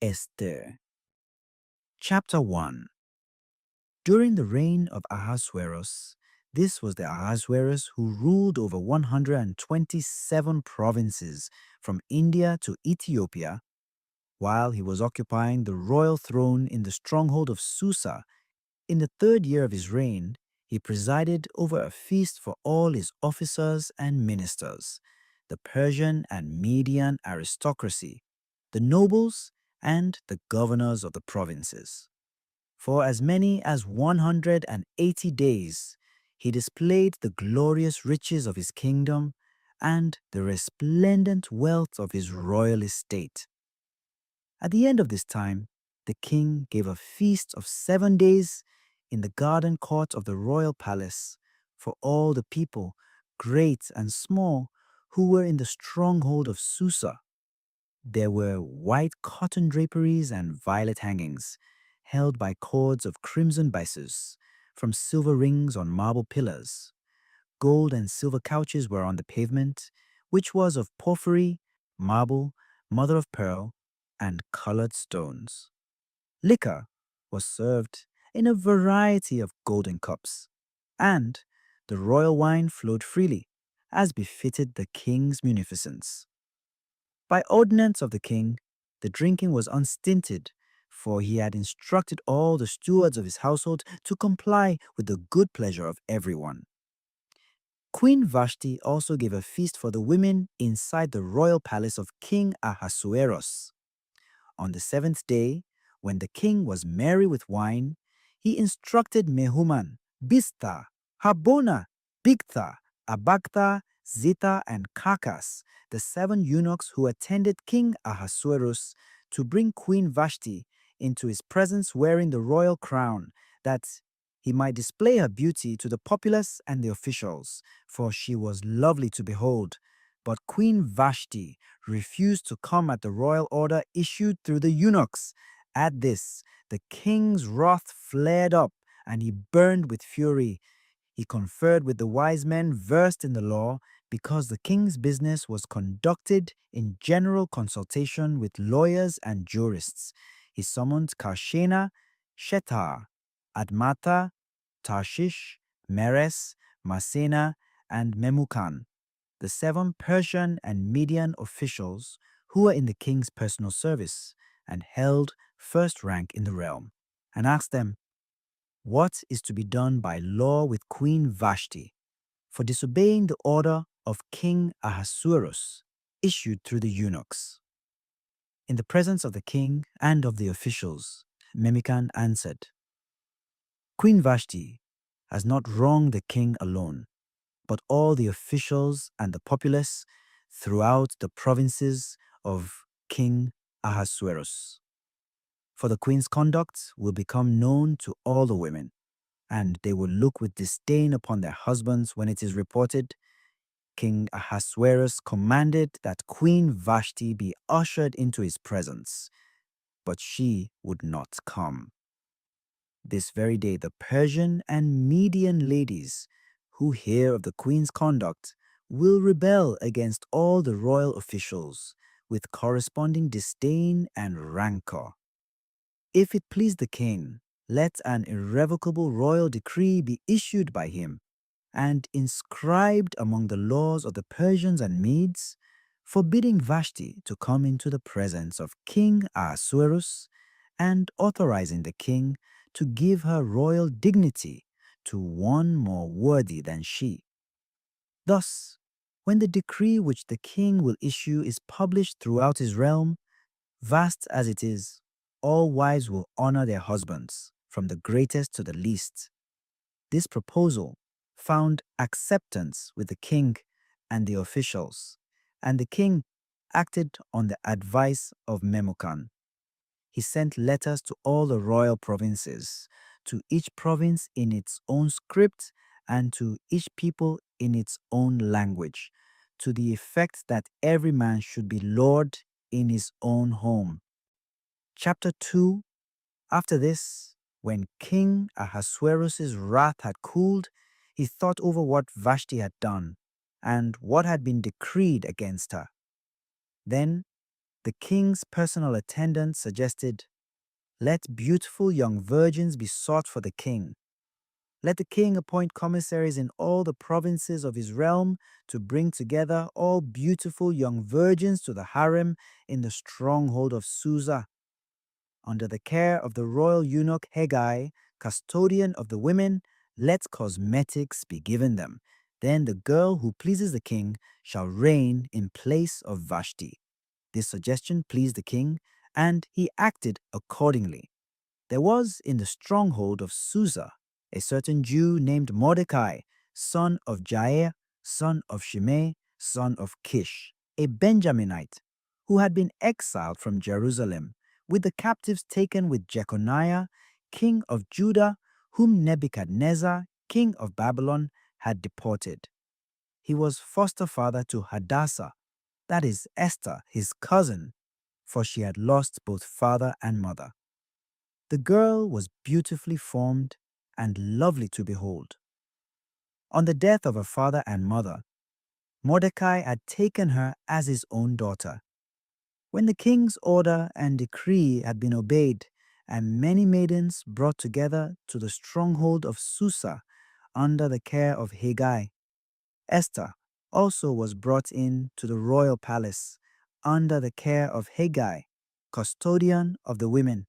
Esther. Chapter 1. During the reign of Ahasuerus, this was the Ahasuerus who ruled over 127 provinces from India to Ethiopia, while he was occupying the royal throne in the stronghold of Susa. In the third year of his reign, he presided over a feast for all his officers and ministers, the Persian and Median aristocracy, the nobles, and the governors of the provinces. For as many as 180 days, he displayed the glorious riches of his kingdom and the resplendent wealth of his royal estate. At the end of this time, the king gave a feast of 7 days in the garden court of the royal palace for all the people, great and small, who were in the stronghold of Susa. There were white cotton draperies and violet hangings, held by cords of crimson byssus, from silver rings on marble pillars. Gold and silver couches were on the pavement, which was of porphyry, marble, mother of pearl, and colored stones. Liquor was served in a variety of golden cups, and the royal wine flowed freely, as befitted the king's munificence. By ordinance of the king, the drinking was unstinted, for he had instructed all the stewards of his household to comply with the good pleasure of everyone. Queen Vashti also gave a feast for the women inside the royal palace of King Ahasuerus. On the 7th day, when the king was merry with wine, he instructed Mehuman, Biztha, Habona, Bigtha, Abagtha, Zitha, and Carcass, the 7 eunuchs who attended King Ahasuerus, to bring Queen Vashti into his presence wearing the royal crown, that he might display her beauty to the populace and the officials, for she was lovely to behold. But Queen Vashti refused to come at the royal order issued through the eunuchs. At this, the king's wrath flared up, and he burned with fury. He conferred with the wise men versed in the law, because the king's business was conducted in general consultation with lawyers and jurists. He summoned Karshena, Shethar, Admatha, Tarshish, Meres, Marsena, and Memucan, the 7 Persian and Median officials who were in the king's personal service and held first rank in the realm, and asked them, "What is to be done by law with Queen Vashti for disobeying the order of King Ahasuerus issued through the eunuchs?" In the presence of the king and of the officials, Memucan answered, "Queen Vashti has not wronged the king alone, but all the officials and the populace throughout the provinces of King Ahasuerus. For the queen's conduct will become known to all the women, and they will look with disdain upon their husbands when it is reported, 'King Ahasuerus commanded that Queen Vashti be ushered into his presence, but she would not come.' This very day the Persian and Median ladies who hear of the queen's conduct will rebel against all the royal officials with corresponding disdain and rancor. If it please the king, let an irrevocable royal decree be issued by him and inscribed among the laws of the Persians and Medes, forbidding Vashti to come into the presence of King Ahasuerus and authorizing the king to give her royal dignity to one more worthy than she. Thus, when the decree which the king will issue is published throughout his realm, vast as it is, all wives will honor their husbands, from the greatest to the least. This proposal found acceptance with the king and the officials, and the king acted on the advice of Memucan. He sent letters to all the royal provinces, to each province in its own script and to each people in its own language, to the effect that every man should be lord in his own home. Chapter 2. After this, when King Ahasuerus' wrath had cooled, he thought over what Vashti had done and what had been decreed against her. Then The king's personal attendant suggested, "Let beautiful young virgins be sought for the king. Let the king appoint commissaries in all the provinces of his realm to bring together all beautiful young virgins to the harem in the stronghold of Susa. Under the care of the royal eunuch Hegai, custodian of the women, let cosmetics be given them. Then the girl who pleases the king shall reign in place of Vashti." This suggestion pleased the king, and he acted accordingly. There was in the stronghold of Susa a certain Jew named Mordecai, son of Jair, son of Shimei, son of Kish, a Benjaminite, who had been exiled from Jerusalem, with the captives taken with Jeconiah, king of Judah, whom Nebuchadnezzar, king of Babylon, had deported. He was foster father to Hadassah, that is Esther, his cousin, for she had lost both father and mother. The girl was beautifully formed and lovely to behold. On the death of her father and mother, Mordecai had taken her as his own daughter. When the king's order and decree had been obeyed, and many maidens brought together to the stronghold of Susa under the care of Hegai, Esther also was brought in to the royal palace under the care of Hegai, custodian of the women.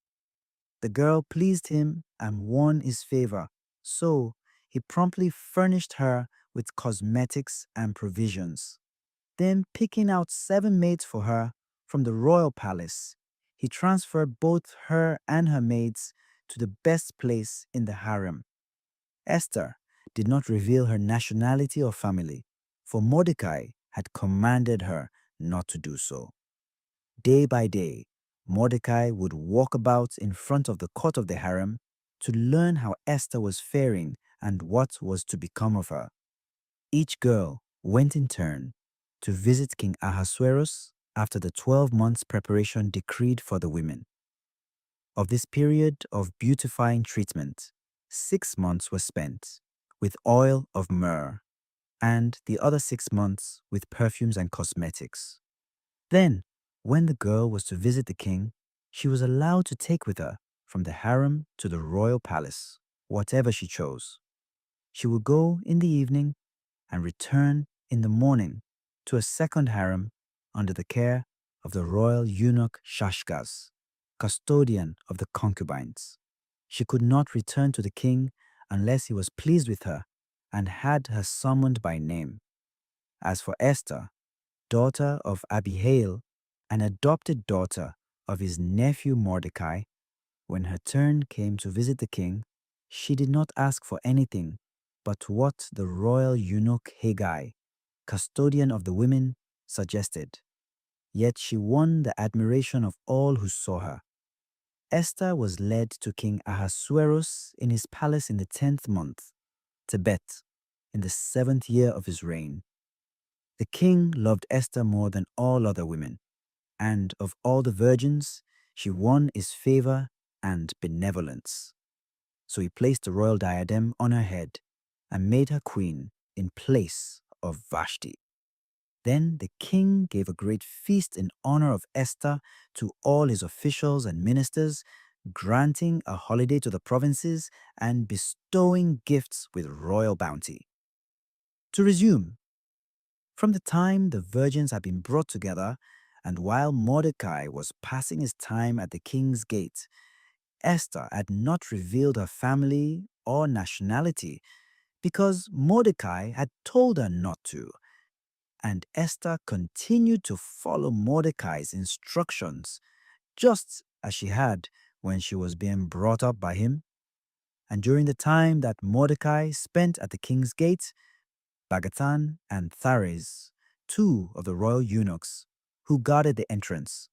The girl pleased him and won his favor, so he promptly furnished her with cosmetics and provisions. Then, picking out 7 maids for her from the royal palace, he transferred both her and her maids to the best place in the harem. Esther did not reveal her nationality or family, for Mordecai had commanded her not to do so. Day by day, Mordecai would walk about in front of the court of the harem to learn how Esther was faring and what was to become of her. Each girl went in turn to visit King Ahasuerus after the 12 months preparation decreed for the women. Of this period of beautifying treatment, 6 months were spent with oil of myrrh, and the other 6 months with perfumes and cosmetics. Then, when the girl was to visit the king, she was allowed to take with her from the harem to the royal palace whatever she chose. She would go in the evening and return in the morning to a second harem under the care of the royal eunuch Shashgaz, custodian of the concubines. She could not return to the king unless he was pleased with her and had her summoned by name. As for Esther, daughter of Abihail, an adopted daughter of his nephew Mordecai, when her turn came to visit the king, she did not ask for anything but what the royal eunuch Hegai, custodian of the women, suggested. Yet she won the admiration of all who saw her. Esther was led to King Ahasuerus in his palace in the 10th month, Tebet, in the 7th year of his reign. The king loved Esther more than all other women, and of all the virgins, she won his favor and benevolence. So he placed the royal diadem on her head and made her queen in place of Vashti. Then the king gave a great feast in honor of Esther to all his officials and ministers, granting a holiday to the provinces and bestowing gifts with royal bounty. To resume, from the time the virgins had been brought together, and while Mordecai was passing his time at the king's gate, Esther had not revealed her family or nationality because Mordecai had told her not to, and Esther continued to follow Mordecai's instructions, just as she had when she was being brought up by him. And during the time that Mordecai spent at the king's gate, Bagatan and Thares, 2 of the royal eunuchs who guarded the entrance,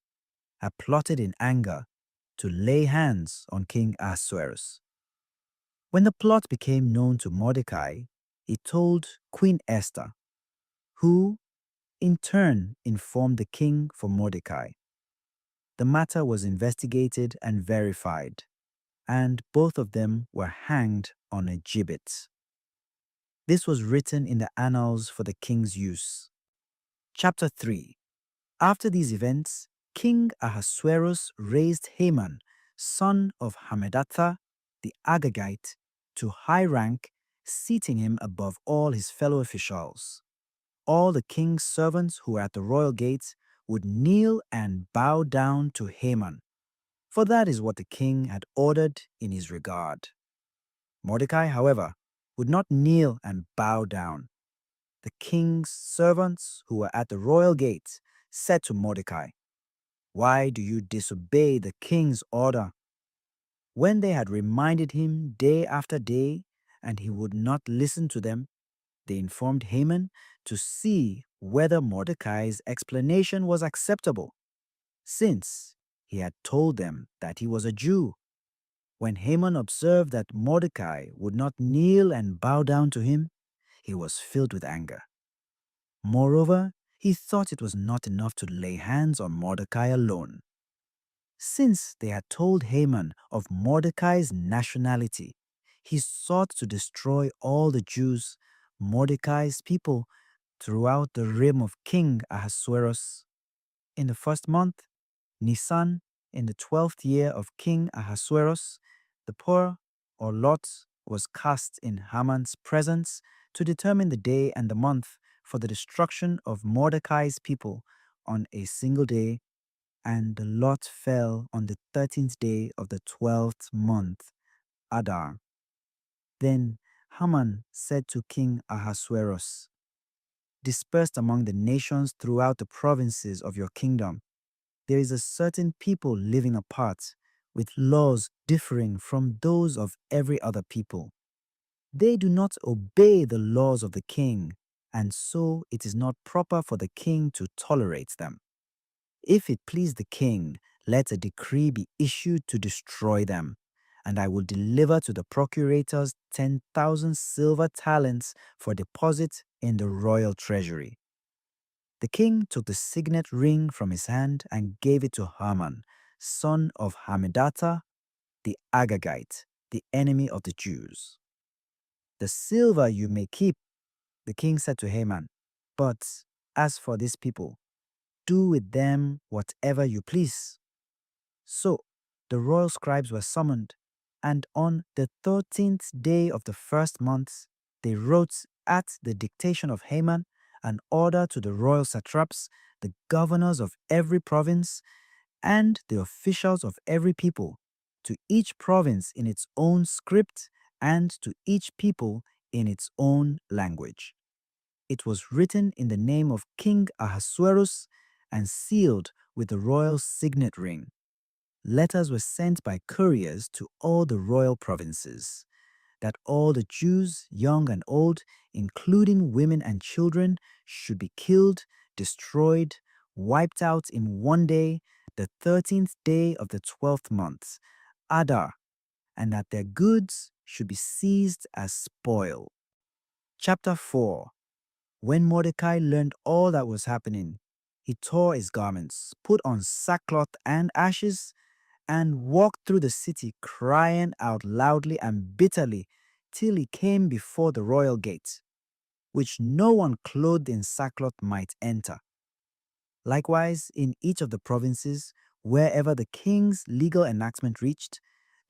had plotted in anger to lay hands on King Ahasuerus. When the plot became known to Mordecai, he told Queen Esther, who in turn informed the king for Mordecai. The matter was investigated and verified, and both of them were hanged on a gibbet. This was written in the annals for the king's use. Chapter 3. After these events, King Ahasuerus raised Haman, son of Hammedatha, the Agagite, to high rank, seating him above all his fellow officials. All the king's servants who were at the royal gates would kneel and bow down to Haman, for that is what the king had ordered in his regard. Mordecai, however, would not kneel and bow down. The king's servants who were at the royal gates said to Mordecai, "Why do you disobey the king's order?" When they had reminded him day after day and he would not listen to them, they informed Haman to see whether Mordecai's explanation was acceptable, since he had told them that he was a Jew. When Haman observed that Mordecai would not kneel and bow down to him, he was filled with anger. Moreover, he thought it was not enough to lay hands on Mordecai alone. Since they had told Haman of Mordecai's nationality, he sought to destroy all the Jews, Mordecai's people, throughout the realm of King Ahasuerus. In the first month, Nisan, in the 12th year of King Ahasuerus, the pur, or lot, was cast in Haman's presence to determine the day and the month for the destruction of Mordecai's people on a single day, and the lot fell on the 13th day of the 12th month, Adar. Then Haman said to King Ahasuerus, "Dispersed among the nations throughout the provinces of your kingdom, there is a certain people living apart, with laws differing from those of every other people. They do not obey the laws of the king, and so it is not proper for the king to tolerate them. If it please the king, let a decree be issued to destroy them, and I will deliver to the procurators 10,000 silver talents for deposit in the royal treasury." The king took the signet ring from his hand and gave it to Haman, son of Hammedatha, the Agagite, the enemy of the Jews. "The silver you may keep," the king said to Haman, "but as for these people, do with them whatever you please." So the royal scribes were summoned, and on the 13th day of the first month, they wrote at the dictation of Haman an order to the royal satraps, the governors of every province, and the officials of every people, to each province in its own script and to each people in its own language. It was written in the name of King Ahasuerus and sealed with the royal signet ring. Letters were sent by couriers to all the royal provinces, that all the Jews, young and old, including women and children, should be killed, destroyed, wiped out in one day, the 13th day of the 12th month, Adar, and that their goods should be seized as spoil. Chapter 4. When Mordecai learned all that was happening, he tore his garments, put on sackcloth and ashes, and walked through the city crying out loudly and bitterly till he came before the royal gate, which no one clothed in sackcloth might enter. Likewise, in each of the provinces, wherever the king's legal enactment reached,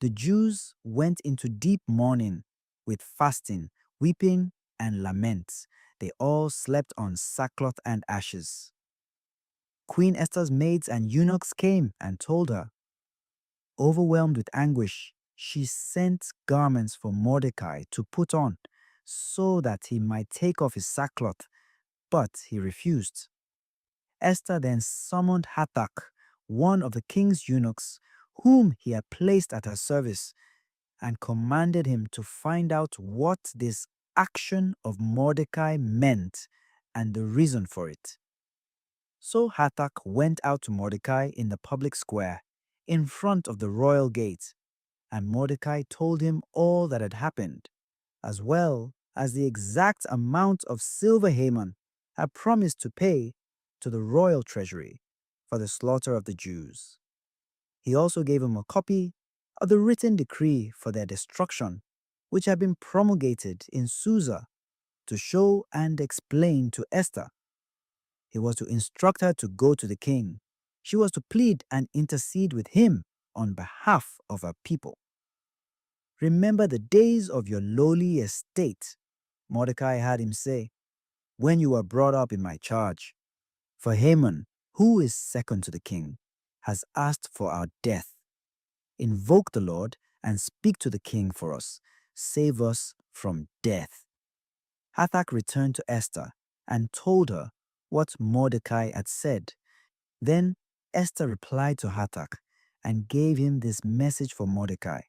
the Jews went into deep mourning with fasting, weeping, and lament. They all slept on sackcloth and ashes. Queen Esther's maids and eunuchs came and told her. Overwhelmed with anguish, she sent garments for Mordecai to put on, so that he might take off his sackcloth, but he refused. Esther then summoned Hathach, one of the king's eunuchs, whom he had placed at her service, and commanded him to find out what this action of Mordecai meant and the reason for it. So Hathach went out to Mordecai in the public square, in front of the royal gate, and Mordecai told him all that had happened, as well as the exact amount of silver Haman had promised to pay to the royal treasury for the slaughter of the Jews. He also gave him a copy of the written decree for their destruction, which had been promulgated in Susa, to show and explain to Esther. He was to instruct her to go to the king. She was to plead and intercede with him on behalf of her people. Remember the days of your lowly estate, Mordecai had him say, when you were brought up in my charge. For Haman, who is second to the king, has asked for our death. Invoke the Lord and speak to the king for us. Save us from death. Hathach returned to Esther and told her what Mordecai had said. Then Esther replied to Hathach and gave him this message for Mordecai.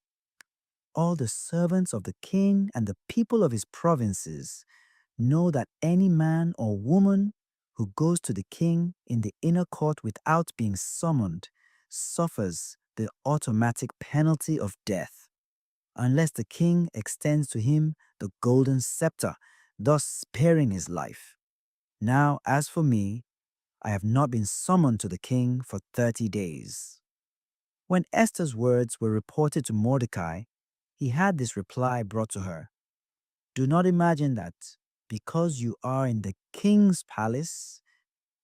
All the servants of the king and the people of his provinces know that any man or woman who goes to the king in the inner court without being summoned suffers the automatic penalty of death, unless the king extends to him the golden scepter, thus sparing his life. Now, as for me, I have not been summoned to the king for 30 days. When Esther's words were reported to Mordecai, he had this reply brought to her. Do not imagine that because you are in the king's palace,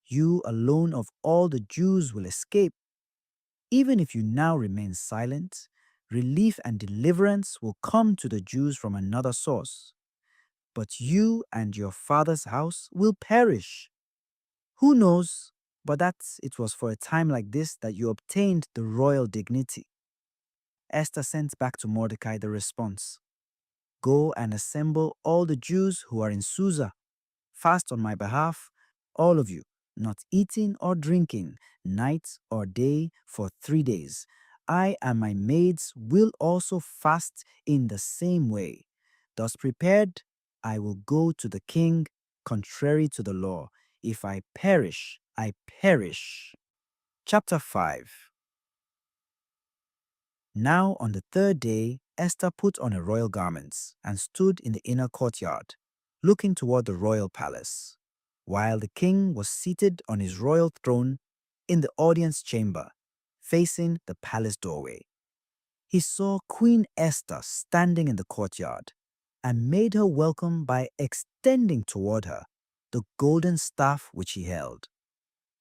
you alone of all the Jews will escape. Even if you now remain silent, relief and deliverance will come to the Jews from another source. But you and your father's house will perish. Who knows, but that it was for a time like this that you obtained the royal dignity. Esther sent back to Mordecai the response. Go and assemble all the Jews who are in Susa. Fast on my behalf, all of you, not eating or drinking, night or day, for 3 days. I and my maids will also fast in the same way. Thus prepared, I will go to the king, contrary to the law. If I perish, I perish. Chapter 5. Now on the 3rd day, Esther put on her royal garments and stood in the inner courtyard, looking toward the royal palace, while the king was seated on his royal throne in the audience chamber, facing the palace doorway. He saw Queen Esther standing in the courtyard and made her welcome by extending toward her the golden staff which he held.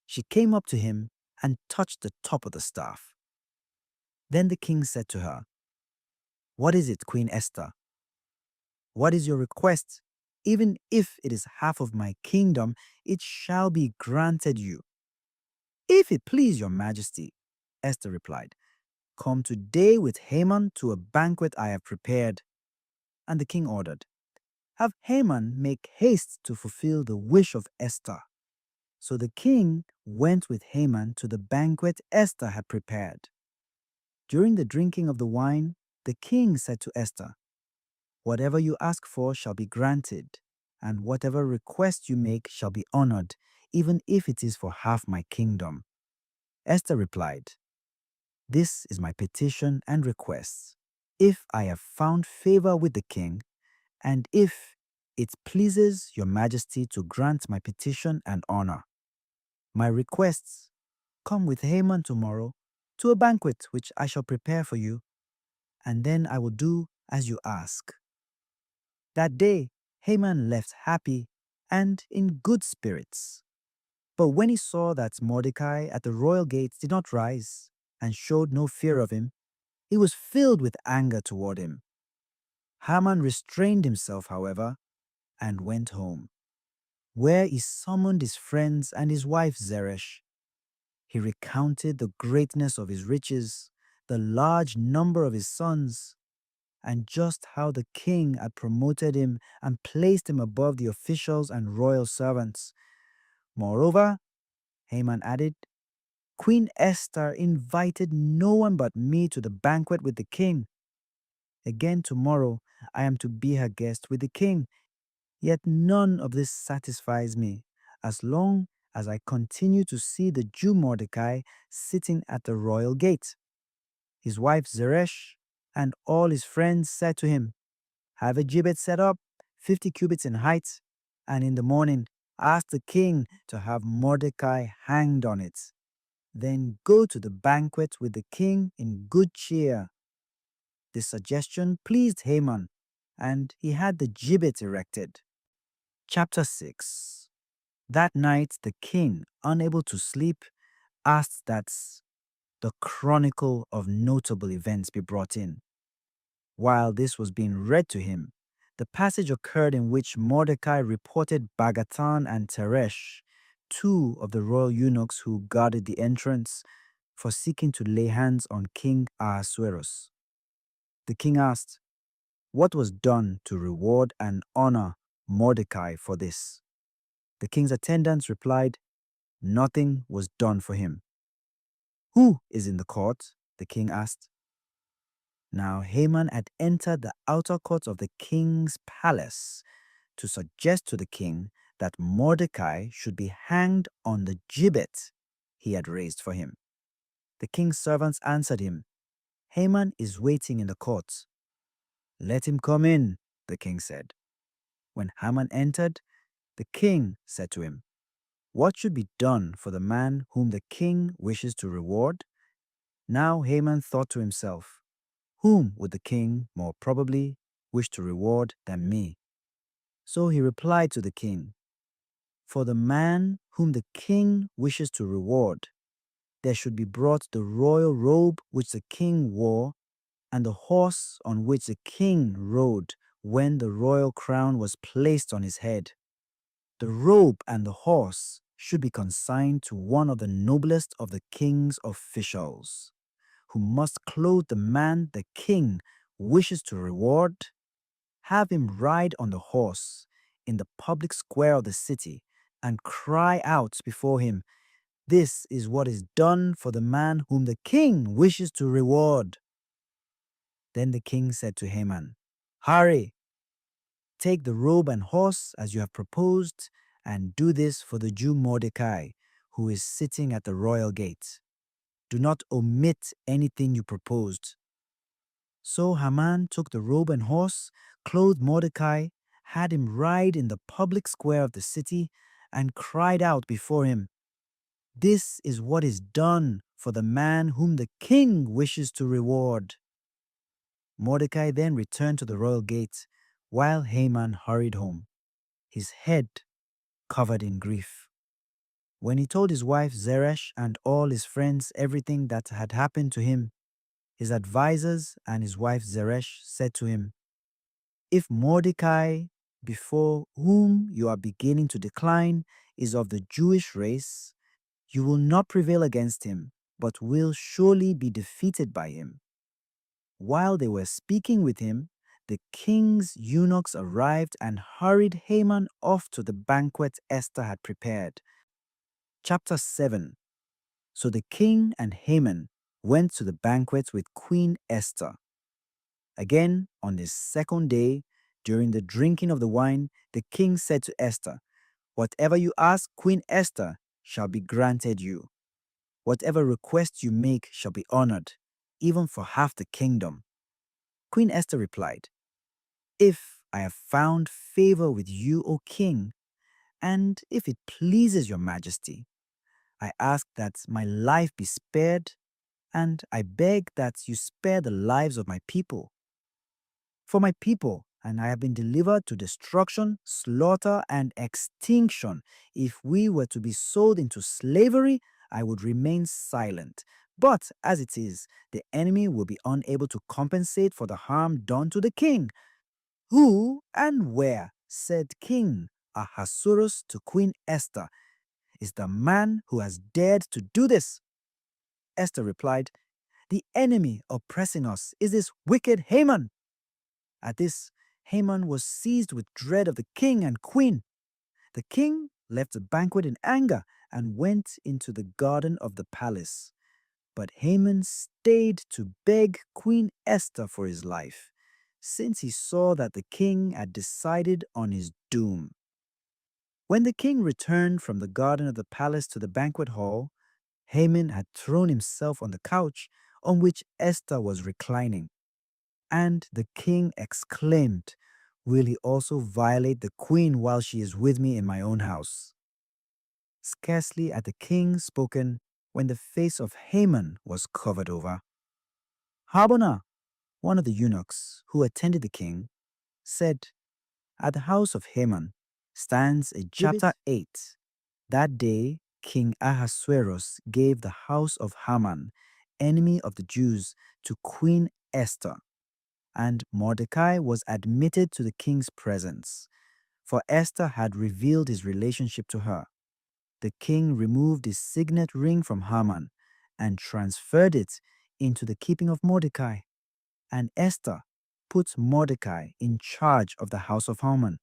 She came up to him and touched the top of the staff. Then the king said to her, What is it, Queen Esther? What is your request? Even if it is half of my kingdom, it shall be granted you. If it please your majesty, Esther replied, come today with Haman to a banquet I have prepared. And the king ordered, have Haman make haste to fulfill the wish of Esther. So the king went with Haman to the banquet Esther had prepared. During the drinking of the wine, the king said to Esther, whatever you ask for shall be granted, and whatever request you make shall be honored, even if it is for half my kingdom. Esther replied, this is my petition and request. If I have found favor with the king, and if it pleases your majesty to grant my petition and honor, my requests, come with Haman tomorrow to a banquet which I shall prepare for you, and then I will do as you ask. That day, Haman left happy and in good spirits. But when he saw that Mordecai at the royal gate did not rise and showed no fear of him, he was filled with anger toward him. Haman restrained himself, however, and went home, where he summoned his friends and his wife Zeresh. He recounted the greatness of his riches, the large number of his sons, and just how the king had promoted him and placed him above the officials and royal servants. Moreover, Haman added, Queen Esther invited no one but me to the banquet with the king. Again tomorrow I am to be her guest with the king. Yet none of this satisfies me, as long as I continue to see the Jew Mordecai sitting at the royal gate. His wife Zeresh and all his friends said to him, have a gibbet set up, 50 cubits in height, and in the morning ask the king to have Mordecai hanged on it. Then go to the banquet with the king in good cheer. This suggestion pleased Haman, and he had the gibbet erected. Chapter 6. That night the king, unable to sleep, asked that the chronicle of notable events be brought in. While this was being read to him, the passage occurred in which Mordecai reported Bagatan and Teresh, two of the royal eunuchs who guarded the entrance, for seeking to lay hands on King Ahasuerus. The king asked, what was done to reward and honor Mordecai for this? The king's attendants replied, nothing was done for him. Who is in the court? The king asked. Now Haman had entered the outer court of the king's palace to suggest to the king that Mordecai should be hanged on the gibbet he had raised for him. The king's servants answered him, Haman is waiting in the court. Let him come in, the king said. When Haman entered, the king said to him, what should be done for the man whom the king wishes to reward? Now Haman thought to himself, whom would the king more probably wish to reward than me? So he replied to the king, for the man whom the king wishes to reward, there should be brought the royal robe which the king wore, and the horse on which the king rode when the royal crown was placed on his head. The robe and the horse should be consigned to one of the noblest of the king's officials, who must clothe the man the king wishes to reward, have him ride on the horse in the public square of the city, and cry out before him, this is what is done for the man whom the king wishes to reward. Then the king said to Haman, hurry, take the robe and horse as you have proposed, and do this for the Jew Mordecai, who is sitting at the royal gate. Do not omit anything you proposed. So Haman took the robe and horse, clothed Mordecai, had him ride in the public square of the city, and cried out before him, this is what is done for the man whom the king wishes to reward. Mordecai then returned to the royal gate, while Haman hurried home, his head covered in grief. When he told his wife Zeresh and all his friends everything that had happened to him, his advisers and his wife Zeresh said to him, if Mordecai, before whom you are beginning to decline, is of the Jewish race, you will not prevail against him, but will surely be defeated by him. While they were speaking with him, the king's eunuchs arrived and hurried Haman off to the banquet Esther had prepared. Chapter 7. So the king and Haman went to the banquet with Queen Esther. Again, on the second day, during the drinking of the wine, the king said to Esther, whatever you ask Queen Esther shall be granted you. Whatever request you make shall be honored, even for half the kingdom. Queen Esther replied, if I have found favor with you, O king, and if it pleases your majesty, I ask that my life be spared, and I beg that you spare the lives of my people. For my people, and I have been delivered to destruction, slaughter, and extinction. If we were to be sold into slavery, I would remain silent. But as it is, the enemy will be unable to compensate for the harm done to the king. Who and where, said King Ahasuerus to Queen Esther, is the man who has dared to do this? Esther replied, the enemy oppressing us is this wicked Haman. At this, Haman was seized with dread of the king and queen. The king left the banquet in anger and went into the garden of the palace. But Haman stayed to beg Queen Esther for his life, since he saw that the king had decided on his doom. When the king returned from the garden of the palace to the banquet hall, Haman had thrown himself on the couch on which Esther was reclining. And the king exclaimed, will he also violate the queen while she is with me in my own house? Scarcely had the king spoken when the face of Haman was covered over. Harbona, one of the eunuchs who attended the king, said, at the house of Haman stands a gibbet. Chapter 8. That day King Ahasuerus gave the house of Haman, enemy of the Jews, to Queen Esther, and Mordecai was admitted to the king's presence, for Esther had revealed his relationship to her. The king removed his signet ring from Haman and transferred it into the keeping of Mordecai, and Esther put Mordecai in charge of the house of Haman.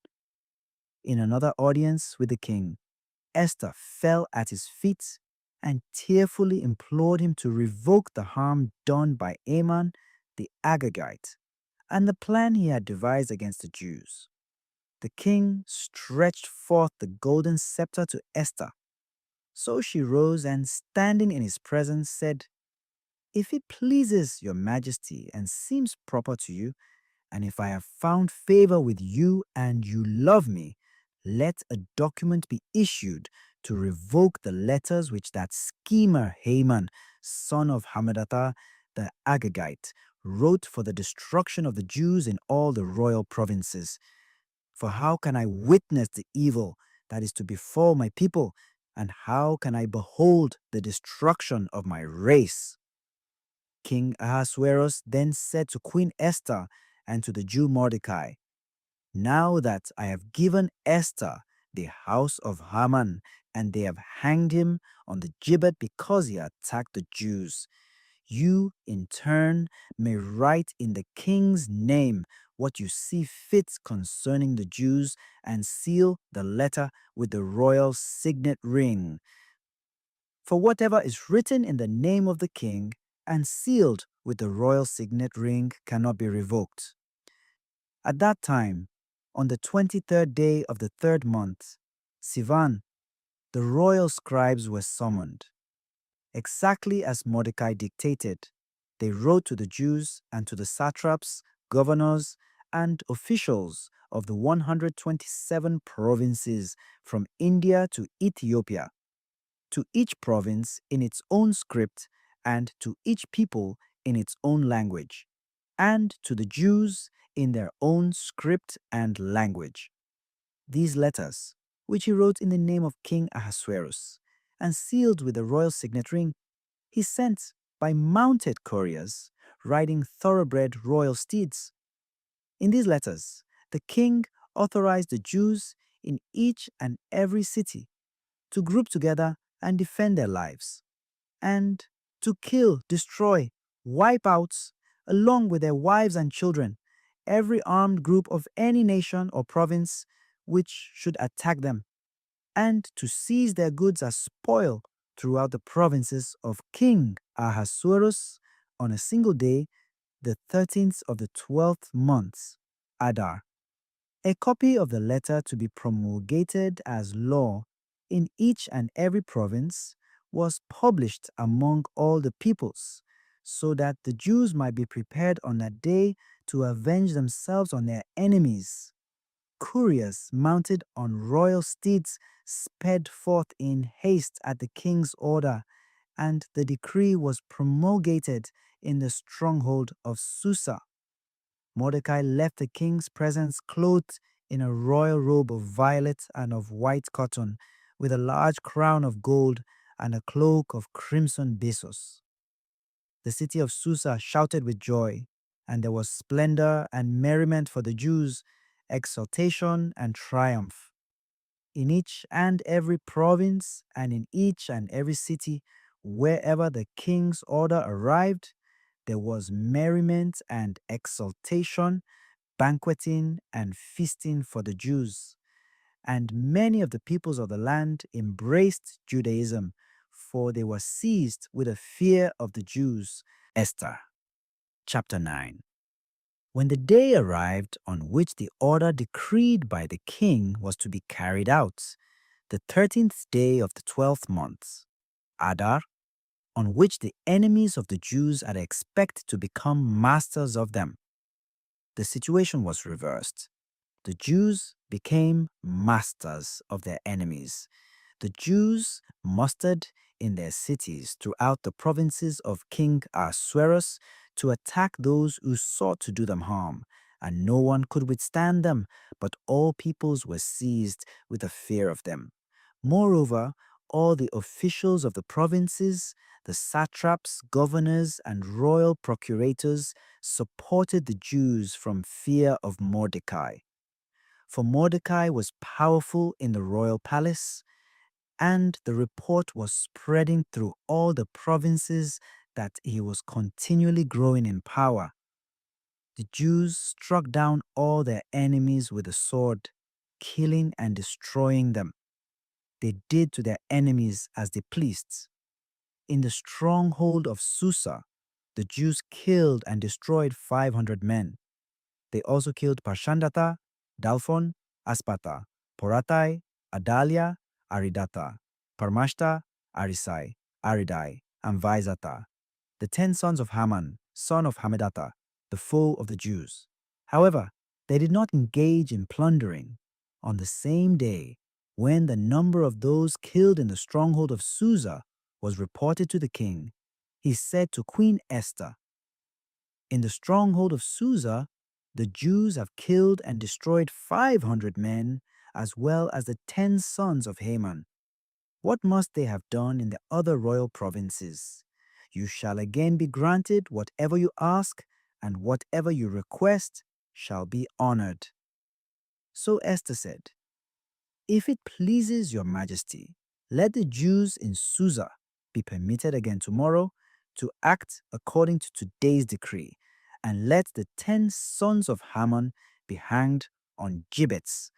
In another audience with the king, Esther fell at his feet and tearfully implored him to revoke the harm done by Aman the Agagite and the plan he had devised against the Jews. The king stretched forth the golden scepter to Esther. So she rose and, standing in his presence, said, "If it pleases your majesty and seems proper to you, and if I have found favor with you and you love me, let a document be issued to revoke the letters which that schemer Haman, son of Hammedatha the Agagite, wrote for the destruction of the Jews in all the royal provinces. For how can I witness the evil that is to befall my people, and how can I behold the destruction of my race?" King Ahasuerus then said to Queen Esther and to the Jew Mordecai, "Now that I have given Esther the house of Haman, and they have hanged him on the gibbet because he attacked the Jews, you, in turn, may write in the king's name what you see fit concerning the Jews and seal the letter with the royal signet ring. For whatever is written in the name of the king and sealed with the royal signet ring cannot be revoked." At that time, on the 23rd day of the third month, Sivan, the royal scribes were summoned. Exactly as Mordecai dictated, they wrote to the Jews and to the satraps, governors, and officials of the 127 provinces from India to Ethiopia, to each province in its own script and to each people in its own language, and to the Jews in their own script and language. These letters, which he wrote in the name of King Ahasuerus, and sealed with the royal signet ring, he sent by mounted couriers riding thoroughbred royal steeds. In these letters, the king authorized the Jews in each and every city to group together and defend their lives, and to kill, destroy, wipe out, along with their wives and children, every armed group of any nation or province which should attack them, and to seize their goods as spoil throughout the provinces of King Ahasuerus on a single day, the 13th of the 12th month, Adar. A copy of the letter to be promulgated as law in each and every province was published among all the peoples, so that the Jews might be prepared on that day to avenge themselves on their enemies. Couriers mounted on royal steeds sped forth in haste at the king's order, and the decree was promulgated in the stronghold of Susa. Mordecai left the king's presence clothed in a royal robe of violet and of white cotton, with a large crown of gold and a cloak of crimson byssus. The city of Susa shouted with joy, and there was splendor and merriment for the Jews, exultation and triumph. In each and every province and in each and every city, wherever the king's order arrived, there was merriment and exultation, banqueting and feasting for the Jews. And many of the peoples of the land embraced Judaism, for they were seized with a fear of the Jews. Esther, chapter 9. When the day arrived on which the order decreed by the king was to be carried out, the 13th day of the 12th month, Adar, on which the enemies of the Jews had expected to become masters of them, the situation was reversed. The Jews became masters of their enemies. The Jews mustered in their cities throughout the provinces of King Ahasuerus to attack those who sought to do them harm, and no one could withstand them, but all peoples were seized with a fear of them. Moreover, all the officials of the provinces, the satraps, governors, and royal procurators supported the Jews from fear of Mordecai. For Mordecai was powerful in the royal palace, and the report was spreading through all the provinces that he was continually growing in power. The Jews struck down all their enemies with the sword, killing and destroying them. They did to their enemies as they pleased. In the stronghold of Susa, the Jews killed and destroyed 500 men. They also killed Parshandata, Dalphon, Aspata, Poratai, Adalia, Aridata, Parmashta, Arisai, Aridai, and Vaizata, the 10 sons of Haman, son of Hamedata, the foe of the Jews. However, they did not engage in plundering. On the same day, when the number of those killed in the stronghold of Susa was reported to the king, he said to Queen Esther, "In the stronghold of Susa, the Jews have killed and destroyed 500 men, as well as the 10 sons of Haman. What must they have done in the other royal provinces? You shall again be granted whatever you ask, and whatever you request shall be honored." So Esther said, "If it pleases your majesty, let the Jews in Susa be permitted again tomorrow to act according to today's decree, and let the 10 sons of Haman be hanged on gibbets."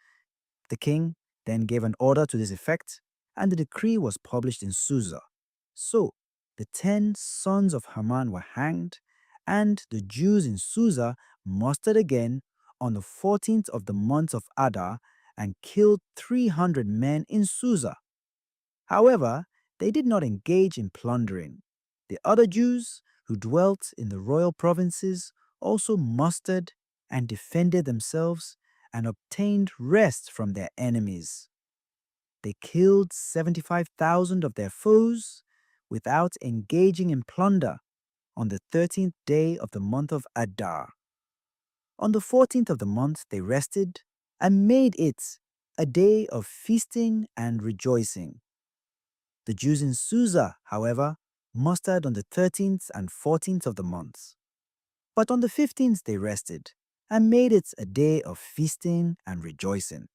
The king then gave an order to this effect, and the decree was published in Susa. So the 10 sons of Haman were hanged, and the Jews in Susa mustered again on the 14th of the month of Adar and killed 300 men in Susa. However, they did not engage in plundering. The other Jews who dwelt in the royal provinces also mustered and defended themselves and obtained rest from their enemies. They killed 75,000 of their foes without engaging in plunder on the 13th day of the month of Adar. On the 14th of the month they rested and made it a day of feasting and rejoicing. The Jews in Susa, however, mustered on the 13th and 14th of the months. But on the 15th they rested and made it a day of feasting and rejoicing.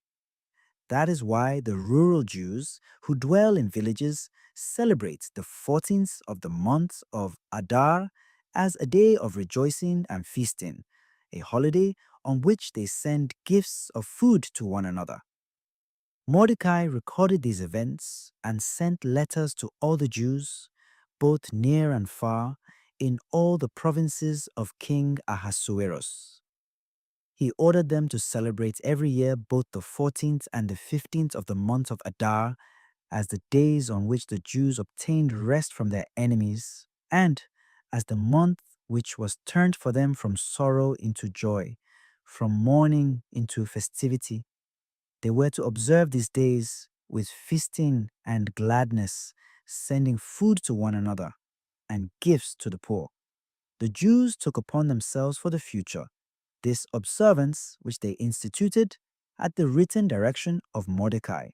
That is why the rural Jews who dwell in villages celebrate the 14th of the month of Adar as a day of rejoicing and feasting, a holiday on which they send gifts of food to one another. Mordecai recorded these events and sent letters to all the Jews, both near and far, in all the provinces of King Ahasuerus. He ordered them to celebrate every year both the 14th and the 15th of the month of Adar as the days on which the Jews obtained rest from their enemies, and as the month which was turned for them from sorrow into joy, from mourning into festivity. They were to observe these days with feasting and gladness, sending food to one another and gifts to the poor. The Jews took upon themselves for the future this observance which they instituted at the written direction of Mordecai.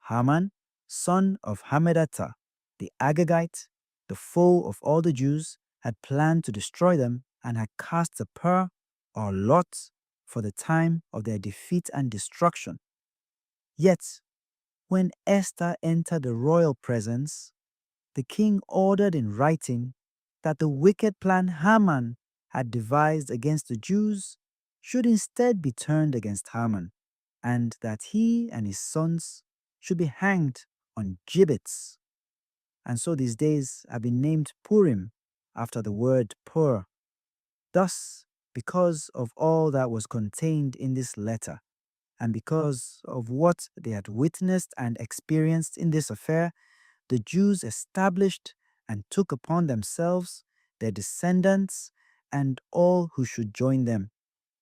Haman, son of Hammedatha, the Agagite, the foe of all the Jews, had planned to destroy them and had cast a pur or lot for the time of their defeat and destruction. Yet, when Esther entered the royal presence, the king ordered in writing that the wicked plan Haman had devised against the Jews should instead be turned against Haman, and that he and his sons should be hanged on gibbets. And so these days have been named Purim after the word pur. Thus, because of all that was contained in this letter, and because of what they had witnessed and experienced in this affair, the Jews established and took upon themselves, their descendants, and all who should join them,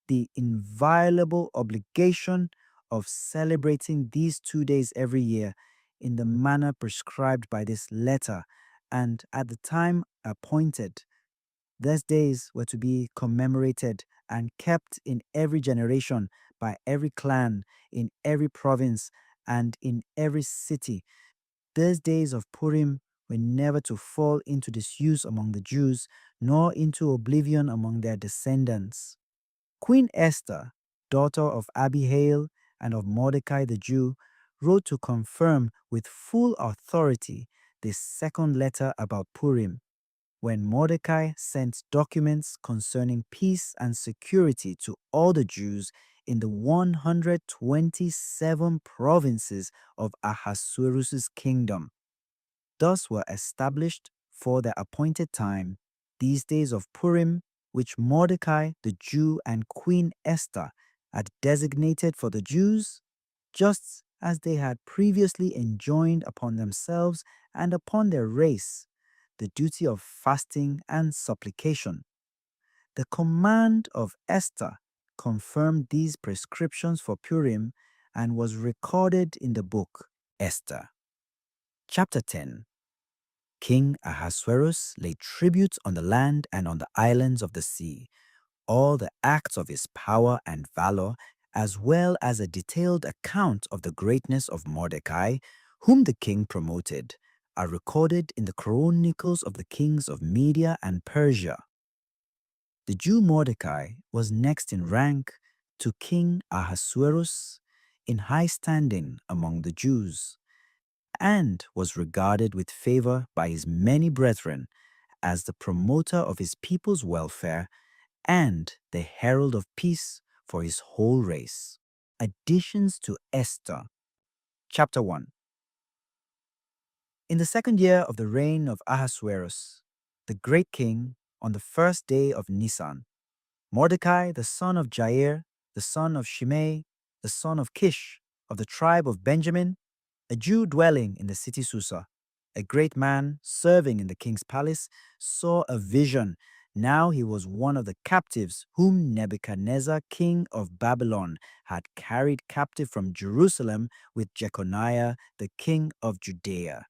the inviolable obligation of celebrating these 2 days every year in the manner prescribed by this letter and at the time appointed. These days were to be commemorated and kept in every generation by every clan, in every province, and in every city, These days of Purim were never to fall into disuse among the Jews, nor into oblivion among their descendants. Queen Esther, daughter of Abihail and of Mordecai the Jew, wrote to confirm with full authority this second letter about Purim, when Mordecai sent documents concerning peace and security to all the Jews in the 127 provinces of Ahasuerus' kingdom. Thus were established for the appointed time these days of Purim, which Mordecai the Jew and Queen Esther had designated for the Jews, just as they had previously enjoined upon themselves and upon their race the duty of fasting and supplication. The command of Esther confirmed these prescriptions for Purim and was recorded in the book Esther. Chapter 10. King Ahasuerus laid tribute on the land and on the islands of the sea. All the acts of his power and valor, as well as a detailed account of the greatness of Mordecai, whom the king promoted, are recorded in the chronicles of the kings of Media and Persia. The Jew Mordecai was next in rank to King Ahasuerus in high standing among the Jews, and was regarded with favor by his many brethren as the promoter of his people's welfare and the herald of peace for his whole race. Additions to Esther. Chapter 1. In the second year of the reign of Ahasuerus, the great king, on the first day of Nisan, Mordecai, the son of Jair, the son of Shimei, the son of Kish, of the tribe of Benjamin, a Jew dwelling in the city Susa, a great man serving in the king's palace, saw a vision. Now he was one of the captives whom Nebuchadnezzar, king of Babylon, had carried captive from Jerusalem with Jeconiah, the king of Judea.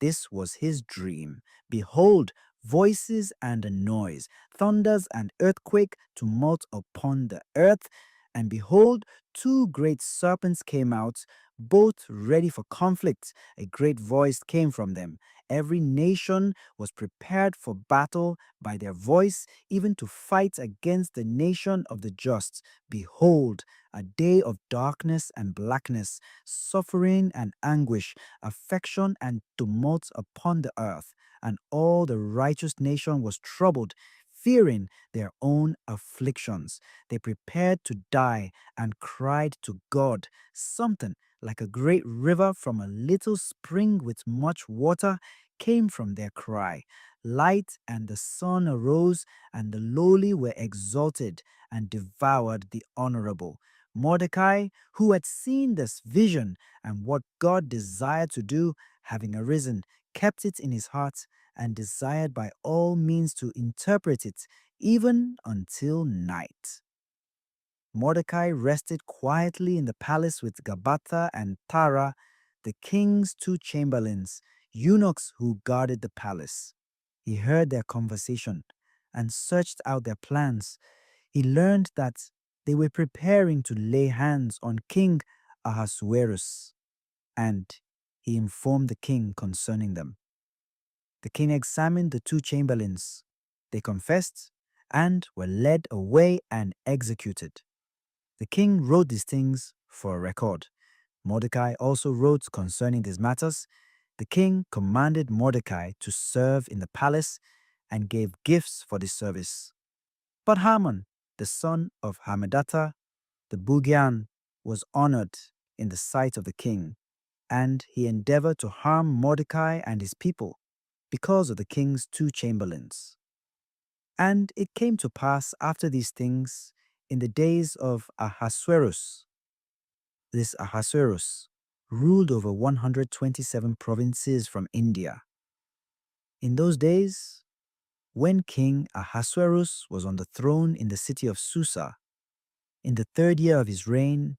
This was his dream. Behold, voices and a noise, thunders and earthquake, tumult upon the earth. And behold, two great serpents came out, both ready for conflict. A great voice came from them. Every nation was prepared for battle by their voice, even to fight against the nation of the just. Behold, a day of darkness and blackness, suffering and anguish, affection and tumult upon the earth. And all the righteous nation was troubled, fearing their own afflictions. They prepared to die and cried to God. Something like a great river from a little spring with much water came from their cry. Light and the sun arose, and the lowly were exalted and devoured the honorable. Mordecai, who had seen this vision and what God desired to do, having arisen, kept it in his heart and desired by all means to interpret it, even until night. Mordecai rested quietly in the palace with Gabbatha and Tara, the king's two chamberlains, eunuchs who guarded the palace. He heard their conversation and searched out their plans. He learned that they were preparing to lay hands on King Ahasuerus, and he informed the king concerning them. The king examined the two chamberlains. They confessed and were led away and executed. The king wrote these things for a record. Mordecai also wrote concerning these matters. The king commanded Mordecai to serve in the palace and gave gifts for this service. But Haman, the son of Hammedatha, the Bugian, was honored in the sight of the king, and he endeavored to harm Mordecai and his people because of the king's two chamberlains. And it came to pass after these things, in the days of Ahasuerus. This Ahasuerus ruled over 127 provinces from India. In those days, when King Ahasuerus was on the throne in the city of Susa, in the third year of his reign,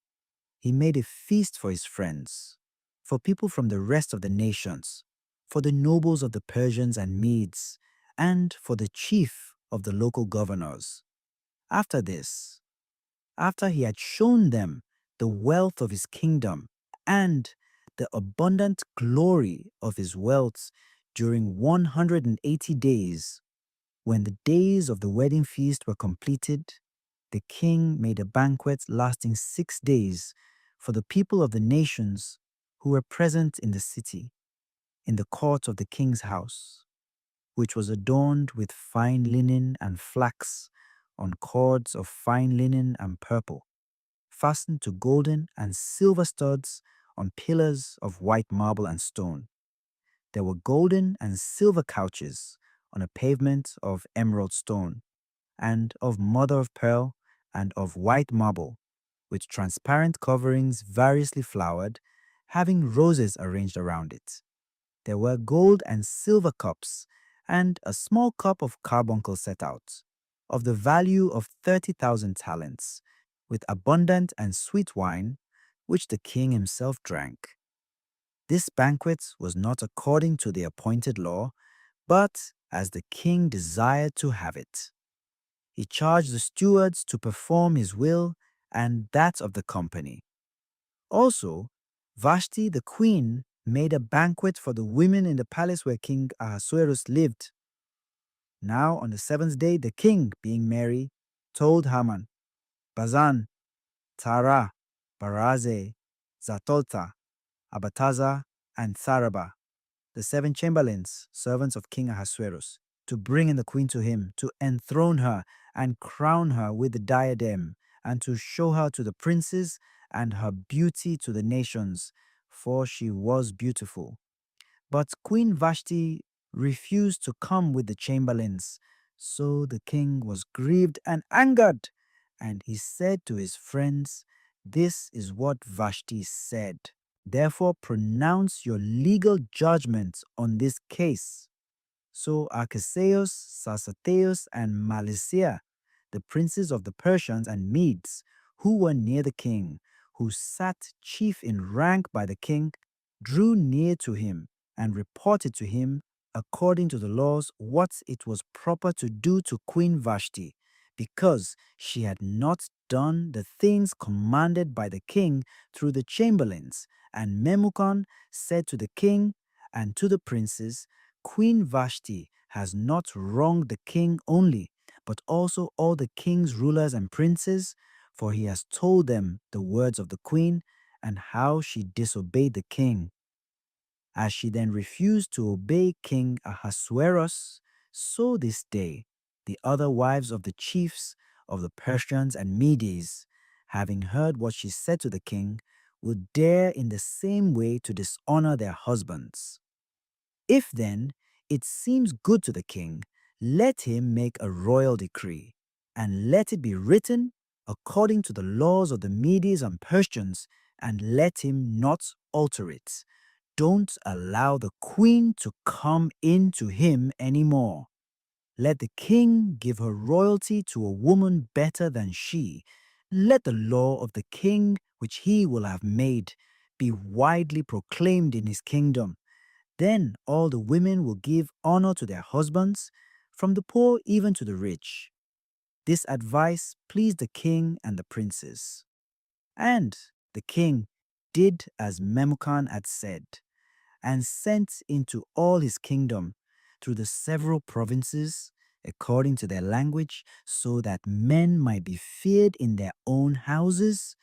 he made a feast for his friends, for people from the rest of the nations, for the nobles of the Persians and Medes, and for the chief of the local governors. After this, after he had shown them the wealth of his kingdom and the abundant glory of his wealth during 180 days. When the days of the wedding feast were completed, the king made a banquet lasting 6 days for the people of the nations who were present in the city, in the court of the king's house, which was adorned with fine linen and flax on cords of fine linen and purple, fastened to golden and silver studs on pillars of white marble and stone. There were golden and silver couches on a pavement of emerald stone, and of mother of pearl, and of white marble, with transparent coverings variously flowered, having roses arranged around it. There were gold and silver cups, and a small cup of carbuncle set out, of the value of 30,000 talents, with abundant and sweet wine, which the king himself drank. This banquet was not according to the appointed law, but as the king desired to have it. He charged the stewards to perform his will and that of the company. Also, Vashti the queen made a banquet for the women in the palace where King Ahasuerus lived. Now, on the seventh day, the king, being merry, told Haman, Bazan, Tara, Baraze, Zatolta, Abataza, and Tharaba, the 7 chamberlains, servants of King Ahasuerus, to bring in the queen to him, to enthrone her and crown her with the diadem, and to show her to the princes and her beauty to the nations, for she was beautiful. But Queen Vashti refused to come with the chamberlains. So the king was grieved and angered, and he said to his friends, This is what Vashti said. Therefore pronounce your legal judgment on this case. So Archelaus, Sarsatheus, and Malicia, the princes of the Persians and Medes, who were near the king, who sat chief in rank by the king, drew near to him and reported to him, according to the laws, what it was proper to do to Queen Vashti, because she had not done the things commanded by the king through the chamberlains. And Memucan said to the king and to the princes, Queen Vashti has not wronged the king only, but also all the king's rulers and princes, for he has told them the words of the queen and how she disobeyed the king. As she then refused to obey King Ahasuerus, so this day the other wives of the chiefs of the Persians and Medes, having heard what she said to the king, would dare in the same way to dishonor their husbands. If then it seems good to the king, let him make a royal decree, and let it be written according to the laws of the Medes and Persians, and let him not alter it. Don't allow the queen to come in to him anymore. Let the king give her royalty to a woman better than she. Let the law of the king, which he will have made, be widely proclaimed in his kingdom. Then all the women will give honor to their husbands, from the poor even to the rich. This advice pleased the king and the princes. And the king did as Memucan had said, and sent into all his kingdom through the several provinces according to their language, so that men might be feared in their own houses.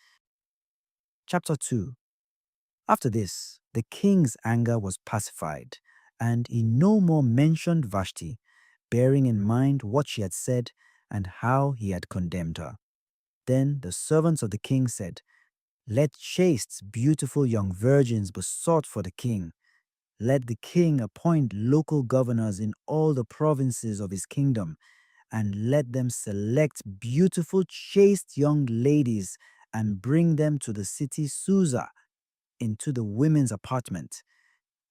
Chapter 2. After this, the king's anger was pacified, and he no more mentioned Vashti, bearing in mind what she had said and how he had condemned her. Then the servants of the king said, Let chaste, beautiful young virgins be sought for the king. Let the king appoint local governors in all the provinces of his kingdom, and let them select beautiful, chaste young ladies and bring them to the city Susa, into the women's apartment.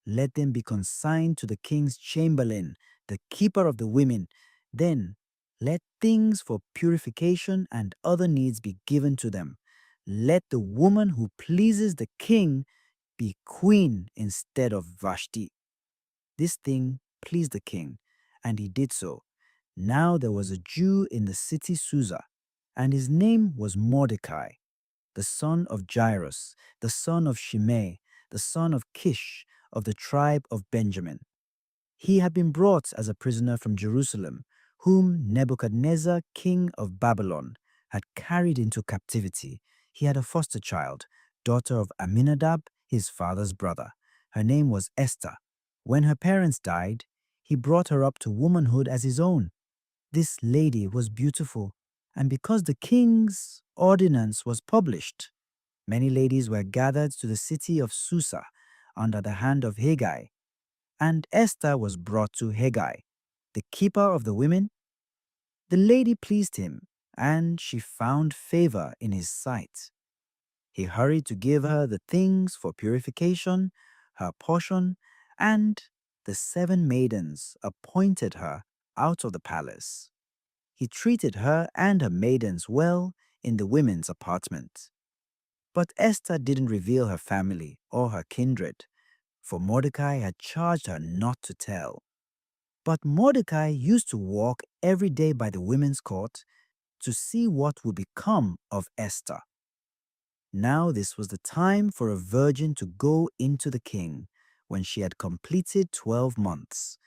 Let them be consigned to the king's chamberlain, the keeper of the women. Then let things for purification and other needs be given to them. Let the woman who pleases the king be queen instead of Vashti. This thing pleased the king, and he did so. Now there was a Jew in the city Susa, and his name was Mordecai, the son of Jairus, the son of Shimei, the son of Kish of the tribe of Benjamin. He had been brought as a prisoner from Jerusalem, whom Nebuchadnezzar, king of Babylon, had carried into captivity. He had a foster child, daughter of Aminadab, his father's brother. Her name was Esther. When her parents died, he brought her up to womanhood as his own. This lady was beautiful, and because the king's ordinance was published, many ladies were gathered to the city of Susa under the hand of Haggai, and Esther was brought to Haggai, the keeper of the women. The lady pleased him, and she found favor in his sight. He hurried to give her the things for purification, her portion, and the 7 maidens appointed her out of the palace. He treated her and her maidens well in the women's apartment. But Esther didn't reveal her family or her kindred, for Mordecai had charged her not to tell. But Mordecai used to walk every day by the women's court to see what would become of Esther. Now this was the time for a virgin to go into the king, when she had completed 12 months.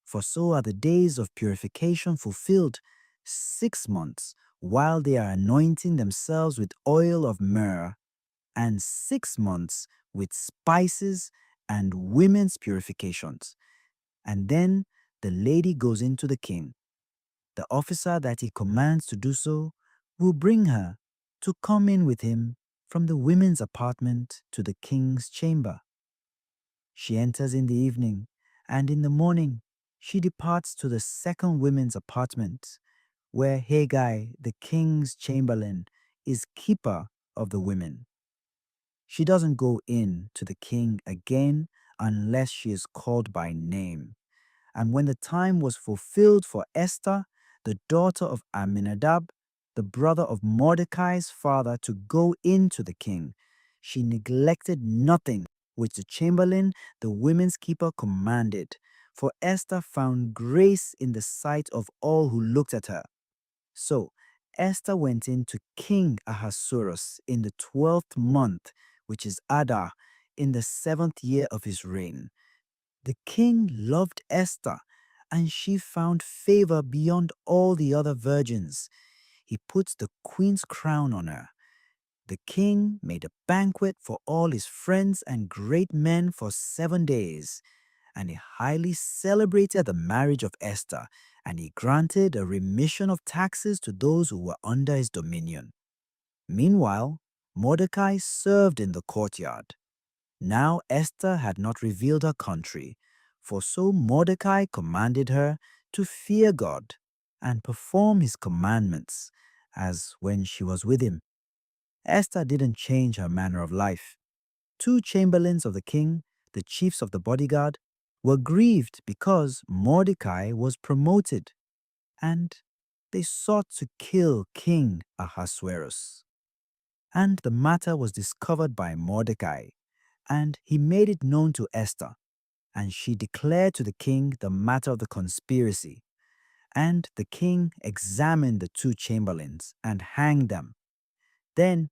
For so are the days of purification fulfilled, 6 months, while they are anointing themselves with oil of myrrh, and 6 months with spices and women's purifications. And then the lady goes into the king. The officer that he commands to do so will bring her to come in with him from the women's apartment to the king's chamber. She enters in the evening, and in the morning she departs to the second women's apartment, where Haggai, the king's chamberlain, is keeper of the women. She doesn't go in to the king again unless she is called by name. And when the time was fulfilled for Esther, the daughter of Aminadab, the brother of Mordecai's father, to go in to the king, she neglected nothing which the chamberlain, the women's keeper, commanded. For Esther found grace in the sight of all who looked at her. So Esther went in to King Ahasuerus in the 12th month, which is Adar, in the 7th year of his reign. The king loved Esther, and she found favor beyond all the other virgins. He put the queen's crown on her. The king made a banquet for all his friends and great men for 7 days, and he highly celebrated the marriage of Esther, and he granted a remission of taxes to those who were under his dominion. Meanwhile, Mordecai served in the courtyard. Now Esther had not revealed her country, for so Mordecai commanded her to fear God and perform his commandments, as when she was with him. Esther didn't change her manner of life. 2 chamberlains of the king, the chiefs of the bodyguard, were grieved because Mordecai was promoted, and they sought to kill King Ahasuerus. And the matter was discovered by Mordecai, and he made it known to Esther, and she declared to the king the matter of the conspiracy. And the king examined the 2 chamberlains and hanged them. Then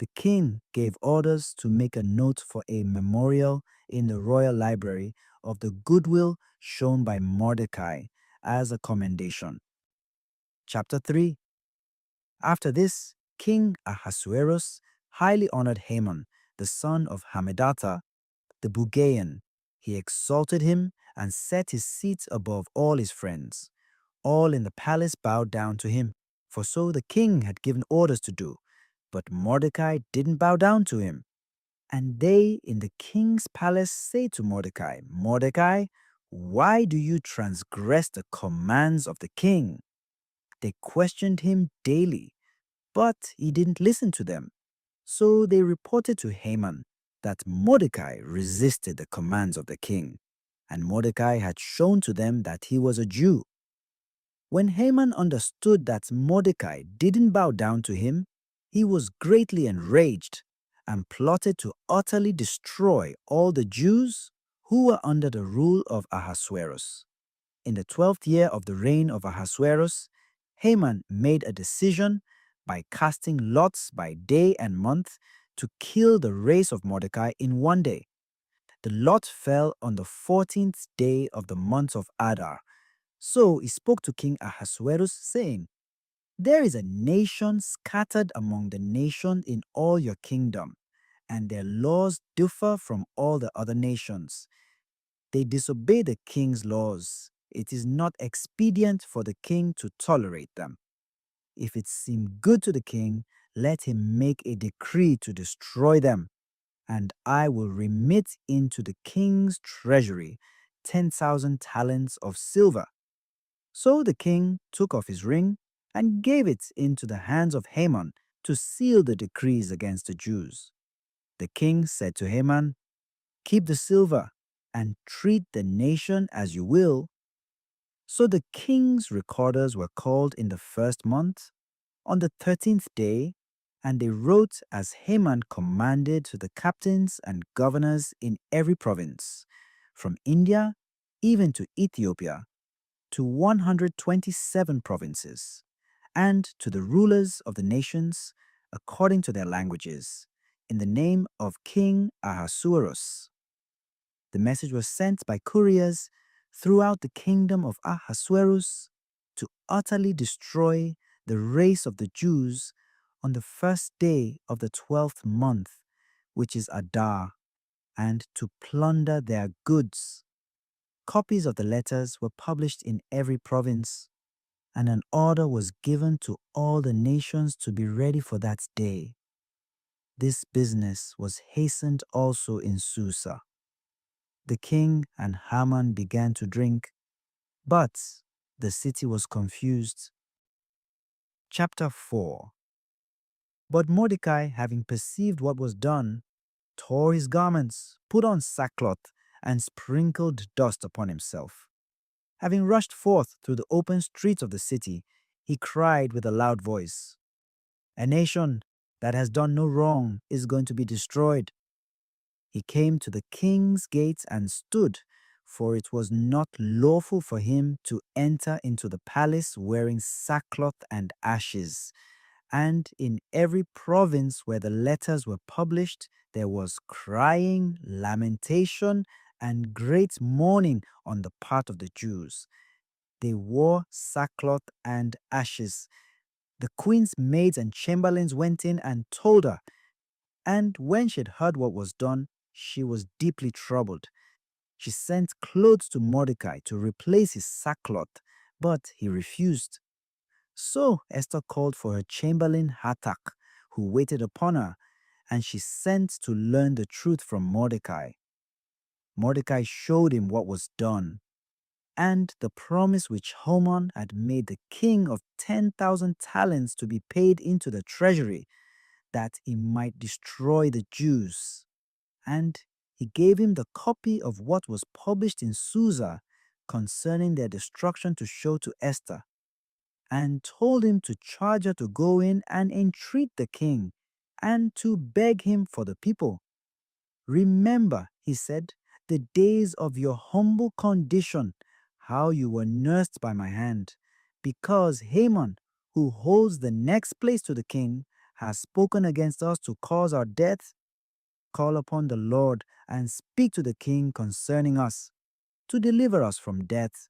the king gave orders to make a note for a memorial in the royal library of the goodwill shown by Mordecai as a commendation. Chapter 3. After this, King Ahasuerus highly honored Haman, the son of Hammedatha, the Bugaean. He exalted him and set his seat above all his friends. All in the palace bowed down to him, for so the king had given orders to do. But Mordecai didn't bow down to him. And they in the king's palace say to Mordecai, "Mordecai, why do you transgress the commands of the king?" They questioned him daily, but he didn't listen to them. So they reported to Haman that Mordecai resisted the commands of the king, and Mordecai had shown to them that he was a Jew. When Haman understood that Mordecai didn't bow down to him, he was greatly enraged and plotted to utterly destroy all the Jews who were under the rule of Ahasuerus. In the 12th year of the reign of Ahasuerus, Haman made a decision by casting lots by day and month to kill the race of Mordecai in one day. The lot fell on the 14th day of the month of Adar. So he spoke to King Ahasuerus, saying, There is a nation scattered among the nations in all your kingdom, and their laws differ from all the other nations. They disobey the king's laws. It is not expedient for the king to tolerate them. If it seem good to the king, let him make a decree to destroy them, and I will remit into the king's treasury 10,000 talents of silver. So the king took off his ring and gave it into the hands of Haman to seal the decrees against the Jews. The king said to Haman, Keep the silver and treat the nation as you will. So the king's recorders were called in the first month, on the 13th day, and they wrote as Haman commanded to the captains and governors in every province, from India even to Ethiopia, to 127 provinces, and to the rulers of the nations according to their languages, in the name of King Ahasuerus. The message was sent by couriers throughout the kingdom of Ahasuerus to utterly destroy the race of the Jews on the first day of the 12th month, which is Adar, and to plunder their goods. Copies of the letters were published in every province, and an order was given to all the nations to be ready for that day. This business was hastened also in Susa. The king and Haman began to drink, but the city was confused. Chapter 4. But Mordecai, having perceived what was done, tore his garments, put on sackcloth, and sprinkled dust upon himself. Having rushed forth through the open streets of the city, he cried with a loud voice, A nation that has done no wrong is going to be destroyed. He came to the king's gates and stood, for it was not lawful for him to enter into the palace wearing sackcloth and ashes. And in every province where the letters were published, there was crying, lamentation, and great mourning on the part of the Jews. They wore sackcloth and ashes. The queen's maids and chamberlains went in and told her, and when she had heard what was done, she was deeply troubled. She sent clothes to Mordecai to replace his sackcloth, but he refused. So Esther called for her chamberlain Hathach, who waited upon her, and she sent to learn the truth from Mordecai. Mordecai showed him what was done, and the promise which Haman had made the king of 10,000 talents to be paid into the treasury, that he might destroy the Jews. And he gave him the copy of what was published in Susa concerning their destruction to show to Esther, and told him to charge her to go in and entreat the king, and to beg him for the people. Remember, he said, the days of your humble condition, how you were nursed by my hand, because Haman, who holds the next place to the king, has spoken against us to cause our death. Call upon the Lord and speak to the king concerning us, to deliver us from death.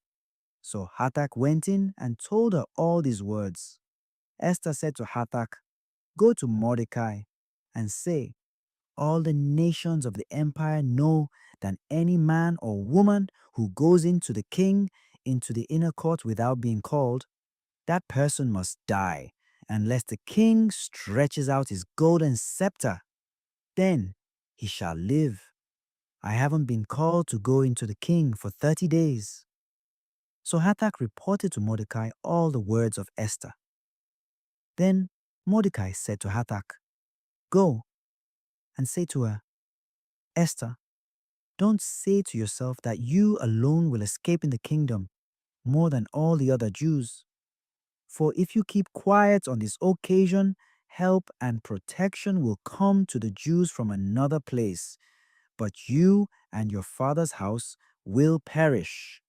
So Hathach went in and told her all these words. Esther said to Hathach, Go to Mordecai and say, All the nations of the empire know that any man or woman who goes into the king, into the inner court without being called, that person must die, unless the king stretches out his golden scepter. Then he shall live. I haven't been called to go into the king for 30 days. So Hathach reported to Mordecai all the words of Esther. Then Mordecai said to Hathach, Go and say to her, Esther, don't say to yourself that you alone will escape in the kingdom more than all the other Jews. For if you keep quiet on this occasion, help and protection will come to the Jews from another place, but you and your father's house will perish.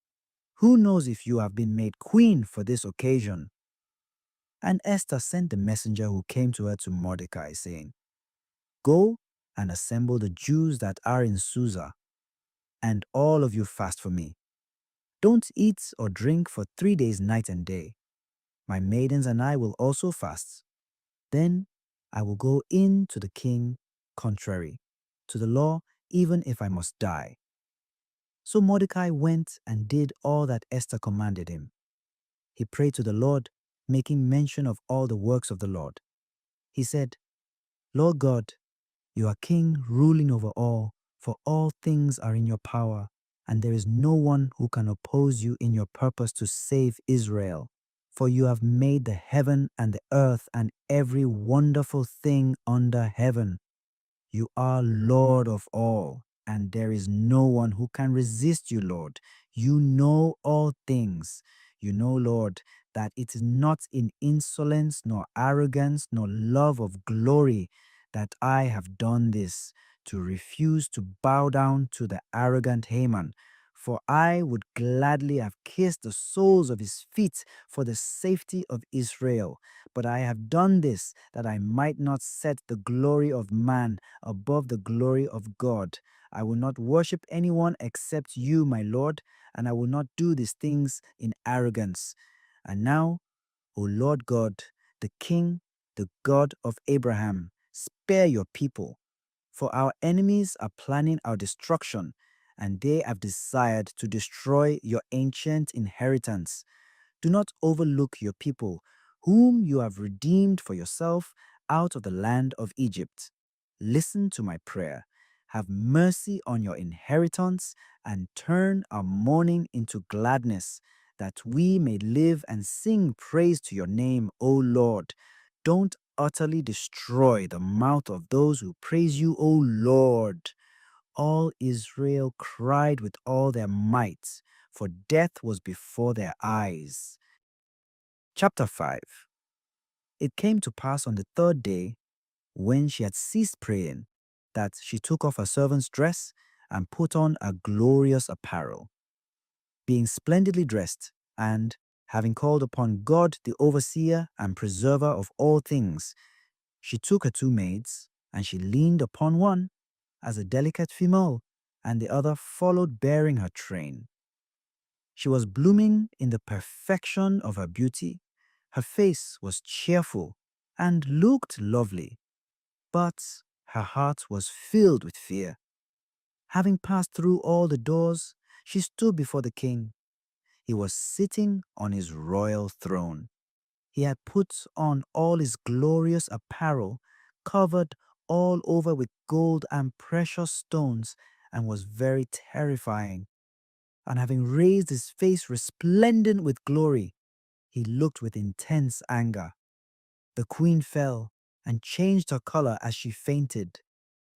Who knows if you have been made queen for this occasion? And Esther sent the messenger who came to her to Mordecai, saying, Go and assemble the Jews that are in Susa, and all of you fast for me. Don't eat or drink for 3 days, night and day. My maidens and I will also fast. Then I will go in to the king contrary to the law, even if I must die." So Mordecai went and did all that Esther commanded him. He prayed to the Lord, making mention of all the works of the Lord. He said, "Lord God, you are king ruling over all, for all things are in your power, and there is no one who can oppose you in your purpose to save Israel. For you have made the heaven and the earth and every wonderful thing under heaven. You are Lord of all, and there is no one who can resist you, Lord. You know all things. You know, Lord, that it is not in insolence, nor arrogance, nor love of glory that I have done this, to refuse to bow down to the arrogant Haman. For I would gladly have kissed the soles of his feet for the safety of Israel. But I have done this that I might not set the glory of man above the glory of God. I will not worship anyone except you, my Lord, and I will not do these things in arrogance. And now, O Lord God, the King, the God of Abraham, spare your people, for our enemies are planning our destruction, and they have desired to destroy your ancient inheritance. Do not overlook your people, whom you have redeemed for yourself out of the land of Egypt. Listen to my prayer. Have mercy on your inheritance and turn our mourning into gladness, that we may live and sing praise to your name, O Lord. Don't utterly destroy the mouth of those who praise you, O Lord. All Israel cried with all their might, for death was before their eyes. Chapter 5. It came to pass on the third day, when she had ceased praying, that she took off her servant's dress and put on a glorious apparel. Being splendidly dressed, and having called upon God the overseer and preserver of all things, she took her two maids, and she leaned upon one as a delicate female, and the other followed bearing her train. She was blooming in the perfection of her beauty. Her face was cheerful and looked lovely, but her heart was filled with fear. Having passed through all the doors, she stood before the king. He was sitting on his royal throne. He had put on all his glorious apparel, covered all over with gold and precious stones, and was very terrifying. And having raised his face resplendent with glory, he looked with intense anger. The queen fell and changed her color as she fainted.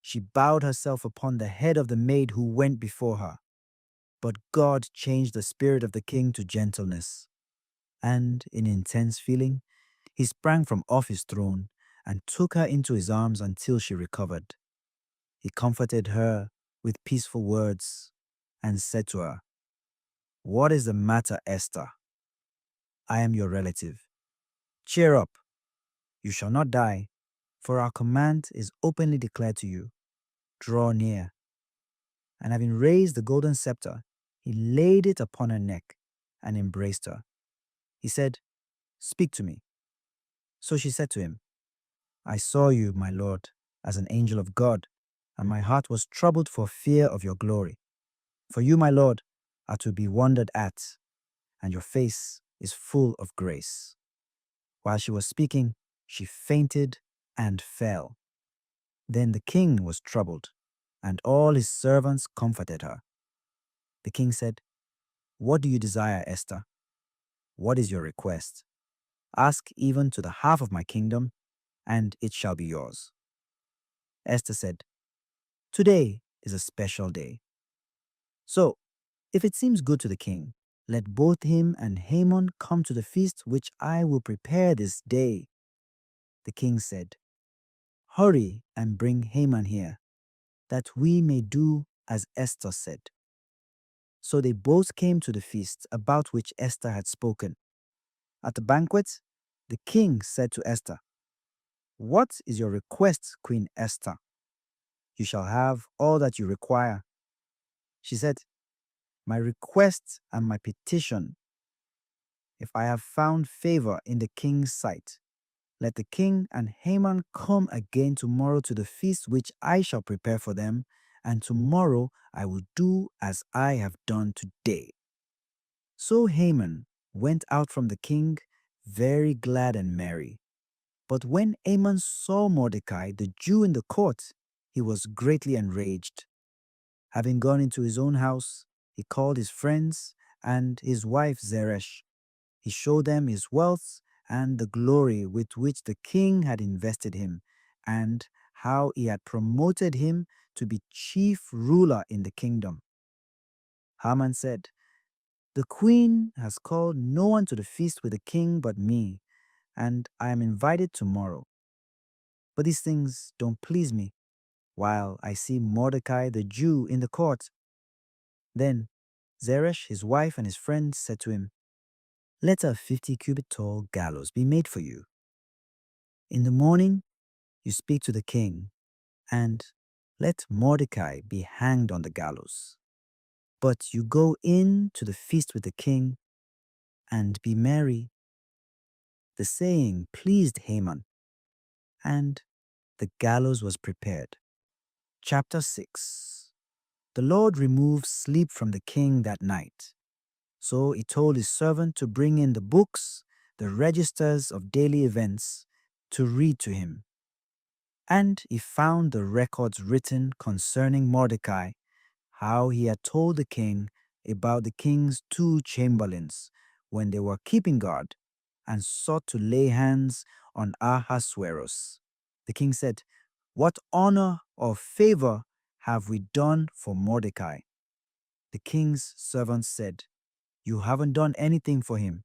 She bowed herself upon the head of the maid who went before her. But God changed the spirit of the king to gentleness. And in intense feeling, he sprang from off his throne and took her into his arms until she recovered. He comforted her with peaceful words and said to her, "What is the matter, Esther? I am your relative. Cheer up. You shall not die, for our command is openly declared to you. Draw near." And having raised the golden scepter, he laid it upon her neck and embraced her. He said, "Speak to me." So she said to him, "I saw you, my lord, as an angel of God, and my heart was troubled for fear of your glory. For you, my lord, are to be wondered at, and your face is full of grace." While she was speaking, she fainted and fell. Then the king was troubled, and all his servants comforted her. The king said, "What do you desire, Esther? What is your request? Ask even to the half of my kingdom, and it shall be yours." Esther said, "Today is a special day. So, if it seems good to the king, let both him and Haman come to the feast which I will prepare this day." The king said, "Hurry and bring Haman here, that we may do as Esther said." So they both came to the feast about which Esther had spoken. At the banquet, the king said to Esther, "What is your request, Queen Esther? You shall have all that you require." She said, "My request and my petition, if I have found favor in the king's sight, let the king and Haman come again tomorrow to the feast which I shall prepare for them, and tomorrow I will do as I have done today." So Haman went out from the king, very glad and merry. But when Haman saw Mordecai, the Jew, in the court, he was greatly enraged. Having gone into his own house, he called his friends and his wife Zeresh. He showed them his wealth and the glory with which the king had invested him, and how he had promoted him to be chief ruler in the kingdom. Haman said, "The queen has called no one to the feast with the king but me, and I am invited tomorrow. But these things don't please me, while I see Mordecai the Jew in the court." Then Zeresh, his wife, and his friends said to him, "Let a 50-cubit tall gallows be made for you. In the morning you speak to the king, and let Mordecai be hanged on the gallows. But you go in to the feast with the king and be merry." The saying pleased Haman, and the gallows was prepared. Chapter 6. The Lord removed sleep from the king that night. So he told his servant to bring in the books, the registers of daily events, to read to him. And he found the records written concerning Mordecai, how he had told the king about the king's two chamberlains when they were keeping guard, and sought to lay hands on Ahasuerus. The king said, "What honor or favor have we done for Mordecai?" The king's servants said, "You haven't done anything for him."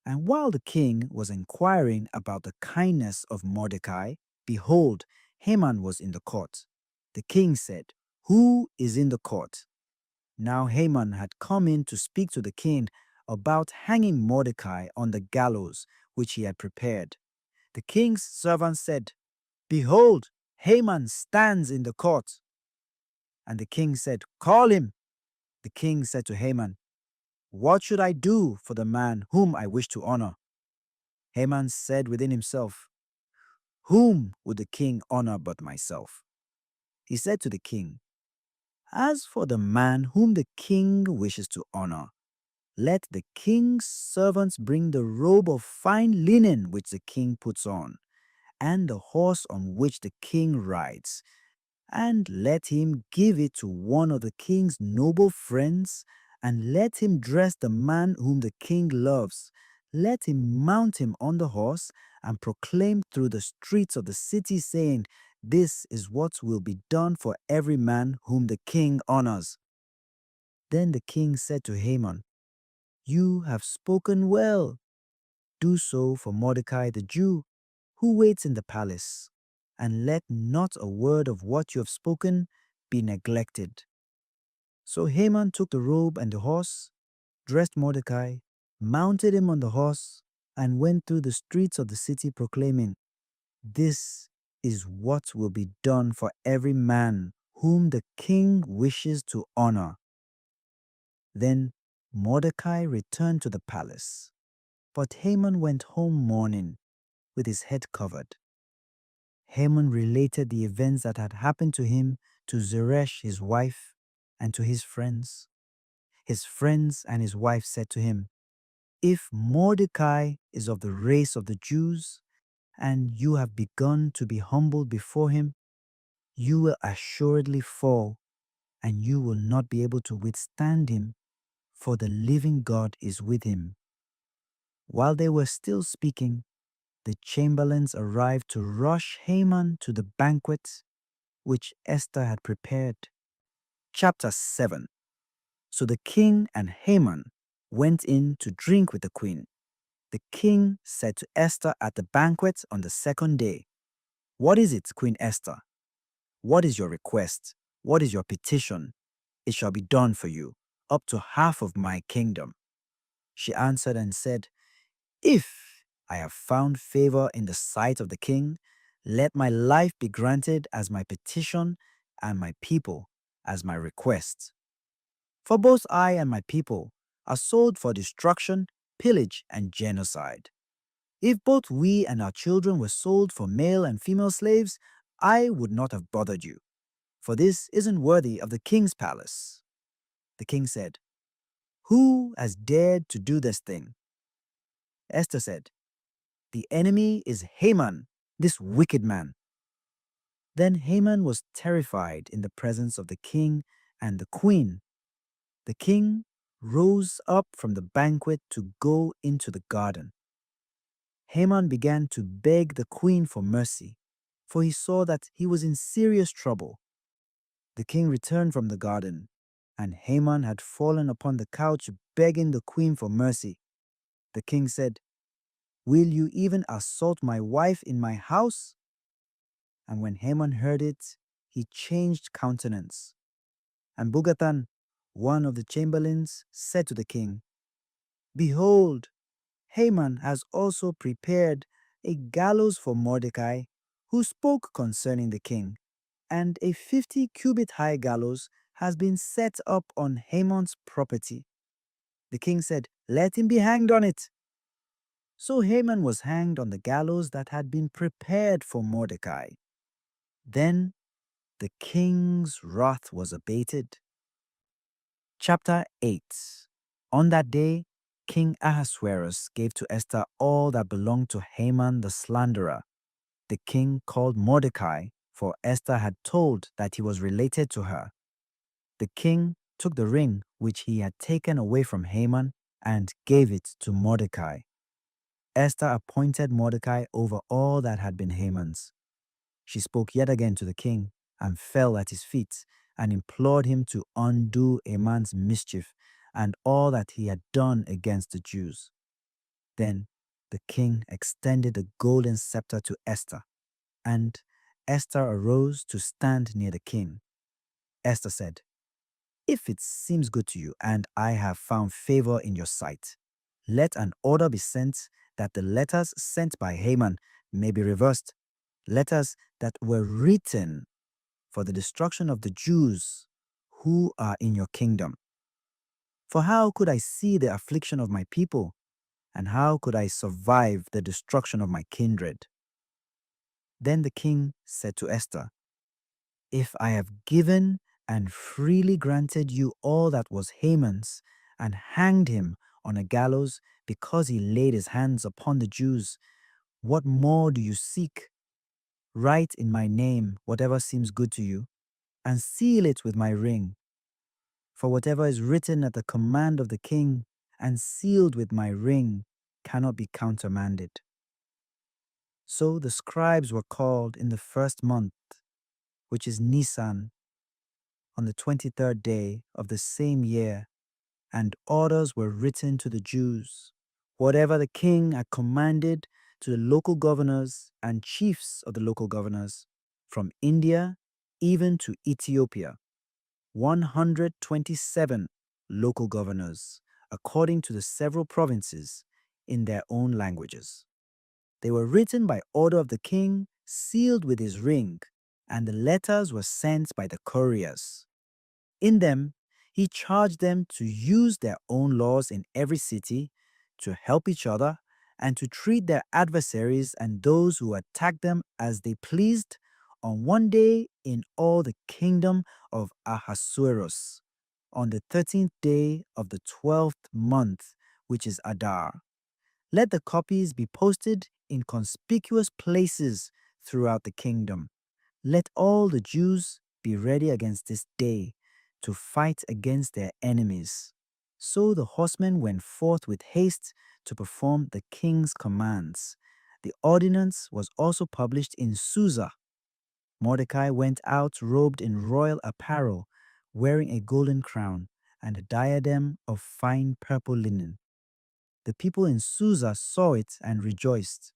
And while the king was inquiring about the kindness of Mordecai, behold, Haman was in the court. The king said, "Who is in the court?" Now Haman had come in to speak to the king about hanging Mordecai on the gallows which he had prepared. The king's servant said, "Behold, Haman stands in the court." And the king said, "Call him." The king said to Haman, "What should I do for the man whom I wish to honor?" Haman said within himself, "Whom would the king honor but myself?" He said to the king, "As for the man whom the king wishes to honor, let the king's servants bring the robe of fine linen which the king puts on, and the horse on which the king rides, and let him give it to one of the king's noble friends, and let him dress the man whom the king loves. Let him mount him on the horse, and proclaim through the streets of the city, saying, 'This is what will be done for every man whom the king honors.'" Then the king said to Haman, "You have spoken well. Do so for Mordecai the Jew, who waits in the palace, and let not a word of what you have spoken be neglected." So Haman took the robe and the horse, dressed Mordecai, mounted him on the horse, and went through the streets of the city proclaiming, "This is what will be done for every man whom the king wishes to honor." Then Mordecai returned to the palace, but Haman went home mourning, with his head covered. Haman related the events that had happened to him to Zeresh his wife and to his friends. His friends and his wife said to him, "If Mordecai is of the race of the Jews, and you have begun to be humbled before him, you will assuredly fall, and you will not be able to withstand him, for the living God is with him." While they were still speaking, the chamberlains arrived to rush Haman to the banquet which Esther had prepared. Chapter 7. So the king and Haman went in to drink with the queen. The king said to Esther at the banquet on the second day, "What is it, Queen Esther? What is your request? What is your petition? It shall be done for you, up to half of my kingdom." She answered and said, "If I have found favor in the sight of the king, let my life be granted as my petition, and my people as my request." For both I and my people are sold for destruction, pillage, and genocide. If both we and our children were sold for male and female slaves, I would not have bothered you, for this isn't worthy of the king's palace." The king said, "Who has dared to do this thing?" Esther said, "The enemy is Haman, this wicked man." Then Haman was terrified in the presence of the king and the queen. The king rose up from the banquet to go into the garden. Haman began to beg the queen for mercy, for he saw that he was in serious trouble. The king returned from the garden, and Haman had fallen upon the couch begging the queen for mercy. The king said, "Will you even assault my wife in my house?" And when Haman heard it, he changed countenance. And Bugatan, one of the chamberlains, said to the king, "Behold, Haman has also prepared a gallows for Mordecai, who spoke concerning the king, and a 50-cubit high gallows has been set up on Haman's property." The king said, "Let him be hanged on it." So Haman was hanged on the gallows that had been prepared for Mordecai. Then the king's wrath was abated. Chapter 8. On that day, King Ahasuerus gave to Esther all that belonged to Haman the slanderer. The king called Mordecai, for Esther had told that he was related to her. The king took the ring which he had taken away from Haman and gave it to Mordecai. Esther appointed Mordecai over all that had been Haman's. She spoke yet again to the king and fell at his feet and implored him to undo Haman's mischief and all that he had done against the Jews. Then the king extended the golden scepter to Esther, and Esther arose to stand near the king. Esther said, "If it seems good to you and I have found favor in your sight, let an order be sent that the letters sent by Haman may be reversed, letters that were written for the destruction of the Jews who are in your kingdom. For how could I see the affliction of my people, and how could I survive the destruction of my kindred?" Then the king said to Esther, "If I have given and freely granted you all that was Haman's, and hanged him on a gallows because he laid his hands upon the Jews, what more do you seek? Write in my name whatever seems good to you, and seal it with my ring. For whatever is written at the command of the king and sealed with my ring cannot be countermanded." So the scribes were called in the first month, which is Nisan, on the 23rd day of the same year, and orders were written to the Jews, whatever the king had commanded, to the local governors and chiefs of the local governors, from India even to Ethiopia, 127 local governors, according to the several provinces, in their own languages. They were written by order of the king, sealed with his ring, and the letters were sent by the couriers. In them, he charged them to use their own laws in every city, to help each other, and to treat their adversaries and those who attacked them as they pleased on one day in all the kingdom of Ahasuerus, on the 13th day of the 12th month, which is Adar. Let the copies be posted in conspicuous places throughout the kingdom. Let all the Jews be ready against this day to fight against their enemies. So the horsemen went forth with haste to perform the king's commands. The ordinance was also published in Susa. Mordecai went out robed in royal apparel, wearing a golden crown and a diadem of fine purple linen. The people in Susa saw it and rejoiced.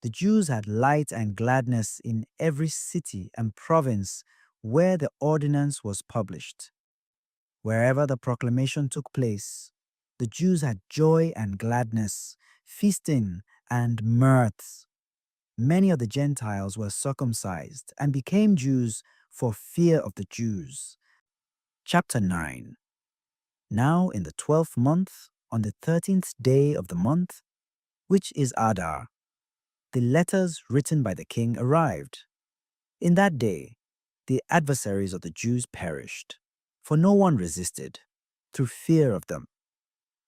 The Jews had light and gladness in every city and province where the ordinance was published. Wherever the proclamation took place, the Jews had joy and gladness, feasting and mirth. Many of the Gentiles were circumcised and became Jews for fear of the Jews. Chapter 9. Now in the 12th month, on the 13th day of the month, which is Adar, the letters written by the king arrived. In that day, the adversaries of the Jews perished, for no one resisted, through fear of them.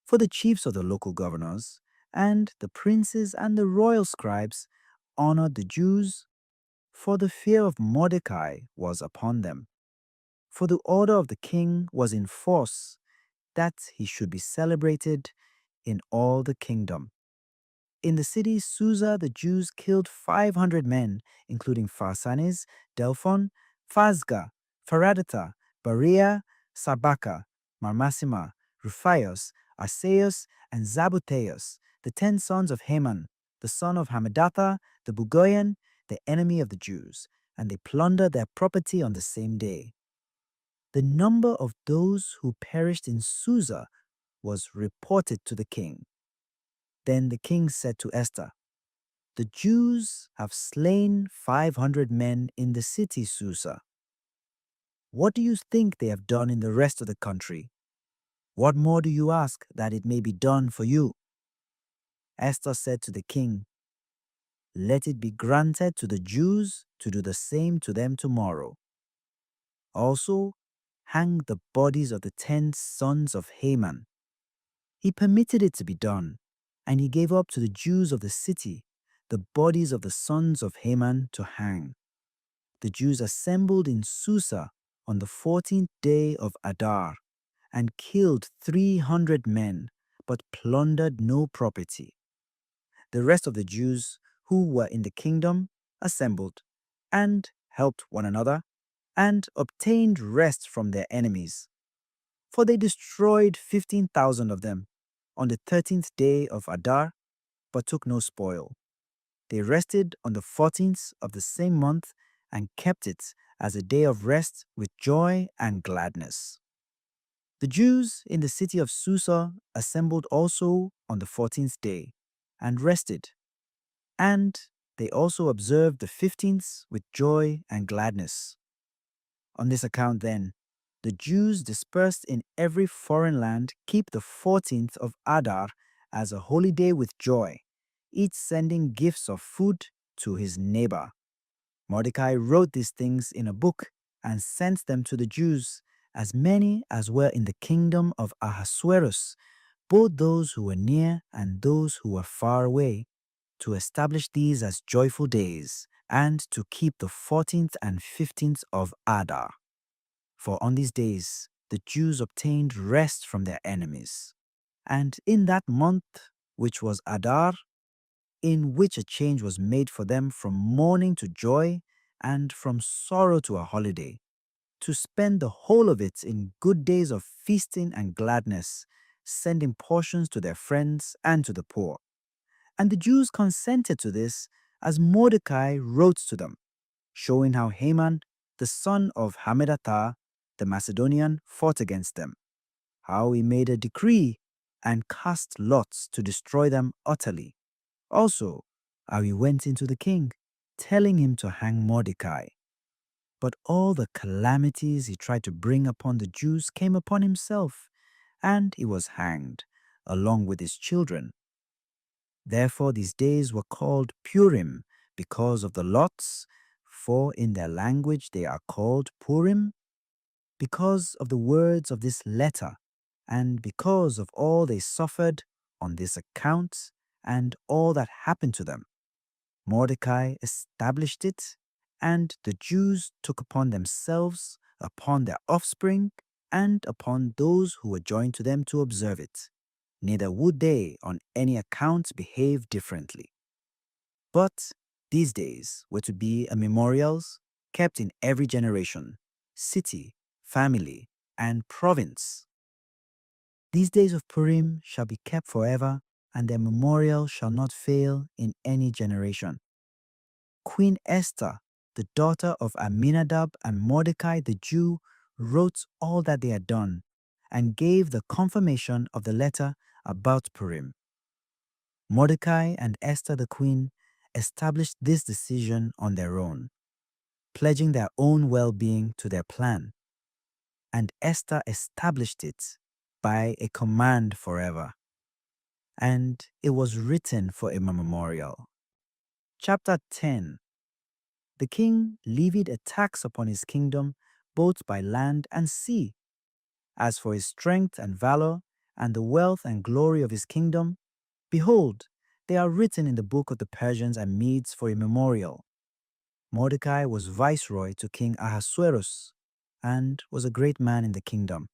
For the chiefs of the local governors, and the princes and the royal scribes honored the Jews, for the fear of Mordecai was upon them. For the order of the king was in force that he should be celebrated in all the kingdom. In the city Susa, the Jews killed 500 men, including Pharsanes, Delphon, Phasga, Pharadata, Barea, Sabaka, Marmasima, Ruphius, Arsaeus, and Zabutheus, the 10 sons of Haman, the son of Hammedatha, the Bugoyan, the enemy of the Jews, and they plundered their property on the same day. The number of those who perished in Susa was reported to the king. Then the king said to Esther, "The Jews have slain 500 men in the city Susa. What do you think they have done in the rest of the country? What more do you ask that it may be done for you?" Esther said to the king, "Let it be granted to the Jews to do the same to them tomorrow. Also, hang the bodies of the 10 sons of Haman." He permitted it to be done, and he gave up to the Jews of the city the bodies of the sons of Haman to hang. The Jews assembled in Susa on the 14th day of Adar and killed 300 men, but plundered no property. The rest of the Jews who were in the kingdom assembled and helped one another and obtained rest from their enemies. For they destroyed 15,000 of them on the 13th day of Adar, but took no spoil. They rested on the 14th of the same month and kept it as a day of rest with joy and gladness. The Jews in the city of Susa assembled also on the 14th day and rested, and they also observed the 15th with joy and gladness. On this account, then, the Jews dispersed in every foreign land keep the 14th of Adar as a holy day with joy, each sending gifts of food to his neighbor. Mordecai wrote these things in a book and sent them to the Jews, as many as were in the kingdom of Ahasuerus, both those who were near and those who were far away, to establish these as joyful days, and to keep the 14th and 15th of Adar. For on these days the Jews obtained rest from their enemies. And in that month, which was Adar, in which a change was made for them from mourning to joy and from sorrow to a holiday, to spend the whole of it in good days of feasting and gladness, sending portions to their friends and to the poor. And the Jews consented to this as Mordecai wrote to them, showing how Haman, the son of Hammedatha, the Macedonian, fought against them, how he made a decree and cast lots to destroy them utterly. Also, how he went into the king, telling him to hang Mordecai. But all the calamities he tried to bring upon the Jews came upon himself, and he was hanged, along with his children. Therefore these days were called Purim, because of the lots, for in their language they are called Purim, because of the words of this letter, and because of all they suffered on this account, and all that happened to them. Mordecai established it, and the Jews took upon themselves, upon their offspring, and upon those who were joined to them to observe it. Neither would they on any account behave differently. But these days were to be a memorials kept in every generation, city, family, and province. These days of Purim shall be kept forever, and their memorial shall not fail in any generation. Queen Esther, the daughter of Aminadab and Mordecai the Jew, wrote all that they had done, and gave the confirmation of the letter about Purim. Mordecai and Esther the queen established this decision on their own, pledging their own well-being to their plan. And Esther established it by a command forever, and it was written for a memorial. Chapter 10. The king levied a tax upon his kingdom, both by land and sea. As for his strength and valor, and the wealth and glory of his kingdom, behold, they are written in the book of the Persians and Medes for a memorial. Mordecai was viceroy to King Ahasuerus, and was a great man in the kingdom,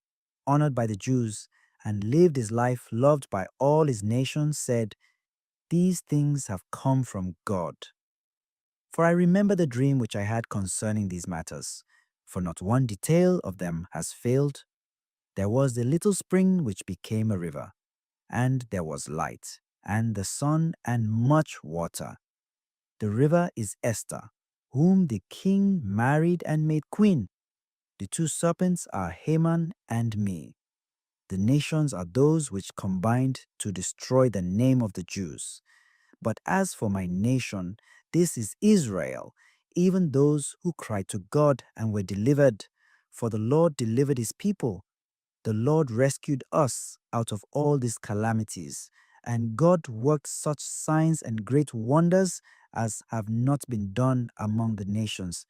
honored by the Jews, and lived his life loved by all his nations, said, "These things have come from God." For I remember the dream which I had concerning these matters, for not one detail of them has failed. There was the little spring which became a river, and there was light, and the sun, and much water. The river is Esther, whom the king married and made queen. The two serpents are Haman and me. The nations are those which combined to destroy the name of the Jews. But as for my nation, this is Israel, even those who cried to God and were delivered. For the Lord delivered his people. The Lord rescued us out of all these calamities, and God worked such signs and great wonders as have not been done among the nations.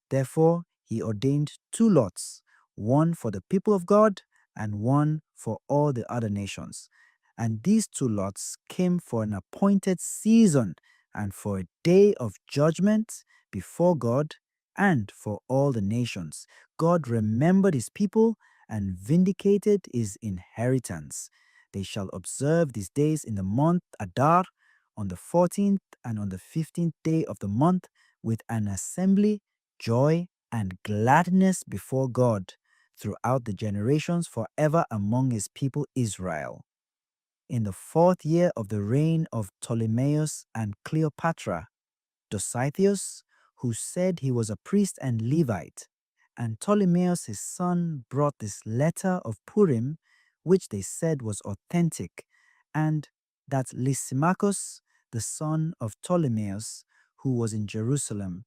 Therefore, he ordained two lots, one for the people of God and one for all the other nations. And these two lots came for an appointed season and for a day of judgment before God and for all the nations. God remembered his people and vindicated his inheritance. They shall observe these days in the month Adar, on the 14th and on the 15th day of the month, with an assembly, joy, and gladness before God throughout the generations forever among his people Israel. In the 4th year of the reign of Ptolemaeus and Cleopatra, Dositheus, who said he was a priest and Levite, and Ptolemaeus his son brought this letter of Purim, which they said was authentic, and that Lysimachus, the son of Ptolemaeus, who was in Jerusalem,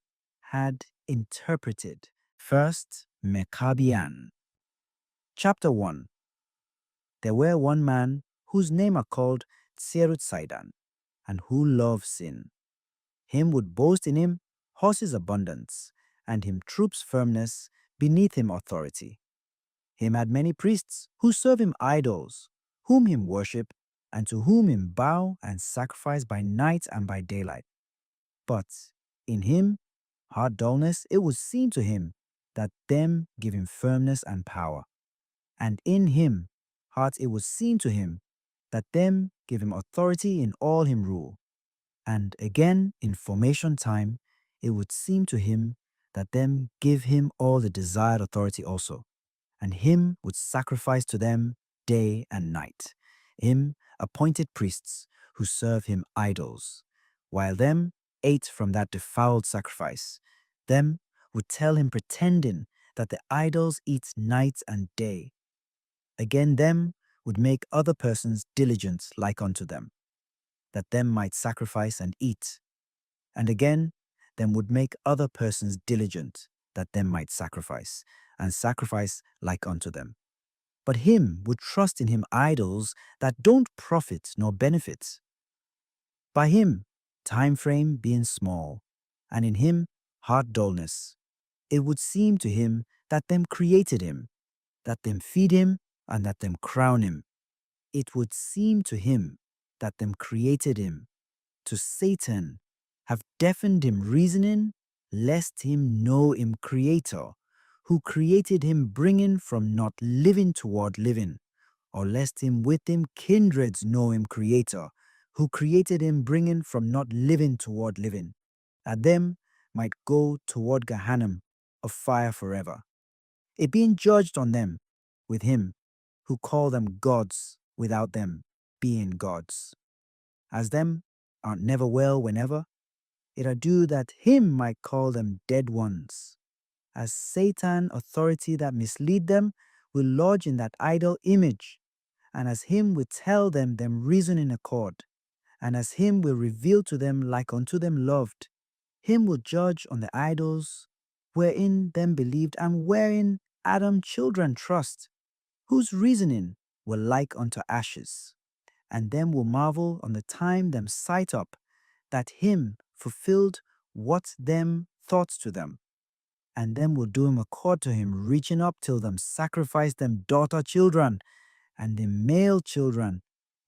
had interpreted. First Maccabean. Chapter 1. There were one man whose name are called Tserutsidon, and who loved sin. Him would boast in him horses abundance, and him troops firmness, beneath him authority. Him had many priests, who serve him idols, whom him worship, and to whom him bow and sacrifice by night and by daylight. But in him, hard dullness, it would seem to him that them give him firmness and power. And in him, heart, it would seem to him that them give him authority in all him rule. And again, in formation time, it would seem to him that them give him all the desired authority also, and him would sacrifice to them day and night, him appointed priests who serve him idols, while them ate from that defiled sacrifice. Them would tell him pretending that the idols eat night and day. Again them would make other persons diligent like unto them, that them might sacrifice and eat. And again, them would make other persons diligent, that them might sacrifice, and sacrifice like unto them. But him would trust in him idols that don't profit nor benefit. By him, time frame being small, and in him, heart dullness, it would seem to him that them created him, that them feed him, and that them crown him. It would seem to him that them created him, to Satan, have deafened him reasoning, lest him know him creator, who created him bringing from not living toward living, or lest him with him kindreds know him creator, who created him bringing from not living toward living, that them might go toward Gehenna of fire forever, it being judged on them with him who call them gods without them being gods. As them aren't never well whenever, it are due that him might call them dead ones. As Satan authority that mislead them will lodge in that idol image, and as him will tell them reason in accord, and as him will reveal to them like unto them loved, him will judge on the idols wherein them believed and wherein Adam children trust, whose reasoning were like unto ashes, and them will marvel on the time them sight up, that him fulfilled what them thought to them, and them will do him accord to him, reaching up till them sacrifice them daughter children, and the male children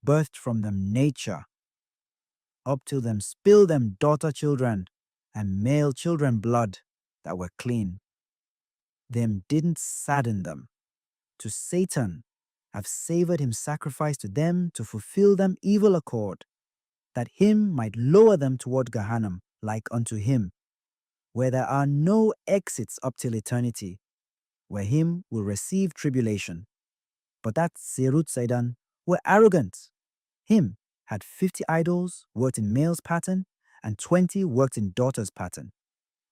birthed from them nature, up till them spill them daughter children, and male children blood that were clean. Them didn't sadden them. To Satan have savored him sacrifice to them to fulfill them evil accord, that him might lower them toward Gehenna like unto him, where there are no exits up till eternity, where him will receive tribulation. But that Serut Zaidan were arrogant. Him had 50 idols worked in male's pattern, and 20 worked in daughter's pattern.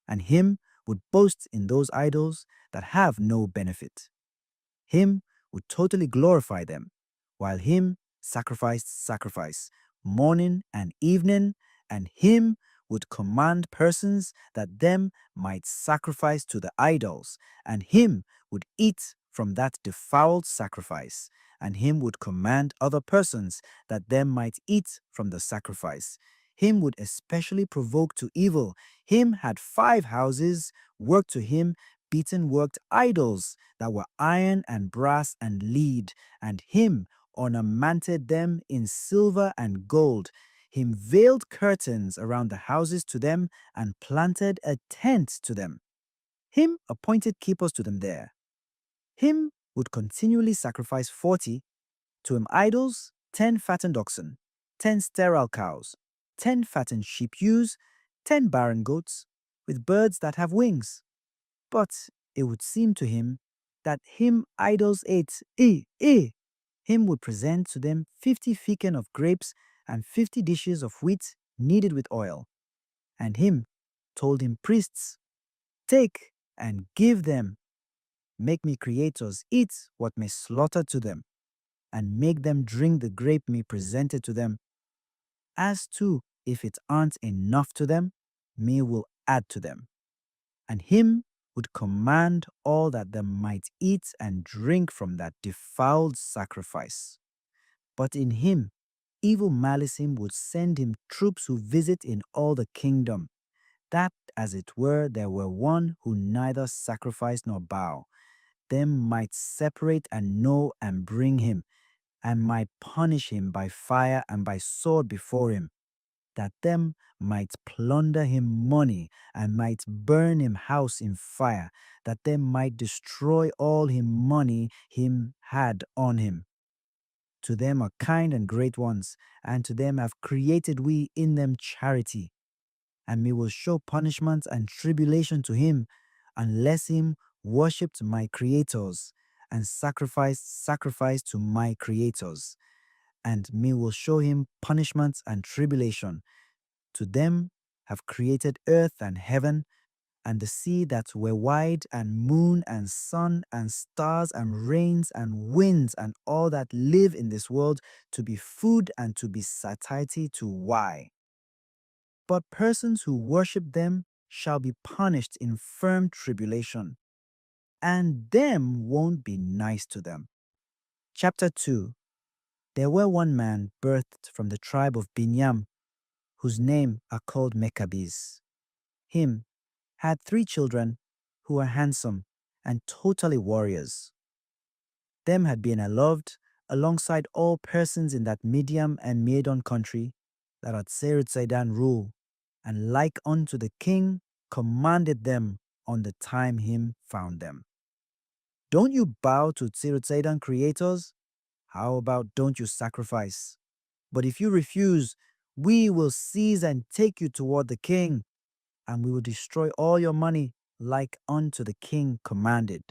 And him would boast in those idols that have no benefit. Him would totally glorify them, while him sacrificed sacrifice, morning and evening, and him would command persons that them might sacrifice to the idols, and him would eat from that defiled sacrifice, and him would command other persons that them might eat from the sacrifice. Him would especially provoke to evil. Him had 5 houses, worked to him, beaten worked idols that were iron and brass and lead, and him ornamented them in silver and gold. Him veiled curtains around the houses to them, and planted a tent to them. Him appointed keepers to them there. Him would continually sacrifice 40 to him idols, 10 fattened oxen, 10 sterile cows, 10 fattened sheep ewes, 10 barren goats, with birds that have wings. But it would seem to him that him idols ate, him would present to them 50 ficken of grapes and 50 dishes of wheat kneaded with oil. And him told him priests, take and give them, make me creators eat what may slaughter to them, and make them drink the grape me presented to them. As to if it aren't enough to them, me will add to them. And him would command all that they might eat and drink from that defiled sacrifice. But in him, evil malice him would send him troops who visit in all the kingdom, that as it were there were one who neither sacrifice nor bow. Them might separate and know and bring him, and might punish him by fire and by sword before him, that them might plunder him money, and might burn him house in fire, that they might destroy all him money him had on him. To them are kind and great ones, and to them have created we in them charity. And we will show punishment and tribulation to him, unless him worshipped my creators, and sacrificed to my creators. And me will show him punishment and tribulation. To them have created earth and heaven, and the sea that were wide, and moon and sun and stars and rains and winds and all that live in this world, to be food and to be satiety to why. But persons who worship them shall be punished in firm tribulation, and them won't be nice to them. Chapter 2. There were one man birthed from the tribe of Binyam, whose name are called Maccabees. Him had 3 children who were handsome and totally warriors. Them had been loved alongside all persons in that Midian and Meidon country that had Zaidan rule, and like unto the king commanded them on the time him found them. Don't you bow to Zaidan creators? How about don't you sacrifice? But if you refuse, we will seize and take you toward the king, and we will destroy all your money like unto the king commanded.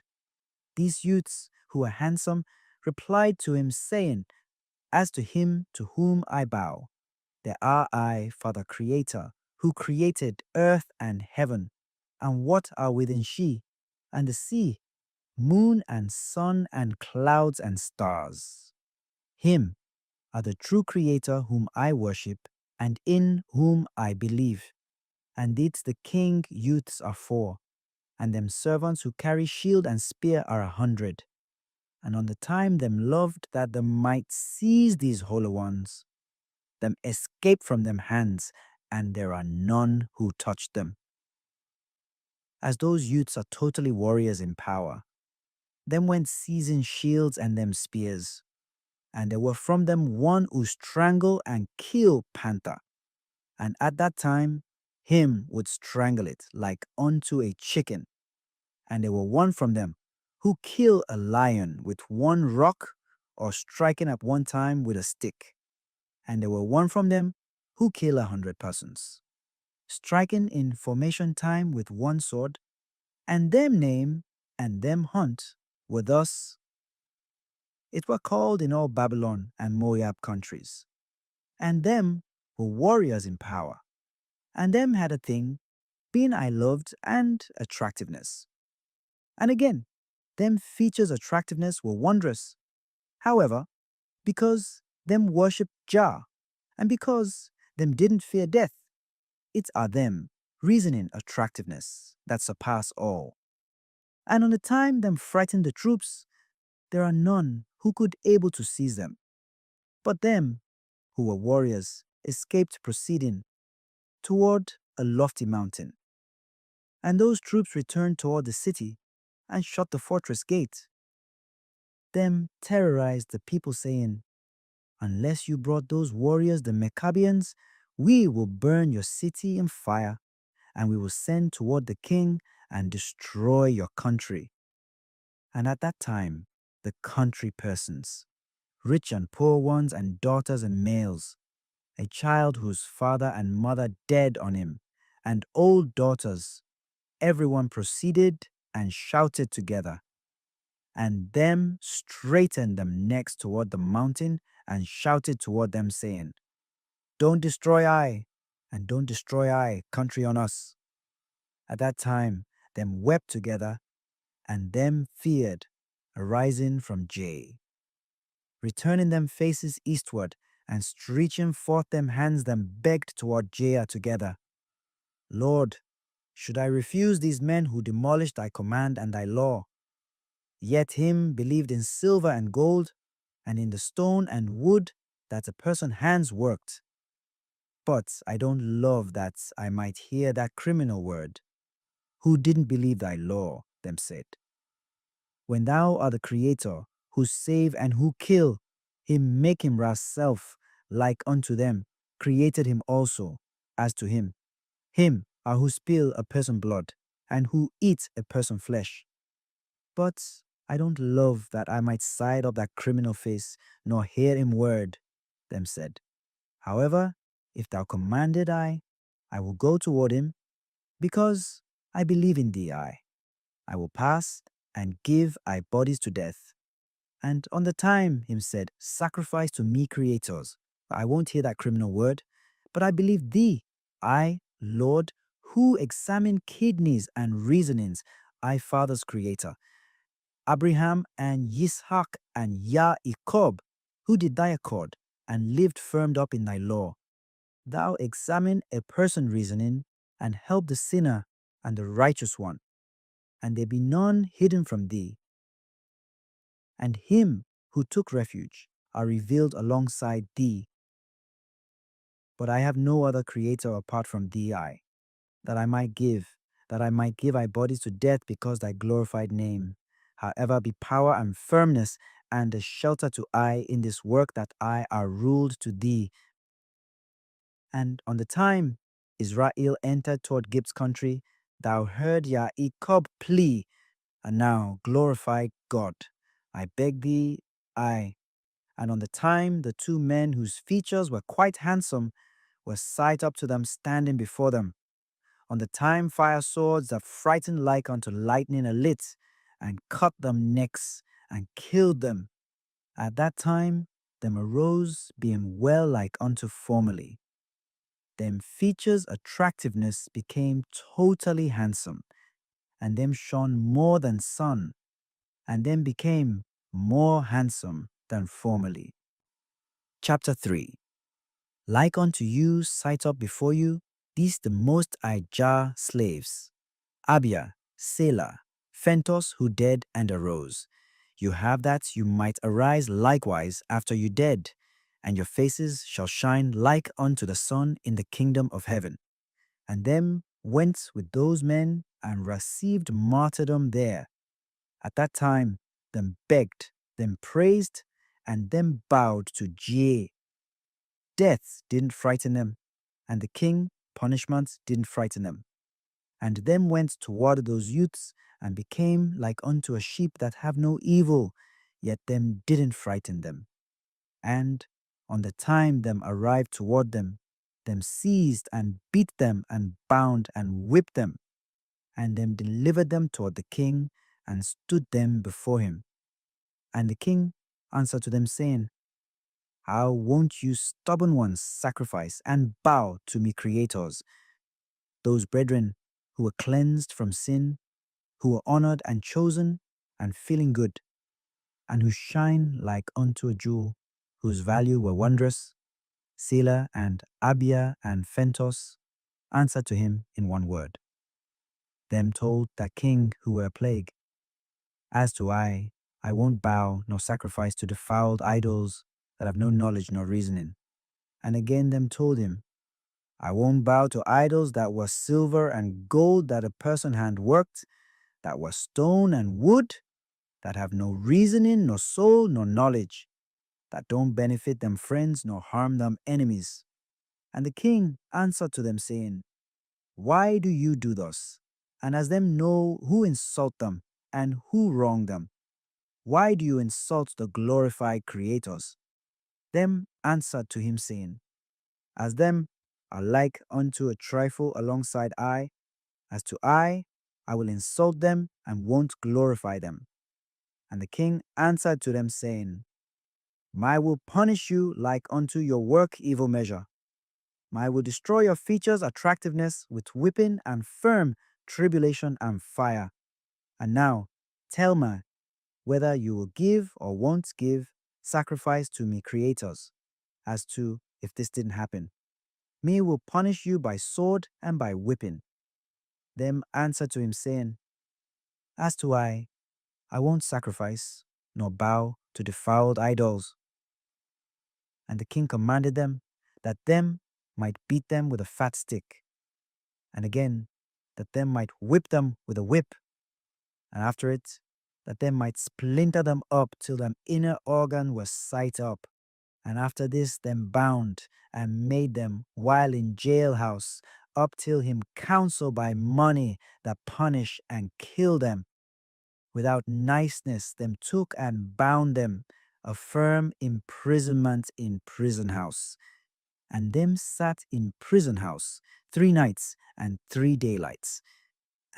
These youths, who were handsome, replied to him, saying, as to him to whom I bow, there are I, Father Creator, who created earth and heaven, and what are within she, and the sea, moon and sun and clouds and stars. Him are the true Creator whom I worship, and in whom I believe. And it's the king youths are 4, and them servants who carry shield and spear are 100. And on the time them loved that them might seize these holy ones, them escape from them hands, and there are none who touch them. As those youths are totally warriors in power, them went seizing shields and them spears, and there were from them one who strangle and kill panther, and at that time him would strangle it like unto a chicken. And there were one from them who kill a lion with one rock or striking at one time with a stick. And there were one from them who kill 100 persons, striking in formation time with one sword, and them name and them hunt were thus. It were called in all Babylon and Moab countries. And them were warriors in power, and them had a thing, being I loved and attractiveness. And again, them features attractiveness were wondrous. However, because them worship Jah, and because them didn't fear death, it are them reasoning attractiveness that surpass all. And on the time them frighten the troops, there are none who could able to seize them. But them, who were warriors, escaped proceeding toward a lofty mountain. And those troops returned toward the city and shut the fortress gate. Them terrorized the people, saying, unless you brought those warriors, the Maccabeans, we will burn your city in fire, and we will send toward the king and destroy your country. And at that time, the country persons, rich and poor ones, and daughters and males, a child whose father and mother dead on him, and old daughters, everyone proceeded and shouted together. And them straightened them necks toward the mountain and shouted toward them, saying, don't destroy I, and don't destroy I, country on us. At that time, them wept together, and them feared, arising from Jay. Returning them faces eastward, and stretching forth them hands, them begged toward Jah together. Lord, should I refuse these men who demolished thy command and thy law? Yet him believed in silver and gold, and in the stone and wood that a person's hands worked. But I don't love that I might hear that criminal word. Who didn't believe thy law, them said. When thou art the creator, who save and who kill, him make him self like unto them, created him also, as to him. Him are who spill a person blood, and who eat a person flesh. But I don't love that I might side up that criminal face, nor hear him word, them said. However, if thou commanded I will go toward him, because I believe in thee I will pass and give I bodies to death. And on the time, him said, sacrifice to me creators. I won't hear that criminal word, but I believe thee, I, Lord, who examine kidneys and reasonings, I father's creator. Abraham and Yitzhak and Yaakov, who did thy accord, and lived firmed up in thy law. Thou examine a person reasoning, and help the sinner and the righteous one, and there be none hidden from thee. And him who took refuge are revealed alongside thee. But I have no other creator apart from thee, that I might give thy bodies to death because thy glorified name, however, be power and firmness and a shelter to I in this work that I are ruled to thee. And on the time Israel entered toward Gibb's country, thou heard Yaakov plea, and now glorify God. I beg thee, and on the time the two men whose features were quite handsome were sight up to them standing before them. On the time fire swords that frightened like unto lightning alit, and cut them necks, and killed them. At that time them arose, being well like unto formerly. Them features attractiveness became totally handsome, and them shone more than sun, and them became more handsome than formerly. Chapter 3. Like unto you sight up before you, these the most Ijah slaves, Abia, Selah, Phentos who dead and arose. You have that you might arise likewise after you dead, and your faces shall shine like unto the sun in the kingdom of heaven. And them went with those men and received martyrdom there. At that time, them begged, them praised, and them bowed to Jah. Death didn't frighten them, and the king punishment didn't frighten them. And them went toward those youths and became like unto a sheep that have no evil, yet them didn't frighten them. And on the time them arrived toward them seized and beat them and bound and whipped them, and them delivered them toward the king and stood them before him. And the king answered to them, saying, How won't you stubborn ones sacrifice and bow to me creators, those brethren who were cleansed from sin, who were honored and chosen and feeling good, and who shine like unto a jewel, whose value were wondrous? Selah and Abia and Phentos answered to him in one word. Them told that king who were a plague, As to I won't bow nor sacrifice to defiled idols that have no knowledge nor reasoning. And again them told him, I won't bow to idols that were silver and gold that a person hand worked, that were stone and wood, that have no reasoning, nor soul, nor knowledge, that don't benefit them friends nor harm them enemies. And the king answered to them, saying, Why do you do thus? And as them know who insult them and who wrong them, why do you insult the glorified creators? Them answered to him, saying, As them are like unto a trifle alongside as to I will insult them and won't glorify them. And the king answered to them, saying, I will punish you like unto your work evil measure. I will destroy your features' attractiveness with whipping and firm tribulation and fire. And now, tell me whether you will give or won't give sacrifice to me creators, as to if this didn't happen. Me will punish you by sword and by whipping. Them answered to him, saying, As to I won't sacrifice, nor bow to defiled idols. And the king commanded them that them might beat them with a fat stick, and again that them might whip them with a whip, and after it that them might splinter them up till them inner organ was sight up, and after this them bound and made them while in jailhouse up till him counsel by money that punish and kill them. Without niceness them took and bound them, a firm imprisonment in prison house. And them sat in prison house 3 nights and 3 daylights.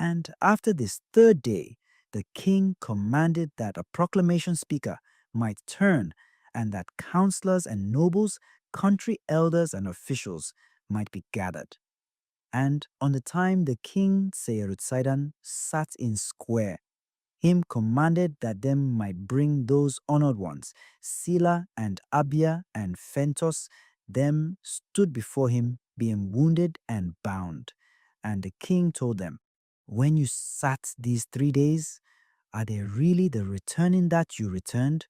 And after this third day, the king commanded that a proclamation speaker might turn, and that counselors and nobles, country elders and officials might be gathered. And on the time the king Seirutsidon sat in square, him commanded that them might bring those honored ones, Selah and Abia and Phentos, them stood before him, being wounded and bound. And the king told them, When you sat these 3 days, are they really the returning that you returned,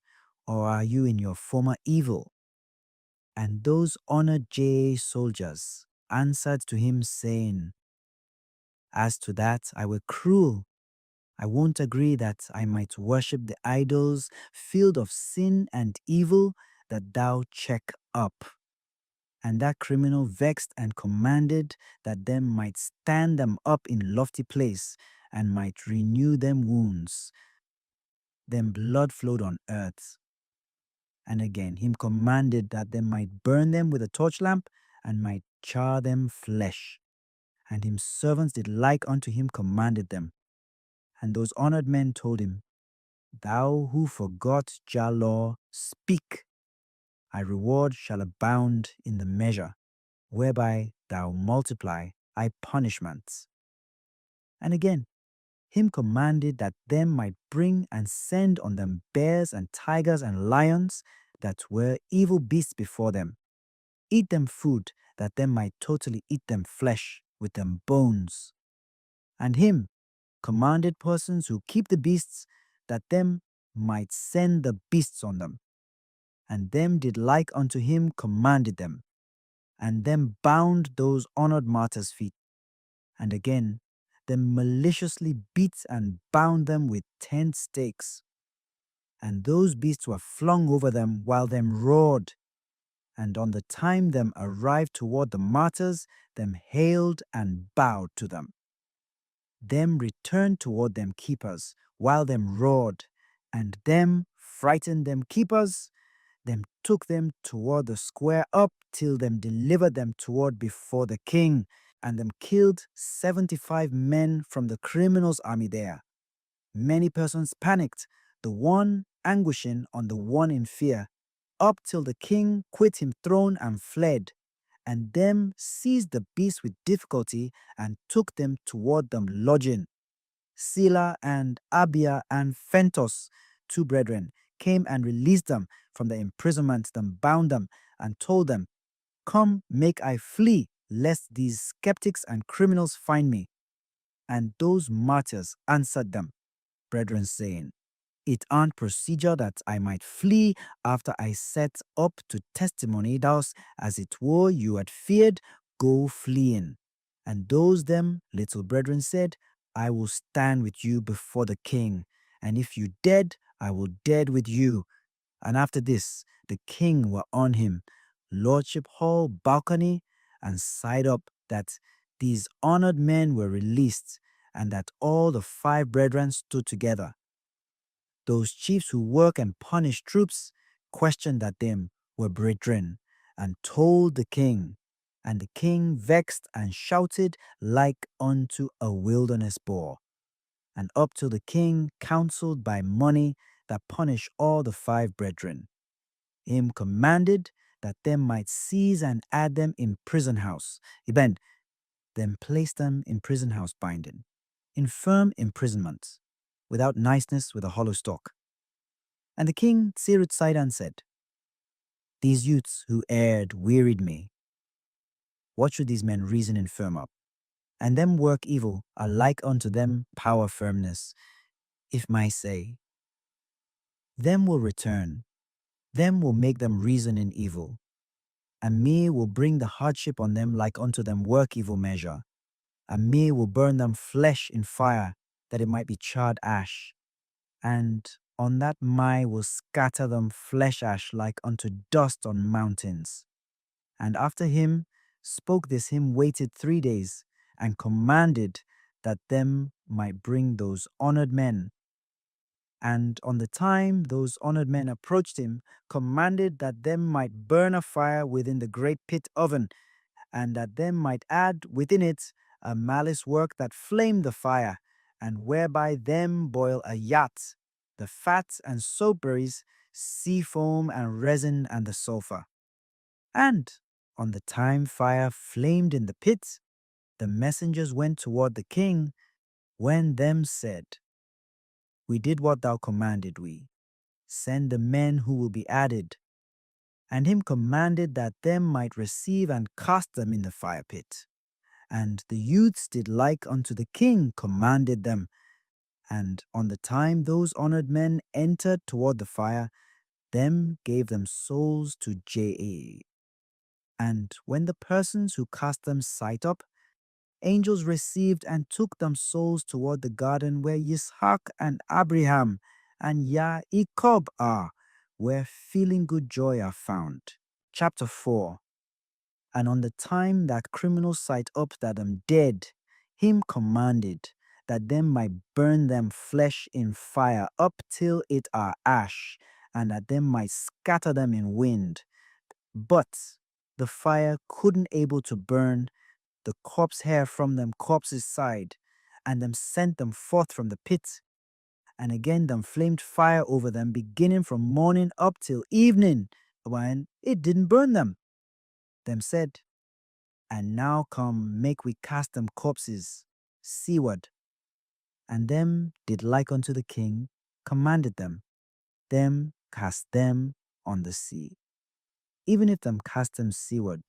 or are you in your former evil? And those honored soldiers answered to him, saying, As to that, I were cruel. I won't agree that I might worship the idols filled of sin and evil that thou check up. And that criminal vexed and commanded that them might stand them up in lofty place and might renew them wounds. Then blood flowed on earth. And again him commanded that them might burn them with a torch lamp and might char them flesh. And him servants did like unto him commanded them. And those honored men told him, Thou who forgot Jah law, speak. Thy reward shall abound in the measure, whereby thou multiply thy punishments. And again, him commanded that them might bring and send on them bears and tigers and lions that were evil beasts before them. Eat them food that them might totally eat them flesh with them bones. And him commanded persons who keep the beasts that them might send the beasts on them. And them did like unto him commanded them, and them bound those honored martyrs' feet, and again them maliciously beat and bound them with 10 stakes. And those beasts were flung over them while them roared. And on the time them arrived toward the martyrs, them hailed and bowed to them. Them returned toward them keepers, while them roared, and them frightened them keepers, them took them toward the square up till them delivered them toward before the king, and them killed 75 men from the criminals' army there. Many persons panicked, the one anguishing on the one in fear, up till the king quit him throne and fled, and them seized the beasts with difficulty and took them toward them lodging. Sila and Abia and Phentos, 2 brethren, came and released them from the imprisonment, them bound them, and told them, Come, make I flee, lest these skeptics and criminals find me. And those martyrs answered them, brethren, saying, It aren't procedure that I might flee after I set up to testimony, thus, as it were you had feared, go fleeing. And those them little brethren said, I will stand with you before the king, and if you dead, I will dead with you. And after this, the king were on him, lordship hall, balcony, and side up, that these honored men were released, and that all the 5 brethren stood together. Those chiefs who work and punish troops questioned that them were brethren, and told the king. And the king vexed and shouted like unto a wilderness boar. And up till the king counseled by money that punish all the 5 brethren. Him commanded that them might seize and add them in prison house. Eben, then place them in prison house binding, in firm imprisonment, without niceness with a hollow stalk. And the king Tsirut sighed and said, These youths who erred wearied me. What should these men reason and firm up? And them work evil are like unto them power firmness. If my say, them will return, them will make them reason in evil, and me will bring the hardship on them like unto them work evil measure, and me will burn them flesh in fire, that it might be charred ash, and on that my will scatter them flesh ash like unto dust on mountains. And after him spoke this him waited 3 days, and commanded that them might bring those honored men. And on the time those honored men approached him, commanded that them might burn a fire within the great pit oven, and that them might add within it a malice work that flamed the fire, and whereby them boil a yacht, the fat and soapberries, sea foam and resin and the sulfur. And on the time fire flamed in the pit, the messengers went toward the king, when them said, We did what thou commanded we. Send the men who will be added. And him commanded that them might receive and cast them in the fire pit. And the youths did like unto the king commanded them. And on the time those honored men entered toward the fire, them gave them souls to J.A. And when the persons who cast them sight up, angels received and took them souls toward the garden where Yishak and Abraham and Yaakov are, where feeling good joy are found. Chapter 4. And on the time that criminals sight up that am dead, him commanded that them might burn them flesh in fire up till it are ash, and that them might scatter them in wind. But the fire couldn't able to burn the corpse hair from them corpse's side, and them sent them forth from the pit. And again them flamed fire over them, beginning from morning up till evening, when it didn't burn them. Them said, And now come, make we cast them corpses seaward. And them did like unto the king, commanded them cast them on the sea. Even if them cast them seaward,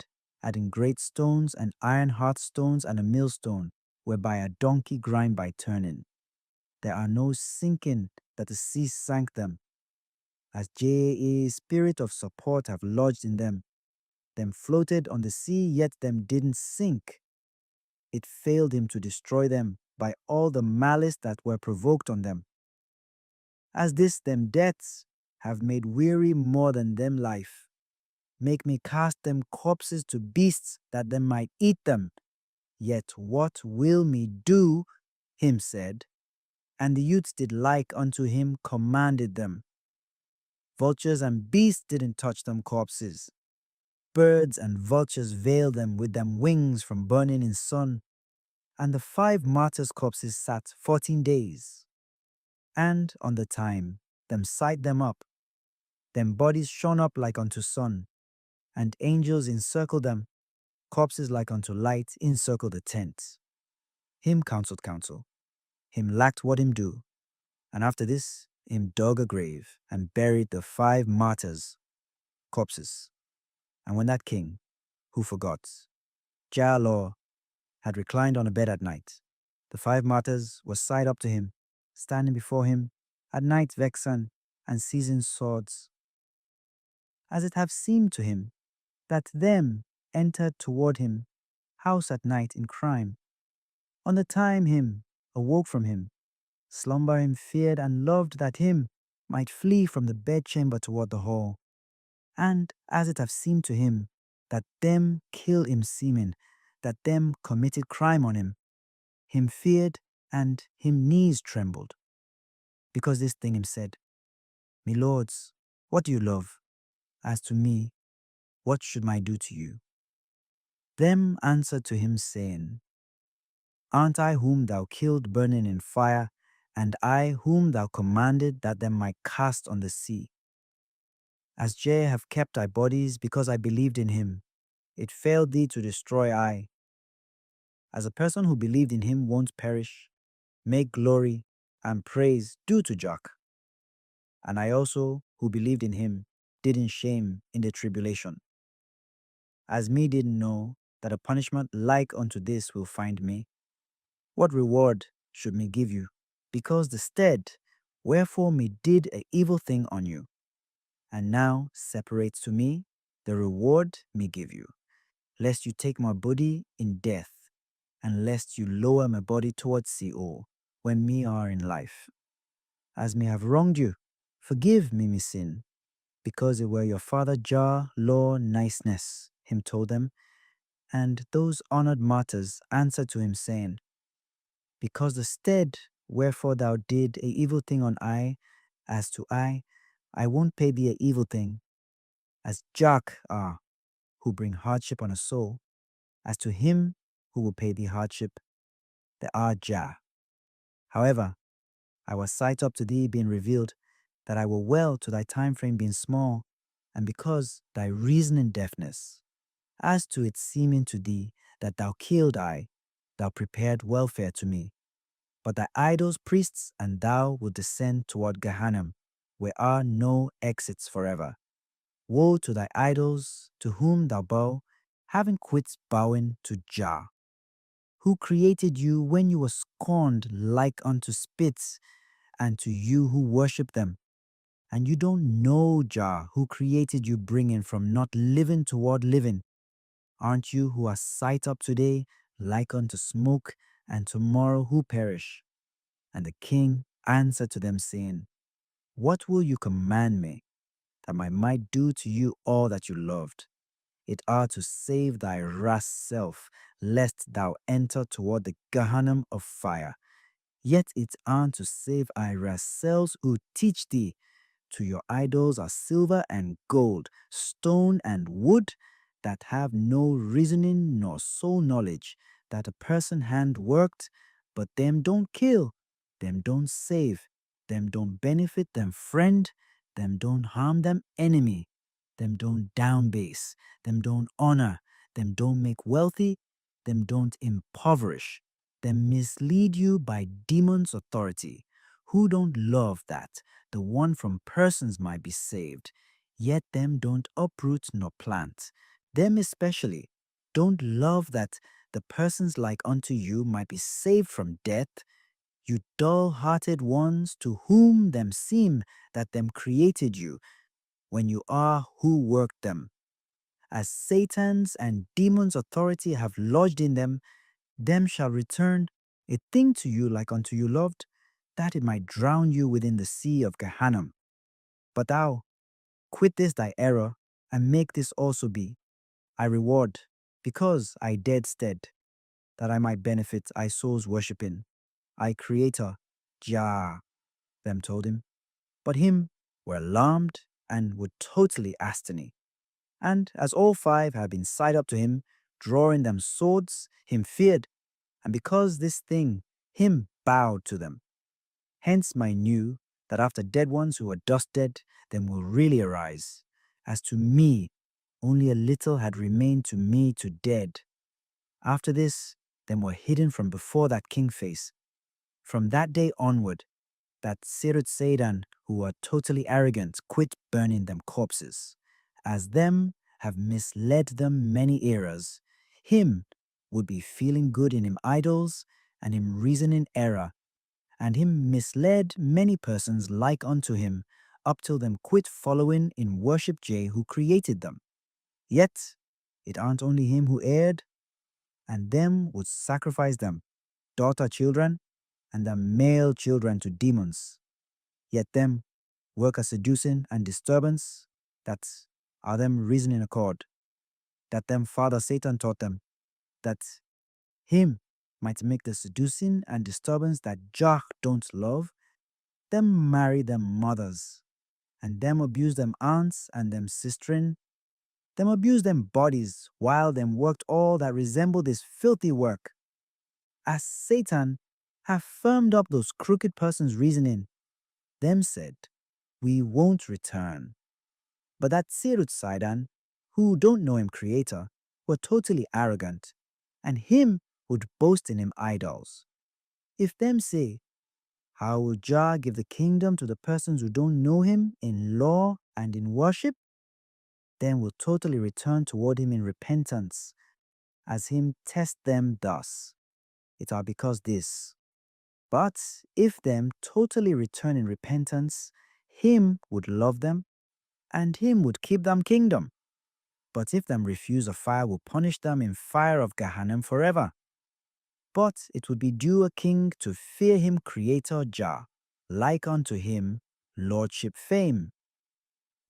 adding great stones and iron hearthstones and a millstone, whereby a donkey grind by turning. There are no sinking that the sea sank them. As Ja's spirit of support have lodged in them, them floated on the sea, yet them didn't sink. It failed him to destroy them by all the malice that were provoked on them. As this them deaths have made weary more than them life. Make me cast them corpses to beasts that them might eat them. Yet what will me do? Him said. And the youths did like unto him commanded them. Vultures and beasts didn't touch them corpses. Birds and vultures veiled them with them wings from burning in sun. And the 5 martyrs' corpses sat 14 days. And on the time, them sight them up. Them bodies shone up like unto sun. And angels encircled them. Corpses like unto light encircled the tent. Him counseled counsel. Him lacked what him do. And after this, him dug a grave and buried the 5 martyrs' corpses. And when that king, who forgot, Jah Law, had reclined on a bed at night, the 5 martyrs were side up to him, standing before him, at night vexen and seizing swords. As it have seemed to him that them entered toward him, house at night in crime. On the time him awoke from him, slumber him feared and loved that him might flee from the bedchamber toward the hall. And as it have seemed to him that them kill him seeming, that them committed crime on him feared and him knees trembled. Because this thing him said, Me lords, what do you love? As to me, what should I do to you? Them answered to him saying, Aren't I whom thou killed burning in fire, and I whom thou commanded that them might cast on the sea? As Jah have kept thy bodies because I believed in him, it failed thee to destroy I. As a person who believed in him won't perish, make glory and praise due to Jack. And I also, who believed in him, didn't shame in the tribulation. As me didn't know that a punishment like unto this will find me, what reward should me give you? Because the stead, wherefore me did a evil thing on you, and now separates to me the reward me give you, lest you take my body in death, and lest you lower my body towards Sheol, when me are in life. As me have wronged you, forgive me sin, because it were your father Jah law niceness, him told them. And those honored martyrs answered to him, saying, Because the stead wherefore thou did a evil thing on I, as to I won't pay thee a evil thing. As Jack are, who bring hardship on a soul, as to him who will pay thee hardship, there are Jah. However, I was sight up to thee being revealed, that I were well to thy time frame being small, and because thy reasoning deafness, as to it seeming to thee that thou killed I, thou prepared welfare to me. But thy idols, priests, and thou will descend toward Gehenna, where are no exits forever. Woe to thy idols, to whom thou bow, having quit bowing to Jah, who created you when you were scorned like unto spits, and to you who worship them. And you don't know Jah, who created you bringing from not living toward living. Aren't you who are sight up today like unto smoke, and tomorrow who perish? And the king answered to them, saying, What will you command me, that I might do to you all that you loved? It are to save thy wrath self, lest thou enter toward the Gehenna of fire. Yet it are to save thy wrath selves who teach thee. To your idols are silver and gold, stone and wood, that have no reasoning nor soul knowledge, that a person hand worked, but them don't kill, them don't save, them don't benefit them friend, them don't harm them enemy, them don't downbase, them don't honor, them don't make wealthy, them don't impoverish, them mislead you by demons' authority, who don't love that the one from persons might be saved, yet them don't uproot nor plant. Them especially don't love that the persons like unto you might be saved from death, You dull-hearted ones, to whom them seem that them created you, when you are who worked them. As Satan's and demons' authority have lodged in them, them shall return a thing to you like unto you loved, that it might drown you within the sea of Gehenna. But thou, quit this thy error, and make this also be. I reward, because I dared stead, that I might benefit I souls worshipping. I Creator, Jah, them told him. But him were alarmed and would totally astony. And as all five had been side up to him, drawing them swords, him feared, and because this thing, him bowed to them. Hence my knew that after dead ones who were dust dead, them will really arise. As to me, only a little had remained to me to dead. After this, them were hidden from before that king face. From that day onward, that Sirut Seidan, who were totally arrogant, quit burning them corpses. As them have misled them many eras, him would be feeling good in him idols, and him reasoning error, and him misled many persons like unto him, up till them quit following in worship J who created them. Yet it aren't only him who erred, and them would sacrifice them, daughter children, and their male children to demons. Yet them work a seducing and disturbance, that are them reasoning accord, that them father Satan taught them, that him might make the seducing and disturbance that Jah don't love, them marry them mothers, and them abuse them aunts and them sistren, them abuse them bodies, while them worked all that resemble this filthy work. As Satan have firmed up those crooked persons' reasoning, them said, we won't return. But that Sirut Saidan, who don't know him creator, were totally arrogant, and him would boast in him idols. If them say, how will Jah give the kingdom to the persons who don't know him in law and in worship? Then will totally return toward him in repentance, as him test them thus. It are because this. But if them totally return in repentance, him would love them, and him would keep them kingdom. But if them refuse, a fire will punish them in fire of Gehenna forever. But it would be due a king to fear him creator Jah, like unto him lordship fame.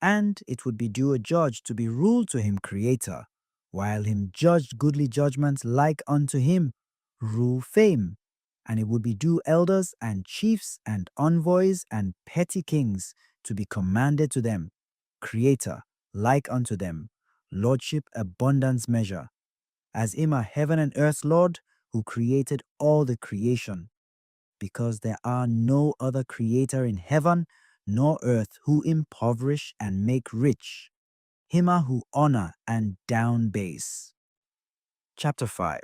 And it would be due a judge to be ruled to him creator, while him judged goodly judgments like unto him rule fame. And it would be due elders and chiefs and envoys and petty kings to be commanded to them, creator like unto them, lordship abundance measure, as him a heaven and earth Lord who created all the creation, because there are no other creator in heaven nor earth who impoverish and make rich, him who honor and down base. Chapter 5.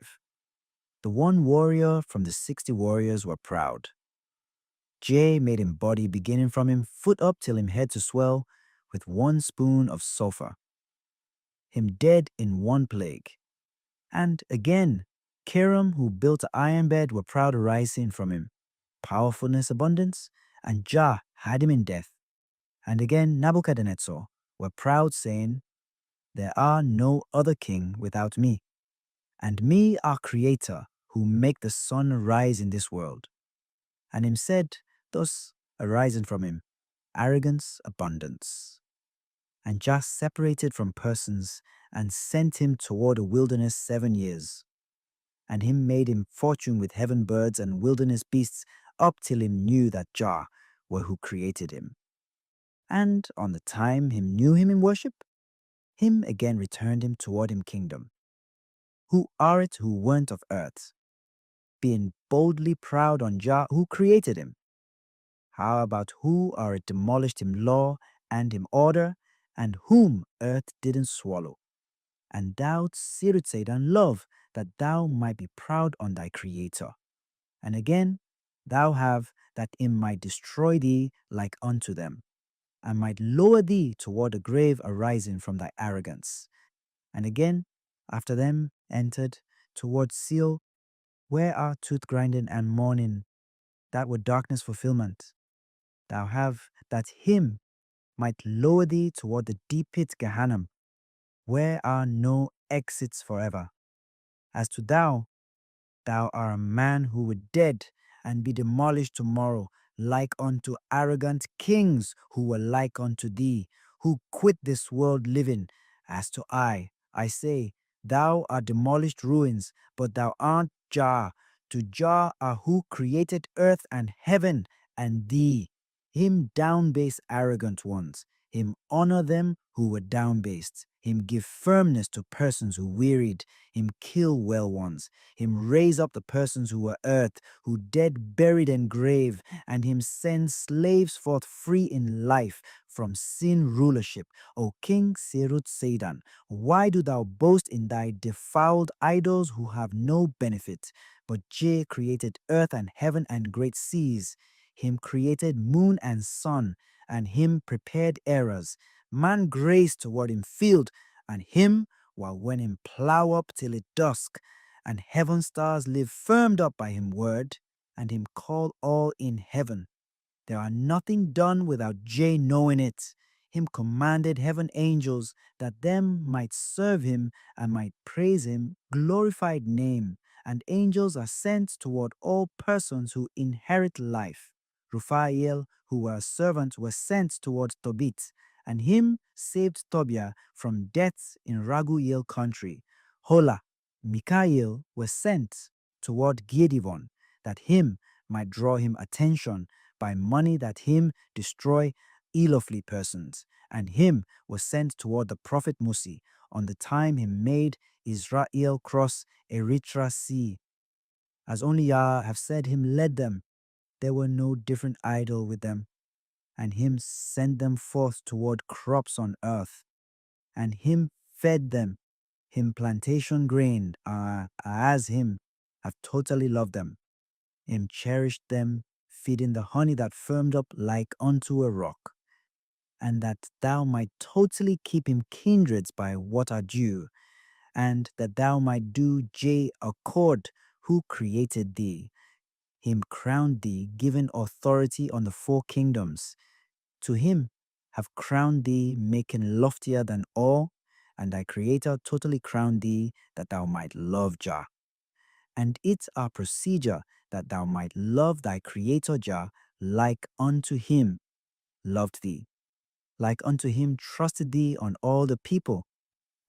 The one warrior from the 60 warriors were proud. J made him body beginning from him foot up till him head to swell with 1 spoon of sulfur. Him dead in 1 plague. And again, Kiram, who built an iron bed, were proud arising from him, powerfulness abundance, and Jah had him in death. And again Nebuchadnezzar were proud, saying, there are no other king without me, and me our creator, who make the sun rise in this world. And him said, thus arising from him, arrogance, abundance. And Jah separated from persons, and sent him toward a wilderness 7 years. And him made him fortune with heaven birds and wilderness beasts, up till him knew that Jah were who created him. And on the time him knew him in worship, him again returned him toward him kingdom. Who are it who weren't of earth, being boldly proud on Jah who created him? How about who are it demolished him law and him order, and whom earth didn't swallow? And thou Sirut and love, that thou might be proud on thy creator. And again, thou have that him might destroy thee like unto them, and might lower thee toward the grave arising from thy arrogance. And again, after them entered toward Seal, where are tooth grinding and mourning, that were darkness fulfillment. Thou have that him might lower thee toward the deep pit Gehenna, where are no exits forever. As to thou, thou art a man who would dead and be demolished tomorrow, like unto arrogant kings who were like unto thee, who quit this world living. As to I say, thou art demolished ruins, but thou art Jah. To Jah are who created earth and heaven and thee. Him down-base arrogant ones. Him honor them who were down-based. Him give firmness to persons who wearied. Him kill well ones. Him raise up the persons who were earth, who dead buried in grave, and him send slaves forth free in life from sin rulership. O King Serut Satan, why do thou boast in thy defiled idols who have no benefit? But Jah created earth and heaven and great seas. Him created moon and sun, and him prepared errors. Man grazed toward him field, and him while when him plow up till it dusk, and heaven stars live firmed up by him word, and him call all in heaven. There are nothing done without J knowing it. Him commanded heaven angels that them might serve him and might praise him glorified name, and angels are sent toward all persons who inherit life. Raphael, who were servants, were sent toward Tobit, and him saved Tobiah from death in Raguel country. Hola, Mikael was sent toward Gideon, that him might draw him attention by money that him destroy illawfully persons, and him was sent toward the prophet Musi on the time he made Israel cross Eritrea sea. As only Yah have said him led them, there were no different idol with them, and him sent them forth toward crops on earth, and him fed them, him plantation grain, as him have totally loved them. Him cherished them, feeding the honey that firmed up like unto a rock, and that thou might totally keep him kindreds by what are due, and that thou might do J accord who created thee. Him crowned thee, given authority on the four kingdoms. To him have crowned thee, making loftier than all, and thy creator totally crowned thee, that thou might love Jah. And it's our procedure that thou might love thy creator Jah, like unto him loved thee, like unto him trusted thee on all the people,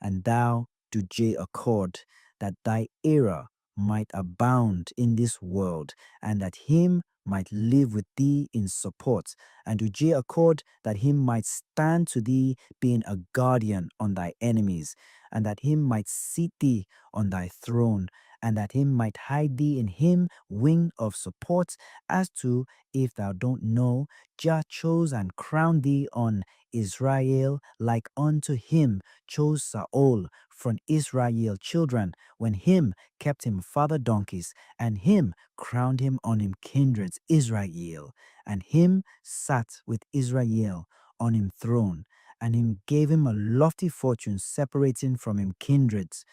and thou do J accord, that thy era might abound in this world, and that him might live with thee in support, and do J accord, that him might stand to thee, being a guardian on thy enemies, and that him might seat thee on thy throne, and that him might hide thee in him wing of support. As to, if thou don't know, Jah chose and crowned thee on Israel, like unto him chose Saul from Israel children, when him kept him father donkeys, and him crowned him on him kindreds Israel, and him sat with Israel on him throne, and him gave him a lofty fortune separating from him kindreds.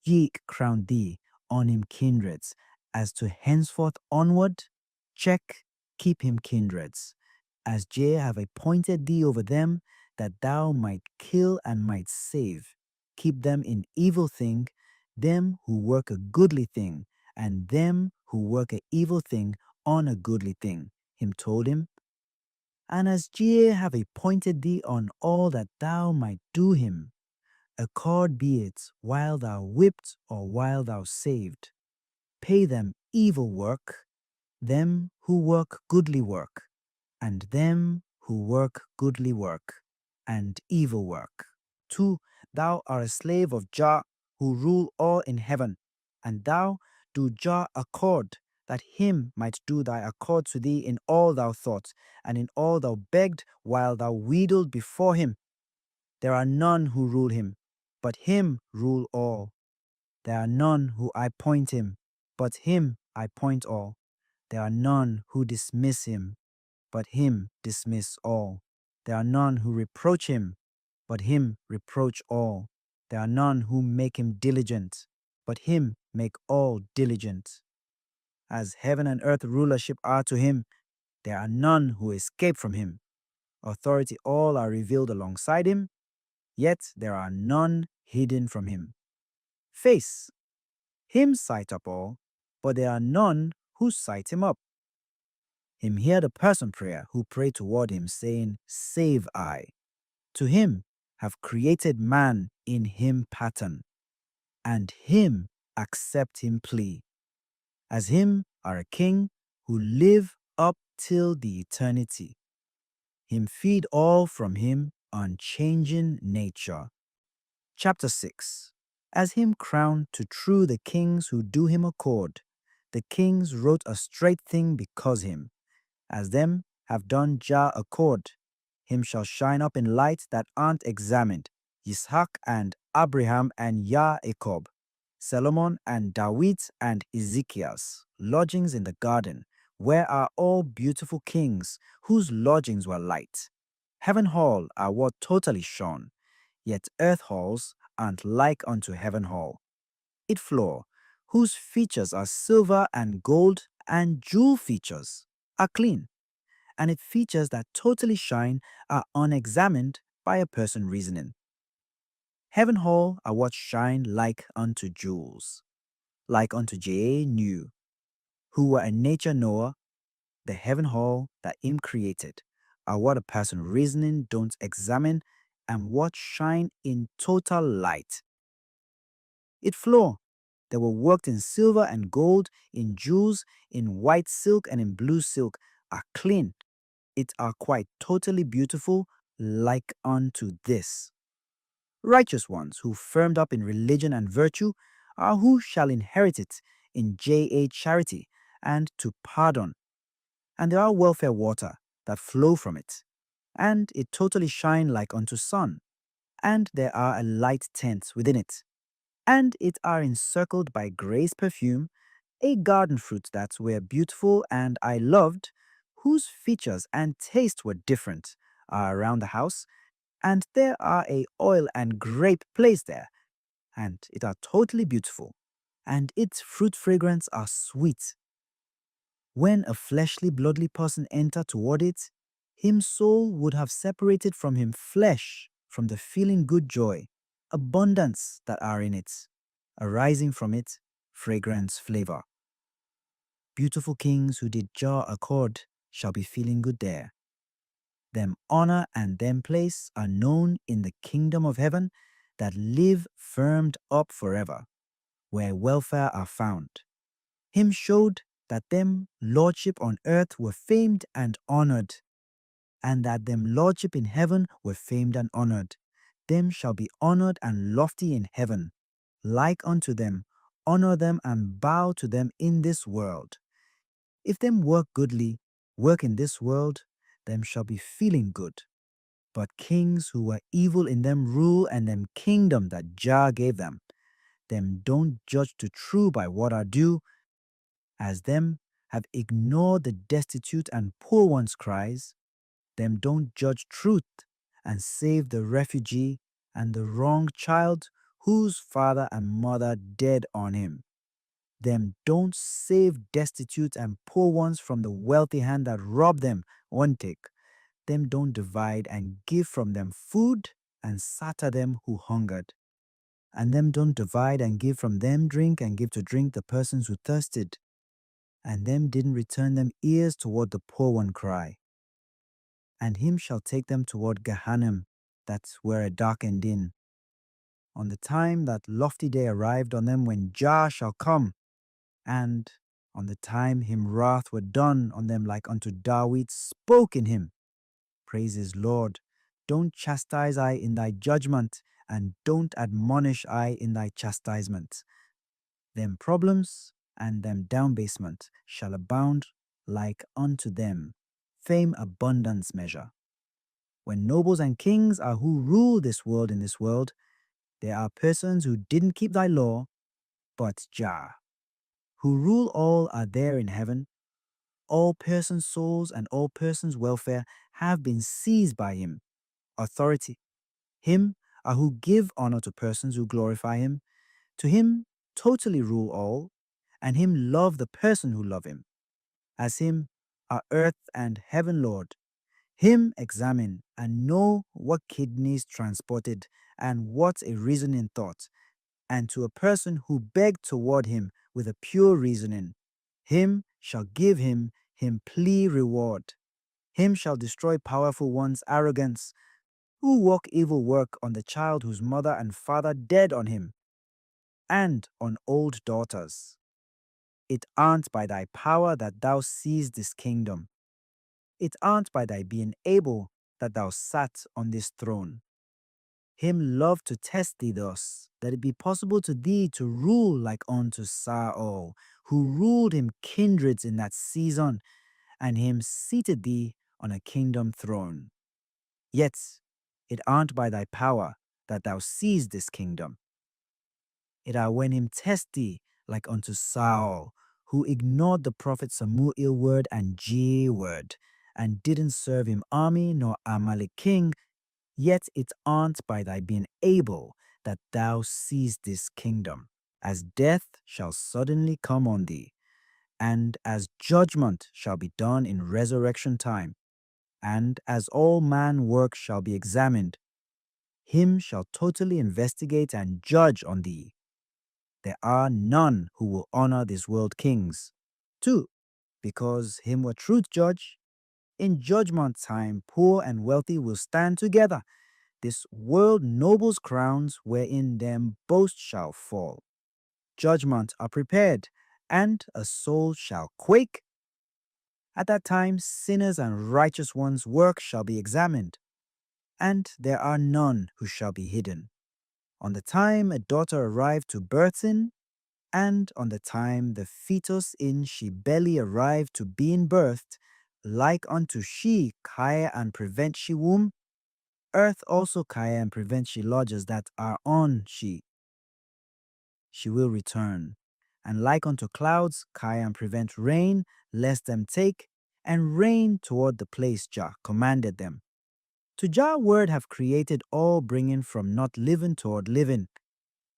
Ye crown thee on him kindreds, as to henceforth onward, check, keep him kindreds, as J have appointed thee over them, that thou might kill and might save. Keep them in evil thing, them who work a goodly thing, and them who work a evil thing on a goodly thing. Him told him, and as J have appointed thee on all that thou might do him, accord be it while thou whipped or while thou saved. Pay them evil work, them who work goodly work, and them who work goodly work, and evil work. 2. Thou art a slave of Jah, who rule all in heaven, and thou do Jah accord, that him might do thy accord to thee in all thou thought, and in all thou begged while thou wheedled before him. There are none who rule him, but him rule all. There are none who I point him, but him I point all. There are none who dismiss him, but him dismiss all. There are none who reproach him, but him reproach all. There are none who make him diligent, but him make all diligent. As heaven and earth rulership are to him, there are none who escape from him. Authority all are revealed alongside him, yet there are none hidden from him. Face, him sight up all, but there are none who sight him up. Him hear the person prayer who pray toward him, saying, Save I. To him have created man in him pattern, and him accept him plea. As him are a king who live up till the eternity. Him feed all from him unchanging nature. Chapter 6. As him crowned to true the kings who do him accord, the kings wrote a straight thing because him. As them have done Jah accord, him shall shine up in light that aren't examined, Yishak and Abraham and Yaakov, Solomon and David and Ezekiel's lodgings in the garden, where are all beautiful kings, whose lodgings were light. Heaven hall are what totally shone, yet earth halls aren't like unto heaven hall. It floor, whose features are silver and gold, and jewel features are clean, and its features that totally shine are unexamined by a person reasoning. Heaven hall are what shine like unto jewels, like unto J.A. knew, who were a nature knower, the heaven hall that him created, are what a person reasoning don't examine, and what shine in total light. It floor, they were worked in silver and gold, in jewels, in white silk and in blue silk, are clean. It are quite totally beautiful, like unto this. Righteous ones who firmed up in religion and virtue are who shall inherit it in J.A. charity and to pardon. And there are welfare water that flow from it, and it totally shine like unto sun, and there are a light tent within it, and it are encircled by grace perfume, a garden fruit that were beautiful and I loved, whose features and taste were different, are around the house, and there are a oil and grape placed there, and it are totally beautiful, and its fruit fragrance are sweet. When a fleshly bloodly person enter toward it, him soul would have separated from him flesh from the feeling good joy, abundance that are in it, arising from it, fragrance flavor. Beautiful kings who did Jah accord shall be feeling good there. Them honor and them place are known in the kingdom of heaven that live firmed up forever, where welfare are found. Him showed that them lordship on earth were famed and honored, and that them lordship in heaven were famed and honored. Them shall be honored and lofty in heaven. Like unto them, honor them and bow to them in this world. If them work goodly, work in this world, them shall be feeling good. But kings who were evil in them rule and them kingdom that Jah gave them. Them don't judge to true by what are due, as them have ignored the destitute and poor one's cries. Them don't judge truth and save the refugee and the wrong child whose father and mother dead on him. Them don't save destitute and poor ones from the wealthy hand that rob them one take. Them don't divide and give from them food and satter them who hungered. And them don't divide and give from them drink and give to drink the persons who thirsted. And them didn't return them ears toward the poor one cry. And him shall take them toward Gehenna, that were a darkened inn. On the time that lofty day arrived on them when Jah shall come, and on the time him wrath were done on them like unto David spoke in him. Praise his Lord. Don't chastise I in thy judgment, and don't admonish I in thy chastisement. Them problems and them downbasement shall abound like unto them, fame abundance measure. When nobles and kings are who rule this world in this world, there are persons who didn't keep thy law, but Jah. Who rule all are there in heaven. All persons' souls and all persons' welfare have been seized by him. Authority. Him are who give honor to persons who glorify him. To him totally rule all, and him love the person who love him. As him are earth and heaven Lord. Him examine and know what kidneys transported and what a reasoning thought, and to a person who begged toward him with a pure reasoning, him shall give him plea reward. Him shall destroy powerful one's arrogance, who work evil work on the child whose mother and father dead on him, and on old daughters. It aren't by thy power that thou seize this kingdom. It aren't by thy being able that thou sat on this throne. Him loved to test thee thus, that it be possible to thee to rule like unto Saul, who ruled him kindreds in that season, and him seated thee on a kingdom throne. Yet it aren't by thy power that thou seize this kingdom. It are when him test thee like unto Saul, who ignored the prophet Samuel word and J word, and didn't serve him army nor Amalek king. Yet it aren't by thy being able that thou seize this kingdom, as death shall suddenly come on thee, and as judgment shall be done in resurrection time, and as all man work shall be examined, him shall totally investigate and judge on thee. There are none who will honor this world kings. 2. Because him were truth judge, in judgment time poor and wealthy will stand together. This world nobles' crowns wherein them boast shall fall. Judgment are prepared, and a soul shall quake. At that time sinners and righteous ones' work shall be examined, and there are none who shall be hidden. On the time a daughter arrived to birth in, and on the time the fetus in she belly arrived to being birthed, like unto she care and prevent she womb, earth also care and prevent she lodges that are on she. She will return, and like unto clouds care and prevent rain, lest them take, and rain toward the place Jah commanded them. To Jah word have created all bringing from not living toward living,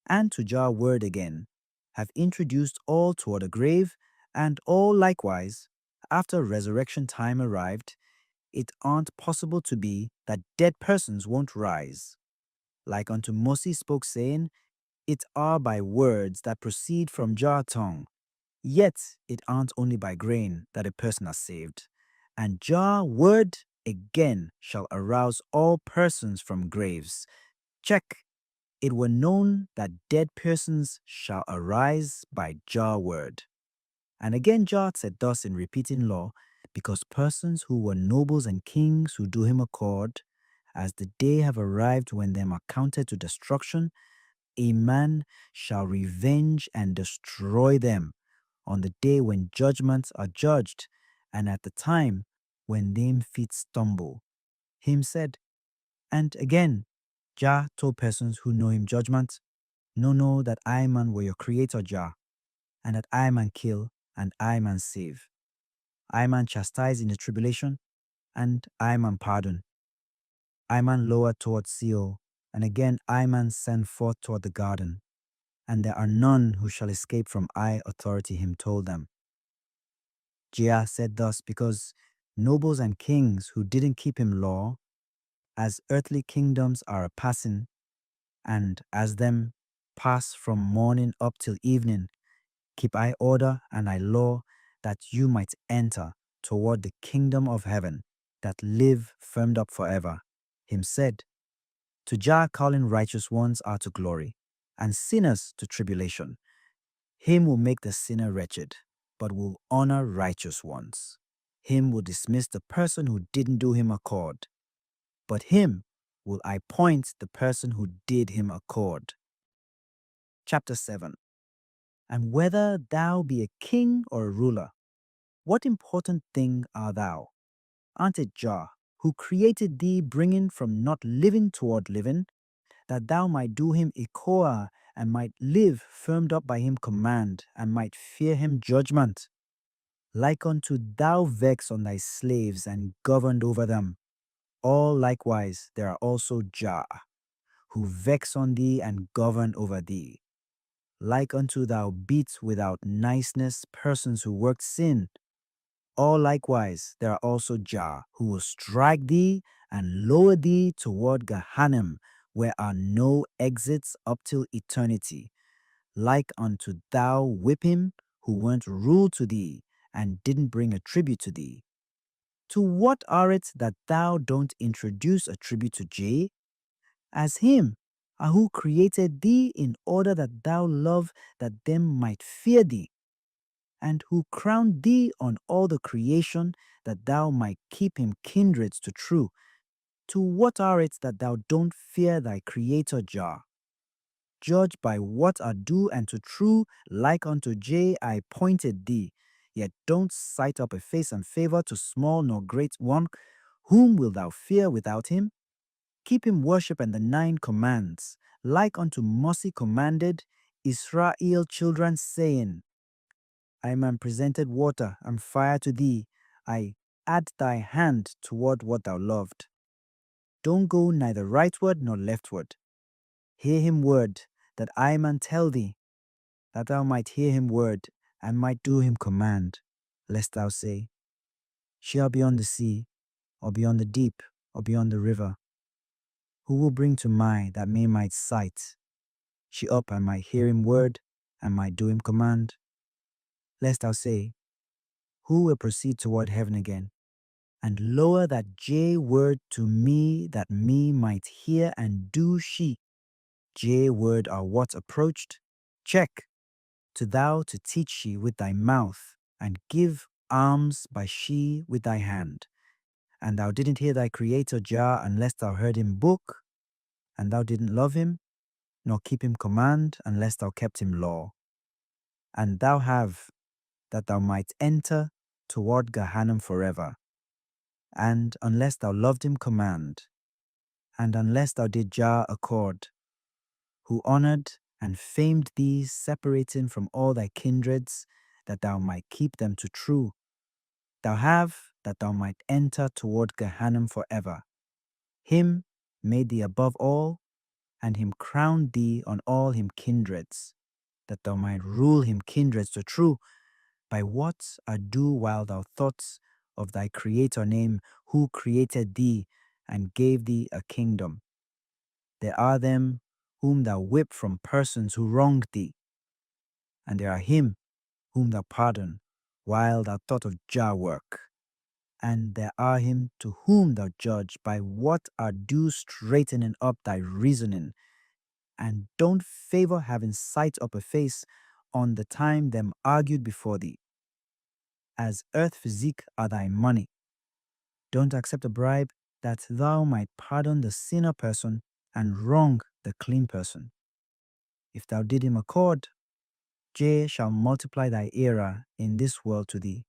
and to Jah word again have introduced all toward a grave, and all likewise, after resurrection time arrived, it aren't possible to be that dead persons won't rise. Like unto Moses spoke saying, it are by words that proceed from Jah tongue, yet it aren't only by grain that a person is saved. And Jah word again shall arouse all persons from graves. Check. It were known that dead persons shall arise by Jah word. And again Jah said thus in repeating law, because persons who were nobles and kings who do him accord, as the day have arrived when them are counted to destruction, a man shall revenge and destroy them on the day when judgments are judged, and at the time when them feet stumble. Him said, and again, Jah told persons who know him judgment, know that I man were your creator Jah, and that I man kill, and I man save. I man chastise in the tribulation, and I man pardon. I man lower toward Sheol, and again I man send forth toward the garden. And there are none who shall escape from I authority, him told them. Jah said thus because nobles and kings who didn't keep him law, as earthly kingdoms are a passing, and as them pass from morning up till evening, keep I order and I law, that you might enter toward the kingdom of heaven, that live firmed up forever. Him said, to Jah calling righteous ones are to glory, and sinners to tribulation. Him will make the sinner wretched, but will honor righteous ones. Him will dismiss the person who didn't do him accord, but him will I point the person who did him accord. Chapter 7. And whether thou be a king or a ruler, what important thing art thou? Art it Jah, who created thee bringing from not living toward living, that thou might do him echoa, and might live firmed up by him command, and might fear him judgment? Like unto thou vex on thy slaves and governed over them. All likewise there are also Jah, who vex on thee and govern over thee. like unto thou beat without niceness persons who worked sin. Or likewise there are also Jah, who will strike thee and lower thee toward Gehenna, where are no exits up till eternity. Like unto thou whip him who went rule to thee and didn't bring a tribute to thee. To what are it that thou don't introduce a tribute to J? As him, who created thee in order that thou love that them might fear thee, and who crowned thee on all the creation that thou might keep him kindreds to true. To what are it that thou don't fear thy creator Jah? Judge by what are due and to true, like unto J I pointed thee. Yet don't sight up a face and favor to small nor great one. Whom wilt thou fear without him? Keep him worship and the 9 commands, like unto Moses commanded Israel children, saying, I man presented water and fire to thee. I add thy hand toward what thou loved. Don't go neither rightward nor leftward. Hear him word, that I man tell thee, that thou might hear him word, and might do him command, lest thou say, shall beyond the sea, or beyond the deep, or beyond the river. Who will bring to mind that me might sight? She up and might hear him word, and might do him command. Lest thou say, who will proceed toward heaven again, and lower that J word to me that me might hear and do she. J word are what approached? Check. To thou to teach she with thy mouth, and give alms by she with thy hand. And thou didn't hear thy creator Jah unless thou heard him book, and thou didn't love him, nor keep him command unless thou kept him law. And thou have, that thou might enter toward Gehenna forever. And unless thou loved him command, and unless thou did Jah accord, who honored and famed thee, separating from all thy kindreds, that thou might keep them to true. Thou have, that thou might enter toward Gehenna forever. Him made thee above all, and him crowned thee on all him kindreds, that thou might rule him kindreds to true. By what ado while thou thoughts of thy creator name, who created thee and gave thee a kingdom? There are them whom thou whip from persons who wronged thee, and there are him whom thou pardon while thou thought of Jah work. And there are him to whom thou judge by what are due straightening up thy reasoning, and don't favor having sight up a face on the time them argued before thee. As earth physique are thy money. Don't accept a bribe that thou might pardon the sinner person and wrong the clean person. If thou did him accord, J shall multiply thy era in this world to thee.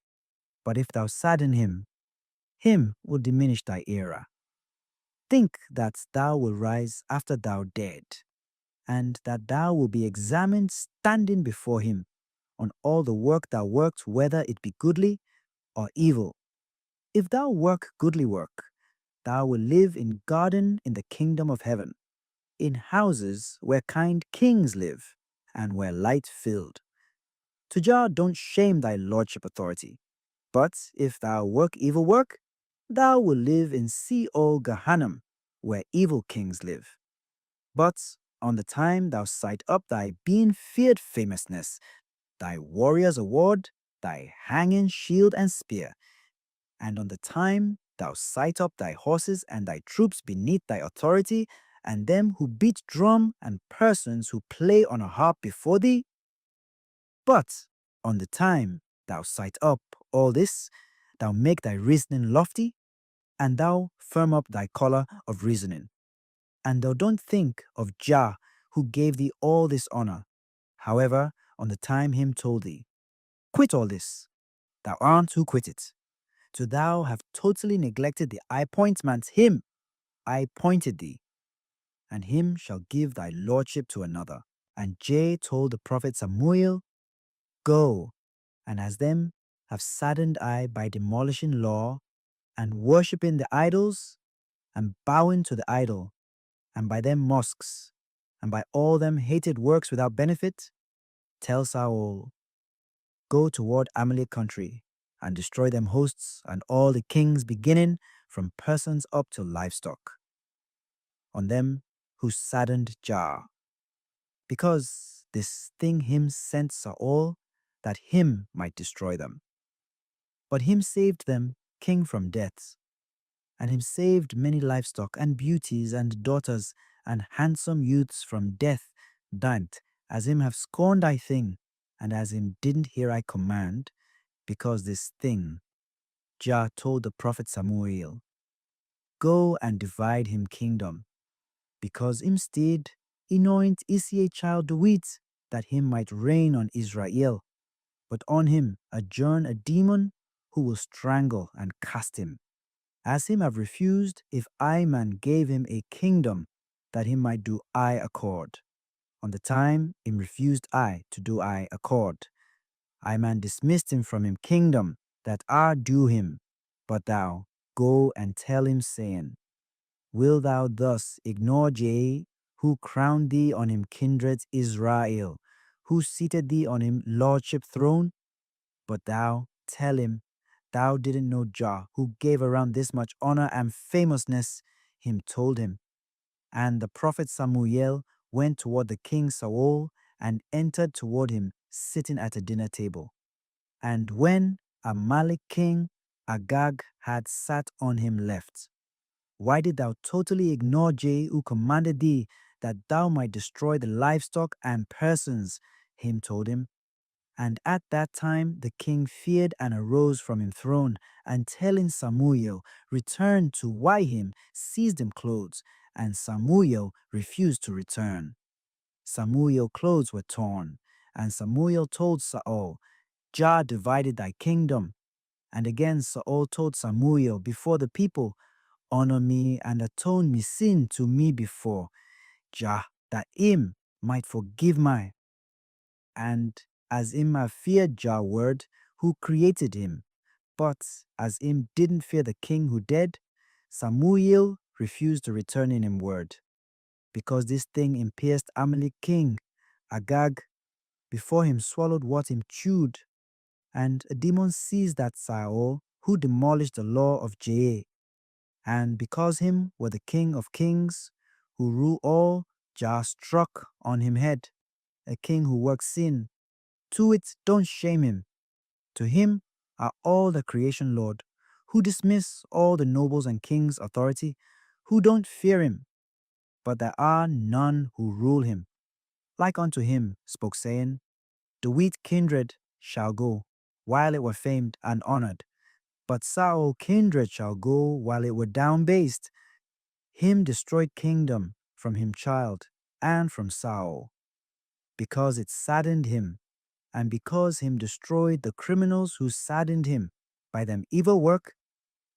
But if thou sadden him will diminish thy era. Think that thou will rise after thou dead, and that thou will be examined standing before him on all the work thou worked, whether it be goodly or evil. If thou work goodly work, thou wilt live in garden in the kingdom of heaven, in houses where kind kings live, and where light filled. To Jah don't shame thy lordship authority, but if thou work evil work, thou wilt live in Sheol Gehenna, where evil kings live. But on the time thou sight up thy being feared famousness, thy warrior's award, thy hanging shield and spear, and on the time thou sight up thy horses and thy troops beneath thy authority, and them who beat drum and persons who play on a harp before thee. But on the time thou sight up all this, thou make thy reasoning lofty, and thou firm up thy collar of reasoning. And thou don't think of Jah, who gave thee all this honor. However, on the time him told thee, quit all this, thou art who quit it. So thou have totally neglected the appointment him I appointed thee, and him shall give thy lordship to another. And J told the prophet Samuel, go, and as them have saddened I by demolishing law, and worshipping the idols, and bowing to the idol, and by them mosques, and by all them hated works without benefit, Tell Saul, go toward Amalek country and destroy them hosts and all the kings beginning from persons up to livestock, on them who saddened Jah. Because this thing him sent Saul, that him might destroy them. But him saved them king from death, and him saved many livestock and beauties and daughters and handsome youths from death, dant as him have scorned thy thing, and as him didn't hear I command, because this thing Jah told the prophet Samuel, go and divide him kingdom, because instead anoint Isai child David, that him might reign on Israel, but on him adjourn a demon who will strangle and cast him. As him have refused, if I man gave him a kingdom, that him might do I accord. On the time him refused I to do I accord, I man dismissed him from him kingdom, that are due him. But thou go and tell him, saying, will thou thus ignore Jah, who crowned thee on him kindred Israel, who seated thee on him lordship throne? But thou tell him, thou didn't know Jah, who gave around this much honor and famousness, him told him. And the prophet Samuel went toward the king Saul and entered toward him, sitting at a dinner table. And when Amalek king Agag had sat on him left, why did thou totally ignore Jah, who commanded thee that thou might destroy the livestock and persons? Him told him. And at that time the king feared and arose from him throne, and telling Samuel, return to why him, seized him clothes, and Samuel refused to return. Samuel clothes were torn, and Samuel told Saul, Jah divided thy kingdom. And again Saul told Samuel before the people, honor me and atone me sin to me before Jah, that him might forgive my. And as him have feared Jah word, who created him, but as him didn't fear the king who dead, Samuel refused to return in him word, because this thing him pierced Amalek king, Agag, before him swallowed what him chewed, and a demon seized that Saul, who demolished the law of Jah. And because him were the king of kings, who rule all, Jah struck on him head, a king who works sin. To it don't shame him. To him are all the creation Lord, who dismiss all the nobles and kings' authority, who don't fear him, but there are none who rule him. Like unto him spoke, saying, the wheat kindred shall go, while it were famed and honored. But Saul kindred shall go, while it were downbased. Him destroyed kingdom from him child, and from Saul, because it saddened him, and because him destroyed the criminals who saddened him by them evil work,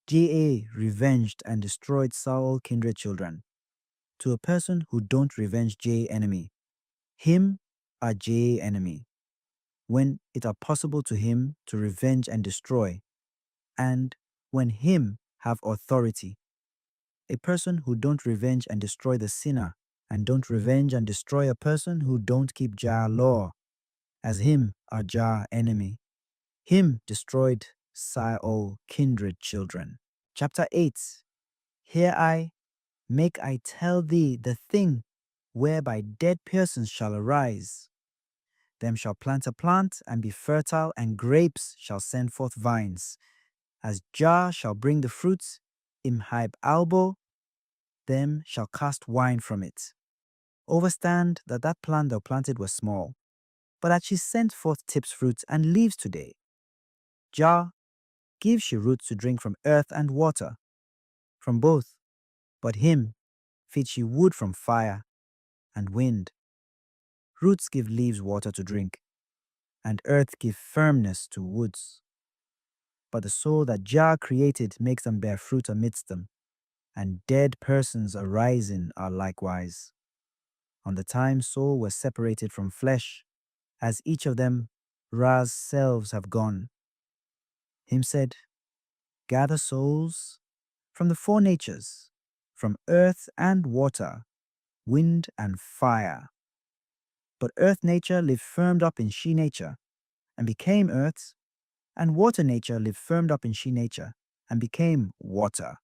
Jah revenged and destroyed Saul kindred children. To a person who don't revenge Jah enemy, him are Jah enemy, when it are possible to him to revenge and destroy, and when him have authority. A person who don't revenge and destroy the sinner, and don't revenge and destroy a person who don't keep Jah law, as him are Jah enemy. Him destroyed Saul kindred children. Chapter 8. Here I make I tell thee the thing whereby dead persons shall arise. Them shall plant a plant and be fertile, and grapes shall send forth vines. As Jah shall bring the fruits, imhibe albo, them shall cast wine from it. Overstand that that plant thou planted was small, but that she sent forth tips, fruits, and leaves today. Jah gives she roots to drink from earth and water, from both, but him feeds she wood from fire and wind. Roots give leaves water to drink, and earth give firmness to woods. But the soul that Jah created makes them bear fruit amidst them, and dead persons arising are likewise. On the time soul was separated from flesh, as each of them Ra's selves have gone. Him said, gather souls from the four natures, from earth and water, wind and fire, But earth nature lived firmed up in she nature, and became earth, and water nature lived firmed up in she nature, and became water.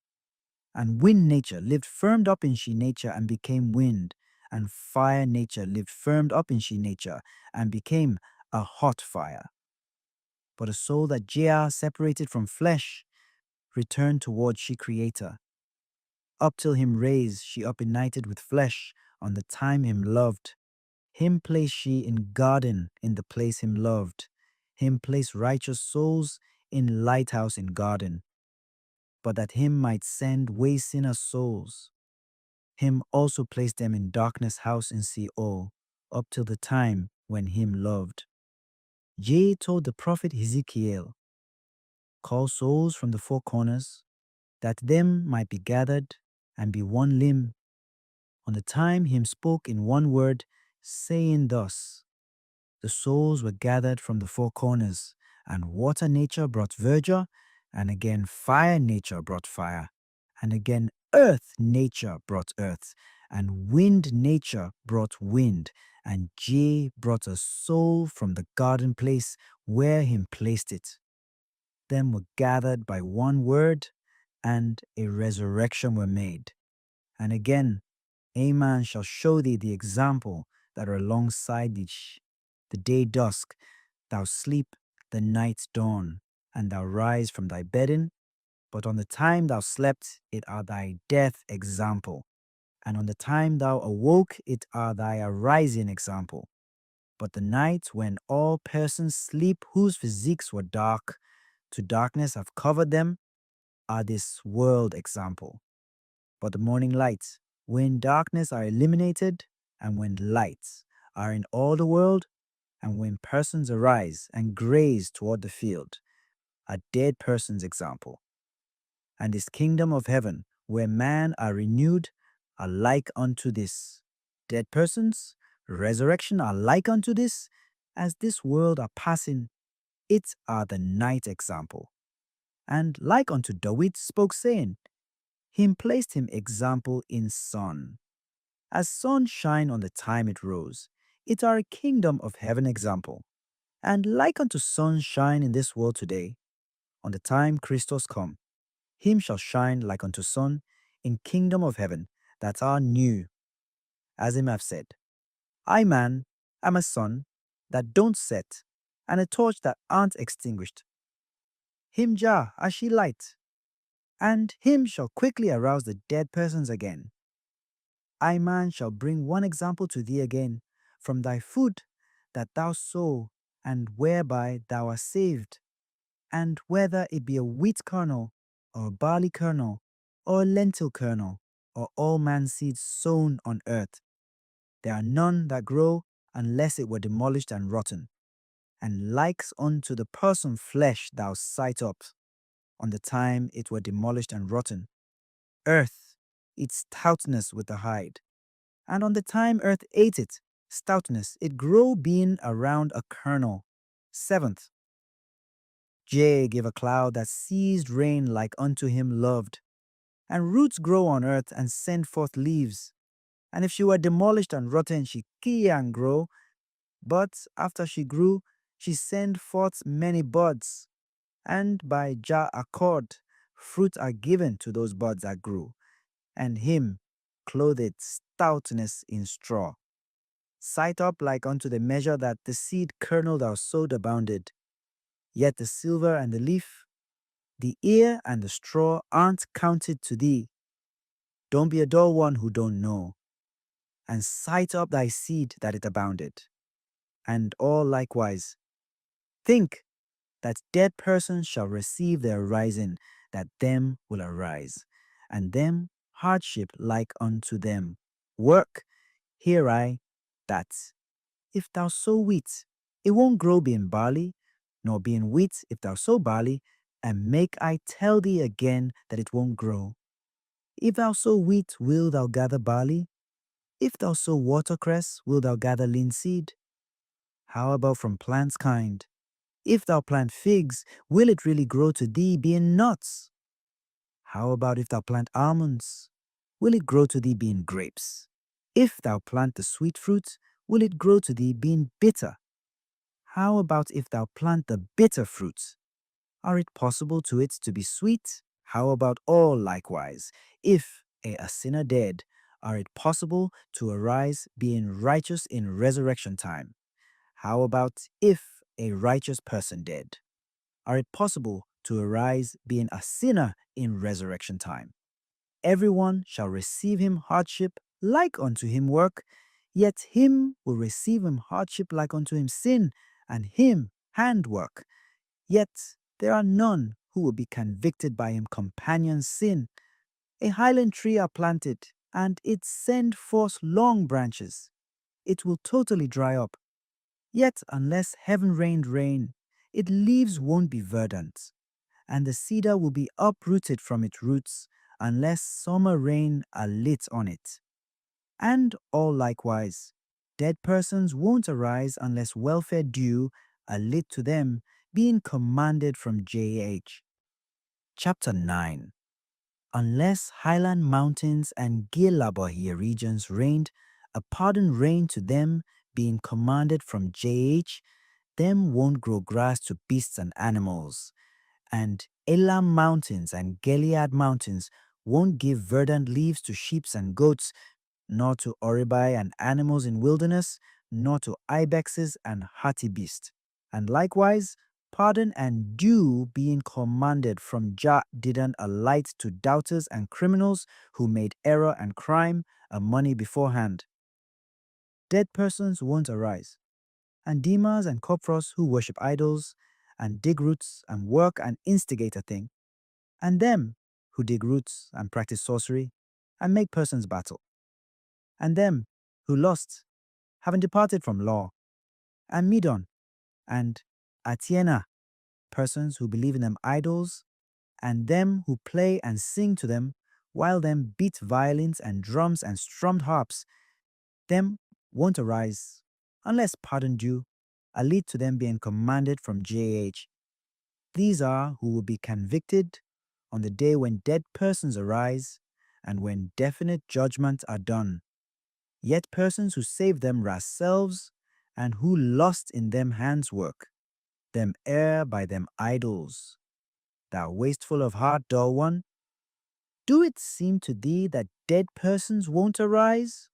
And wind nature lived firmed up in she nature, and became wind. And fire nature lived firmed up in she nature, and became a hot fire. But a soul that Jah separated from flesh returned toward she creator. Up till him raised she up united with flesh, on the time him loved. Him placed she in garden in the place him loved. Him placed righteous souls in lighthouse in garden, but that him might send way sinner souls. Him also placed them in darkness house in Sheol, up till the time when him loved. Jah told the prophet Ezekiel, call souls from the four corners, that them might be gathered and be one limb. On the time him spoke in one word, saying thus, the souls were gathered from the four corners, and water nature brought verdure, and again fire nature brought fire, and again earth nature brought earth, and wind nature brought wind, and Jah brought a soul from the garden place where him placed it. Them were gathered by one word, and a resurrection were made. And again, a man shall show thee the example that are alongside thee. The day dusk, thou sleep, the night's dawn, and thou rise from thy bedding, but on the time thou slept, it are thy death example, and on the time thou awoke, it are thy arising example. But the night when all persons sleep whose physiques were dark, to darkness have covered them, are this world example. But the morning lights, when darkness are eliminated, and when lights are in all the world, and when persons arise and graze toward the field, a dead person's example. And this kingdom of heaven, where man are renewed, are like unto this. Dead persons, resurrection are like unto this, as this world are passing, it are the night example. And like unto David spoke, saying, him placed him example in sun. As sun shine on the time it rose, it are a kingdom of heaven example. And like unto sun shine in this world today, on the time Christos come, him shall shine like unto sun in kingdom of heaven that are new. As him have said, I man am a sun that don't set, and a torch that aren't extinguished. Him Jah as she light, and him shall quickly arouse the dead persons again. I man shall bring one example to thee again, from thy food that thou sow, and whereby thou art saved. And whether it be a wheat kernel, or a barley kernel, or a lentil kernel, or all man's seeds sown on earth, there are none that grow unless it were demolished and rotten. And likes unto the person flesh thou sight up, on the time it were demolished and rotten. Earth, its stoutness with the hide. And on the time earth ate it, stoutness, it grow being around a kernel. Seventh, Jah gave a cloud that seized rain like unto him loved. And roots grow on earth and send forth leaves. And if she were demolished and rotten, she can grow. But after she grew, she sent forth many buds. And by Jah accord, fruit are given to those buds that grew. And him clothed stoutness in straw. Sight up like unto the measure that the seed kernel thou sowed abounded. Yet the silver and the leaf, the ear and the straw aren't counted to thee. Don't be a dull one who don't know. And sight up thy seed that it abounded. And all likewise. Think that dead persons shall receive their rising, that them will arise, and them hardship like unto them. Work, hear I, that if thou sow wheat, it won't grow being barley, nor being wheat if thou sow barley, and make I tell thee again that it won't grow. If thou sow wheat, will thou gather barley? If thou sow watercress, will thou gather linseed? How about from plants kind? If thou plant figs, will it really grow to thee being nuts? How about if thou plant almonds? Will it grow to thee being grapes? If thou plant the sweet fruit, will it grow to thee being bitter? How about if thou plant the bitter fruits? Are it possible to it to be sweet? How about all likewise? If a sinner dead, are it possible to arise being righteous in resurrection time? How about if a righteous person dead? Are it possible to arise being a sinner in resurrection time? Everyone shall receive him hardship like unto him work, yet him will receive him hardship like unto him sin, and him handwork. Yet there are none who will be convicted by him companion sin. A highland tree are planted, and it send forth long branches. It will totally dry up. Yet unless heaven rained rain, its leaves won't be verdant, and the cedar will be uprooted from its roots unless summer rain are lit on it. And all likewise, dead persons won't arise unless welfare due are lit to them, being commanded from J.H. Chapter 9. Unless highland mountains and Gilabahi regions reigned, a pardon reigned to them, being commanded from J.H., them won't grow grass to beasts and animals. And Elam mountains and Gilead mountains won't give verdant leaves to sheep and goats, nor to oribi and animals in wilderness, nor to ibexes and hartebeest. And likewise, pardon and due being commanded from Jah didn't alight to doubters and criminals who made error and crime a money beforehand. Dead persons won't arise, and demons and copros who worship idols, and dig roots and work and instigate a thing, and them who dig roots and practice sorcery and make persons battle, and them who lust, having departed from law, and Medon, and Atiena, persons who believe in them idols, and them who play and sing to them, while them beat violins and drums and strummed harps, them won't arise, unless pardon due, a lead to them being commanded from J.H. These are who will be convicted on the day when dead persons arise, and when definite judgments are done. Yet persons who save them ourselves, and who lost in them hands work, them err by them idols. Thou wasteful of heart, dull one, do it seem to thee that dead persons won't arise?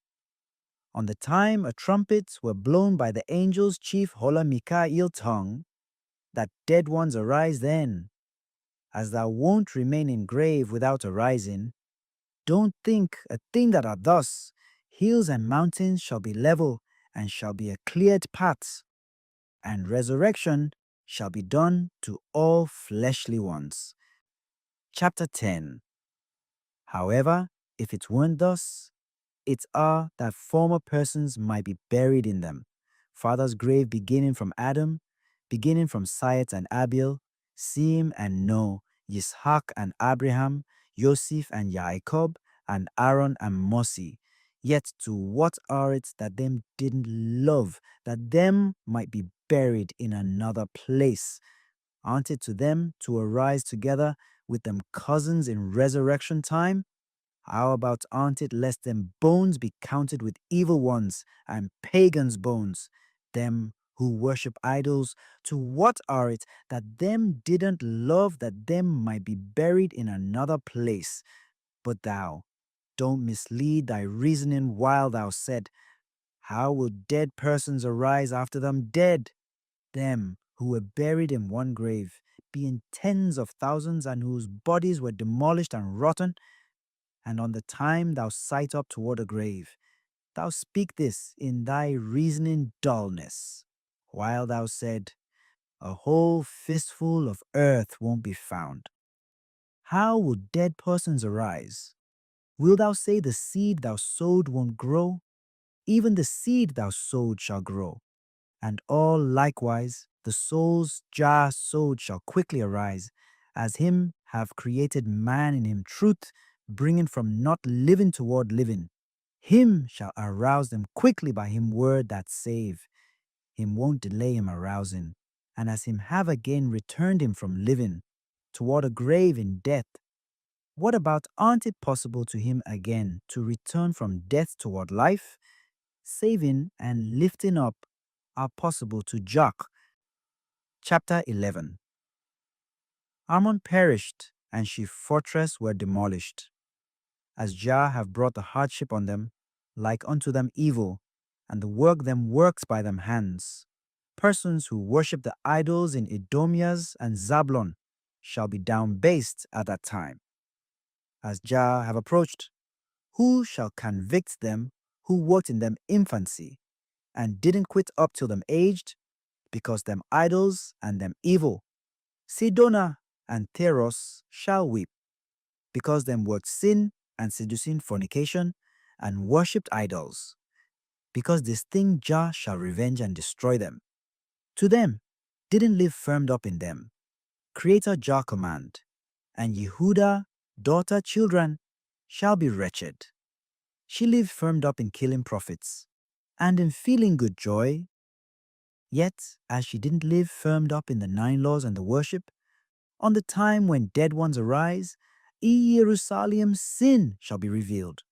On the time a trumpets were blown by the angel's chief Hola Mikael tongue, that dead ones arise then. As thou won't remain in grave without arising, don't think a thing that are thus, hills and mountains shall be level, and shall be a cleared path, and resurrection shall be done to all fleshly ones. Chapter 10. However, if it weren't thus, it are that former persons might be buried in them. Father's grave beginning from Adam, beginning from Seth and Abiel, Sem and Noah, Yitzhak and Abraham, Joseph and Jacob, and Aaron and Moses. Yet to what are it that them didn't love, that them might be buried in another place? Aren't it to them to arise together with them cousins in resurrection time? How about aren't it lest them bones be counted with evil ones and pagans' bones? Them who worship idols, to what are it that them didn't love that them might be buried in another place? But thou, don't mislead thy reasoning while thou said, how will dead persons arise after them dead? Them who were buried in one grave, being tens of thousands, and whose bodies were demolished and rotten, and on the time thou sight up toward a grave, thou speak this in thy reasoning dullness, while thou said, a whole fistful of earth won't be found. How will dead persons arise? Will thou say the seed thou sowed won't grow? Even the seed thou sowed shall grow, and all likewise the souls Jah sowed shall quickly arise, as him have created man in him truth, bringing from not living toward living. Him shall arouse them quickly by him word that save. Him won't delay him arousing, and as him have again returned him from living toward a grave in death, what about aren't it possible to him again to return from death toward life? saving and lifting up are possible to Jah. Chapter 11. Ammon perished, and she fortress were demolished. As Jah have brought the hardship on them, like unto them evil, and the work them works by them hands. Persons who worship the idols in Edomias and Zablon shall be downbased at that time. As Jah have approached, who shall convict them who worked in them infancy, and didn't quit up till them aged, because them idols and them evil? Sidona and Theros shall weep, because them worked sin and seducing fornication, and worshipped idols, because this thing Jah shall revenge and destroy them. To them didn't live firmed up in them, Creator Jah command, and Yehuda, daughter children, shall be wretched. She lived firmed up in killing prophets, and in feeling good joy. Yet, as she didn't live firmed up in the 9 laws and the worship, on the time when dead ones arise, Jerusalem's sin shall be revealed.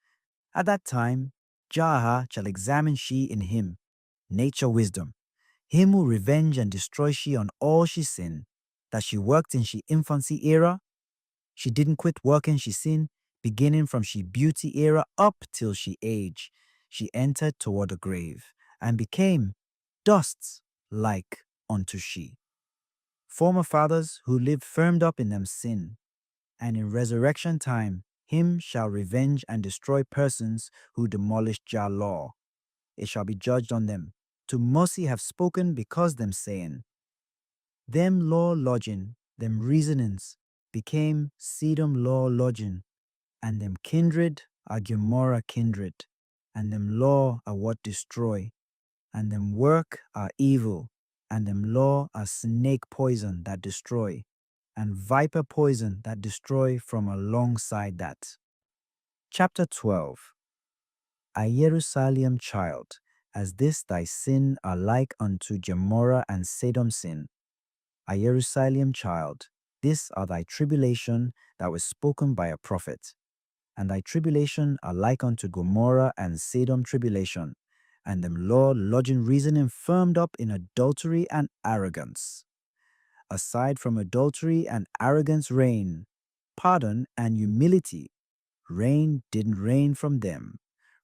At that time, Jah shall examine she in him, nature wisdom, him who revenge and destroy she on all she sin, that she worked in she infancy era. She didn't quit working she sin, beginning from she beauty era up till she age. She entered toward the grave, and became dust like unto she. Former fathers who lived firmed up in them sin, and in resurrection time him shall revenge and destroy persons who demolish Jah law. It shall be judged on them. To mercy have spoken because them saying, them law lodging, them reasonings, became Sedom law lodging, and them kindred are Gomorrah kindred, and them law are what destroy, and them work are evil, and them law are snake poison that destroy, and viper poison that destroy from alongside that. Chapter 12. A Jerusalem child, as this thy sin are like unto Gomorrah and Sodom sin. A Jerusalem child, this are thy tribulation that was spoken by a prophet. And thy tribulation are like unto Gomorrah and Sodom tribulation, and them law lodging reasoning firmed up in adultery and arrogance. Aside from adultery and arrogance reign, pardon and humility, rain didn't rain from them.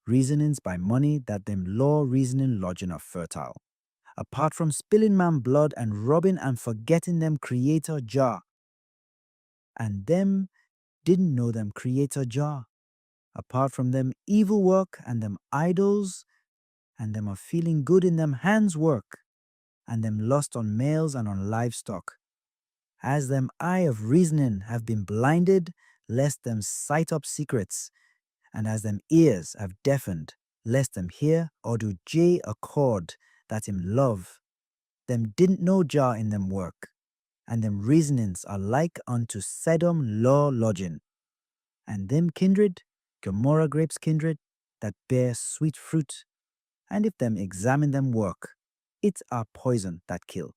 Reasonings by money that them law reasoning lodging are fertile. Apart from spilling man blood and robbing and forgetting them Creator Jah. And them didn't know them Creator Jah. Apart from them evil work and them idols, and them are feeling good in them hands work, and them lust on males and on livestock. As them eye of reasoning have been blinded, lest them sight up secrets, and as them ears have deafened, lest them hear or do J accord that him love. Them didn't know Jah in them work, and them reasonings are like unto Sodom law lodging. And them kindred, Gomorrah grapes kindred, that bear sweet fruit, and if them examine them work, it are poison that kill.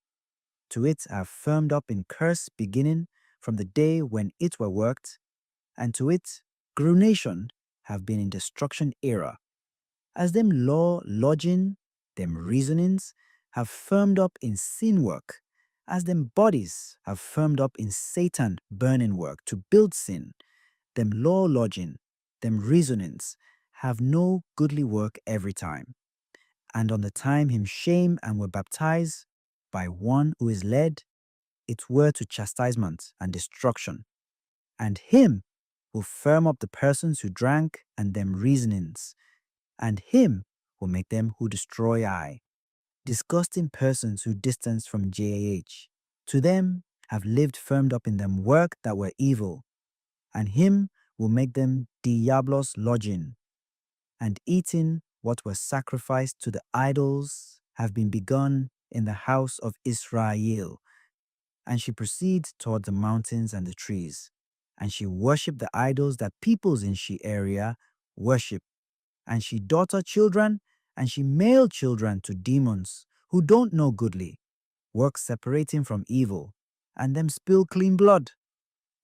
To it have firmed up in curse beginning from the day when it were worked, and to it grew nation have been in destruction era. As them law lodging, them reasonings have firmed up in sin work, as them bodies have firmed up in Satan burning work to build sin, them law lodging, them reasonings have no goodly work every time. And on the time him shame and were baptized by one who is led, it were to chastisement and destruction. And him will firm up the persons who drank and them reasonings, and him will make them who destroy I. Disgusting persons who distance from JAH. To them have lived firmed up in them work that were evil, and him will make them diablos lodging, and eating what was sacrificed to the idols have been begun in the house of Israel. And she proceeds toward the mountains and the trees, and she worshiped the idols that peoples in she area worship, and she daughter children, and she male children to demons who don't know goodly, work separating from evil, and them spill clean blood,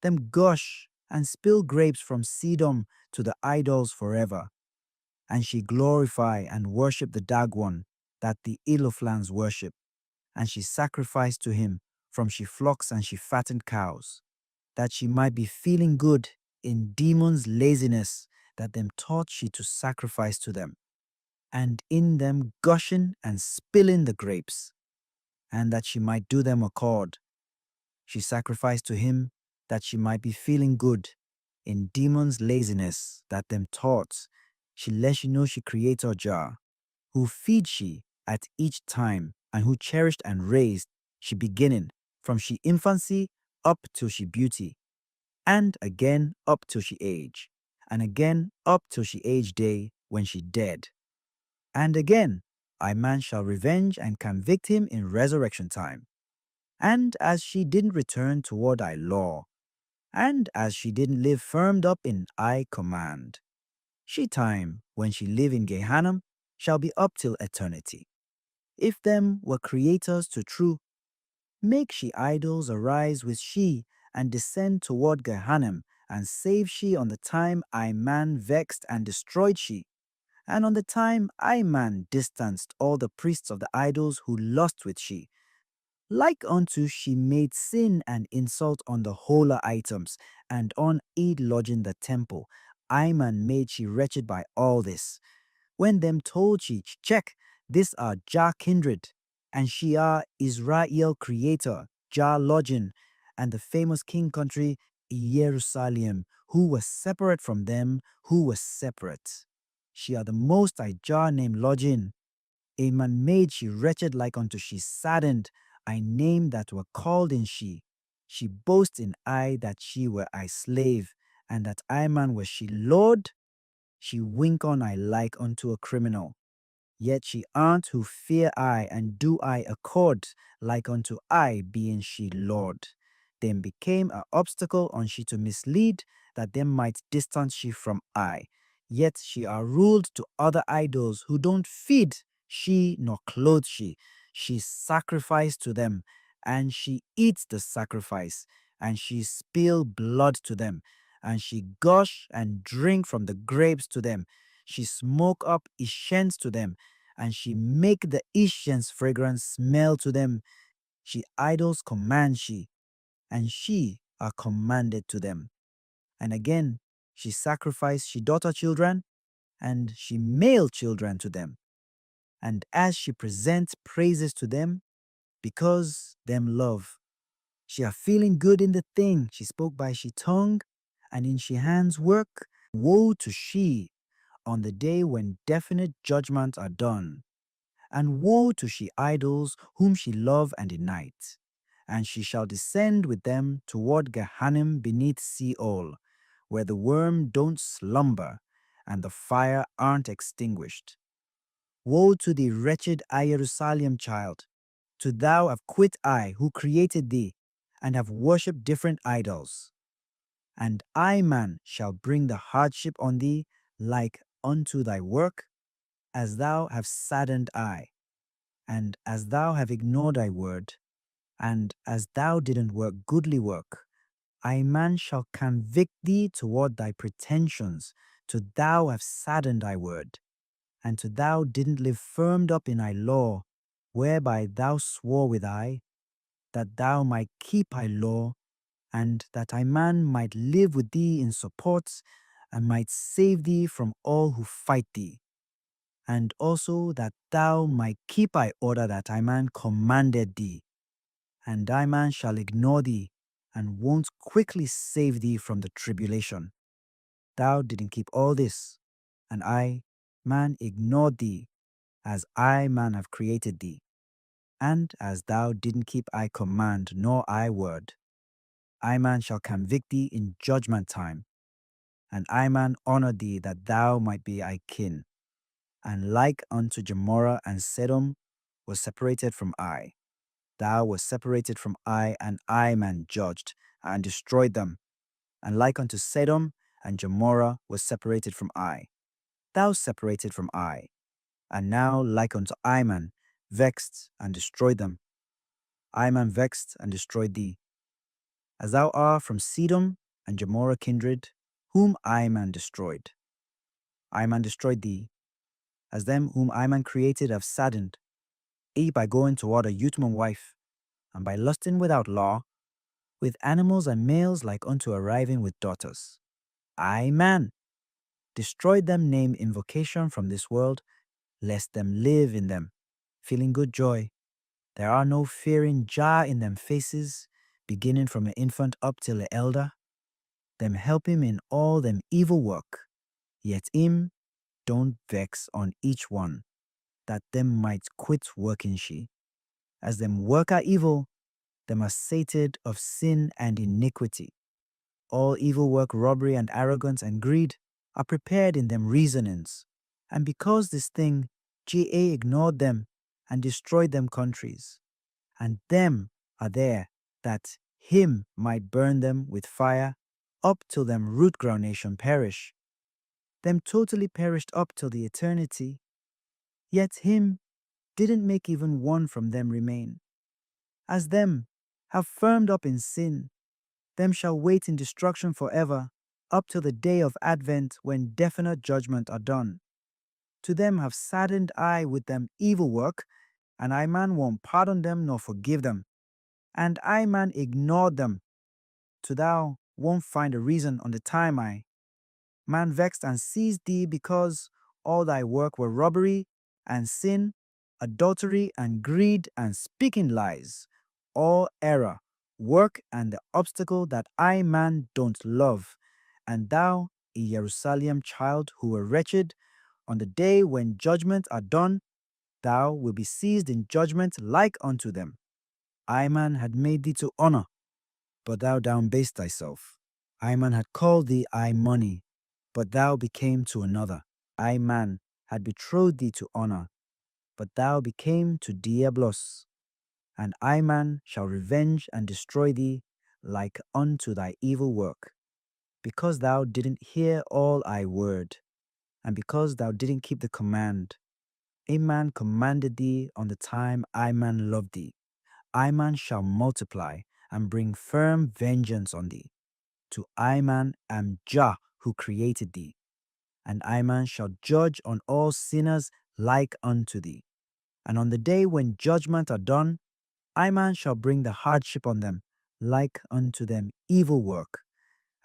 them gush and spill grapes from Sedom to the idols forever. and she glorify and worship the Dagwan that the Iloflans worship, and she sacrificed to him from she flocks and she fattened cows, that she might be feeling good in demons' laziness, that them taught she to sacrifice to them, and in them gushing and spilling the grapes, and that she might do them accord. She sacrificed to him that she might be feeling good in demons' laziness, that them taught she let she know she creator Jah, who feed she at each time, and who cherished and raised she beginning from she infancy up till she beauty, and again up till she age, and again up till she age day when she dead. And again, I man shall revenge and convict him in resurrection time. And as she didn't return toward thy law, and as she didn't live firmed up in I command, she time when she live in Gehanam shall be up till eternity. If them were creators to true, make she idols arise with she, and descend toward Gehanam, and save she on the time I man vexed and destroyed she, and on the time I man distanced all the priests of the idols who lust with she. Like unto she made sin and insult on the holy items, and on Eid lodging the temple. I man made she wretched by all this. When them told she, check, this are Jah kindred, and she are Israel creator, Jah lodging, and the famous king country, Jerusalem, who was separate from them, who was separate. She are the most I Jah named lodging. A man made she wretched like unto she saddened, I name that were called in she. She boast in I that she were I slave, and that I man was she lord. She wink on I like unto a criminal. Yet she aren't who fear I and do I accord, like unto I being she Lord. Then became a obstacle on she to mislead, that them might distance she from I. Yet she are ruled to other idols who don't feed she nor clothe she. She sacrifice to them, and she eats the sacrifice, and she spill blood to them, and she gush and drink from the grapes to them. She smoke up incense to them, and she make the incense fragrance smell to them. She idols command she, and she are commanded to them. And again, she sacrifice she daughter children, and she male children to them. And as she presents praises to them, because them love, she are feeling good in the thing she spoke by she tongue, and in she hands work. Woe to she on the day when definite judgments are done. And woe to she idols whom she love and denight. And she shall descend with them toward Gehannim beneath Sheol, where the worm don't slumber, and the fire aren't extinguished. Woe to thee, wretched Jerusalem child, to thou have quit I who created thee, and have worshipped different idols. And I, man, shall bring the hardship on thee like unto thy work, as thou have saddened I. And as thou have ignored thy word, and as thou didn't work goodly work, I man shall convict thee toward thy pretensions, to thou have saddened thy word, and to thou didn't live firmed up in thy law, whereby thou swore with I, that thou might keep thy law, and that I man might live with thee in support, and might save thee from all who fight thee, and also that thou might keep thy order that I man commanded thee. And thy man shall ignore thee, and won't quickly save thee from the tribulation. Thou didn't keep all this, and I, man, ignored thee, as I, man, have created thee. And as thou didn't keep I command nor I word, I, man, shall convict thee in judgment time, and I, man, honor thee that thou might be I kin. And like unto Gomorrah and Sodom was separated from I, thou was separated from I, and I, man, judged and destroyed them. And like unto Sodom and Gomorrah was separated from I, thou separated from I. And now like unto I, man, vexed and destroyed them. I, man, vexed and destroyed thee. As thou art from Sodom and Gomorrah kindred, whom I, man, destroyed. I, man, destroyed thee, as them whom Iman created have saddened, by going toward a Uthman wife, and by lusting without law, with animals and males like unto arriving with daughters. Iman destroyed them name invocation from this world, lest them live in them, feeling good joy. There are no fearing jar in them faces, beginning from an infant up till the elder, them help him in all them evil work, yet him don't vex on each one, that them might quit working she. As them work are evil, them are sated of sin and iniquity. All evil work, robbery and arrogance and greed are prepared in them reasonings. And because this thing, Ga ignored them and destroyed them countries. And them are there that him might burn them with fire up till them root ground nation perish. Them totally perished up till the eternity. Yet him didn't make even one from them remain. As them have firmed up in sin, them shall wait in destruction forever, up till the day of Advent when definite judgment are done. To them have saddened I with them evil work, and I man won't pardon them nor forgive them. And I man ignored them. To thou won't find a reason on the time I. Man vexed and seized thee because all thy work were robbery and sin, adultery and greed and speaking lies, all error, work and the obstacle that I man don't love. And thou, a Jerusalem child who were wretched, on the day when judgment are done, thou will be seized in judgment like unto them. Iman had made thee to honor, but thou downbased thyself. Iman had called thee I money, but thou became to another. Iman had betrothed thee to honor, but thou became to Diablos. And Iman shall revenge and destroy thee like unto thy evil work, because thou didn't hear all I word, and because thou didn't keep the command. Iman commanded thee on the time Iman loved thee. Iman shall multiply and bring firm vengeance on thee. To Iman am Jah who created thee, and Iman shall judge on all sinners like unto thee. And on the day when judgment are done, Iman shall bring the hardship on them, like unto them evil work.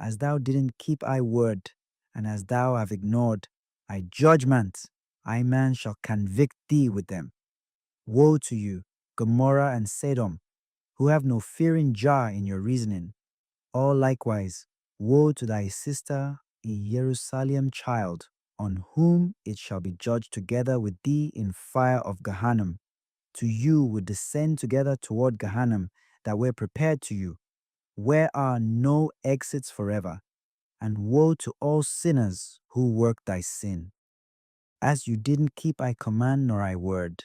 As thou didn't keep I word, and as thou have ignored I judgment, Iman shall convict thee with them. Woe to you, Gomorrah and Sodom, who have no fearing Jah in your reasoning. All likewise, woe to thy sister, a Jerusalem child, on whom it shall be judged together with thee in fire of Gehenna. To you would descend together toward Gehenna that were prepared to you, where are no exits forever. And woe to all sinners who work thy sin. As you didn't keep I command nor I word,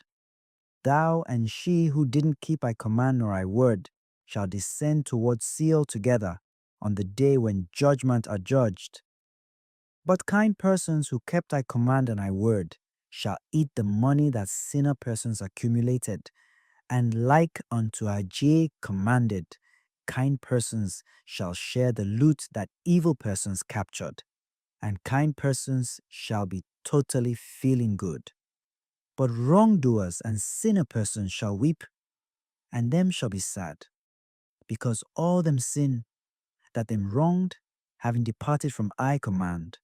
thou and she who didn't keep I command nor I word shall descend toward Sheol together on the day when judgment are judged. But kind persons who kept I command and I word shall eat the money that sinner persons accumulated, and like unto Ajay commanded, kind persons shall share the loot that evil persons captured, and kind persons shall be totally feeling good. But wrongdoers and sinner persons shall weep, and them shall be sad, because all them sin that them wronged, having departed from I command.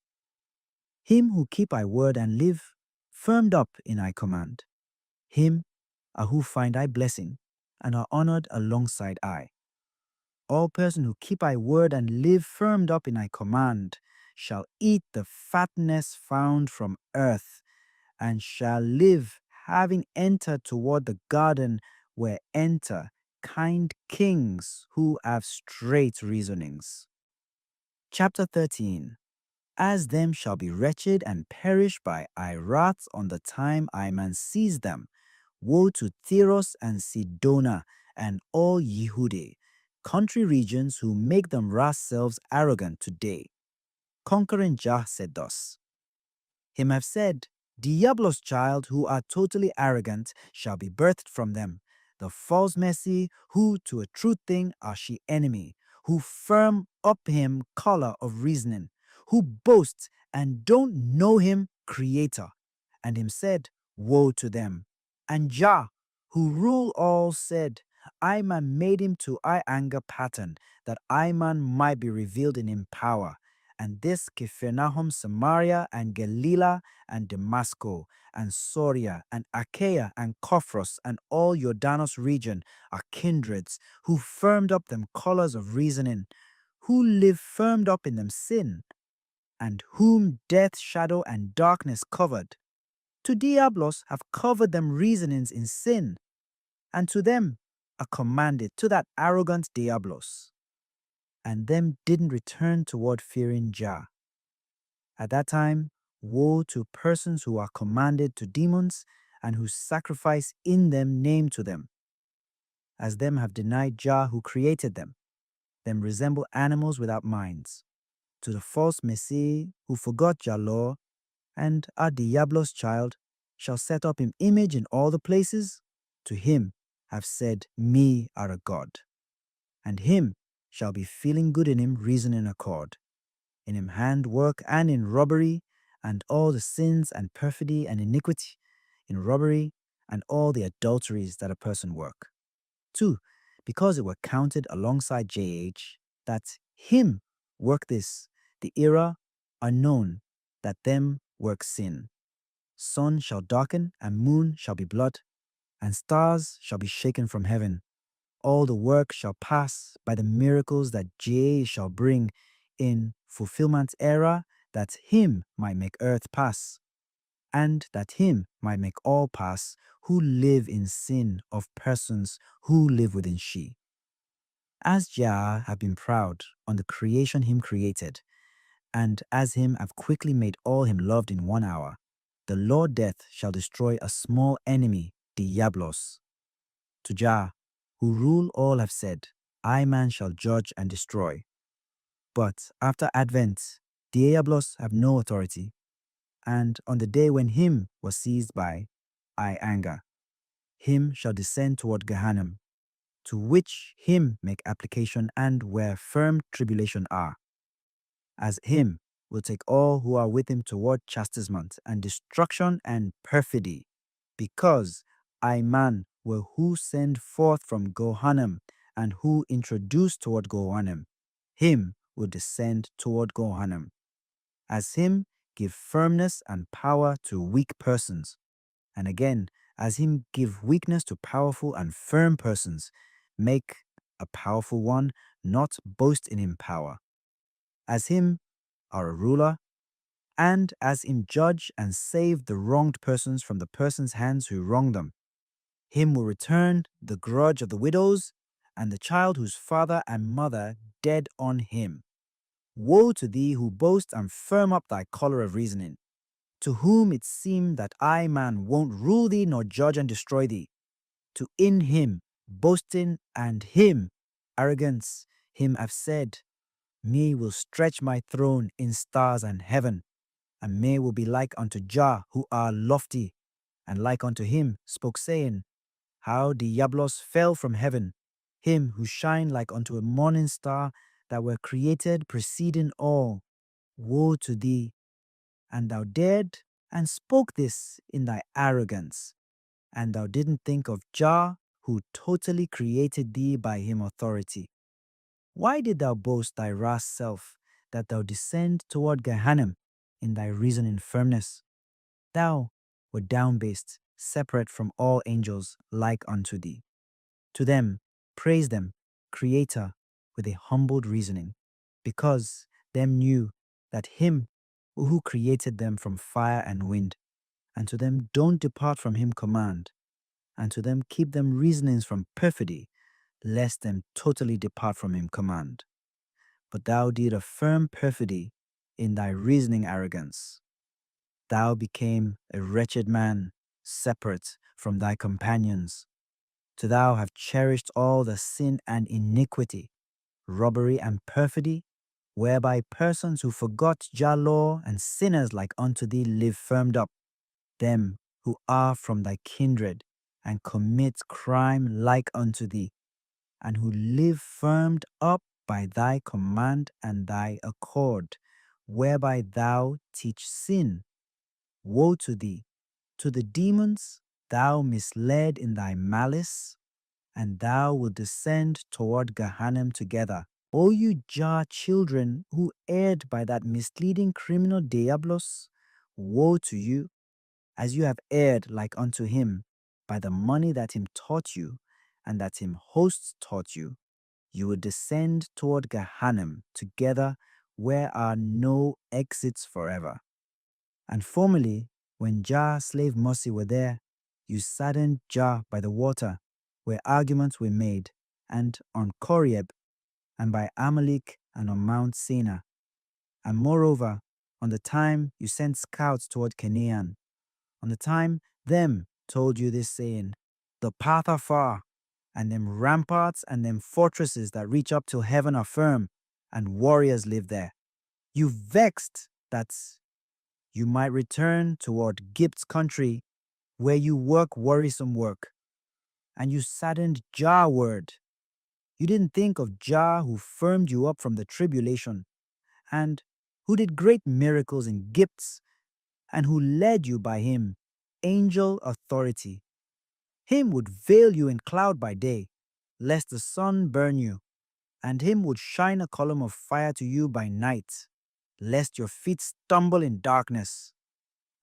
Him who keep I word and live, firmed up in I command. Him are who find I blessing, and are honored alongside I. All person who keep I word and live firmed up in I command shall eat the fatness found from earth, and shall live having entered toward the garden where enter kind kings who have straight reasonings. Chapter 13. As them shall be wretched and perish by I wrath on the time I man seize them. Woe to Tyros and Sidona and all Yehudah, country regions who make themselves arrogant today. Conquering Jah said thus, him have said, Diablos child who are totally arrogant shall be birthed from them. The false mercy who to a true thing are she enemy, who firm up him collar of reasoning, who boast and don't know him creator, And him said, Woe to them. And Jah, who rule all, said, I man made him to I anger pattern, that I man might be revealed in him power. And this Capernaum, Samaria, and Galilee, and Damascus, and Soria, and Achaia, and Cophros, and all Jordanus region are kindreds, who firmed up them colours of reasoning, who live firmed up in them sin, and whom death, shadow, and darkness covered. To Diablos have covered them reasonings in sin, and to them are commanded, to that arrogant Diablos. And them didn't return toward fearing Jah. At that time, woe to persons who are commanded to demons, and whose sacrifice in them named to them. As them have denied Jah who created them resemble animals without minds. To the false Messiah who forgot Jah law, and our Diablos child, shall set up him image in all the places, to him have said, Me are a God. And him shall be feeling good in him reason in accord, in him handwork and in robbery, and all the sins and perfidy and iniquity, in robbery, and all the adulteries that a person work. 2. Because it were counted alongside JH, that him work this, the era are known, that them work sin. Sun shall darken, and moon shall be blood, and stars shall be shaken from heaven. All the work shall pass by the miracles that JH shall bring in fulfillment era, that him might make earth pass, and that him might make all pass who live in sin of persons who live within she. As Jah have been proud on the creation him created, and as him have quickly made all him loved in 1 hour, the Lord Death shall destroy a small enemy, Diablos. To Jah, who rule all, have said, I man shall judge and destroy. But after Advent, Diablos have no authority, and on the day when him was seized by I anger, him shall descend toward Gehenna, to which him make application and where firm tribulation are. As him will take all who are with him toward chastisement and destruction and perfidy, because I man will who send forth from Gehenna and who introduce toward Gehenna, him will descend toward Gehenna. As him give firmness and power to weak persons, and again, as him give weakness to powerful and firm persons, make a powerful one not boast in him power. As him are a ruler, and as him judge and save the wronged persons from the persons' hands who wrong them. Him will return the grudge of the widows, and the child whose father and mother dead on him. Woe to thee who boast and firm up thy collar of reasoning, to whom it seem that I man won't rule thee nor judge and destroy thee. To in him boasting and him arrogance, him have said, Me will stretch my throne in stars and heaven, and me will be like unto Jah who are lofty, and like unto him spoke saying, How Diablos fell from heaven, him who shine like unto a morning star that were created preceding all. Woe to thee! And thou dared and spoke this in thy arrogance, and thou didn't think of Jah who totally created thee by him authority. Why did thou boast thy rash self, that thou descend toward Gehenna in thy reasoning firmness? Thou wert down-based, separate from all angels like unto thee. To them, praise them, Creator, with a humbled reasoning, because them knew that him who created them from fire and wind, and to them don't depart from him command, and to them keep them reasonings from perfidy, lest them totally depart from him command. But thou did affirm perfidy in thy reasoning arrogance. Thou became a wretched man, separate from thy companions. To thou have cherished all the sin and iniquity, robbery and perfidy, whereby persons who forgot Jah law and sinners like unto thee live firmed up, them who are from thy kindred, and commit crime like unto thee, and who live firmed up by thy command and thy accord, whereby thou teach sin. Woe to thee! To the demons thou misled in thy malice, and thou wilt descend toward Gehenna together. O you Jah children who erred by that misleading criminal Diablos, woe to you, as you have erred like unto him, by the money that him taught you, and that him hosts taught you. You will descend toward Gehenna together, where are no exits forever. And formerly, when Jah slave Mosi were there, you saddened Jah by the water, where arguments were made, and on Koreb, and by Amalek, and on Mount Sinai. And moreover, on the time you sent scouts toward Canaan, on the time them told you this saying, the path are far, and them ramparts and them fortresses that reach up till heaven are firm, and warriors live there. You vexed that you might return toward Gib's country, where you work worrisome work, and you saddened Jah word. You didn't think of Jah who firmed you up from the tribulation, and who did great miracles in gifts, and who led you by him, angel authority. Him would veil you in cloud by day, lest the sun burn you, and him would shine a column of fire to you by night, lest your feet stumble in darkness.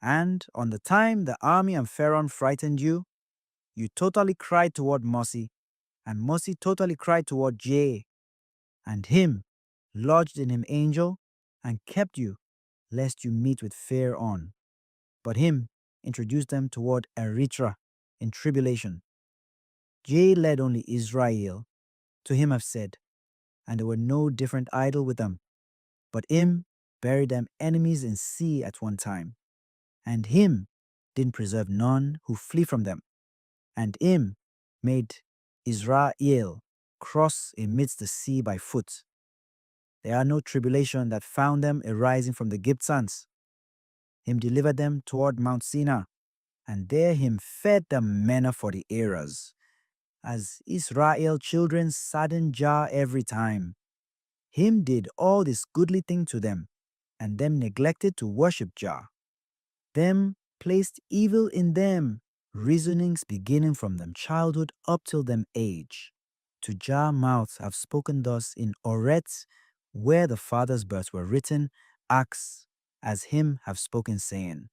And on the time the army and Pharaoh frightened you, you totally cried toward Mosi, and Mosi totally cried toward Jah, and him lodged in him angel, and kept you, lest you meet with fear on. But him introduced them toward Eritrea in tribulation. Jah led only Israel, to him have said, and there were no different idol with them. But him buried them enemies in sea at one time, and him didn't preserve none who flee from them, and him made Israel cross amidst the sea by foot. There are no tribulation that found them arising from the Gibsons. Him delivered them toward Mount Sinai, and there him fed them manna for the eras, as Israel children sadden Jah every time. Him did all this goodly thing to them, and them neglected to worship Jah. Them placed evil in them, reasonings beginning from them childhood up till them age. To Jah mouths have spoken thus in Oret, where the fathers' births were written, acts, as him have spoken, saying,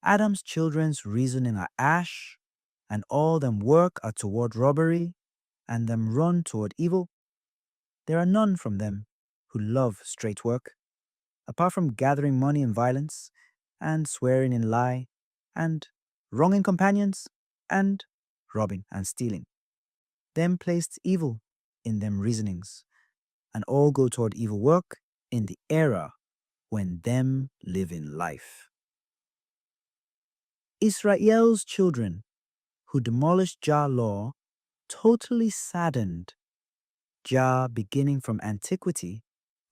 Adam's children's reasoning are ash, and all them work are toward robbery, and them run toward evil. There are none from them who love straight work, apart from gathering money in violence, and swearing in lie, and wronging companions, and robbing and stealing. Them placed evil in them reasonings, and all go toward evil work in the era when them live in life. Israel's children, who demolished Jah law, totally saddened Jah beginning from antiquity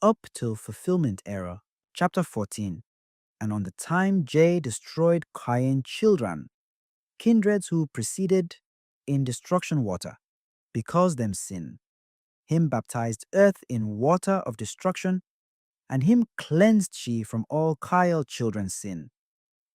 up till fulfillment era, chapter 14. And on the time Jah destroyed Cain children, kindreds who preceded in destruction water, because them sin. Him baptized earth in water of destruction, and him cleansed she from all Cain children's sin.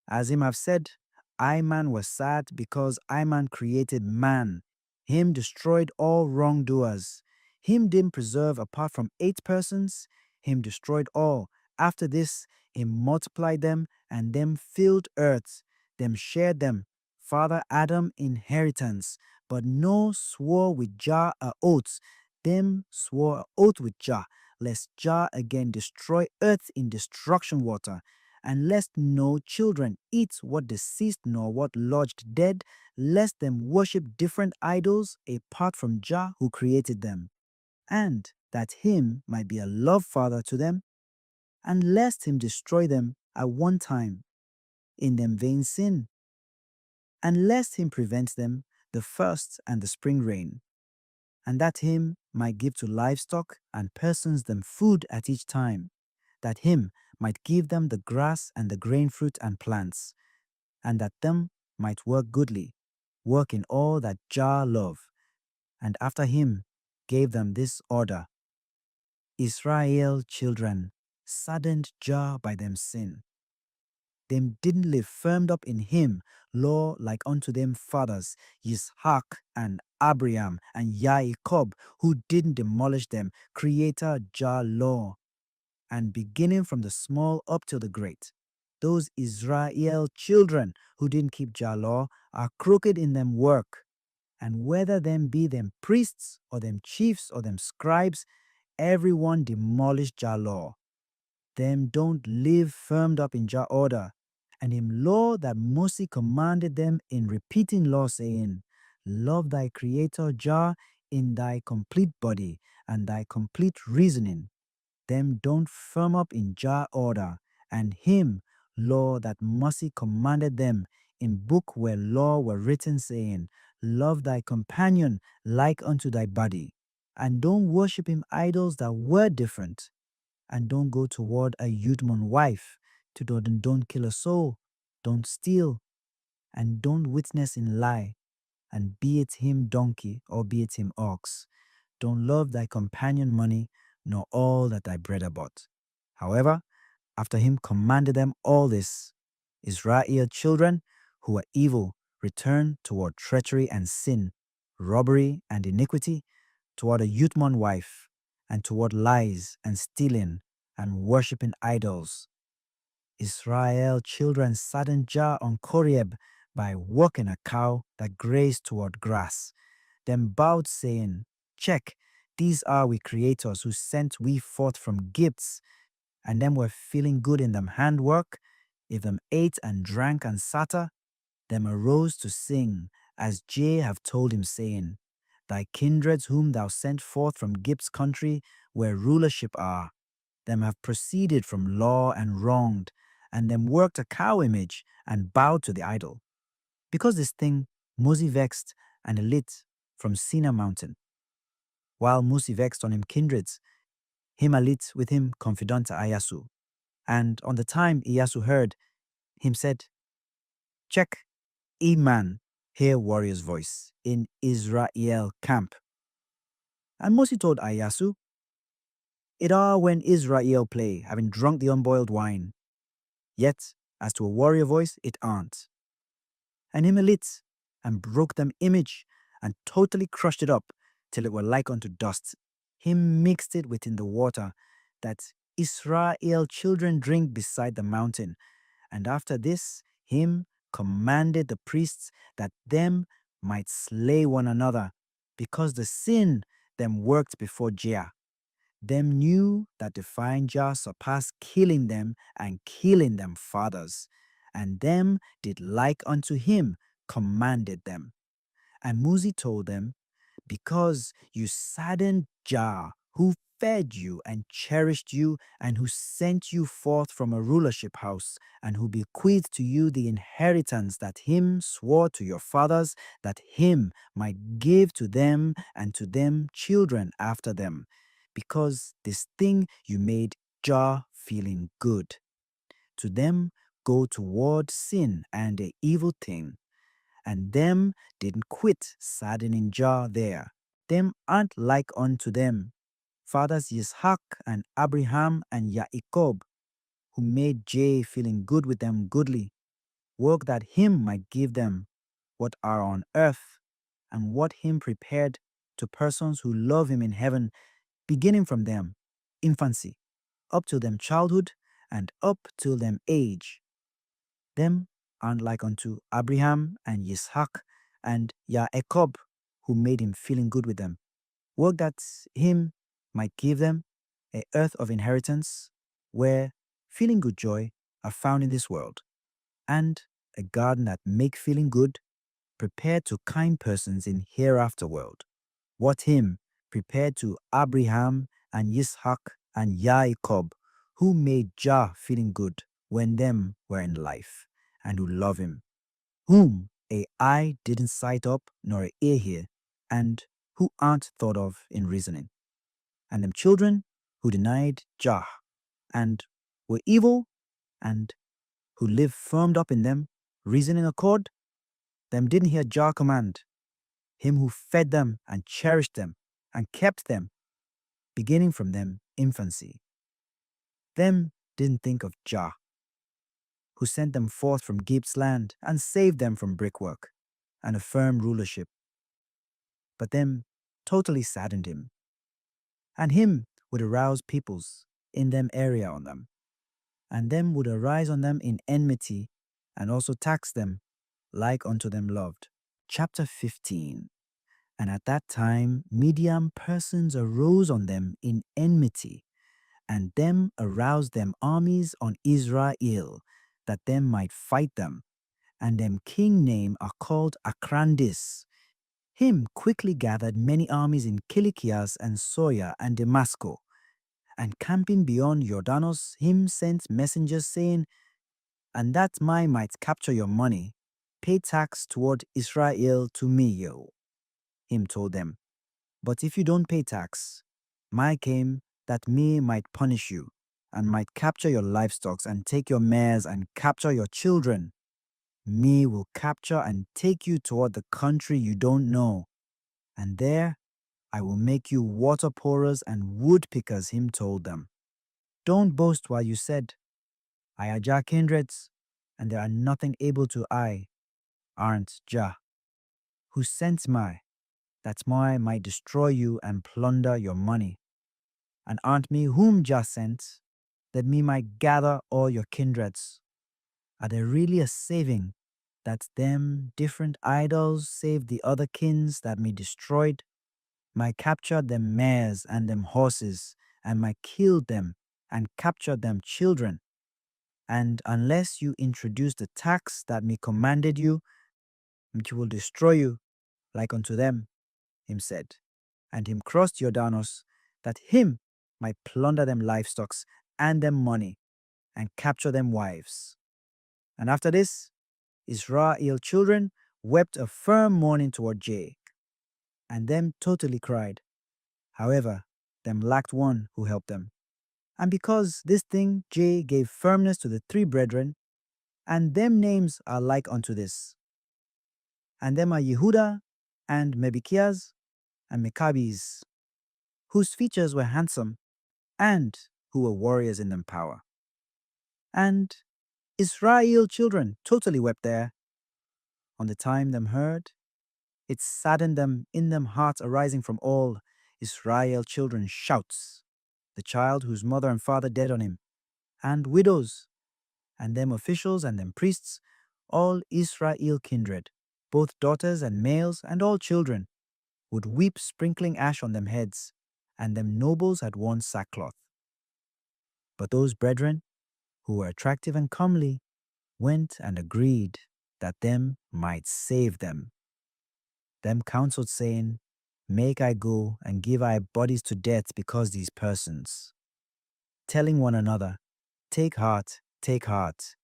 As him have said, I man was sad because I man created man. Him destroyed all wrongdoers. Him didn't preserve apart from 8 persons. Him destroyed all. After this, him multiplied them, and them filled earth. Them shared them. Father Adam inheritance. But no swore with Jah a oath. Them swore a oath with Jah, lest Jah again destroy earth in destruction water, and lest no children eat what deceased nor what lodged dead, lest them worship different idols apart from Jah who created them, and that him might be a love father to them, and lest him destroy them at one time in them vain sin, and lest him prevent them the first and the spring rain, and that him might give to livestock and persons them food at each time, that him might give them the grass and the grain fruit and plants, and that them might work goodly, work in all that Jah love. And after him gave them this order: Israel children saddened Jah by them sin. them didn't live firmed up in him, law like unto them fathers, Yishak and Abraham and Jacob, who didn't demolish them, creator Jah law, and beginning from the small up to the great. Those Israel children who didn't keep Jah law are crooked in them work, and whether them be them priests or them chiefs or them scribes, everyone demolish Jah law. Them don't live firmed up in Jah order, and him law that Moses commanded them in repeating law saying, love thy creator Jah in thy complete body and thy complete reasoning. Them don't firm up in Jah order, and him law that Moses commanded them in book where law were written saying, love thy companion like unto thy body, and don't worship him idols that were different, and don't go toward a youthman wife, to don't kill a soul, don't steal, and don't witness in lie, and be it him donkey or be it him ox. Don't love thy companion money, nor all that thy brother bought. However, after him commanded them all this, Israel children who were evil returned toward treachery and sin, robbery and iniquity, toward a youthman wife, and toward lies and stealing and worshipping idols. Israel children saddened Jah on Koreb by walking a cow that grazed toward grass. Then bowed, saying, check, these are we creators who sent we forth from Gifts, and them were feeling good in them handwork. If them ate and drank and satter, them arose to sing, as Jay have told him, saying, thy kindreds whom thou sent forth from Gip's country, where rulership are, them have proceeded from law and wronged, and them worked a cow image and bowed to the idol. Because this thing Moses vexed and lit from Sinai mountain. While Moses vexed on him kindreds, him alit with him confidant Ayasu. And on the time Iyasu heard, him said, check, e man, hear warrior's voice in Israel camp. And Moses told Ayasu, it are when Israel play, having drunk the unboiled wine. Yet, as to a warrior voice, it aren't. And him alit, and broke them image, and totally crushed it up, till it were like unto dust. Him mixed it within the water, that Israel children drink beside the mountain. And after this, him commanded the priests that them might slay one another, because the sin them worked before Jah. Them knew that defying Jah surpassed killing them and killing them fathers, and them did like unto him commanded them. And Muzi told them, because you saddened Jah, who fed you and cherished you, and who sent you forth from a rulership house, and who bequeathed to you the inheritance that him swore to your fathers, that him might give to them and to them children after them, because this thing you made Jah feeling good. To them go toward sin and a evil thing, and them didn't quit saddening Jah there. Them aren't like unto them, fathers Yishak and Abraham and Jacob, who made Jay feeling good with them goodly, work that him might give them what are on earth, and what him prepared to persons who love him in heaven, beginning from them, infancy, up till them childhood, and up till them age. Them aren't like unto Abraham and Yishak and Jacob, who made him feeling good with them, work that him might give them a earth of inheritance, where feeling good joy are found in this world, and a garden that make feeling good prepared to kind persons in hereafter world. What him prepared to Abraham and Yishak and Jacob, who made Jah feeling good when them were in life, and who love him, whom a eye didn't sight up nor a ear hear, and who aren't thought of in reasoning. And them children who denied Jah, and were evil, and who live firmed up in them, reasoning accord, them didn't hear Jah command, him who fed them and cherished them and kept them, beginning from them infancy. Them didn't think of Jah, who sent them forth from Gibeon's land and saved them from brickwork and a firm rulership. But them totally saddened him, and him would arouse peoples in them area on them, and them would arise on them in enmity, and also tax them like unto them loved. Chapter 15. And at that time Midian persons arose on them in enmity, and them aroused them armies on Israel, that them might fight them. And them king name are called Akrandis. Him quickly gathered many armies in Kilikias and Soya and Damasco, and camping beyond Jordanos, him sent messengers saying, and that I might capture your money, pay tax toward Israel to me, yo. Him told them, but if you don't pay tax, my came that me might punish you, and might capture your livestock and take your mares and capture your children. Me will capture and take you toward the country you don't know, and there I will make you water pourers and wood pickers, him told them. Don't boast while you said, I are Jah kindreds, and there are nothing able to I, aren't Jah, who sent my, that my might destroy you and plunder your money. And aren't me whom Jah sent, that me might gather all your kindreds. Are there really a saving, that them different idols save the other kins that me destroyed? My captured them mares and them horses, and my killed them, and captured them children. And unless you introduce the tax that me commanded you, which will destroy you, like unto them, him said. And him crossed Jordanos, that him might plunder them livestocks and them money, and capture them wives. And after this, Israel children wept a firm mourning toward Jay, and them totally cried. However, them lacked one who helped them. And because this thing Jay gave firmness to the three brethren, and them names are like unto this. And them are Yehuda, and Mebikias, and Maccabees, whose features were handsome, and who were warriors in them power. And Israel children totally wept there. On the time them heard, it saddened them in them hearts arising from all Israel children shouts, the child whose mother and father dead on him, and widows, and them officials and them priests, all Israel kindred, both daughters and males and all children, would weep sprinkling ash on them heads, and them nobles had worn sackcloth. But those brethren, who were attractive and comely, went and agreed that them might save them. Them counseled, saying, make I go and give our bodies to death because these persons. Telling one another, take heart, take heart.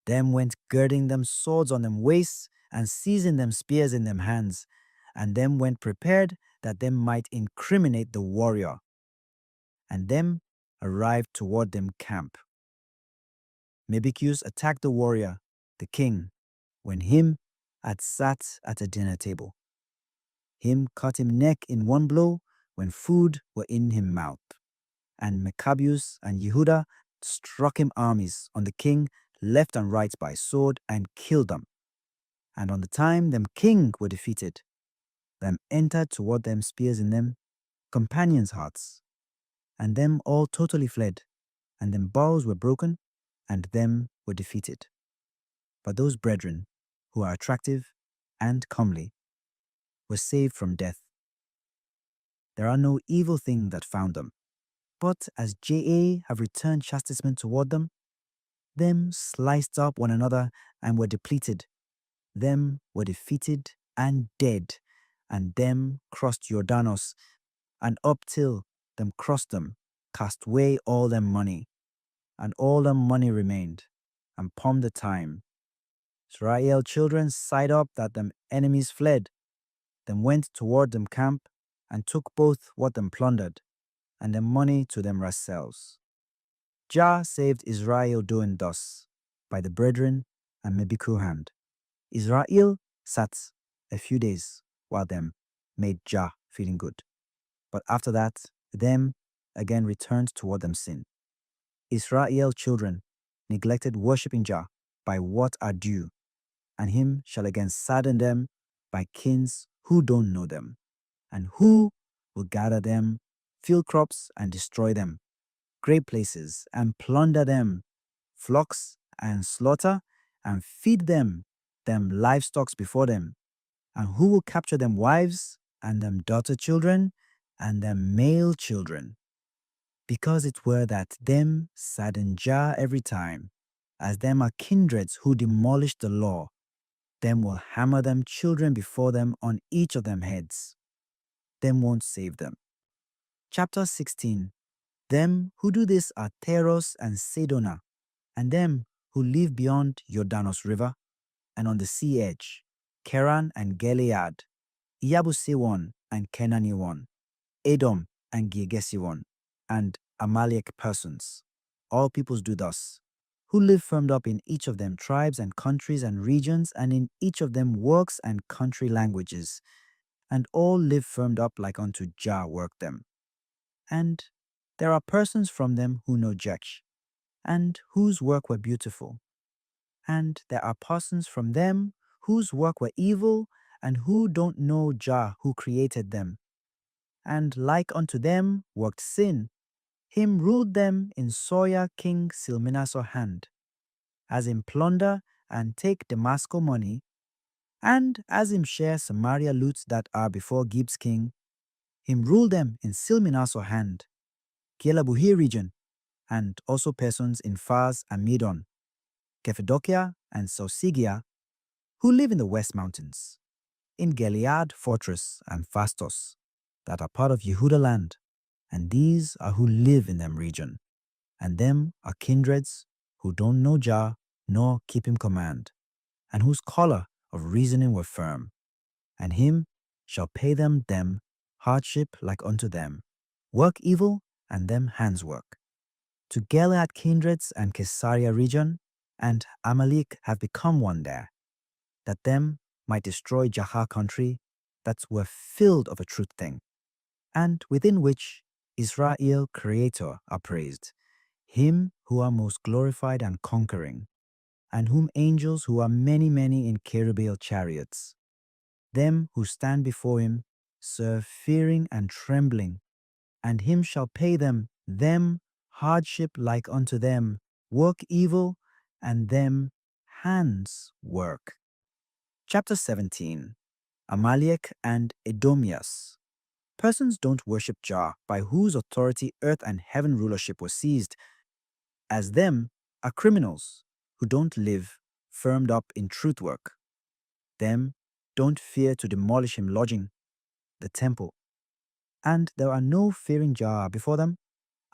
Them went girding them swords on them waists, and seizing them spears in them hands, and them went prepared that them might incriminate the warrior. And them arrived toward them camp. Mebikius attacked the warrior, the king, when him had sat at a dinner table. Him cut him neck in one blow when food were in him mouth. And Maccabeus and Yehuda struck him armies on the king left and right by sword and killed them. And on the time them king were defeated, them entered toward them spears in them, companions' hearts, and them all totally fled, and them bows were broken, and them were defeated. But those brethren, who are attractive and comely, were saved from death. There are no evil thing that found them. But as J.A. have returned chastisement toward them sliced up one another and were depleted. Them were defeated and dead, and them crossed Jordanos, and up till them crossed them, cast away all them money, and all them money remained, and palmed the time. Israel children sighed up that them enemies fled, them went toward them camp, and took both what them plundered, and them money to them selves. Jah saved Israel doing thus, by the brethren and Mebiku hand. Israel sat a few days while them made Jah feeling good. But after that, them again returned toward them sin. Israel children neglected worshipping Jah by what are due, and him shall again sadden them by kings who don't know them, and who will gather them, field crops and destroy them, great places and plunder them, flocks and slaughter, and feed them livestock before them, and who will capture them wives, and them daughter children, and them male children, because it were that them sadden Jah every time, as them are kindreds who demolish the law, them will hammer them children before them on each of them heads. Them won't save them. Chapter 16. Them who do this are Theros and Sedona, and them who live beyond Jordanos River, and on the sea edge, Keran and Gilead, Iabusewon and Kenaniwon, Edom and Girgesiwon, and Amalek persons. All peoples do thus, who live firmed up in each of them tribes and countries and regions, and in each of them works and country languages, and all live firmed up like unto Jah worked them. And there are persons from them who know Jech, and whose work were beautiful. And there are persons from them whose work were evil, and who don't know Jah who created them. And like unto them worked sin, him ruled them in Soya king Silminaso hand, as him plunder and take Damasco money, and as him share Samaria loots that are before Gibbs king, him rule them in Silminaso hand, Kielabuhi region, and also persons in Fars and Medon, Cappadocia and Sausigia, who live in the West Mountains, in Gilead fortress and Fastos, that are part of Yehuda land, and these are who live in them region, and them are kindreds who don't know Jah nor keep him command, and whose collar of reasoning were firm, and him shall pay them hardship like unto them, work evil and them hands work. To Gilead kindreds and Caesarea region, and Amalek have become one there, that them might destroy Jahar country, that were filled of a truth thing, and within which Israel Creator are praised, him who are most glorified and conquering, and whom angels who are many in cherubim chariots, them who stand before him serve fearing and trembling, and him shall pay them hardship like unto them, work evil, and them hands work. Chapter 17. Amalek and Edomias. Persons don't worship Jah, by whose authority earth and heaven rulership was seized, as them are criminals who don't live firmed up in truth work. Them don't fear to demolish him lodging, the temple. And there are no fearing Jah before them,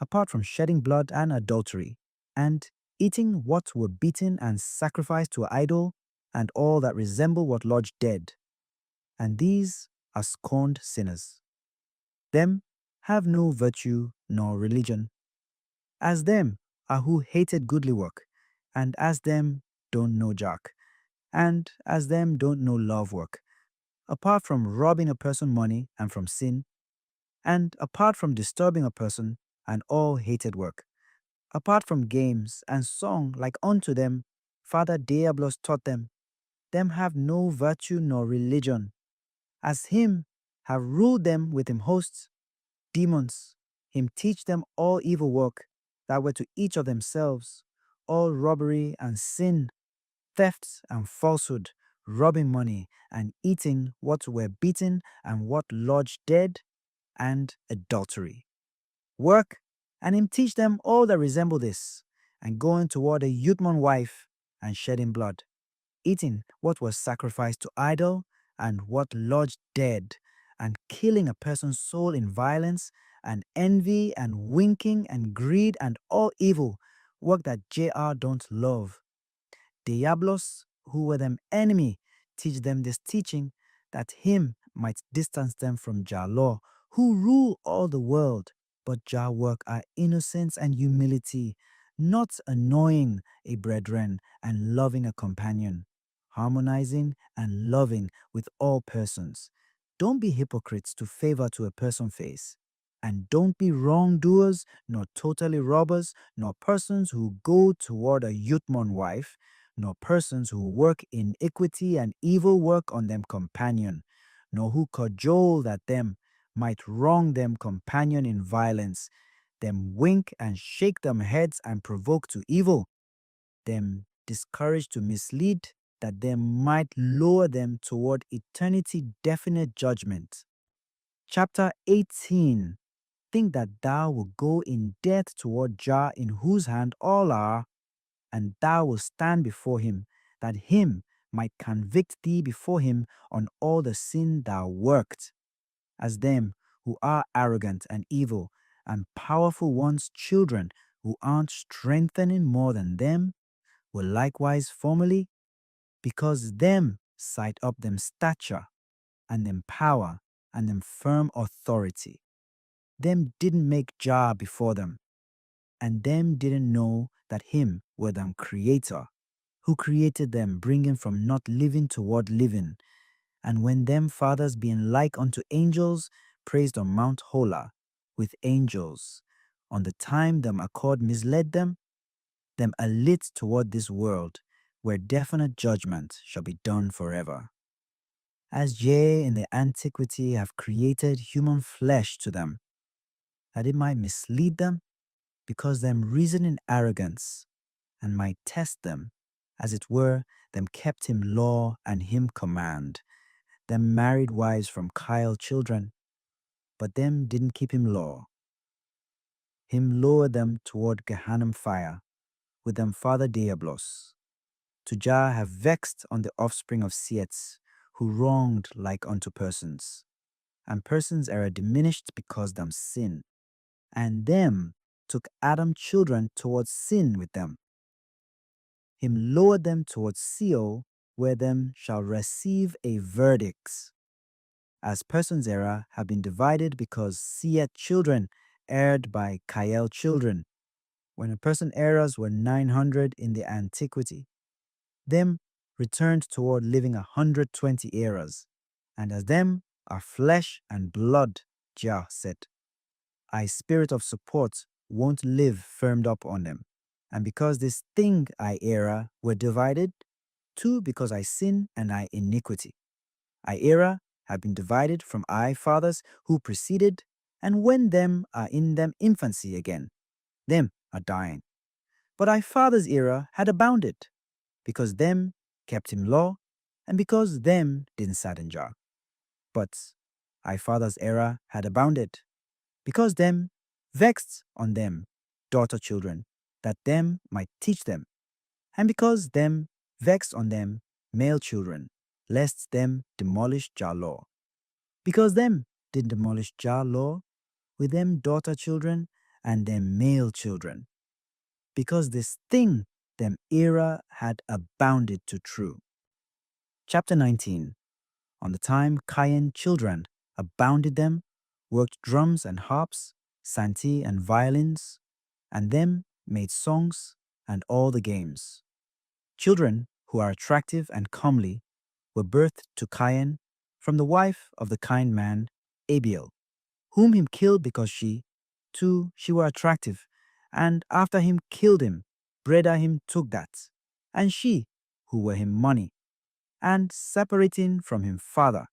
apart from shedding blood and adultery, and eating what were beaten and sacrificed to an idol, and all that resemble what lodged dead. And these are scorned sinners. Them have no virtue nor religion, as them are who hated goodly work, and as them don't know Jack, and as them don't know love work, apart from robbing a person money and from sin, and apart from disturbing a person and all hated work, apart from games and song like unto them, Father Diablos taught them have no virtue nor religion, as him have ruled them with him hosts, demons, him teach them all evil work that were to each of themselves, all robbery and sin, thefts and falsehood, robbing money and eating what were beaten and what lodged dead, and adultery. Work, and him teach them all that resemble this, and going toward a youthman wife and shedding blood, eating what was sacrificed to idol and what lodged dead, and killing a person's soul in violence, and envy and winking and greed and all evil, work that JR don't love. Diablos, who were them enemy, teach them this teaching, that him might distance them from Jah law, who rule all the world. But Jah work are innocence and humility, not annoying a brethren and loving a companion, harmonizing and loving with all persons. Don't be hypocrites to favor to a person face. And don't be wrongdoers, nor totally robbers, nor persons who go toward a youthman wife, nor persons who work iniquity and evil work on them companion, nor who cajole that them might wrong them companion in violence, them wink and shake them heads and provoke to evil, them discourage to mislead, that them might lower them toward eternity definite judgment. Chapter 18. Think that thou wilt go in death toward Jah, in whose hand all are, and thou wilt stand before him, that him might convict thee before him on all the sin thou worked, as them who are arrogant and evil, and powerful ones' children, who aren't strengthening more than them, will likewise formerly, because them cite up them stature, and them power, and them firm authority. Them didn't make Jah before them, and them didn't know that him were them creator, who created them, bringing from not living toward living. And when them fathers being like unto angels, praised on Mount Hola with angels, on the time them accord misled them alit toward this world, where definite judgment shall be done forever. As ye in the antiquity have created human flesh to them, that it might mislead them, because them reason in arrogance, and might test them, as it were, them kept him law and him command, them married wives from Kyle children, but them didn't keep him law. Him lowered them toward Gehenna fire, with them father Diablos. To Jah have vexed on the offspring of Seth, who wronged like unto persons, and persons error diminished because them sin, and them took Adam children towards sin with them. Him lowered them towards Sheol, where them shall receive a verdict. As persons' error have been divided because Seth children erred by Kael children, when a person errors were 900 in the antiquity, them returned toward living 120 eras, and as them are flesh and blood, Jah said, I spirit of support won't live firmed up on them. And because this thing I era were divided, two because I sin and I iniquity. I era have been divided from I fathers who preceded, and when them are in them infancy again, them are dying. But I father's era had abounded, because them kept him law, and because them didn't sadden Jah. But I father's era had abounded, because them vexed on them daughter children, that them might teach them, and because them vexed on them male children, lest them demolish Jah law. Because them did demolish Jah law with them daughter children and them male children. Because this thing them era had abounded to true. Chapter 19. On the time Cain children abounded them, worked drums and harps, santi and violins, and them made songs and all the games. Children who are attractive and comely were birthed to Cain from the wife of the kind man Abel, whom him killed because she were attractive, and after him killed him, brother him took that, and she, who were him money, and separating from him father,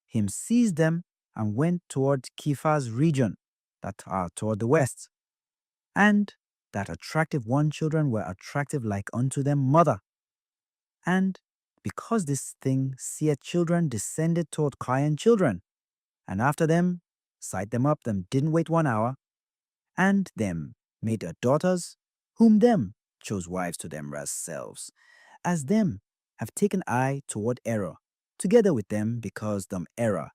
him seized them and went toward Kepha's region, that are toward the west, and that attractive one children were attractive like unto them mother. And because this thing Seth children descended toward Cain children, and after them, cite them up, them didn't wait 1 hour, and them made their daughters, whom them chose wives to them selves, as them have taken eye toward error, together with them because them error,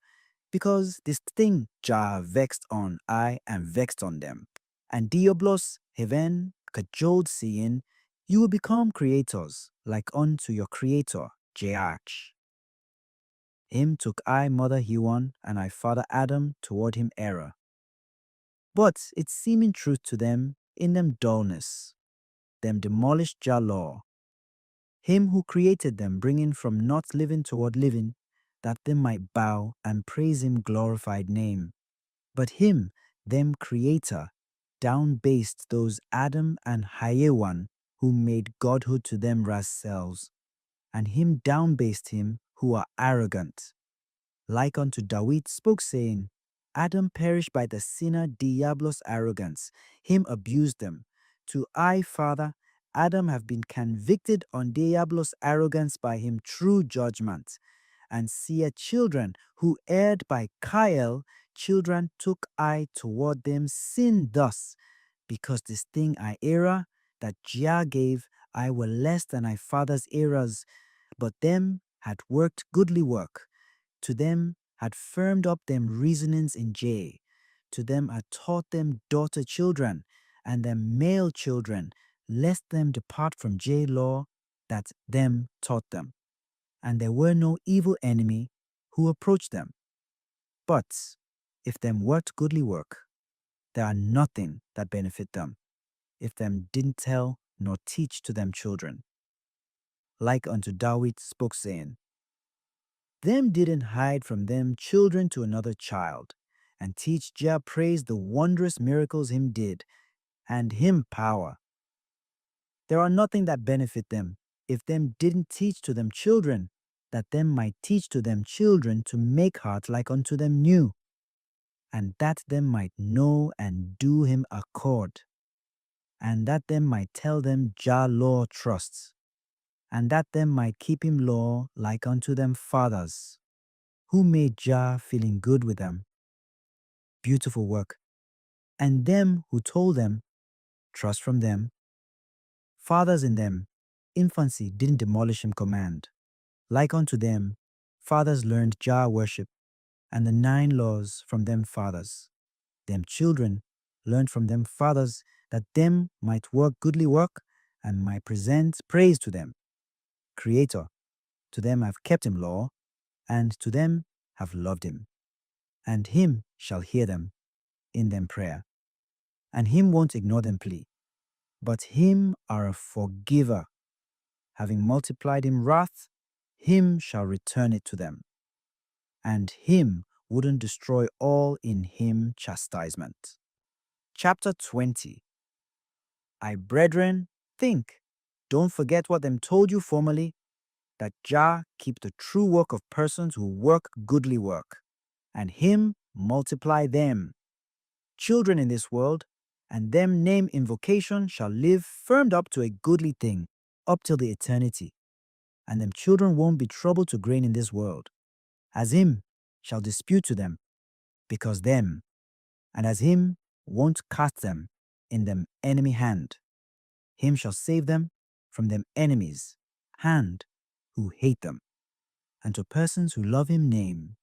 because this thing Jah vexed on I and vexed on them. And Diablos heaven cajoled saying, you will become creators, like unto your creator, Jeach. Him took I mother Huon, and I father Adam toward him error. But it seeming truth to them, in them dullness, them demolished Jah law, him who created them bringing from not living toward living, that they might bow and praise him glorified name. But him, them creator, down based those Adam and Hayewan who made godhood to them ras selves, and him downbased him who are arrogant. Like unto David spoke, saying, Adam perished by the sinner Diablos' arrogance. Him abused them. To I, Father, Adam have been convicted on Diablos' arrogance by him true judgment. And seer children who erred by Kael, children took I toward them sin thus, because this thing I error that Jah gave, I were less than I father's errors, but them had worked goodly work. To them had firmed up them reasonings in J. To them had taught them daughter children, and them male children, lest them depart from J law that them taught them. And there were no evil enemy who approached them. But if them worked goodly work, there are nothing that benefit them, if them didn't tell nor teach to them children. Like unto David spoke, saying, Them didn't hide from them children to another child, and teach Jah praise the wondrous miracles him did, and him power. There are nothing that benefit them, if them didn't teach to them children, that them might teach to them children to make heart like unto them new, and that them might know and do him accord, and that them might tell them Jah law trusts, and that them might keep him law like unto them fathers, who made Jah feeling good with them. Beautiful work. And them who told them, trust from them. Fathers in them, infancy didn't demolish him command. Like unto them, fathers learned Jah worship, and the 9 laws from them fathers. Them children learned from them fathers, that them might work goodly work, and might present praise to them. Creator, to them have kept him law, and to them have loved him. And him shall hear them in them prayer, and him won't ignore them plea. But him are a forgiver. Having multiplied him wrath, him shall return it to them. And him wouldn't destroy all in him chastisement. Chapter 20. I, brethren, think, don't forget what them told you formerly, that Jah keep the true work of persons who work goodly work, and him multiply them. Children in this world, and them name invocation shall live firmed up to a goodly thing, up till the eternity. And them children won't be troubled to grain in this world, as him shall dispute to them, because them, and as him won't cast them in them enemy hand. Him shall save them from them enemies, hand who hate them, and to persons who love him name.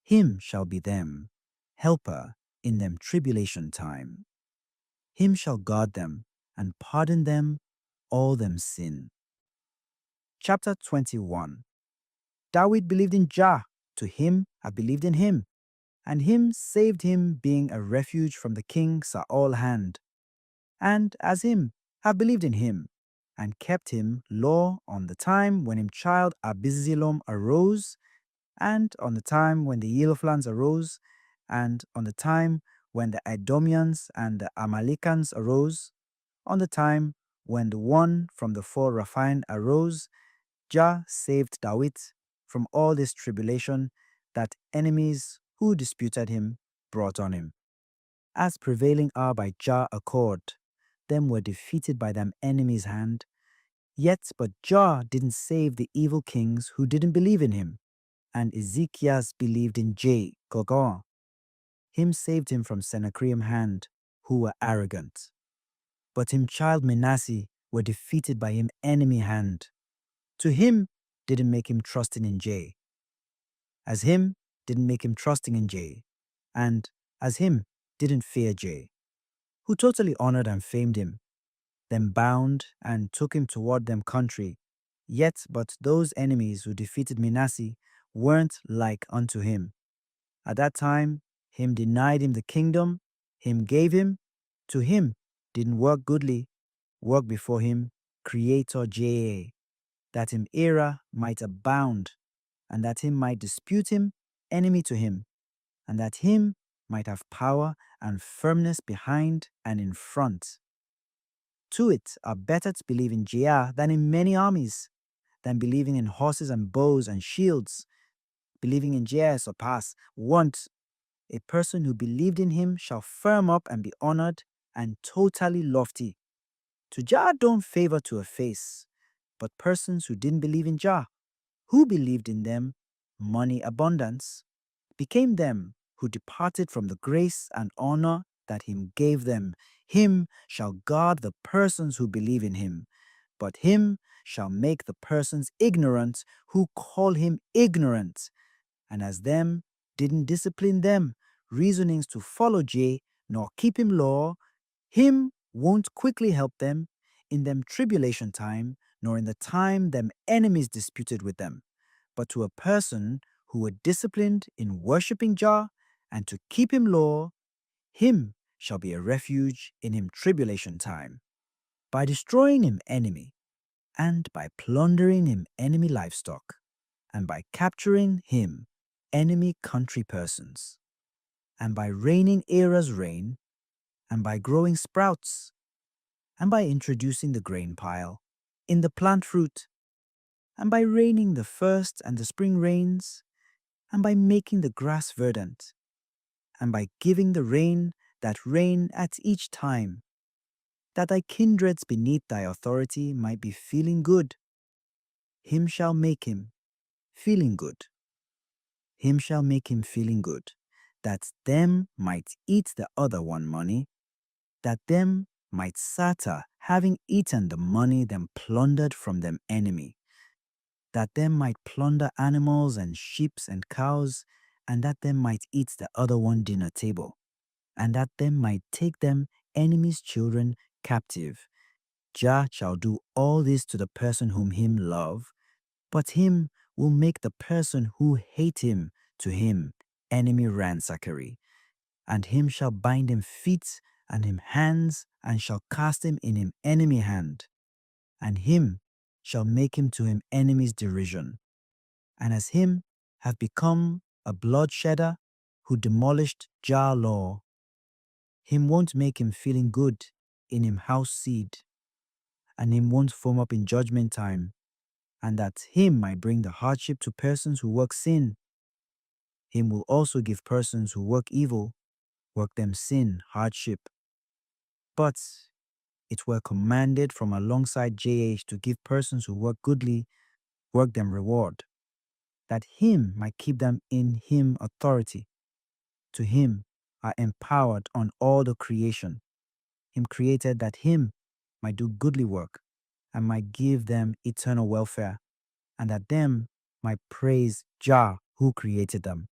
Him shall be them, helper in them tribulation time. Him shall guard them, and pardon them all them sin. Chapter 21. David believed in Jah, to him have believed in him, and him saved him being a refuge from the king Saul hand. And as him have believed in him, and kept him law on the time when him child Abizalom arose, and on the time when the Elophlans arose, and on the time when the Edomians and the Amalicans arose, on the time when the one from the 4 Rephaim arose, Jah saved David from all this tribulation that enemies who disputed him brought on him. As prevailing are by Jah accord, them were defeated by them enemies' hand, yet but Jah didn't save the evil kings who didn't believe in him, and Ezekias believed in Gogon. Him saved him from Sennacherib hand, who were arrogant. But him child Manasseh were defeated by him enemy hand. To him didn't make him trusting in J, as him didn't make him trusting in J, and as him didn't fear J, who totally honored and famed him, them bound and took him toward them country. Yet but those enemies who defeated Manasseh weren't like unto him. At that time, him denied him the kingdom, him gave him, to him didn't work goodly, work before him, Creator J, that him era might abound, and that him might dispute him, enemy to him, and that him might have power and firmness behind and in front. To it are better to believe in Jah than in many armies, than believing in horses and bows and shields. Believing in Jah surpass want. A person who believed in him shall firm up and be honored and totally lofty. To Jah don't favor to a face, but persons who didn't believe in Jah, who believed in them, money abundance, became them who departed from the grace and honor that him gave them. Him shall guard the persons who believe in him, but him shall make the persons ignorant who call him ignorant. And as them didn't discipline them, reasonings to follow J, nor keep him law, him won't quickly help them in them tribulation time, nor in the time them enemies disputed with them. But to a person who were disciplined in worshipping Jah and to keep him law, him shall be a refuge in him tribulation time. By destroying him enemy, and by plundering him enemy livestock, and by capturing him enemy country persons, and by raining Era's rain, and by growing sprouts, and by introducing the grain pile in the plant fruit, and by raining the first and the spring rains, and by making the grass verdant, and by giving the rain that rain at each time, that thy kindreds beneath thy authority might be feeling good. Him shall make him feeling good. Him shall make him feeling good, that them might eat the other one money, that them might satter, having eaten the money them plundered from them enemy, that them might plunder animals and sheep and cows, and that them might eat the other one dinner table, and that them might take them enemies' children captive. Jah shall do all this to the person whom him love, but him will make the person who hate him to him enemy ransackery, and him shall bind him feet and him hands, and shall cast him in him enemy hand, and him shall make him to him enemy's derision. And as him have become a bloodshedder who demolished Jah law, him won't make him feeling good in him house seed, and him won't foam up in judgment time, and that him might bring the hardship to persons who work sin. Him will also give persons who work evil, work them sin, hardship. But it were commanded from alongside JH to give persons who work goodly, work them reward, that him might keep them in him authority. To him are empowered on all the creation. Him created that him might do goodly work, and might give them eternal welfare, and that them might praise Jah who created them.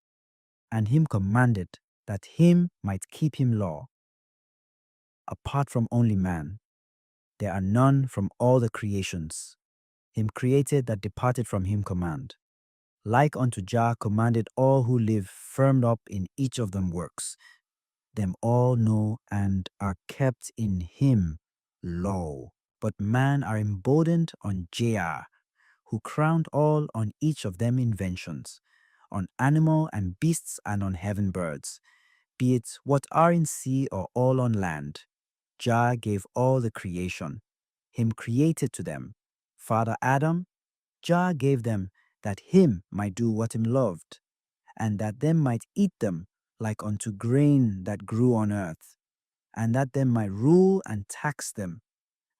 And him commanded that him might keep him law. Apart from only man, there are none from all the creations. Him created that departed from him command. Like unto Jah commanded all who live firmed up in each of them works. Them all know and are kept in him law. But man are emboldened on Jah, who crowned all on each of them inventions, on animal and beasts and on heaven birds, be it what are in sea or all on land. Jah gave all the creation. Him created to them. Father Adam, Jah gave them that him might do what him loved, and that them might eat them like unto grain that grew on earth, and that them might rule and tax them,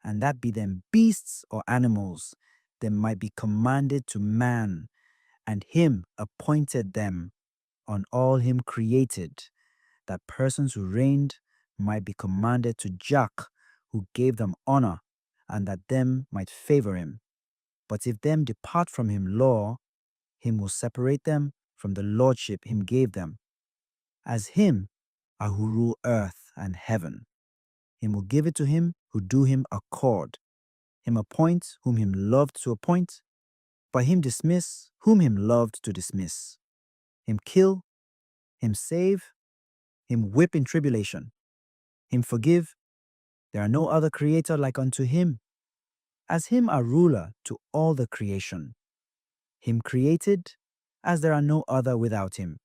and that be them beasts or animals, them might be commanded to man, and him appointed them on all him created, that persons who reigned might be commanded to Jack, who gave them honor, and that them might favor him. But if them depart from him law, him will separate them from the lordship him gave them. As him are who rule earth and heaven, him will give it to him who do him accord. Him appoint whom him loved to appoint, by him dismiss whom him loved to dismiss. Him kill, him save, him whip in tribulation, him forgive. There are no other creator like unto him. As him are ruler to all the creation. Him created, as there are no other without him.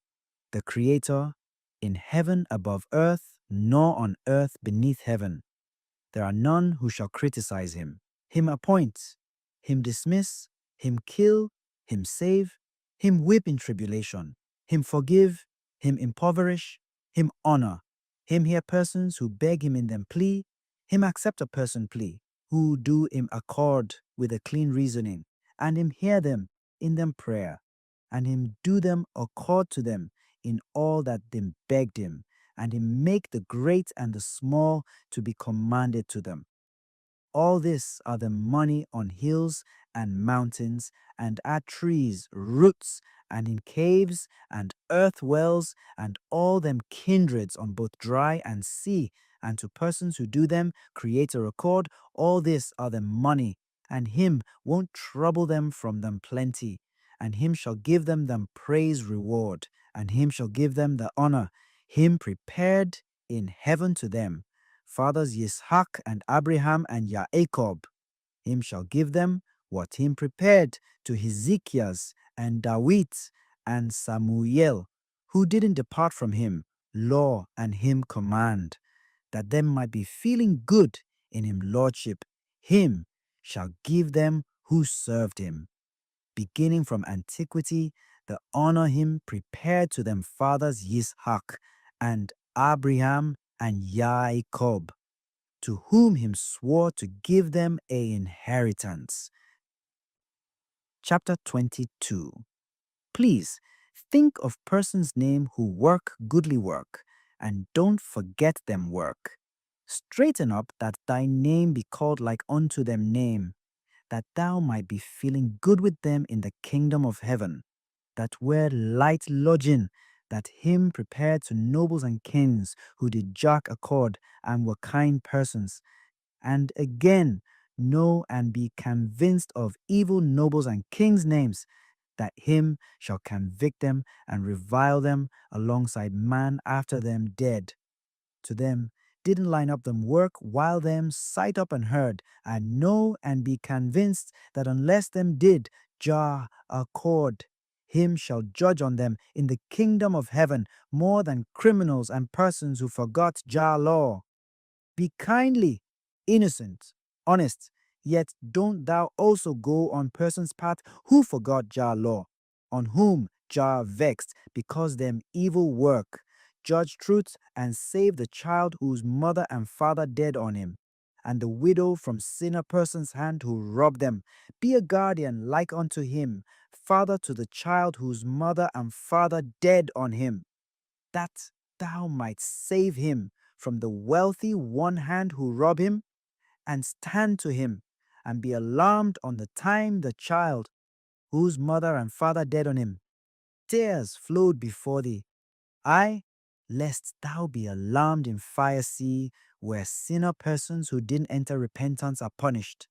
The creator, in heaven above earth, nor on earth beneath heaven. There are none who shall criticize him. Him appoint, him dismiss, him kill, him save, him whip in tribulation, him forgive, him impoverish, him honor, him hear persons who beg him in them plea, him accept a person plea, who do him accord with a clean reasoning, and him hear them in them prayer, and him do them accord to them in all that them begged him, and him make the great and the small to be commanded to them. All this are the money on hills and mountains, and at trees, roots, and in caves, and earth wells, and all them kindreds on both dry and sea, and to persons who do them, create a record. All this are the money, and him won't trouble them from them plenty, and him shall give them praise reward, and him shall give them the honor, him prepared in heaven to them fathers Yitzhak and Abraham and Jacob. Him shall give them what him prepared to Hezekiah's and David and Samuel, who didn't depart from him, law and him command, that them might be feeling good in him lordship. Him shall give them who served him. Beginning from antiquity, the honor him prepared to them fathers Yitzhak and Abraham and Jacob, to whom him swore to give them a inheritance. Chapter 22. Please think of persons' name who work goodly work, and don't forget them work. Straighten up that thy name be called like unto them name, that thou might be feeling good with them in the kingdom of heaven, that were light lodging, that him prepared to nobles and kings who did jack accord and were kind persons, and again know and be convinced of evil nobles and kings' names, that him shall convict them and revile them alongside man after them dead. To them didn't line up them work while them sight up and heard, and know and be convinced that unless them did Jah accord, him shall judge on them in the kingdom of heaven more than criminals and persons who forgot Jah law. Be kindly, innocent, honest, yet don't thou also go on persons' path who forgot Jah law, on whom Jah vexed because them evil work. Judge truth and save the child whose mother and father dead on him, and the widow from sinner person's hand who robbed them. Be a guardian like unto him, father to the child whose mother and father dead on him, that thou might save him from the wealthy one hand who rob him, and stand to him, and be alarmed on the time the child, whose mother and father dead on him, tears flowed before thee. I, lest thou be alarmed in fire sea, where sinner persons who didn't enter repentance are punished.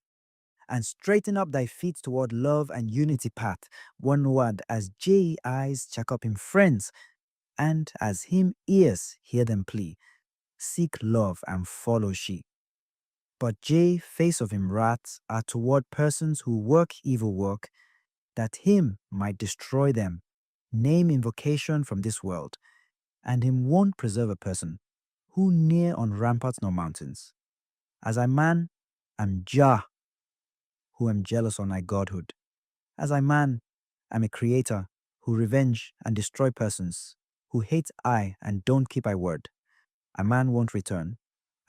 And straighten up thy feet toward love and unity path, one word as J eyes check up him friends, and as him ears hear them plea, seek love and follow she. But J face of him wraths are toward persons who work evil work, that him might destroy them, name invocation from this world, and him won't preserve a person, who near on ramparts nor mountains. As I man, am Jah, who am jealous on thy godhood. As I man, am a creator, who revenge and destroy persons, who hate I and don't keep I word. A man won't return,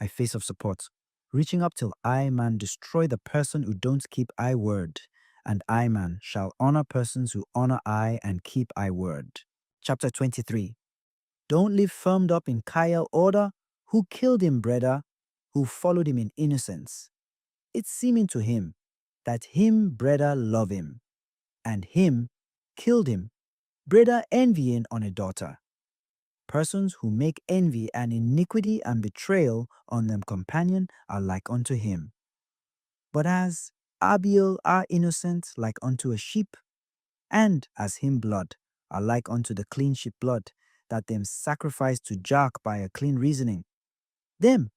I face of support, reaching up till I man destroy the person who don't keep I word, and I man shall honor persons who honor I and keep I word. Chapter 23. Don't live firmed up in Kyle order, who killed him, brother, who followed him in innocence. It's seeming to him that him, brother, love him, and him killed him, brother envying on a daughter. Persons who make envy and iniquity and betrayal on them companion are like unto him. But as Abiel are innocent like unto a sheep, and as him blood are like unto the clean sheep blood, that them sacrificed to Jack by a clean reasoning, them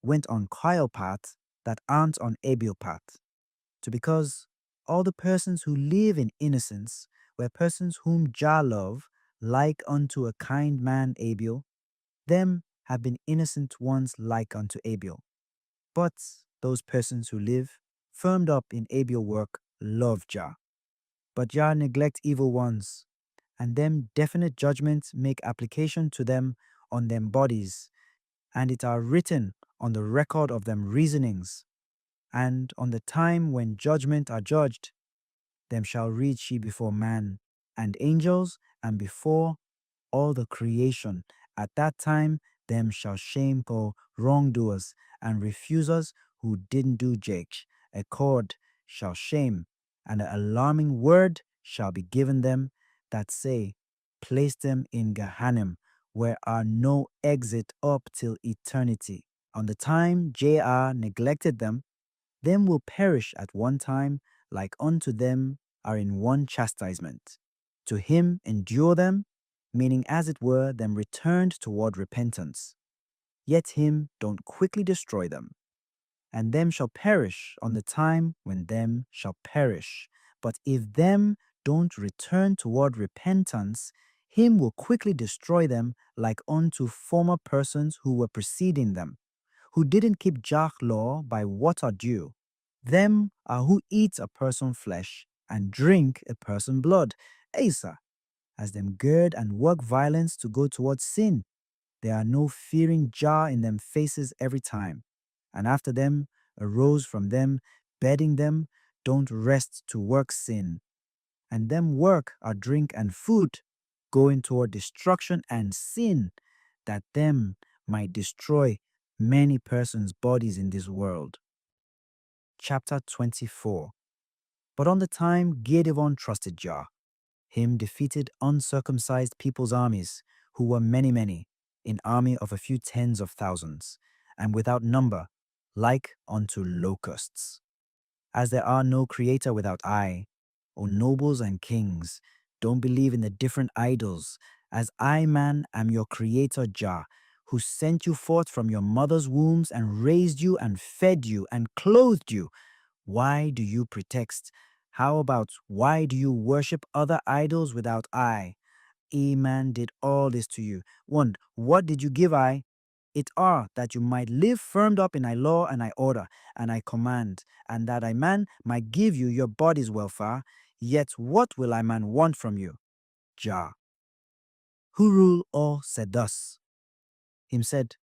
went on Kyle path that aren't on Abel path. To because all the persons who live in innocence were persons whom Jah love, like unto a kind man Abel, them have been innocent ones like unto Abel. But those persons who live, firmed up in able work, love Jah. But Jah neglect evil ones, and them definite judgments make application to them on them bodies, and it are written on the record of them reasonings, and on the time when judgment are judged, them shall read she before man, and angels, and before all the creation. At that time, them shall shame for wrongdoers and refusers who didn't do jake. A cord shall shame, and an alarming word shall be given them that say, place them in Gehenna, where are no exit up till eternity. On the time J.R. neglected them will perish at one time, like unto them are in one chastisement. To him endure them, meaning as it were them returned toward repentance. Yet him don't quickly destroy them, and them shall perish on the time when them shall perish. But if them don't return toward repentance, him will quickly destroy them like unto former persons who were preceding them, who didn't keep Jah law by what are due. Them are who eat a person flesh and drink a person blood. Asa, as them gird and work violence to go towards sin. There are no fearing Jah in them faces every time. And after them arose from them, bedding them, don't rest to work sin. And them work are drink and food, going toward destruction and sin, that them might destroy many persons' bodies in this world. Chapter 24. But on the time Gideon trusted Jah, him defeated uncircumcised people's armies, who were many, in army of a few tens of thousands, and without number, like unto locusts. As there are no creator without I, O nobles and kings, don't believe in the different idols, as I, man, am your creator Jah, who sent you forth from your mother's wombs and raised you and fed you and clothed you. Why do you pretext? How about why do you worship other idols without I? Man did all this to you. One, what did you give I? It are that you might live firmed up in I law and I order and I command, and that I man might give you your body's welfare. Yet what will I man want from you? Jah, who rule all, said thus. Him said,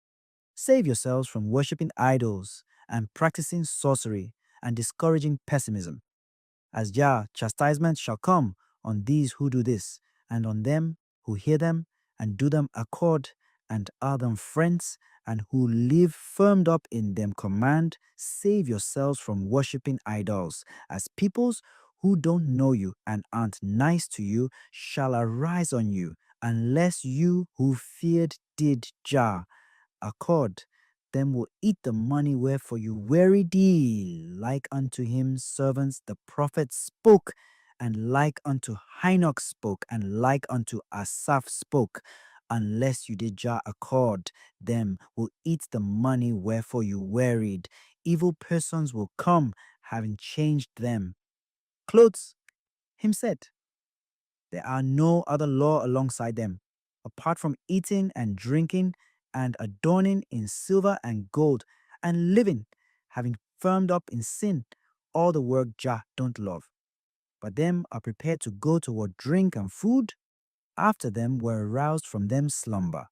save yourselves from worshipping idols and practicing sorcery and discouraging pessimism. As Jah, chastisement shall come on these who do this, and on them who hear them and do them accord, and are them friends, and who live firmed up in them command, save yourselves from worshipping idols, as peoples who don't know you and aren't nice to you shall arise on you, unless you who feared did Jah accord, them will eat the money wherefore you weary deal. Like unto him servants the prophet spoke, and like unto Hinoch spoke, and like unto Asaph spoke. Unless you did Jah accord, them will eat the money wherefore you wearied. Evil persons will come, having changed them. Clothes, him said, there are no other law alongside them, apart from eating and drinking and adorning in silver and gold and living, having firmed up in sin, all the work Jah don't love. But them are prepared to go toward drink and food. After them were aroused from them slumber.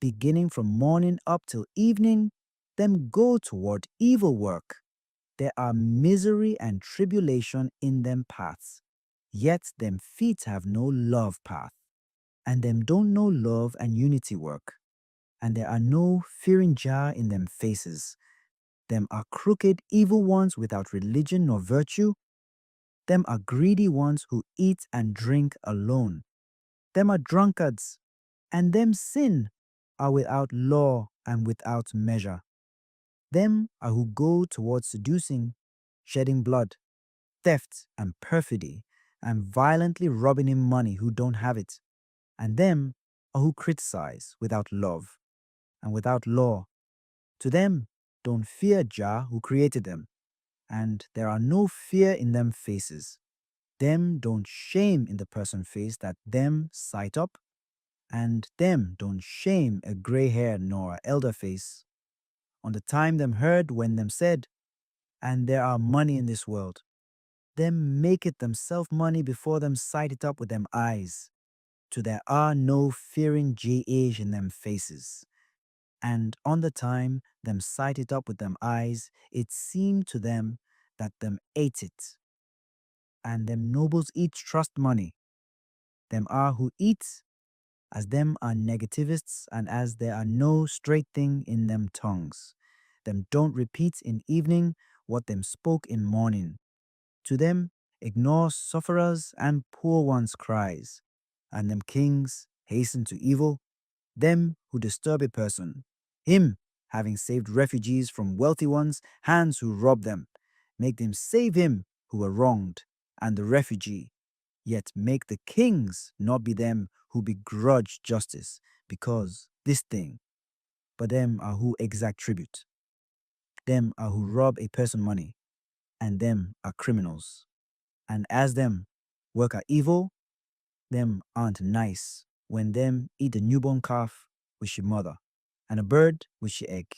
Beginning from morning up till evening, them go toward evil work. There are misery and tribulation in them paths. Yet them feet have no love path, and them don't know love and unity work. And there are no fearing Jah in them faces. Them are crooked evil ones without religion nor virtue. Them are greedy ones who eat and drink alone. Them are drunkards, and them sin, are without law and without measure. Them are who go towards seducing, shedding blood, theft and perfidy, and violently robbing him money who don't have it. And them are who criticize without love and without law. To them don't fear Jah who created them, and there are no fear in them faces. Them don't shame in the person face that them sight up, and them don't shame a gray hair nor a elder face. on the time them heard when them said, and there are money in this world. Them make it themself money before them sight it up with them eyes, to there are no fearing age in them faces. And on the time them sight it up with them eyes, it seemed to them that them ate it. And them nobles eat trust money. Them are who eat, as them are negativists, and as there are no straight thing in them tongues. Them don't repeat in evening what them spoke in morning. To them, ignore sufferers and poor ones' cries, and them kings hasten to evil, them who disturb a person, him having saved refugees from wealthy ones, hands who rob them, make them save him who were wronged, and the refugee, yet make the kings not be them who begrudge justice, because this thing, but them are who exact tribute, them are who rob a person money, and them are criminals. And as them work are evil, them aren't nice when them eat a newborn calf with she mother, and a bird with she egg.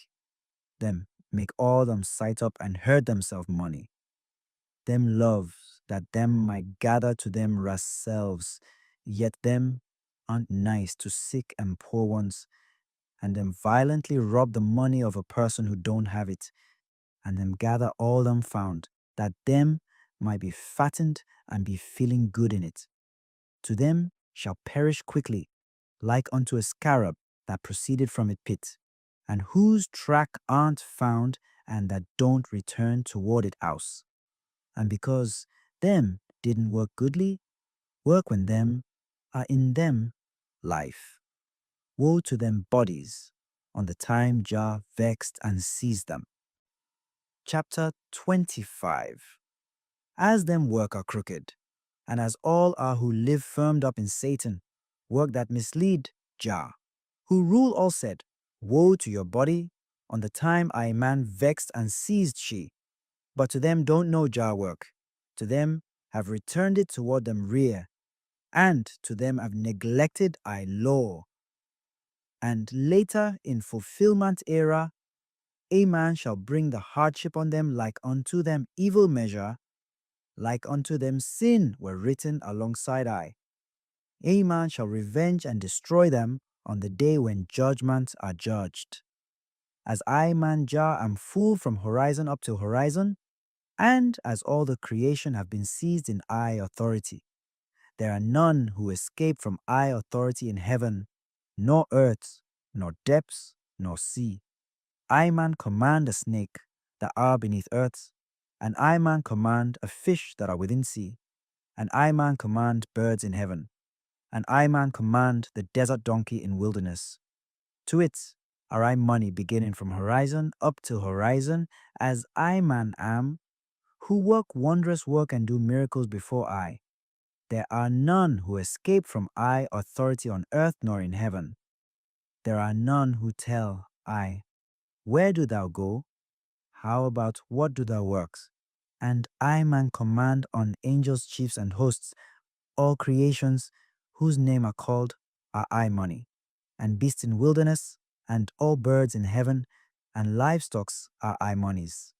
Them make all them sight up and hurt themselves money. Them loves that them might gather to them selves, yet them aren't nice to sick and poor ones, and them violently rob the money of a person who don't have it, and them gather all them found, that them might be fattened and be feeling good in it. To them shall perish quickly, like unto a scarab that proceeded from a pit, and whose track aren't found, and that don't return toward it house. And because them didn't work goodly, work when them are in them life. Woe to them bodies, on the time Jah vexed and seized them. Chapter 25. As them work are crooked, and as all are who live firmed up in Satan, work that mislead Jah, who rule all said, woe to your body, on the time I man vexed and seized she. But to them don't know Jah work, to them have returned it toward them rear, and to them have neglected I law. And later in fulfillment era, a man shall bring the hardship on them like unto them evil measure, like unto them sin were written alongside I. A man shall revenge and destroy them on the day when judgments are judged. As I, man Jah, am full from horizon up to horizon, and as all the creation have been seized in I authority, there are none who escape from I authority in heaven, nor earth, nor depths, nor sea. I man command a snake that are beneath earth, and I man command a fish that are within sea, and I man command birds in heaven, and I man command the desert donkey in wilderness. To it are I money beginning from horizon up to horizon, as I man am, who work wondrous work and do miracles before I. There are none who escape from I authority on earth nor in heaven. There are none who tell I, where do thou go? How about what do thou works? And I man command on angels, chiefs, and hosts, all creations whose name are called are I money, and beasts in wilderness, and all birds in heaven, and livestocks are I monies.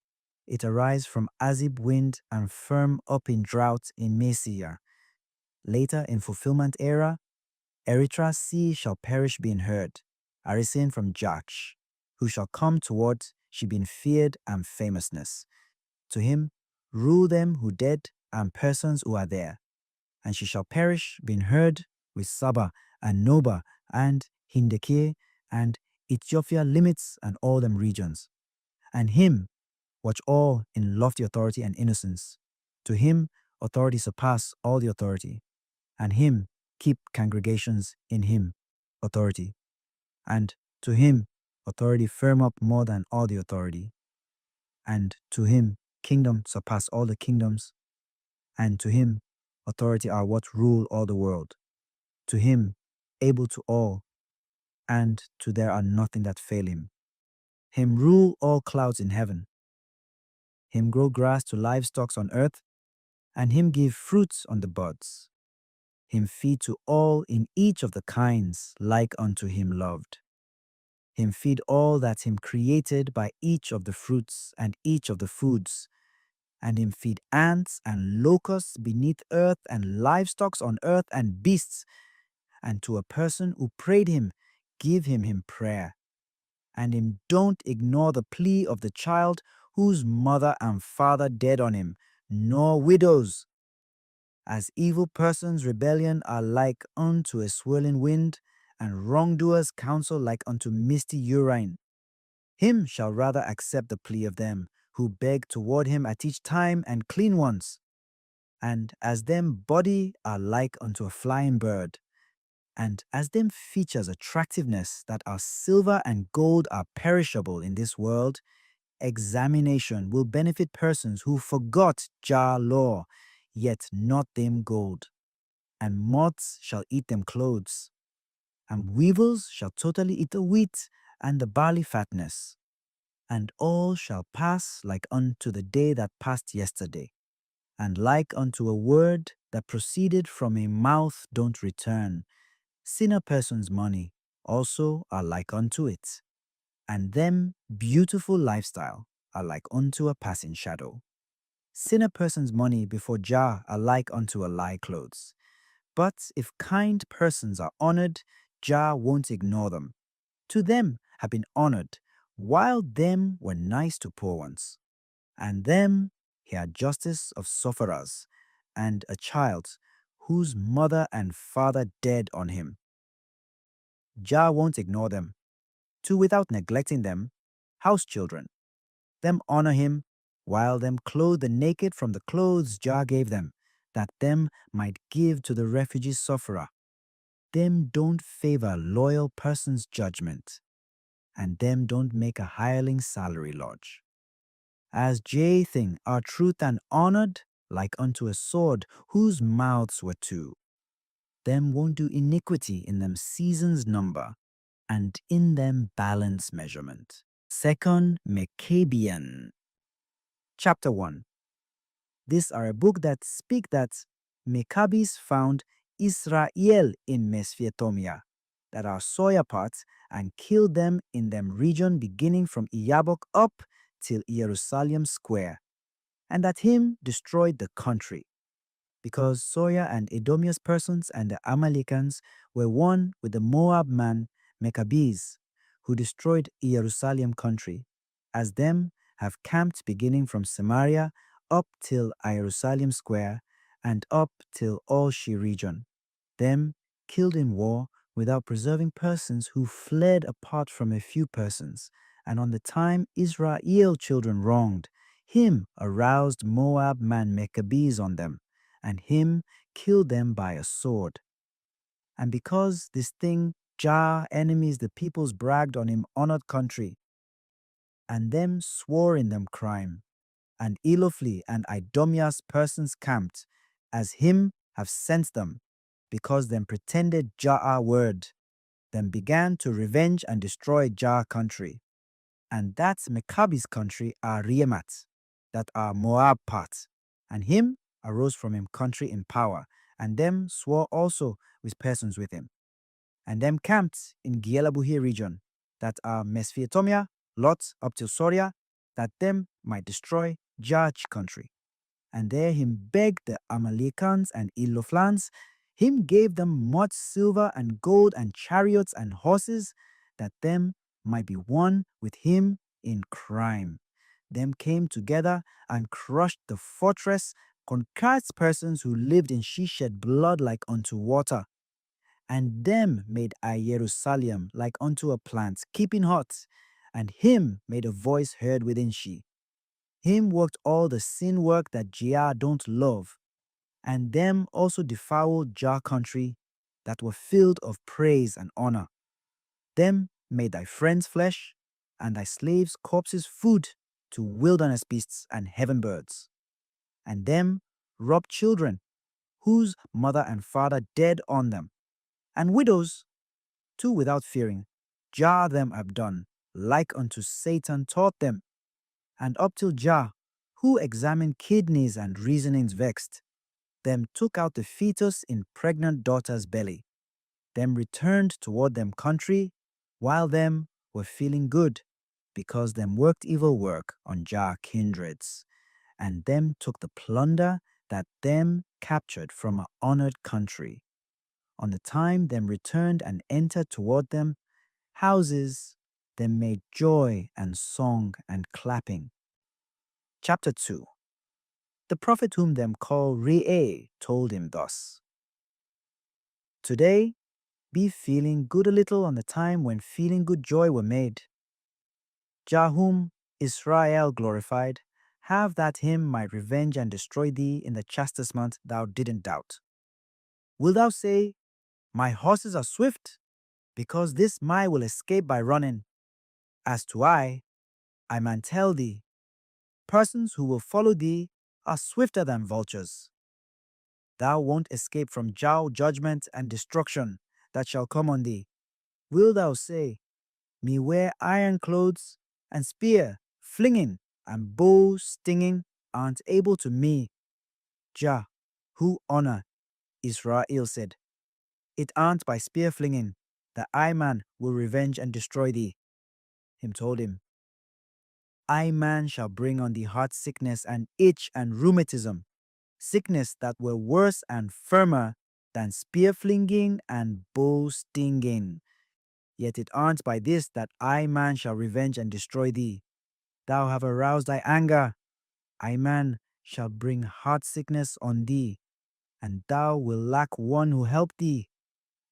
It arise from Azib wind and firm up in drought in Messiah. Later in fulfillment era, Erythra sea shall perish being heard, Arisen from Jach, who shall come towards she being feared and famousness. To him rule them who dead and persons who are there, and she shall perish being heard with Saba and Noba and Hindekir and Ethiopia limits and all them regions. And him watch all in lofty authority and innocence. To him authority surpass all the authority, and him keep congregations in him authority. And to him authority firm up more than all the authority. And to him kingdom surpass all the kingdoms. And to him authority are what rule all the world. To him able to all, and to there are nothing that fail him. Him rule all clouds in heaven. Him grow grass to livestocks on earth, and him give fruits on the buds. Him feed to all in each of the kinds like unto him loved. him feed all that him created by each of the fruits and each of the foods, and him feed ants and locusts beneath earth and livestock on earth and beasts, and to a person who prayed him, give him prayer, and him don't ignore the plea of the child whose mother and father dead on him, nor widows. As evil persons' rebellion are like unto a swirling wind, and wrongdoers' counsel like unto misty urine. Him shall rather accept the plea of them who beg toward him at each time and clean ones. And as them body are like unto a flying bird, and as them features attractiveness that our silver and gold are perishable in this world, examination will benefit persons who forgot Jah law, yet not them gold. And moths shall eat them clothes, and weevils shall totally eat the wheat and the barley fatness, and all shall pass like unto the day that passed yesterday, and like unto a word that proceeded from a mouth don't return. Sinner persons' money also are like unto it, and them beautiful lifestyle are like unto a passing shadow. Sinner persons' money before Jah are like unto a lie clothes. But if kind persons are honored, Jah won't ignore them. To them have been honored, while them were nice to poor ones. And them he had justice of sufferers, and a child whose mother and father dead on him. Jah won't ignore them. To without neglecting them, house children. Them honor him, while them clothe the naked from the clothes Jah gave them, that them might give to the refugee sufferer. Them don't favor loyal person's judgment, and them don't make a hireling salary lodge. As Jathing are truth and honored, like unto a sword whose mouths were two. Them won't do iniquity in them seasons number, and in them balance measurement. Second Maccabean. Chapter 1. This are a book that speak that Maccabees found Israel in Mesopotamia, that are soya parts, and killed them in them region beginning from Iyabok up till Jerusalem square, and that him destroyed the country, because Soya and Edomius persons and the Amalicans were one with the Moab man Maccabees, who destroyed Jerusalem country, as them have camped beginning from Samaria up till Jerusalem square, and up till all she region. Them killed in war without preserving persons who fled apart from a few persons, and on the time Israel children wronged, him aroused Moab man Maccabees on them, and him killed them by a sword. And because this thing Jah enemies the peoples bragged on him honored country, and them swore in them crime, and Elophi and Idomias persons camped, as him have sent them, because them pretended Jah word, them began to revenge and destroy Jah country. And that's Maccabees country are Riemat, that are Moab part, and him arose from him country in power, and them swore also with persons with him. And them camped in Gielabuhi region, that are Mesopotamia, Lot up till Soria, that them might destroy Judge country. And there him begged the Amalicans and Iloflans, him gave them much silver and gold and chariots and horses, that them might be one with him in crime. Them came together and crushed the fortress, conquered persons who lived in she shed blood like unto water, and them made I Jerusalem like unto a plant, keeping hot, and him made a voice heard within she. Him worked all the sin work that Jah don't love, and them also defiled Jah country that were filled of praise and honor. Them made thy friends flesh, and thy slaves corpses food to wilderness beasts and heaven birds. And them robbed children, whose mother and father dead on them, and widows, too without fearing, Jah them have done, like unto Satan taught them, and up till Jah, who examined kidneys and reasonings vexed, them took out the fetus in pregnant daughter's belly, them returned toward them country, while them were feeling good because them worked evil work on Jah kindreds, and them took the plunder that them captured from a honored country. On the time them returned and entered toward them houses, them made joy and song and clapping. Chapter 2. The prophet whom them call Re'eh told him thus: Today, be feeling good a little on the time when feeling good joy were made. Jah whom Israel glorified, have that him might revenge and destroy thee in the chastisement thou didn't doubt. Will thou say, My horses are swift, because this my will escape by running? As to I man tell thee, persons who will follow thee are swifter than vultures. Thou won't escape from judgment and destruction that shall come on thee. Will thou say, Me wear iron clothes, and spear flinging, and bow stinging aren't able to me? Jah, who honor Israel, said, It aren't by spear flinging that I man will revenge and destroy thee. Him told him, I man shall bring on thee heart sickness and itch and rheumatism, sickness that were worse and firmer than spear flinging and bow stinging. Yet it aren't by this that I man shall revenge and destroy thee. Thou have aroused thy anger. I man shall bring heart sickness on thee, and thou will lack one who help thee,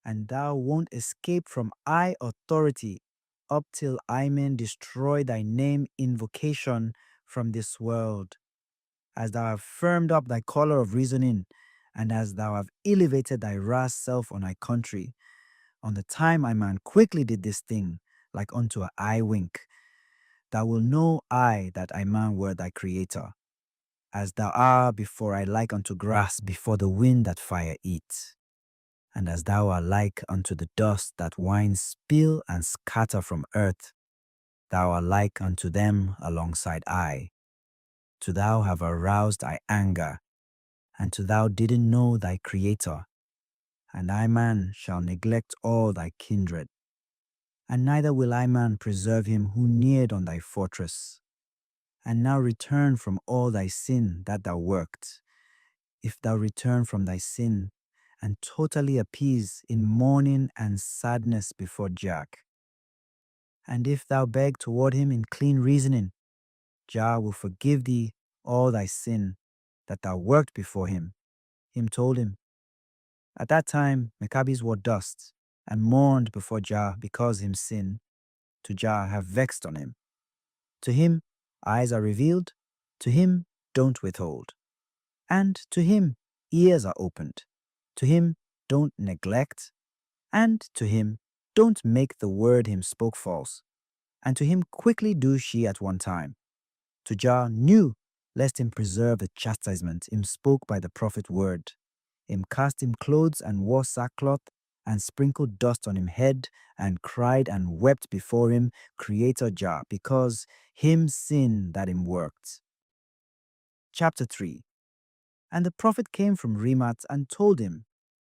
and thou won't escape from I authority up till I man destroy thy name invocation from this world. As thou have firmed up thy collar of reasoning, and as thou have elevated thy rash self on thy country, on the time I man quickly did this thing, like unto a eye wink, thou will know I that I man were thy creator, as thou art before I like unto grass before the wind that fire eat, and as thou art like unto the dust that winds spill and scatter from earth, thou art like unto them alongside I. To thou have aroused thy anger, and to thou didn't know thy creator, and I man shall neglect all thy kindred, and neither will I man preserve him who neared on thy fortress. And now return from all thy sin that thou worked, if thou return from thy sin, and totally appease in mourning and sadness before Jack. And if thou beg toward him in clean reasoning, Jah will forgive thee all thy sin that thou worked before him. Him told him. At that time Maccabees wore dust, and mourned before Jah because him sin, to Jah have vexed on him. To him eyes are revealed, to him don't withhold. And to him ears are opened, to him don't neglect, and to him don't make the word him spoke false, and to him quickly do she at one time. To Jah knew, lest him preserve the chastisement him spoke by the prophet word. Him cast him clothes and wore sackcloth, and sprinkled dust on him head, and cried and wept before him, Creator Jah, because him sin that him worked. Chapter 3. And the prophet came from Rimat and told him,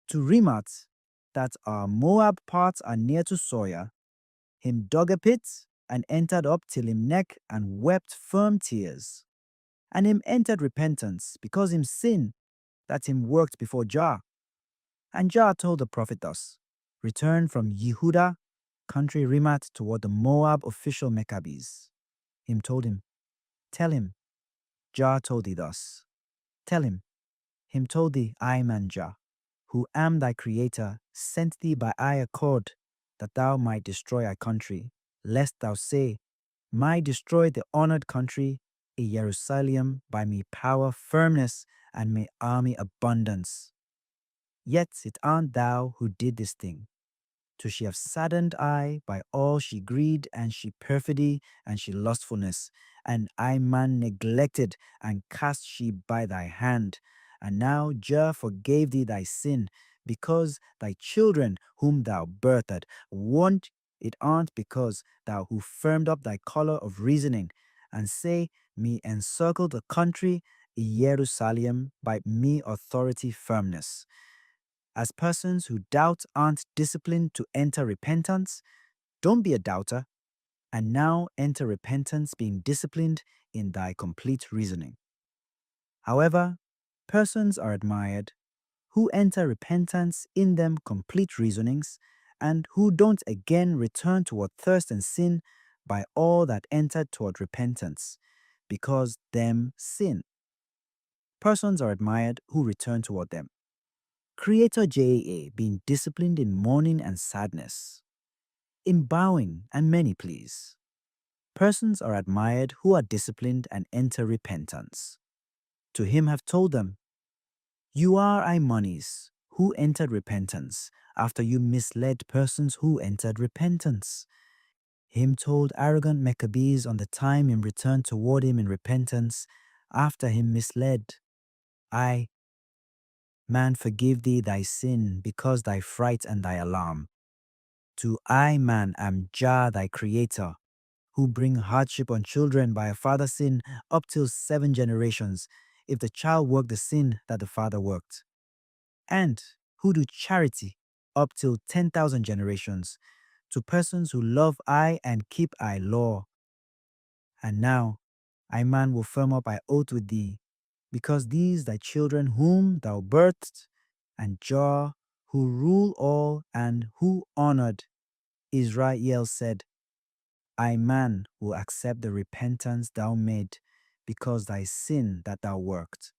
To Rimat, that our Moab parts are near to Soya. Him dug a pit, and entered up till him neck, and wept firm tears. And him entered repentance, because him sin, that him worked before Jah. And Jah told the prophet thus, Return from Yehuda, country Rimat, toward the Moab official Maccabees. Him told him, Tell him, Jah told thee thus. Tell him, told thee, I man Jah, who am thy creator, sent thee by I accord, that thou might destroy our country, lest thou say, My destroy the honored country, a Jerusalem, by me power, firmness, and me army abundance. Yet it aren't thou who did this thing. To she have saddened I by all she greed and she perfidy and she lustfulness, and I man neglected and cast she by thy hand. And now Jah forgave thee thy sin, because thy children whom thou birthed want it aren't because thou who firmed up thy collar of reasoning, and say, Me encircle the country, Jerusalem, by me authority firmness. As persons who doubt aren't disciplined to enter repentance, don't be a doubter, and now enter repentance, being disciplined in thy complete reasoning. However, persons are admired who enter repentance in them complete reasonings, and who don't again return toward thirst and sin by all that entered toward repentance, because them sin. Persons are admired who return toward them. Creator JAA being disciplined in mourning and sadness, in bowing and many pleas. Persons are admired who are disciplined and enter repentance. To him have told them, you are Imonies, who entered repentance, after you misled persons who entered repentance. Him told arrogant Maccabees on the time him returned toward him in repentance, after him misled. I, man, forgive thee thy sin, because thy fright and thy alarm. To I, man, am Jah thy creator, who bring hardship on children by a father's sin up till 7 generations, if the child work the sin that the father worked. And who do charity up till 10,000 generations to persons who love I and keep I law. And now I, man, will firm up I oath with thee, because these thy children whom thou birthed, and Jah, who rule all and who honored Israel, said, I, man, will accept the repentance thou made, because thy sin that thou worked.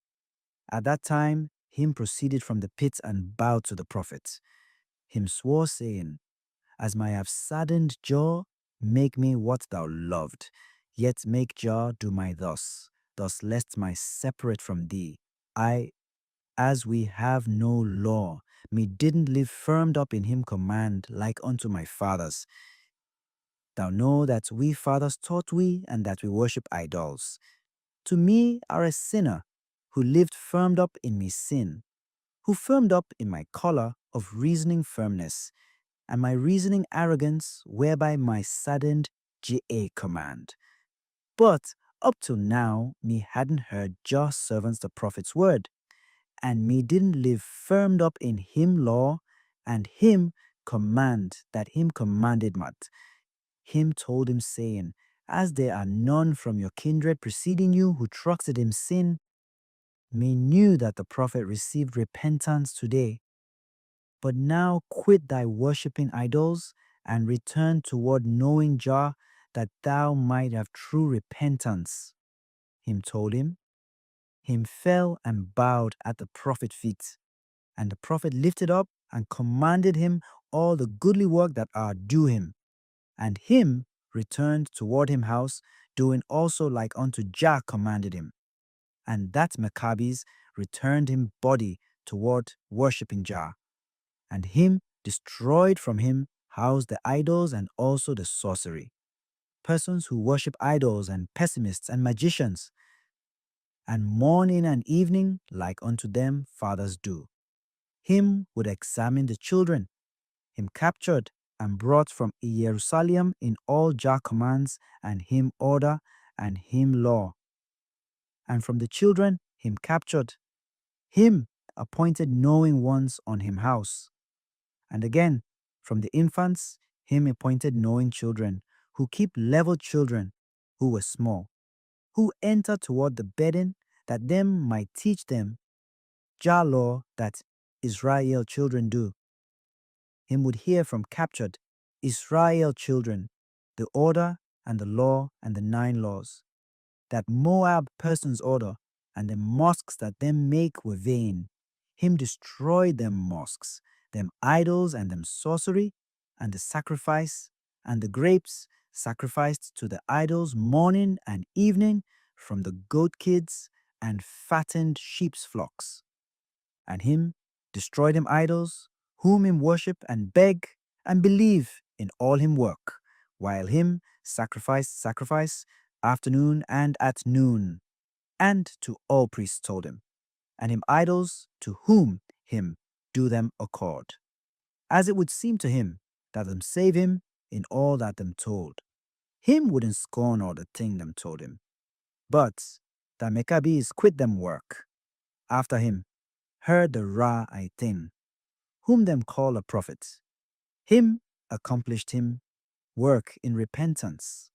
At that time him proceeded from the pit and bowed to the prophet. Him swore, saying, as my have saddened jaw, make me what thou loved, yet make Jah do my thus lest my separate from thee. I, as we have no law, me didn't live firmed up in him command like unto my fathers. Thou know that we fathers taught we, and that we worship idols. To me are a sinner, who lived firmed up in me sin, who firmed up in my collar of reasoning firmness, and my reasoning arrogance, whereby my saddened GA command. But up till now, me hadn't heard just servants the prophet's word, and me didn't live firmed up in him law, and him command that him commanded mat. Him told him, saying, as there are none from your kindred preceding you who trusted him sin, me knew that the prophet received repentance today. But now quit thy worshipping idols, and return toward knowing Jah, that thou might have true repentance. Him told him. Him fell and bowed at the prophet's feet. And the prophet lifted up and commanded him all the goodly work that are due him. And him returned toward him house, doing also like unto Jah commanded him. And that Maccabees returned him body toward worshipping Jah. And him destroyed from him house the idols and also the sorcery. Persons who worship idols and pessimists and magicians, and morning and evening like unto them fathers do. Him would examine the children, him captured and brought from Jerusalem in all Jah commands, and him order, and him law. And from the children him captured, him appointed knowing ones on him house. And again, from the infants, him appointed knowing children, who keep level children, who were small, who enter toward the bedding, that them might teach them Jah law that Israel children do. Him would hear from captured Israel children the order and the law and the 9 laws, that Moab persons order, and the mosques that them make were vain. Him destroyed them mosques, them idols and them sorcery, and the sacrifice, and the grapes sacrificed to the idols morning and evening from the goat kids and fattened sheep's flocks. And him destroy them idols, whom him worship and beg and believe in all him work, while him sacrifice afternoon and at noon, and to all priests told him, and him idols to whom him do them accord, as it would seem to him that them save him in all that them told. Him wouldn't scorn all the thing them told him, but the Maccabees quit them work. After him heard the Ra Aitin, whom them call a prophet. Him accomplished him work in repentance,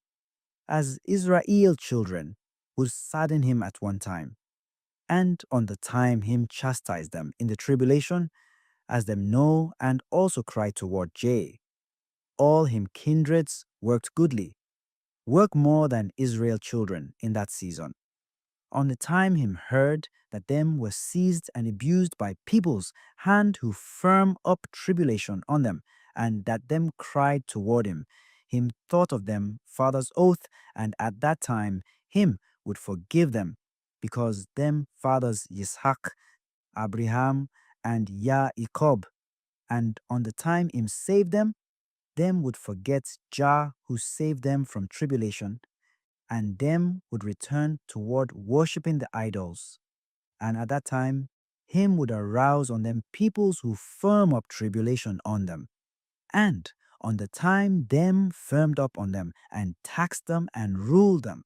as Israel children would sadden him at one time, and on the time him chastise them in the tribulation, as them know and also cry toward J. All him kindreds worked goodly, work more than Israel children in that season. On the time him heard that them were seized and abused by peoples hand who firm up tribulation on them, and that them cried toward him thought of them father's oath, and at that time him would forgive them, because them fathers Yitzhak, Abraham, and Jacob, and on the time him saved them would forget Jah who saved them from tribulation, and them would return toward worshipping the idols. And at that time, him would arouse on them peoples who firm up tribulation on them. And on the time them firmed up on them and taxed them and ruled them,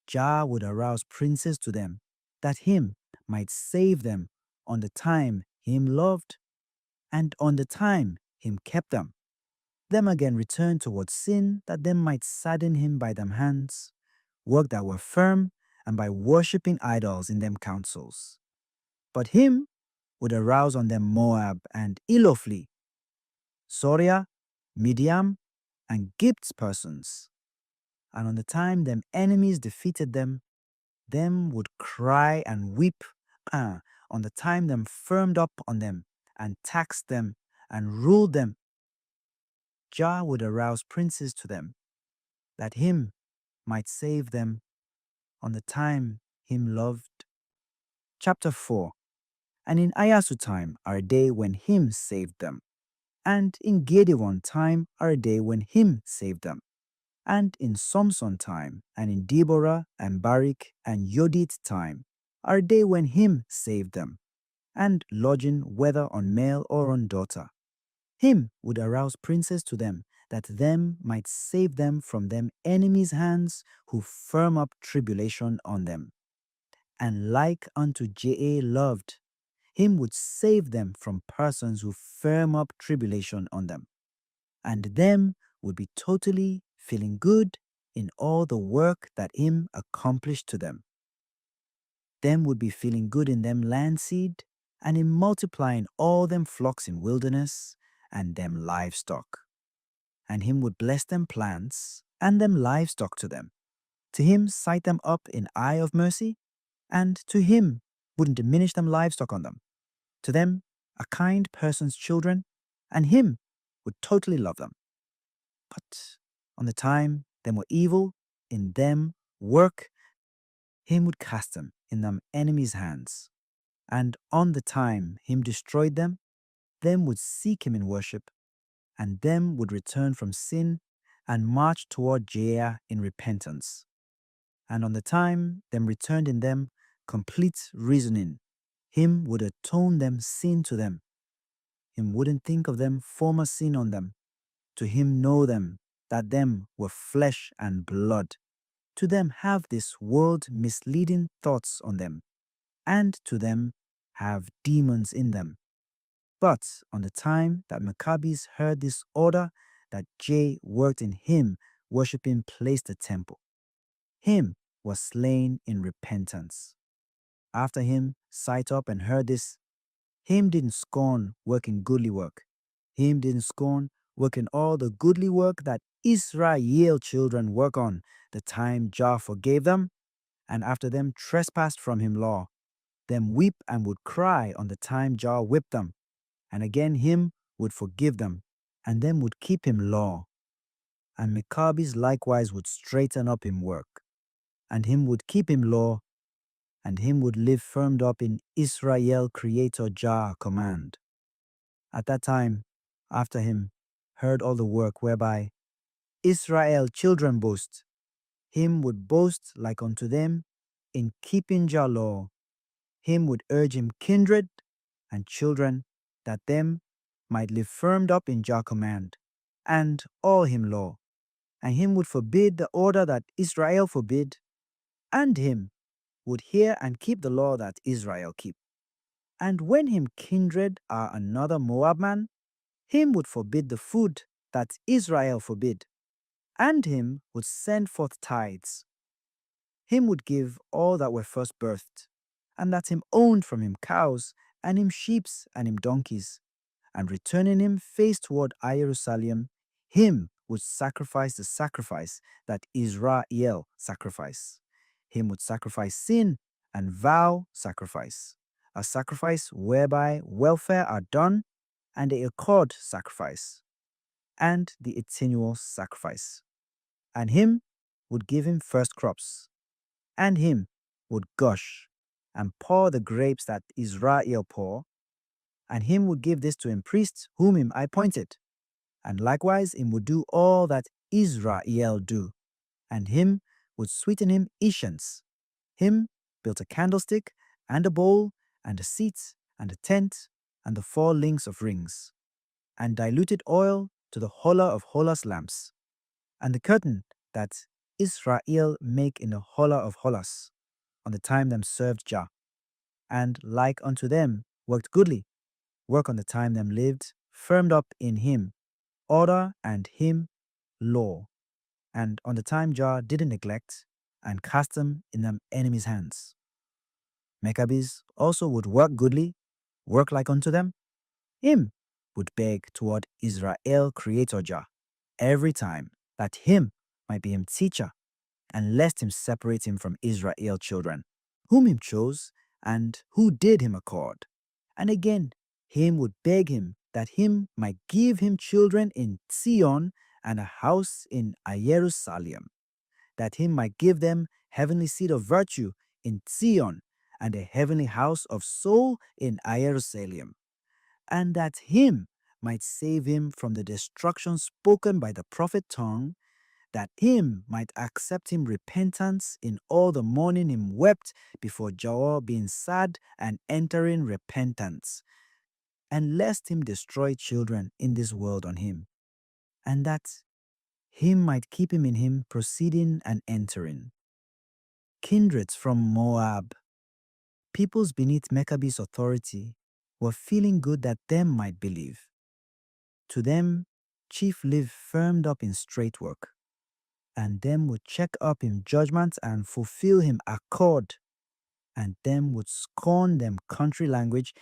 Jah would arouse princes to them, that him might save them on the time him loved, and on the time him kept them. Them again returned towards sin, that them might sadden him by them hands, work that were firm, and by worshipping idols in them councils. But him would arouse on them Moab and Ilofli, Soria, Midian, and Gib's persons. And on the time them enemies defeated them would cry and weep. On the time them firmed up on them and taxed them and ruled them, Jah would arouse princes to them, that him might save them on the time him loved. Chapter 4. And in Ayasu time are a day when him saved them, and in Gedeon time are a day when him saved them, and in Samson time, and in Deborah and Barak and Yodit time are a day when him saved them, and lodging whether on male or on daughter. Him would arouse princes to them, that them might save them from them enemies' hands who firm up tribulation on them. And like unto Jah loved, him would save them from persons who firm up tribulation on them. And them would be totally feeling good in all the work that him accomplished to them. Them would be feeling good in them land seed, and in multiplying all them flocks in wilderness, and them livestock. And him would bless them plants, and them livestock to them. To him sight them up in eye of mercy, and to him wouldn't diminish them livestock on them. To them a kind person's children, and him would totally love them. But on the time them were evil, in them work, him would cast them in them enemies' hands. And on the time him destroyed them would seek him in worship, and them would return from sin and march toward Jah in repentance. And on the time them returned in them complete reasoning, him would atone them sin to them. Him wouldn't think of them former sin on them. To him know them, that them were flesh and blood. To them have this world misleading thoughts on them, and to them have demons in them. But on the time that Maccabees heard this order, that Jah worked in him, worshipping placed the temple, him was slain in repentance. After him sight up and heard this, him didn't scorn working goodly work. Him didn't scorn working all the goodly work that Israel children work on, the time Jah forgave them, and after them trespassed from him law. Them weep and would cry on the time Jah whipped them, and again him would forgive them, and them would keep him law. And Maccabees likewise would straighten up him work, and him would keep him law, and him would live firmed up in Israel Creator Jah command. At that time, after him, heard all the work whereby Israel children boast, him would boast like unto them in keeping Jah law. Him would urge him kindred and children, that them might live firmed up in Jah command, and all him law. And him would forbid the order that Israel forbid, and him would hear and keep the law that Israel keep. And when him kindred are another Moab man, him would forbid the food that Israel forbid, And him would send forth tithes. Him would give all that were first birthed, and that him owned from him cows, and him sheeps, and him donkeys. And returning him face toward Jerusalem, him would sacrifice the sacrifice that Israel sacrifice. Him would sacrifice sin and vow sacrifice, a sacrifice whereby welfare are done, and the accord sacrifice, and the eternal sacrifice. And him would give him first crops, and him would gush and pour the grapes that Israel pour, and him would give this to him priests whom him I appointed, and likewise him would do all that Israel do, and him would sweeten him Ishans. Him built a candlestick, and a bowl, and a seat, and a tent, and the 4 links of rings, and diluted oil to the holler of hollers lamps, and the curtain that Israel make in the holler of hollers, on the time them served Jah, and like unto them worked goodly, work on the time them lived, firmed up in him, order and him law, and on the time Jah didn't neglect, and cast them in them enemies' hands. Maccabees also would work goodly, work like unto them. Him would beg toward Israel Creator Jah every time, that him might be him teacher, and lest him separate him from Israel children, whom him chose, and who did him accord. And again, him would beg him that him might give him children in Zion and a house in Jerusalem, that him might give them heavenly seed of virtue in Zion and a heavenly house of soul in Jerusalem, and that him might save him from the destruction spoken by the prophet tongue, that him might accept him repentance in all the morning him wept before Jah, being sad and entering repentance, and lest him destroy children in this world on him, and that him might keep him in him proceeding and entering. Kindreds from Moab, peoples beneath Maccabees' authority, were feeling good that them might believe. To them, chief live firmed up in straight work, and them would check up in judgment and fulfill him accord, and them would scorn them country language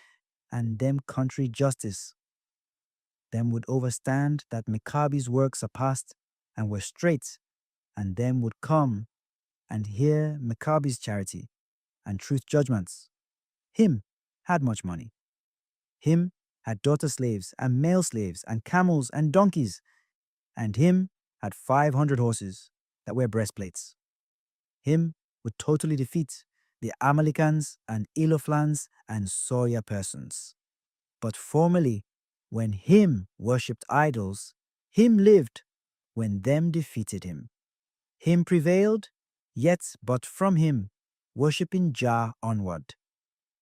and them country justice. Them would overstand that Maccabees' works are past and were straight, and them would come and hear Maccabees' charity and truth judgments. Him had much money. Him had daughter slaves and male slaves and camels and donkeys, and him had 500 horses that wear breastplates. Him would totally defeat the Amalicans and Elophlans and Sawyer persons. But formerly, when him worshipped idols, him lived when them defeated him. Him prevailed, yet but from him, worshipping Jah onward.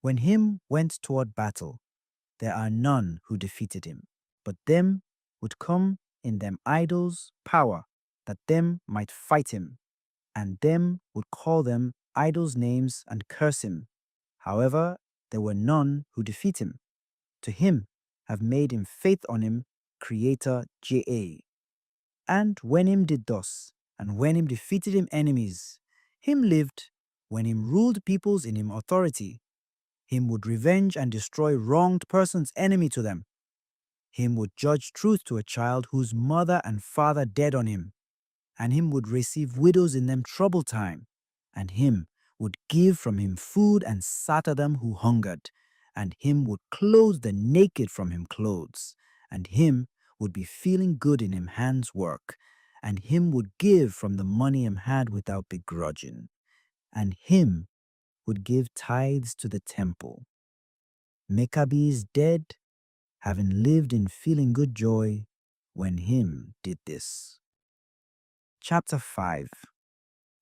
When him went toward battle, there are none who defeated him, but them would come in them idols' power, that them might fight him, and them would call them idols' names and curse him. However, there were none who defeat him. To him have made him faith on him, Creator Jah. And when him did thus, and when him defeated him enemies, him lived when him ruled peoples in him authority. Him would revenge and destroy wronged persons enemy to them. Him would judge truth to a child whose mother and father dead on him, and him would receive widows in them trouble time, and him would give from him food and satter them who hungered, and him would clothe the naked from him clothes, and him would be feeling good in him hands work, and him would give from the money him had without begrudging, and him would give tithes to the temple. Maccabees dead, having lived in feeling good joy when him did this. Chapter 5.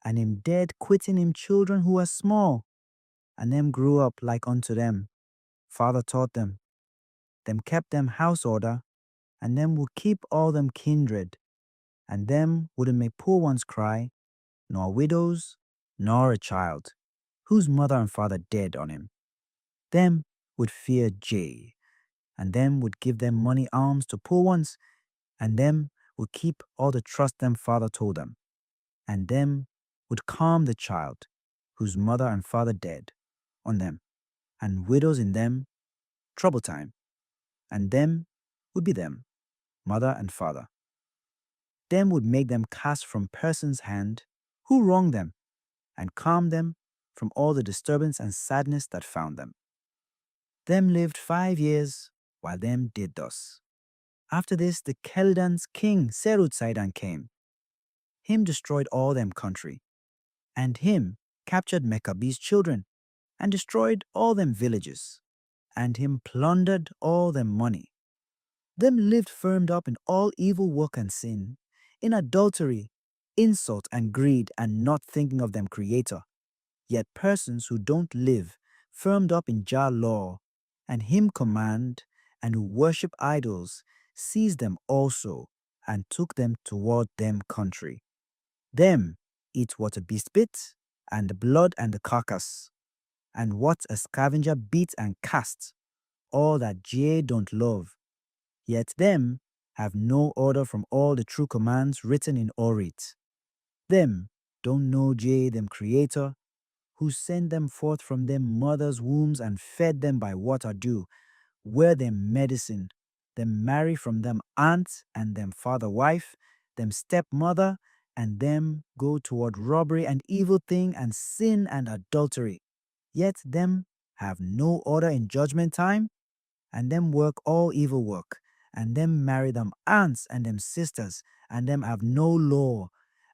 And him dead quitting him children who were small, and them grew up like unto them. Father taught them. Them kept them house order, and them would keep all them kindred, and them wouldn't make poor ones cry, nor widows, nor a child, whose mother and father dead on him. Them would fear Jah, and them would give them money alms to poor ones, and them would keep all the trust them father told them, and them would calm the child, whose mother and father dead, on them, and widows in them, trouble time, and them would be them, mother and father. Them would make them cast from person's hand who wronged them, and calm them from all the disturbance and sadness that found them. Them lived 5 years, while them did thus. After this, the Chaldeans' king Serut came. Him destroyed all them country, and him captured Maccabees' children, and destroyed all them villages, and him plundered all them money. Them lived firmed up in all evil work and sin, in adultery, insult and greed, and not thinking of them Creator. Yet persons who don't live firmed up in Jah law, and him command, and who worship idols, seized them also, and took them toward them country. Them eat what a beast bit, and the blood and the carcass, and what a scavenger beat and cast, all that Jah don't love. Yet them have no order from all the true commands written in Orit. Them don't know Jah, them Creator, who sent them forth from them mothers' wombs and fed them by water dew, wear them medicine, them marry from them aunt and them father wife, them stepmother, and them go toward robbery and evil thing and sin and adultery. Yet them have no order in judgment time, and them work all evil work, and them marry them aunts and them sisters, and them have no law,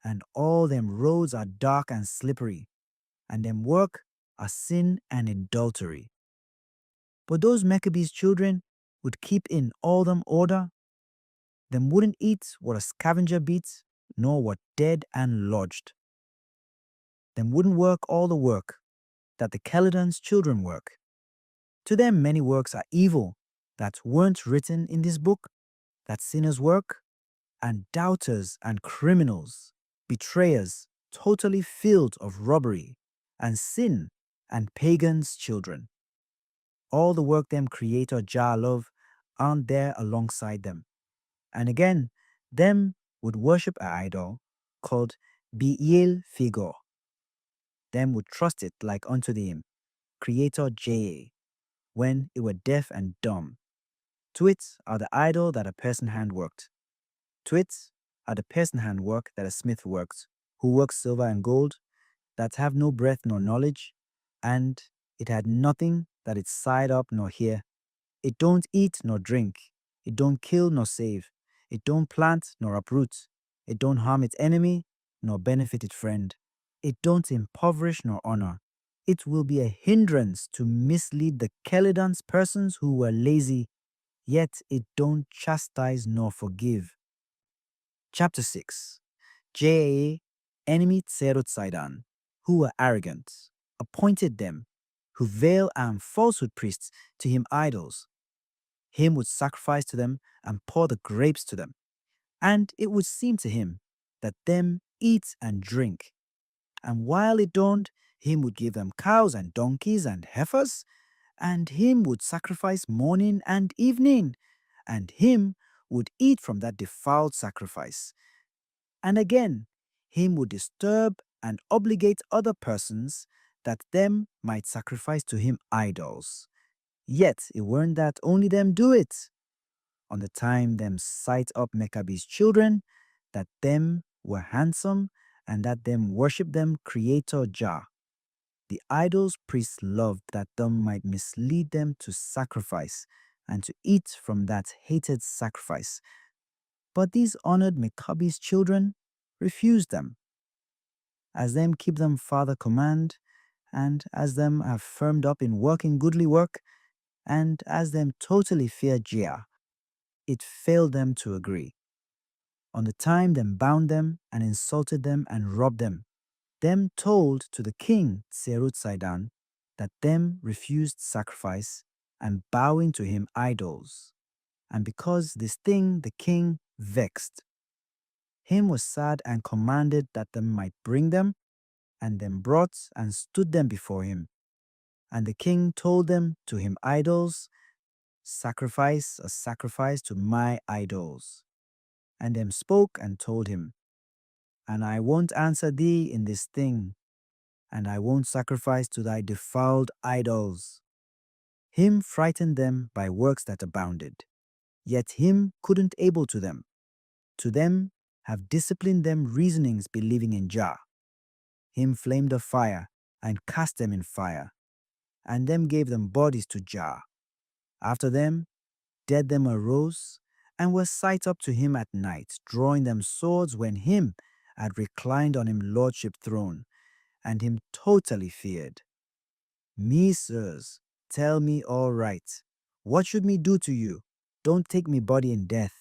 and all them roads are dark and slippery, and them work are sin and adultery. But those Maccabees' children would keep in all them order, them wouldn't eat what a scavenger beats, nor what dead and lodged. Them wouldn't work all the work that the Chaldeans' children work. To them many works are evil that weren't written in this book, that sinners work, and doubters and criminals, betrayers, totally filled of robbery, and sin, and pagans' children. All the work them Creator Jah love aren't there alongside them. And again, them would worship an idol called Beel figure. Them would trust it like unto him, Creator Jah, when it were deaf and dumb. To it are the idol that a person hand worked. To it are the person hand work that a smith worked, who works silver and gold, that have no breath nor knowledge, and it had nothing that it side up nor hear. It don't eat nor drink. It don't kill nor save. It don't plant nor uproot. It don't harm its enemy nor benefit its friend. It don't impoverish nor honor. It will be a hindrance to mislead the Chaldeans persons who were lazy, yet it don't chastise nor forgive. Chapter 6. Jah, enemy Tserot Sidon, who were arrogant, appointed them, who veil and falsehood priests to him idols. Him would sacrifice to them and pour the grapes to them. And it would seem to him that them eat and drink. And while it don't, him would give them cows and donkeys and heifers, and him would sacrifice morning and evening, and him would eat from that defiled sacrifice. And again, him would disturb and obligate other persons that them might sacrifice to him idols. Yet it weren't that only them do it. On the time them sight up Maccabees' children, that them were handsome, and that them worship them Creator Jah. The idols priests loved that them might mislead them to sacrifice, and to eat from that hated sacrifice. But these honored Maccabees' children refused them. As them keep them father command, and as them have firmed up in working goodly work, and as them totally fear Jah, it failed them to agree. On the time them bound them and insulted them and robbed them told to the king Tserut Sidon that them refused sacrifice and bowing to him idols. And because this thing the king vexed, him was sad and commanded that them might bring them, and them brought and stood them before him. And the king told them to him idols, sacrifice a sacrifice to my idols. And them spoke and told him, And I won't answer thee in this thing, and I won't sacrifice to thy defiled idols. Him frightened them by works that abounded, yet him couldn't able to them. To them have disciplined them reasonings believing in Jah. Him flamed of fire, and cast them in fire, and them gave them bodies to Jah. After them, dead them arose, and were sight up to him at night, drawing them swords when him had reclined on him lordship throne, and him totally feared. Me, sirs, tell me all right. What should me do to you? Don't take me body in death,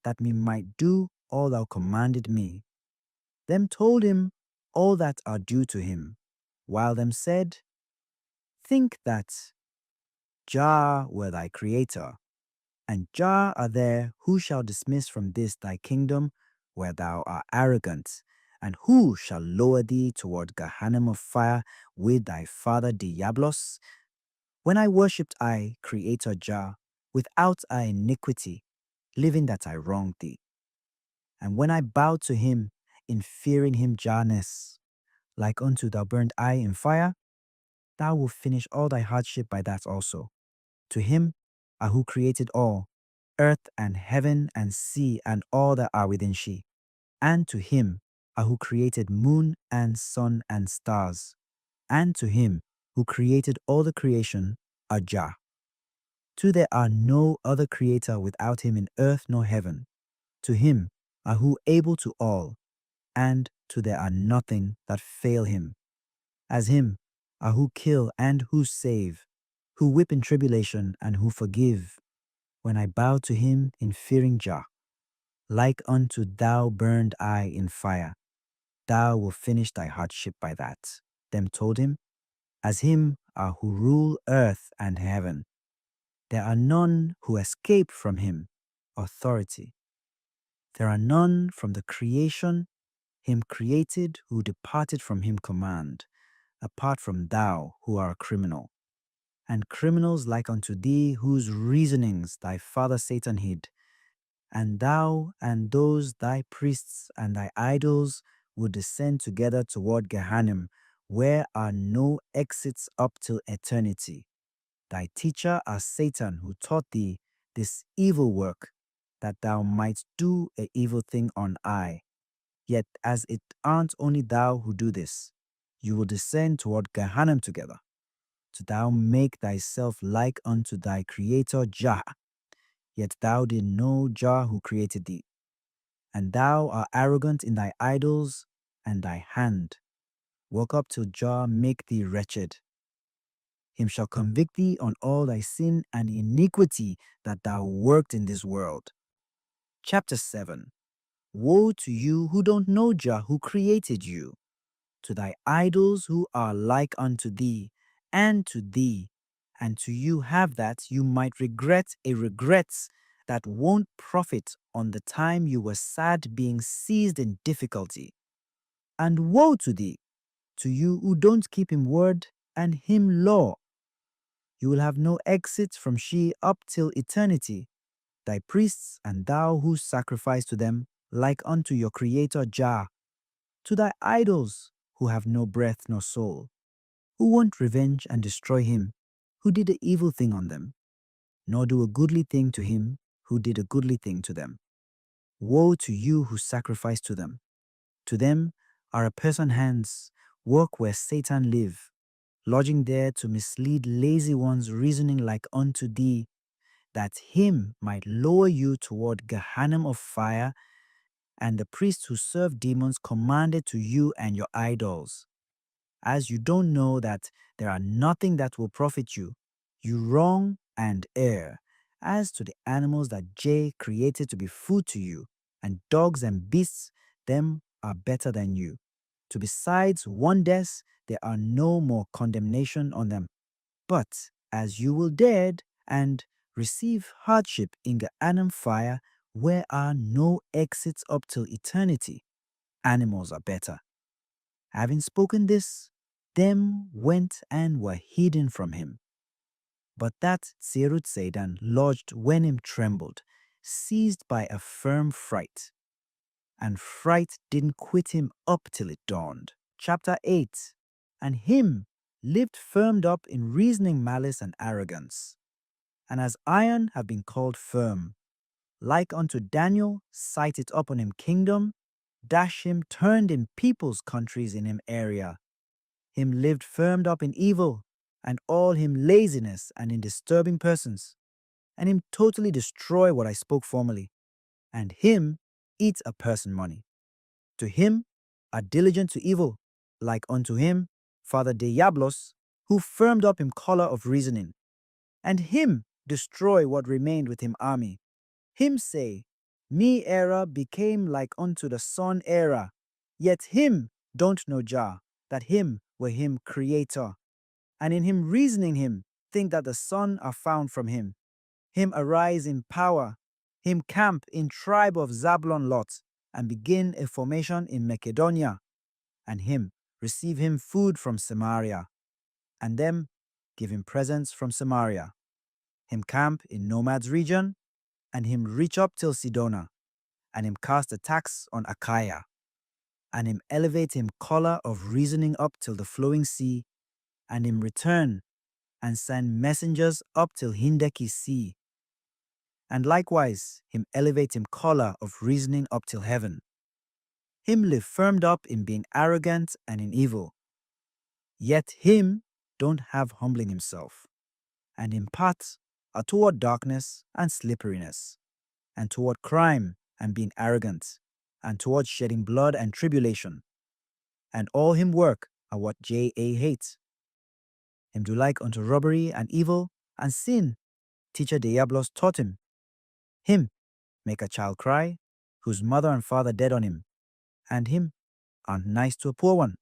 that me might do all thou commanded me. Them told him all that are due to him, while them said, Think that Jah were thy creator, and Jah are there who shall dismiss from this thy kingdom, where thou art arrogant, and who shall lower thee toward Gehenna of fire with thy father Diablos? When I worshipped I, Creator Jah, without I iniquity, living that I wronged thee. And when I bowed to him, in fearing him Jahness, like unto thou burned I in fire, thou wilt finish all thy hardship by that also. To him, who created all, earth and heaven and sea and all that are within she. And to him, who created moon and sun and stars. And to him, who created all the creation, Jah. To there are no other creator without him in earth nor heaven. To him, who able to all, and to there are nothing that fail him. As him, who kill and who save, who whip in tribulation and who forgive. When I bow to him in fearing Jah, like unto thou burned I in fire, thou wilt finish thy hardship by that. Them told him, As him who rule earth and heaven, there are none who escape from him authority. There are none from the creation him created who departed from him command, apart from thou who are a criminal. And criminals like unto thee whose reasonings thy father Satan hid, and thou and those thy priests and thy idols would descend together toward Gehenna, where are no exits up till eternity. Thy teacher are Satan, who taught thee this evil work, that thou mightst do a evil thing on I. Yet as it aren't only thou who do this, you will descend toward Gehenna together. So thou make thyself like unto thy creator Jah, yet thou did know Jah who created thee. And thou art arrogant in thy idols and thy hand. Walk up till Jah make thee wretched. Him shall convict thee on all thy sin and iniquity that thou worked in this world. Chapter 7. Woe to you who don't know Jah who created you, to thy idols who are like unto thee, and to you have that you might regret a regret that won't profit on the time you were sad being seized in difficulty. And woe to you who don't keep him word and him law. You will have no exit from she up till eternity. Thy priests and thou who sacrifice to them, like unto your creator Jah, to thy idols who have no breath nor soul, who won't revenge and destroy him who did a evil thing on them, nor do a goodly thing to him who did a goodly thing to them. Woe to you who sacrifice to them. To them are a person's hands, work where Satan live, lodging there to mislead lazy ones reasoning like unto thee, that him might lower you toward Gehenna of fire, and the priests who serve demons commanded to you and your idols. As you don't know that there are nothing that will profit you, you wrong and err. As to the animals that Jah created to be food to you, and dogs and beasts, them are better than you. To besides one death, there are no more condemnation on them. But as you will dead and receive hardship in Gehenna fire, where are no exits up till eternity, animals are better. Having spoken this, them went and were hidden from him. But that Zerut Zaydan lodged when him trembled, seized by a firm fright. and fright didn't quit him up till it dawned. Chapter 8. And him lived firmed up in reasoning malice and arrogance. And as iron have been called firm, like unto Daniel, sight it up on him kingdom, dash him turned in people's countries in him area. Him lived firmed up in evil, and all him laziness and in disturbing persons, and him totally destroy what I spoke formerly, and him eat a person money. To him are diligent to evil, like unto him Father Diablos, who firmed up him collar of reasoning, and him destroy what remained with him army. Him say, me era became like unto the sun era, yet him don't know Jah, that him were him creator, and in him reasoning him think that the sun are found from him. Him arise in power, him camp in tribe of Zabulon Lot, and begin a formation in Macedonia, and him receive him food from Samaria, and them give him presents from Samaria. Him camp in Nomad's region, and him reach up till Sidona, and him cast a tax on Achaia, and him elevate him collar of reasoning up till the flowing sea, and him return and send messengers up till Hindeki sea, and likewise him elevate him collar of reasoning up till heaven. Him live firmed up in being arrogant and in evil, yet him don't have humbling himself, and in paths are toward darkness and slipperiness, and toward crime and being arrogant, and toward shedding blood and tribulation. And all him work are what J.A. hates. Him do like unto robbery and evil and sin, teacher Diablos taught him. Him make a child cry, whose mother and father dead on him, and him aren't nice to a poor one.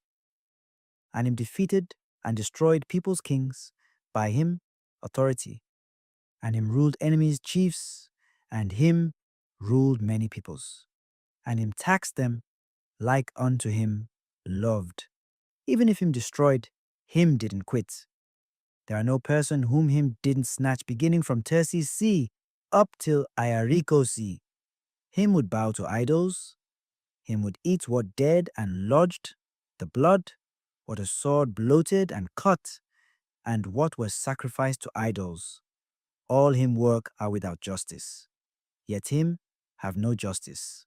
And him defeated and destroyed people's kings, by him authority, and him ruled enemies' chiefs, and him ruled many peoples, and him taxed them like unto him loved. Even if him destroyed, him didn't quit. There are no person whom him didn't snatch beginning from Terces sea up till Iarico sea. Him would bow to idols, him would eat what dead and lodged, the blood, what a sword bloated and cut, and what was sacrificed to idols. All him work are without justice, yet him have no justice.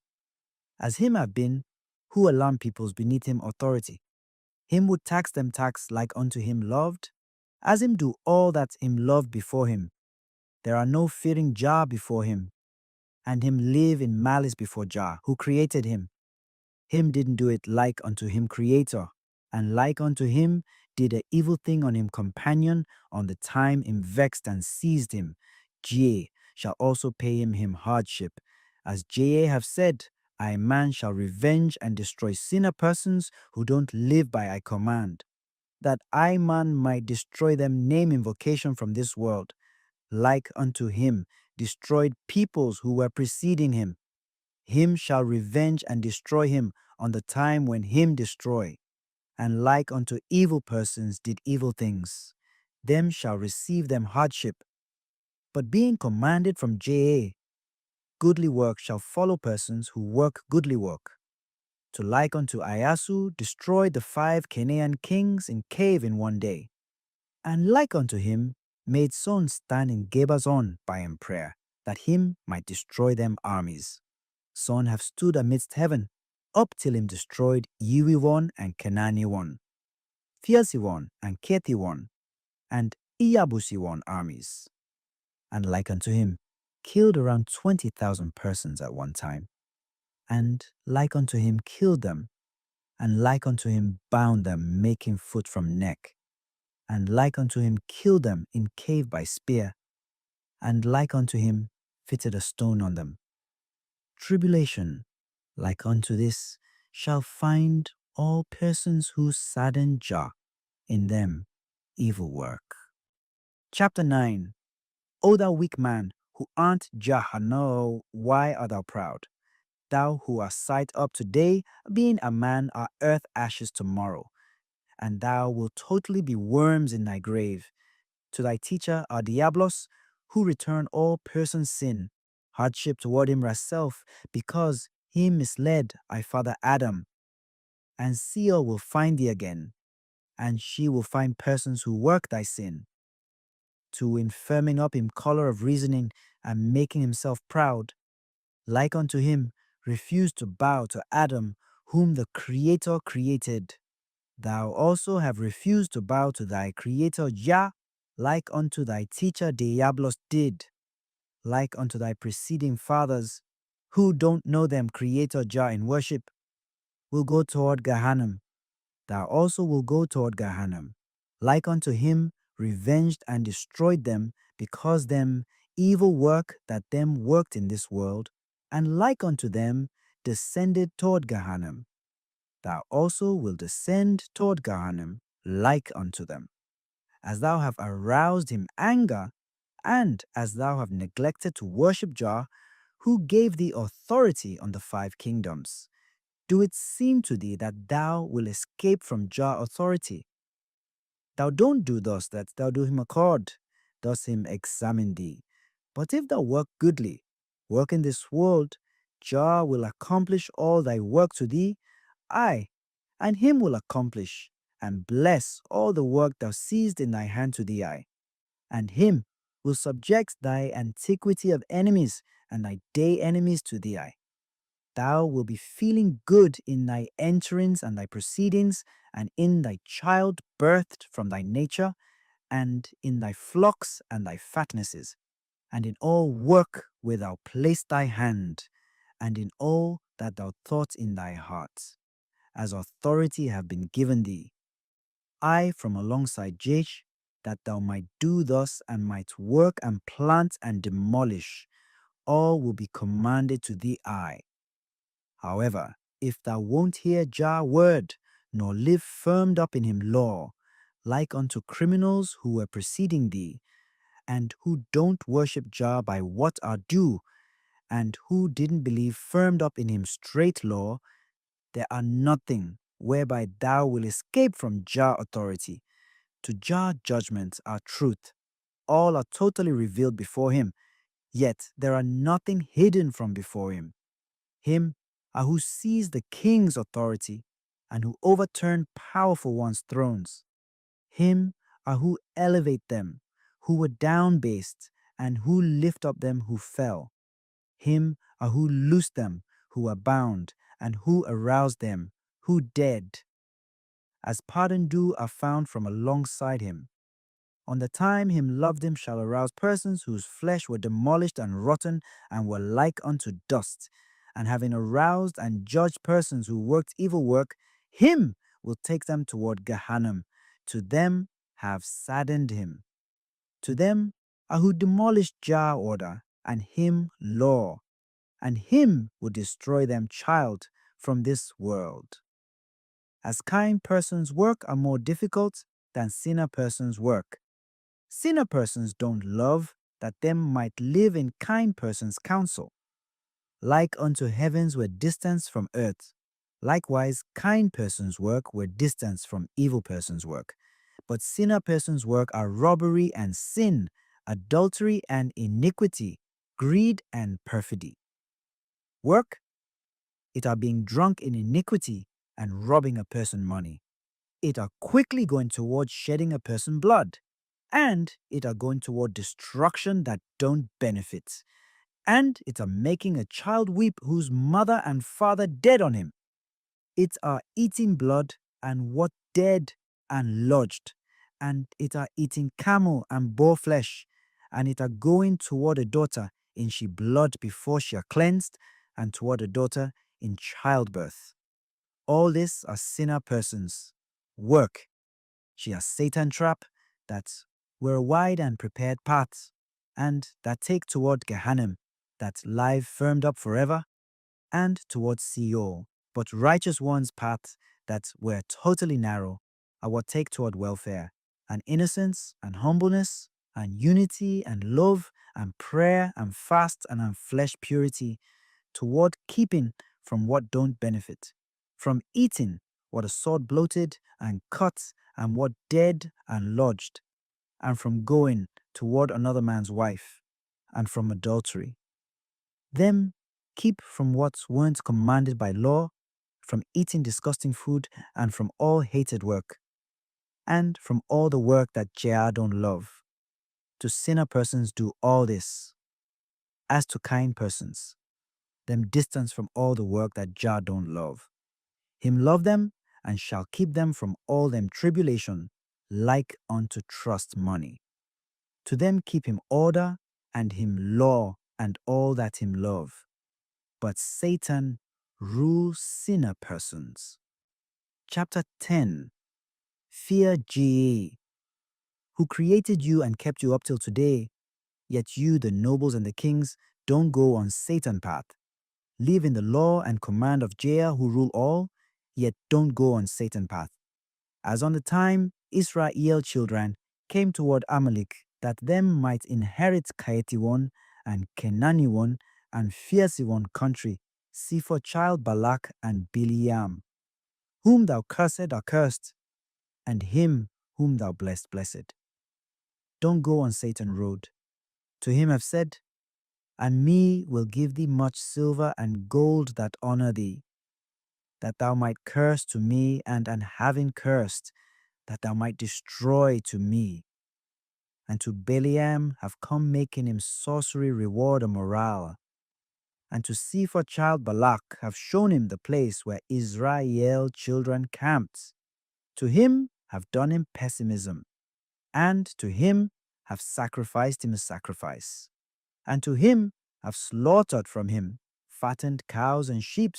As him have been, who alarm peoples beneath him authority. Him would tax them tax like unto him loved, as him do all that him loved before him. There are no fearing Jah before him, and him live in malice before Jah, who created him. Him didn't do it like unto him creator, and like unto him did a evil thing on him companion on the time him vexed and seized him. Jah shall also pay him hardship. As Jah have said, I man shall revenge and destroy sinner persons who don't live by I command, that I man might destroy them name invocation from this world, like unto him destroyed peoples who were preceding him. Him shall revenge and destroy him on the time when him destroy, and like unto evil persons did evil things, them shall receive them hardship. But being commanded from Jah, goodly work shall follow persons who work goodly work. To like unto Iasu destroyed the 5 Canaan kings in cave in one day, and like unto him made sons stand in Gebazon by him prayer, that him might destroy them armies. Son have stood amidst heaven, up till him destroyed Yiwiwon and Kenaniwon, Fiasiwon and Kethiwon, and Iyabusiwon armies. And like unto him, killed around 20,000 persons at one time, and like unto him killed them, and like unto him bound them, making foot from neck, and like unto him killed them in cave by spear, and like unto him fitted a stone on them. Tribulation, like unto this, shall find all persons who sadden Jah in them evil work. Chapter 9. O thou weak man, who art Jahano, why art thou proud? Thou who art sight up today, being a man, are earth ashes tomorrow, and thou wilt totally be worms in thy grave. To thy teacher are Diablos, who return all persons' sin, hardship toward him herself, because He misled thy father Adam, and Seol will find thee again, and she will find persons who work thy sin, to in firming up him color of reasoning and making himself proud, like unto him, refuse to bow to Adam, whom the Creator created. Thou also have refused to bow to thy Creator Jah, like unto thy teacher Diablos did, like unto thy preceding fathers, who don't know them Creator Jah in worship, will go toward Gehenna. Thou also will go toward Gehenna, like unto him, revenged and destroyed them, because them evil work that them worked in this world, and like unto them descended toward Gehenna. Thou also will descend toward Gehenna, like unto them. As thou have aroused him anger, and as thou have neglected to worship Jah, who gave thee authority on the five kingdoms, do it seem to thee that thou will escape from Jah authority? Thou don't do thus that thou do him accord, thus him examine thee. But if thou work goodly, work in this world, Jah will accomplish all thy work to thee, aye, and him will accomplish and bless all the work thou seest in thy hand to thee, aye, and him will subject thy antiquity of enemies and thy day enemies to thee, aye. Thou will be feeling good in thy enterings and thy proceedings, and in thy child birthed from thy nature, and in thy flocks and thy fatnesses, and in all work where thou placed thy hand, and in all that thou thought in thy heart, as authority have been given thee. I from alongside Jash, that thou might do thus and might work and plant and demolish, all will be commanded to thee, I. However, if thou won't hear Jah word, nor live firmed up in him law, like unto criminals who were preceding thee, and who don't worship Jah by what are due, and who didn't believe firmed up in him straight law, there are nothing whereby thou will escape from Jah authority. To Jah judgments are truth. All are totally revealed before him, yet there are nothing hidden from before him. Him are who sees the king's authority and who overturn powerful ones' thrones. Him are who elevate them who were down-based and who lift up them who fell. Him are who loose them who are bound and who arouse them who dead. As pardon due are found from alongside him. On the time him loved him shall arouse persons whose flesh were demolished and rotten and were like unto dust. And having aroused and judged persons who worked evil work, him will take them toward Gehenna. To them have saddened him. To them are who demolished Jah order and him law, and him will destroy them child from this world. As kind persons' work are more difficult than sinner persons' work. Sinner persons don't love that them might live in kind persons' counsel. Like unto heavens were distance from earth, likewise kind persons' work were distance from evil persons' work. But sinner persons' work are robbery and sin, adultery and iniquity, greed and perfidy. Work, it are being drunk in iniquity and robbing a person money. It are quickly going toward shedding a person blood, and it are going toward destruction that don't benefit, and it are making a child weep whose mother and father dead on him. It are eating blood and what dead and lodged, and it are eating camel and boar flesh, and it are going toward a daughter in she blood before she are cleansed, and toward a daughter in childbirth. All this are sinner persons. Work. She are Satan trap that were a wide and prepared path, and that take toward Gehenna, that live firmed up forever, and toward Sheol. But righteous ones' path that were totally narrow are what take toward welfare, and innocence, and humbleness, and unity, and love, and prayer, and fast, and unflesh purity, toward keeping from what don't benefit, from eating what a sword bloated and cut, and what dead and lodged, and from going toward another man's wife, and from adultery. Them Keep from what weren't commanded by law, from eating disgusting food, and from all hated work, and from all the work that Jah don't love. To sinner persons do all this. As to kind persons, them distance from all the work that Jah don't love. Him love them, and shall keep them from all them tribulation, like unto trust money. To them keep him order, and him law, and all that him love. But Satan rules sinner persons. Chapter 10. Fear Jah, who created you and kept you up till today, yet you, the nobles and the kings, don't go on Satan path. Live in the law and command of Jah, who rule all, yet don't go on Satan path. As on the time Israel children came toward Amalek, that them might inherit Kaetiwon and Kenaniwon and Fiercewon country, see for child Balak and Biliam, whom thou cursed are cursed, and him whom thou blessed blessed. Don't go on Satan road. To him have said, and me will give thee much silver and gold that honor thee, that thou might curse to me, and having cursed, that thou might destroy to me. And to Balaam have come making him sorcery reward a morale. And to see for child Balak have shown him the place where Israel children camped. To him have done him pessimism, and to him have sacrificed him a sacrifice, and to him have slaughtered from him fattened cows and sheep,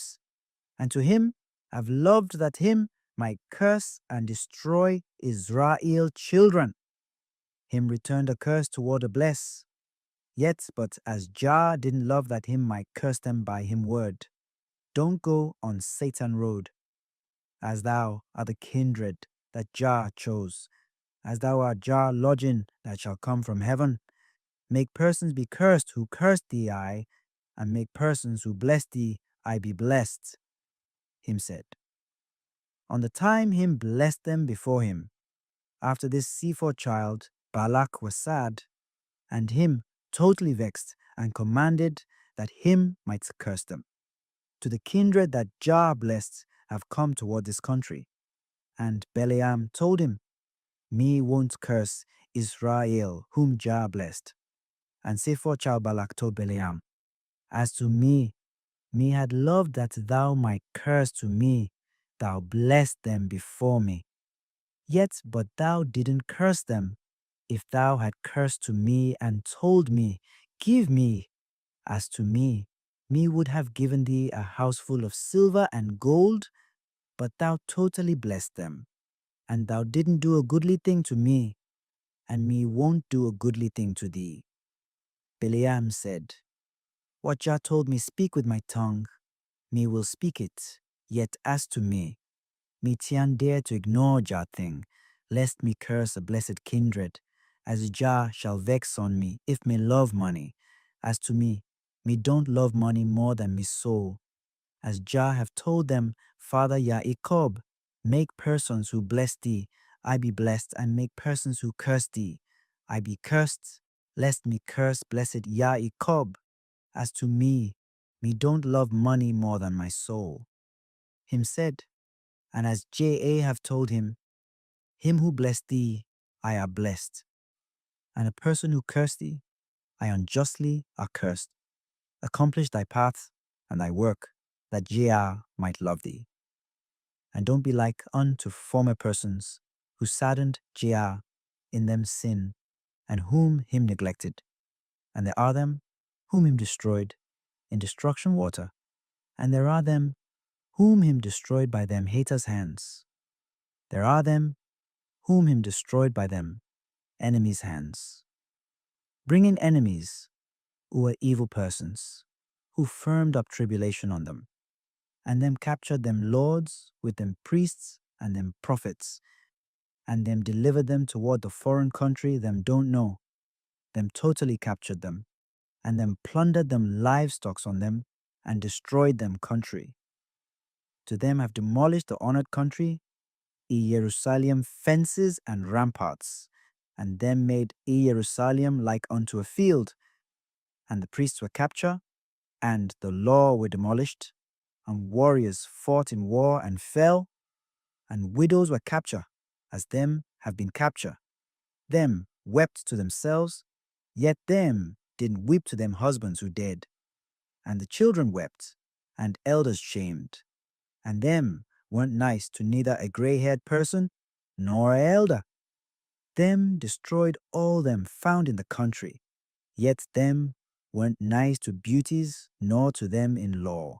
and to him have loved that him might curse and destroy Israel children. Him returned a curse toward a bless. Yet, but as Jah didn't love that him might curse them by him word. Don't go on Satan road, as thou art the kindred that Jah chose, as thou art Jah lodging that shall come from heaven. Make persons be cursed who cursed thee, I, and make persons who bless thee, I be blessed. Him said. On the time him blessed them before him. After this seafor child, Balak was sad, and him totally vexed, and commanded that him might curse them. To the kindred that Jah blessed have come toward this country. And Balaam told him, me won't curse Israel, whom Jah blessed. And Sephor child Balak told Balaam, as to me had loved that thou might curse to me, thou blessed them before me. Yet but thou didn't curse them. If thou had cursed to me and told me, give me, as to me would have given thee a house full of silver and gold, but thou totally blessed them. And thou didn't do a goodly thing to me, and me won't do a goodly thing to thee. Balaam said, what Jah told me speak with my tongue, me will speak it. Yet as to me tian dare to ignore Jah thing, lest me curse a blessed kindred, as Jah shall vex on me if me love money. As to me don't love money more than me soul. As Jah have told them, Father Yaakov, make persons who bless thee, I be blessed, and make persons who curse thee, I be cursed, lest me curse blessed Yaakov. As to me don't love money more than my soul. Him said, and as Jah have told him, him who blessed thee, I are blessed, and a person who cursed thee, I unjustly are cursed. Accomplish thy path and thy work, that Jah might love thee. And don't be like unto former persons, who saddened Jah in them sin, and whom him neglected. And there are them whom him destroyed in destruction water, and there are them whom him destroyed by them haters' hands. There are them whom him destroyed by them enemies' hands. Bringing enemies, who were evil persons, who firmed up tribulation on them, and them captured them lords with them priests and them prophets, and them delivered them toward the foreign country them don't know, them totally captured them, and them plundered them livestocks on them, and destroyed them country. To them have demolished the honored country, Jerusalem fences and ramparts, and them made Jerusalem like unto a field, and the priests were captured, and the law were demolished, and warriors fought in war and fell, and widows were captured, as them have been captured. Them wept to themselves, yet them didn't weep to them husbands who dead. And the children wept, and elders shamed, and them weren't nice to neither a gray-haired person nor a elder. Them destroyed all them found in the country, yet them weren't nice to beauties nor to them in law.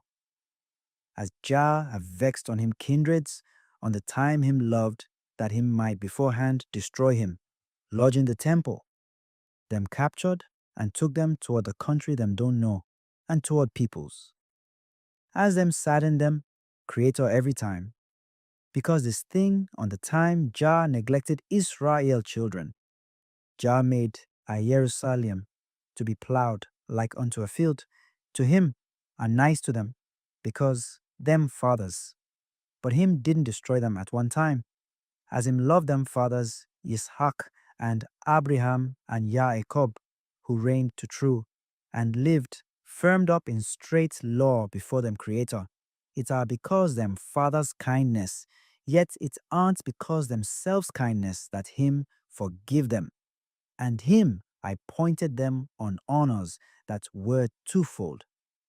As Jah have vexed on him kindreds, on the time him loved, that him might beforehand destroy him, lodge in the temple, them captured, and took them toward the country them don't know, and toward peoples. As them sadden them, Creator every time, because this thing on the time Jah neglected Israel children, Jah made a Jerusalem to be plowed like unto a field, to him and nice to them, because them fathers. But him didn't destroy them at one time, as him loved them fathers, Ishak and Abraham and Jacob, who reigned to true, and lived firmed up in straight law before them Creator. It are because them fathers' kindness, yet it aren't because themselves' kindness that him forgive them. And him I pointed them on honors that were twofold,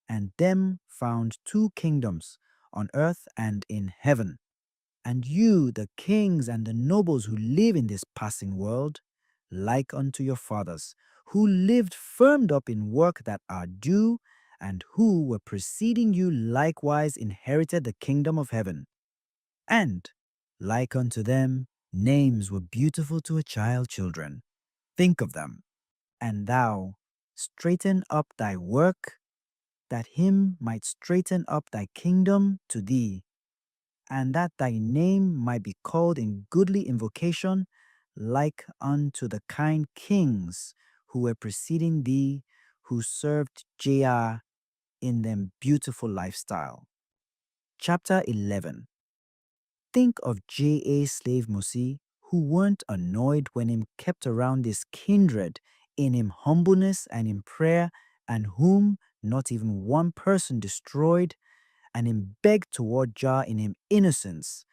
and them found two kingdoms, on earth and in heaven. And you, the kings and the nobles who live in this passing world, like unto your fathers, who lived firmed up in work that are due, and who were preceding you likewise inherited the kingdom of heaven. And, like unto them, names were beautiful to a child children. Think of them. And thou, straighten up thy work, that him might straighten up thy kingdom to thee, and that thy name might be called in goodly invocation, like unto the kind kings who were preceding thee, who served Jah in them beautiful lifestyle. Chapter 11. Think of J.A. Slave Musi, who weren't annoyed when him kept around this kindred in him humbleness and in prayer, and whom not even one person destroyed, and him begged toward Jah in him innocence,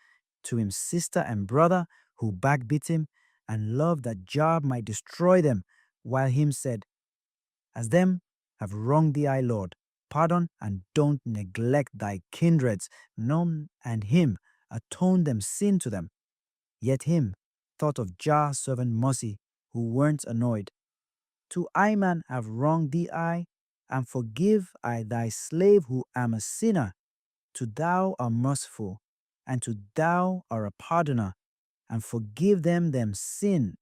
to him sister and brother who backbit him, and loved that Jah might destroy them, while him said, as them have wronged thee, I Lord, pardon and don't neglect thy kindreds, none and him atone them sin to them. Yet him thought of Jah's servant mercy, who weren't annoyed. To I man have wronged thee I, and forgive I thy slave who am a sinner. To thou art merciful, and to thou art a pardoner, and forgive them sin,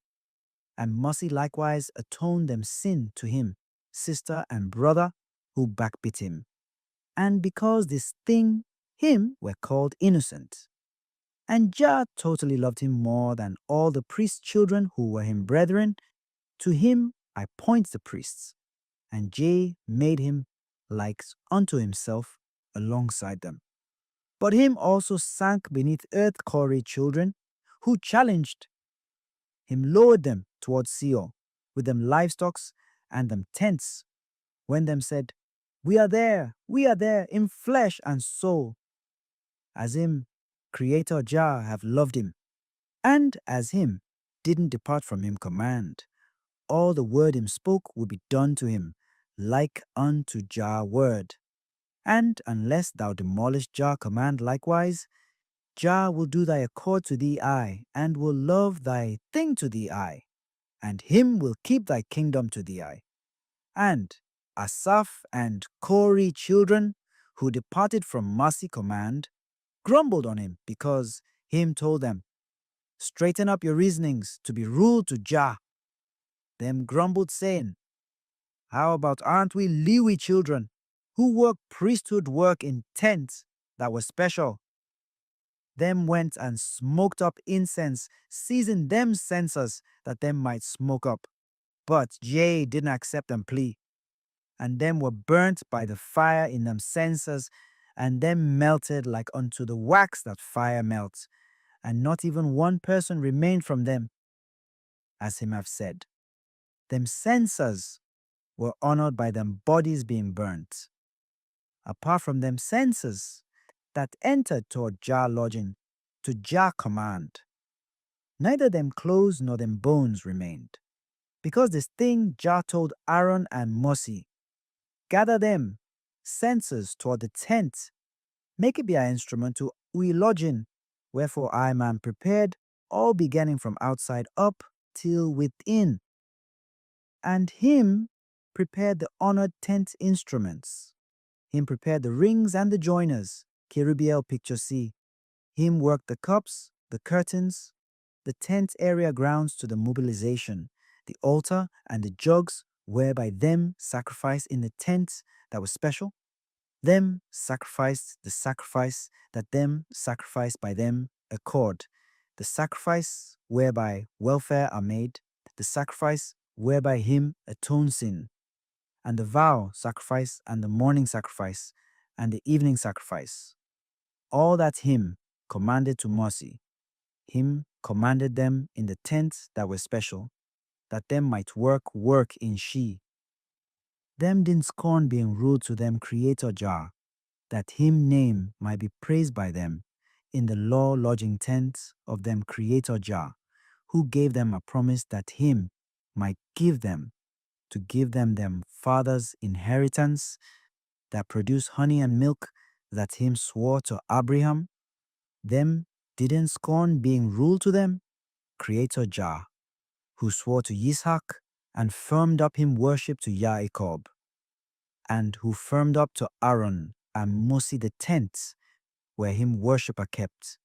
and mercy likewise atone them sin to him, sister and brother, who backbit him. And because this thing, him were called innocent. And Jah totally loved him more than all the priests' children who were him brethren. To him I point the priests, and Jah made him like unto himself alongside them. But him also sank beneath earth Corey children, who challenged him, lowered them towards Seol, with them livestocks and them tents, when them said, we are there, in flesh and soul, as him, Creator Jah have loved him, and as him didn't depart from him command. All the word him spoke would be done to him, like unto Jah word. And unless thou demolish Jah command likewise, Jah will do thy accord to thee I, and will love thy thing to thee I, and him will keep thy kingdom to thee I. And Asaph and Kori children, who departed from mercy command, grumbled on him, because him told them, straighten up your reasonings to be ruled to Jah. Them grumbled, saying, how about aren't we Lewi children, who work priesthood work in tents that were special? Them went and smoked up incense, seizing them censers that them might smoke up. But Jah didn't accept them plea, and them were burnt by the fire in them censers, and them melted like unto the wax that fire melts, and not even one person remained from them, as him have said. Them censers were honored by them bodies being burnt. apart from them senses that entered toward Jah lodging, to Jah command. Neither them clothes nor them bones remained. Because this thing Jah told Aaron and Moses, gather them, senses toward the tent, make it be an instrument to we lodging. Wherefore I man prepared, all beginning from outside up till within. And him prepared the honored tent instruments. Him prepared the rings and the joiners, Kerubiel picture C. Him worked the cups, the curtains, the tent area grounds to the mobilization, the altar and the jugs whereby them sacrifice in the tent that was special. Them sacrificed the sacrifice that them sacrificed by them accord, the sacrifice whereby welfare are made, the sacrifice whereby him atone sin, and the vow sacrifice and the morning sacrifice and the evening sacrifice. All that him commanded to Moses, him commanded them in the tent that was special, that them might work in she. Them didn't scorn being ruled to them Creator Jah, that him name might be praised by them in the law lodging tent of them Creator Jah, who gave them a promise that him might give them to give them father's inheritance that produce honey and milk that him swore to Abraham. Them didn't scorn being ruled to them Creator Jah, who swore to Yitzhak and firmed up him worship to Yaakov, and who firmed up to Aaron and Moses the tent where him worship are kept,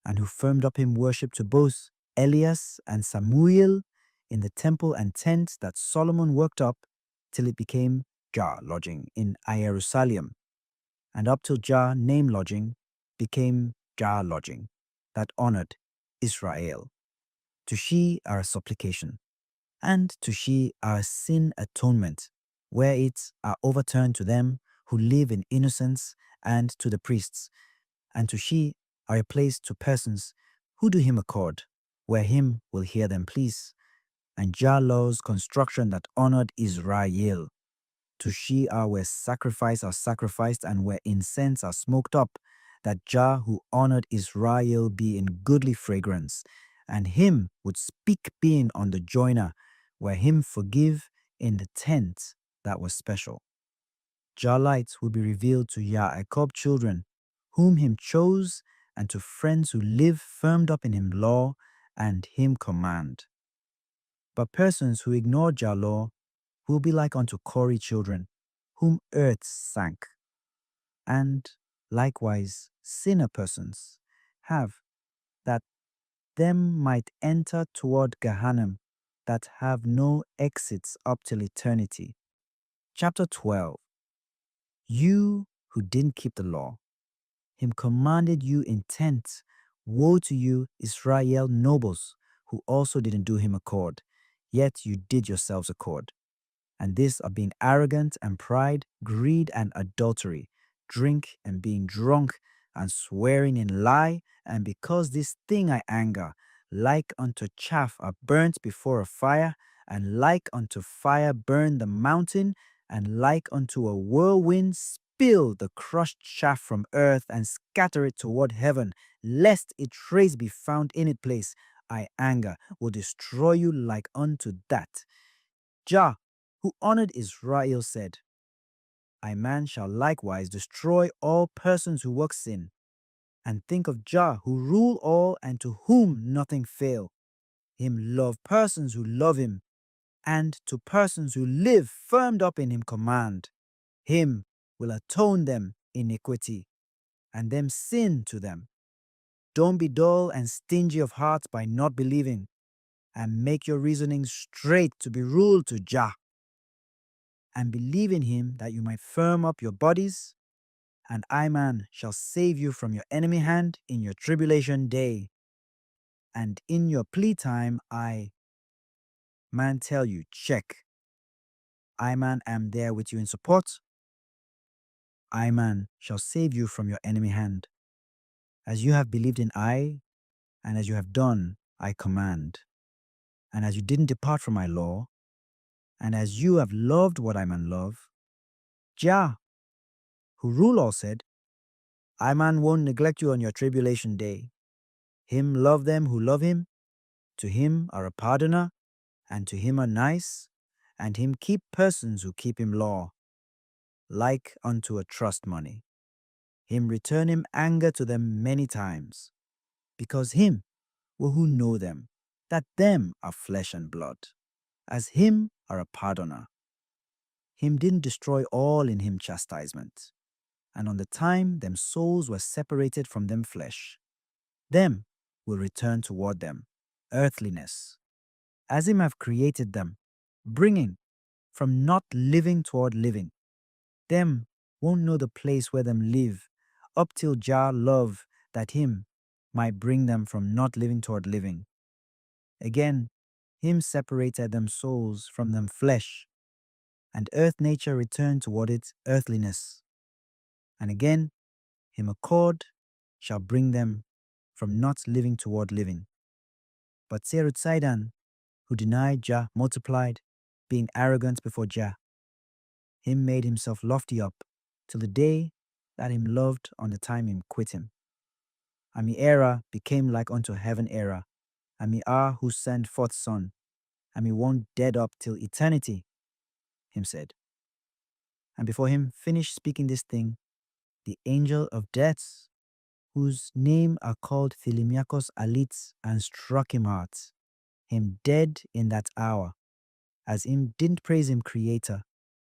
and who firmed up him worship to both Elias and Samuel in the temple and tent that Solomon worked up till it became Jah lodging in Jerusalem, and up till Jah name lodging became Jah lodging, that honored Israel. To she our supplication, and to she our sin atonement, where it are overturned to them who live in innocence and to the priests, and to she are a place to persons who do him accord, where him will hear them please, and Jah law's construction that honored Israel. To she are where sacrifice are sacrificed and where incense are smoked up, that Jah who honored Israel be in goodly fragrance, and him would speak being on the joiner, where him forgive in the tent that was special. Jah light will be revealed to Yaakov children, whom him chose, and to friends who live firmed up in him law and him command. But persons who ignore Jah law will be like unto Corey children, whom earth sank. And likewise sinner persons have, that them might enter toward Gehenna, that have no exits up till eternity. Chapter 12. You who didn't keep the law, him commanded you intent. Woe to you, Israel nobles, who also didn't do him accord, yet you did yourselves accord. And this are being arrogant and pride, greed and adultery, drink and being drunk, and swearing in lie, and because this thing I anger, like unto chaff are burnt before a fire, and like unto fire burn the mountain, and like unto a whirlwind spill the crushed chaff from earth, and scatter it toward heaven, lest a trace be found in its place. I anger will destroy you like unto that. Jah, who honored Israel, said, I man shall likewise destroy all persons who work sin, and think of Jah, who rule all and to whom nothing fail. Him love persons who love him, and to persons who live firmed up in him command. Him will atone them iniquity, and them sin to them. Don't be dull and stingy of heart by not believing, and make your reasoning straight to be ruled to Jah, and believe in him that you might firm up your bodies, and I man shall save you from your enemy hand in your tribulation day. And in your plea time I man tell you, check. I man am there with you in support. I man shall save you from your enemy hand. As you have believed in I, and as you have done, I command. And as you didn't depart from my law, and as you have loved what I man love, Jah, who rule all said, I man won't neglect you on your tribulation day. Him love them who love him, to him are a pardoner, and to him are nice, and him keep persons who keep him law, like unto a trust money. Him return him anger to them many times, because him will who know them, that them are flesh and blood, as him are a pardoner. Him didn't destroy all in him chastisement, and on the time them souls were separated from them flesh, them will return toward them, earthliness, as him have created them, bringing from not living toward living. Them won't know the place where them live, up till Jah love that him might bring them from not living toward living. Again, him separated them souls from them flesh, and earth nature returned toward its earthliness. And again, him accord shall bring them from not living toward living. But Serutzaidan, who denied Jah, multiplied, being arrogant before Jah. Him made himself lofty up, till the day that him loved on the time him quit him. And me era became like unto heaven era, and me are who send forth son, and me won't dead up till eternity, him said. And before him finished speaking this thing, the angel of death, whose name are called Thilimiakos Alits, and struck him hard, him dead in that hour, as him didn't praise him creator,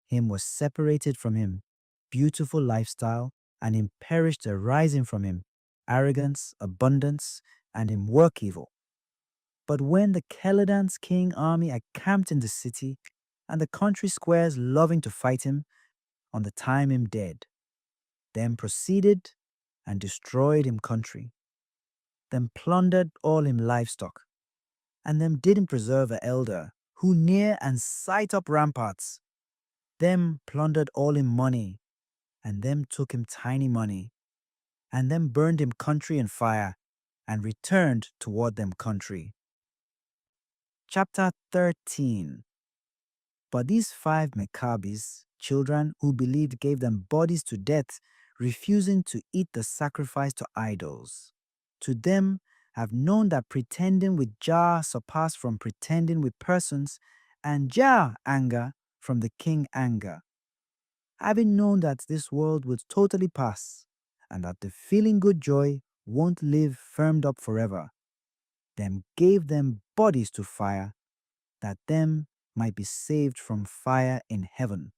him was separated from him, beautiful lifestyle, and him perished arising from him, arrogance, abundance, and him work evil. But when the Kheledan's king army encamped in the city, and the country squares loving to fight him, on the time him dead, them proceeded and destroyed him country, them plundered all him livestock, and them didn't preserve a elder, who near and sight up ramparts, them plundered all him money, and them took him tiny money, and them burned him country in fire, and returned toward them country. Chapter 13. But these 5 Maccabees, children who believed, gave them bodies to death, refusing to eat the sacrifice to idols. To them have known that pretending with Jah surpassed from pretending with persons, and Jah anger from the king anger. Having known that this world would totally pass, and that the feeling good joy won't live firmed up forever, them gave them bodies to fire, that them might be saved from fire in heaven.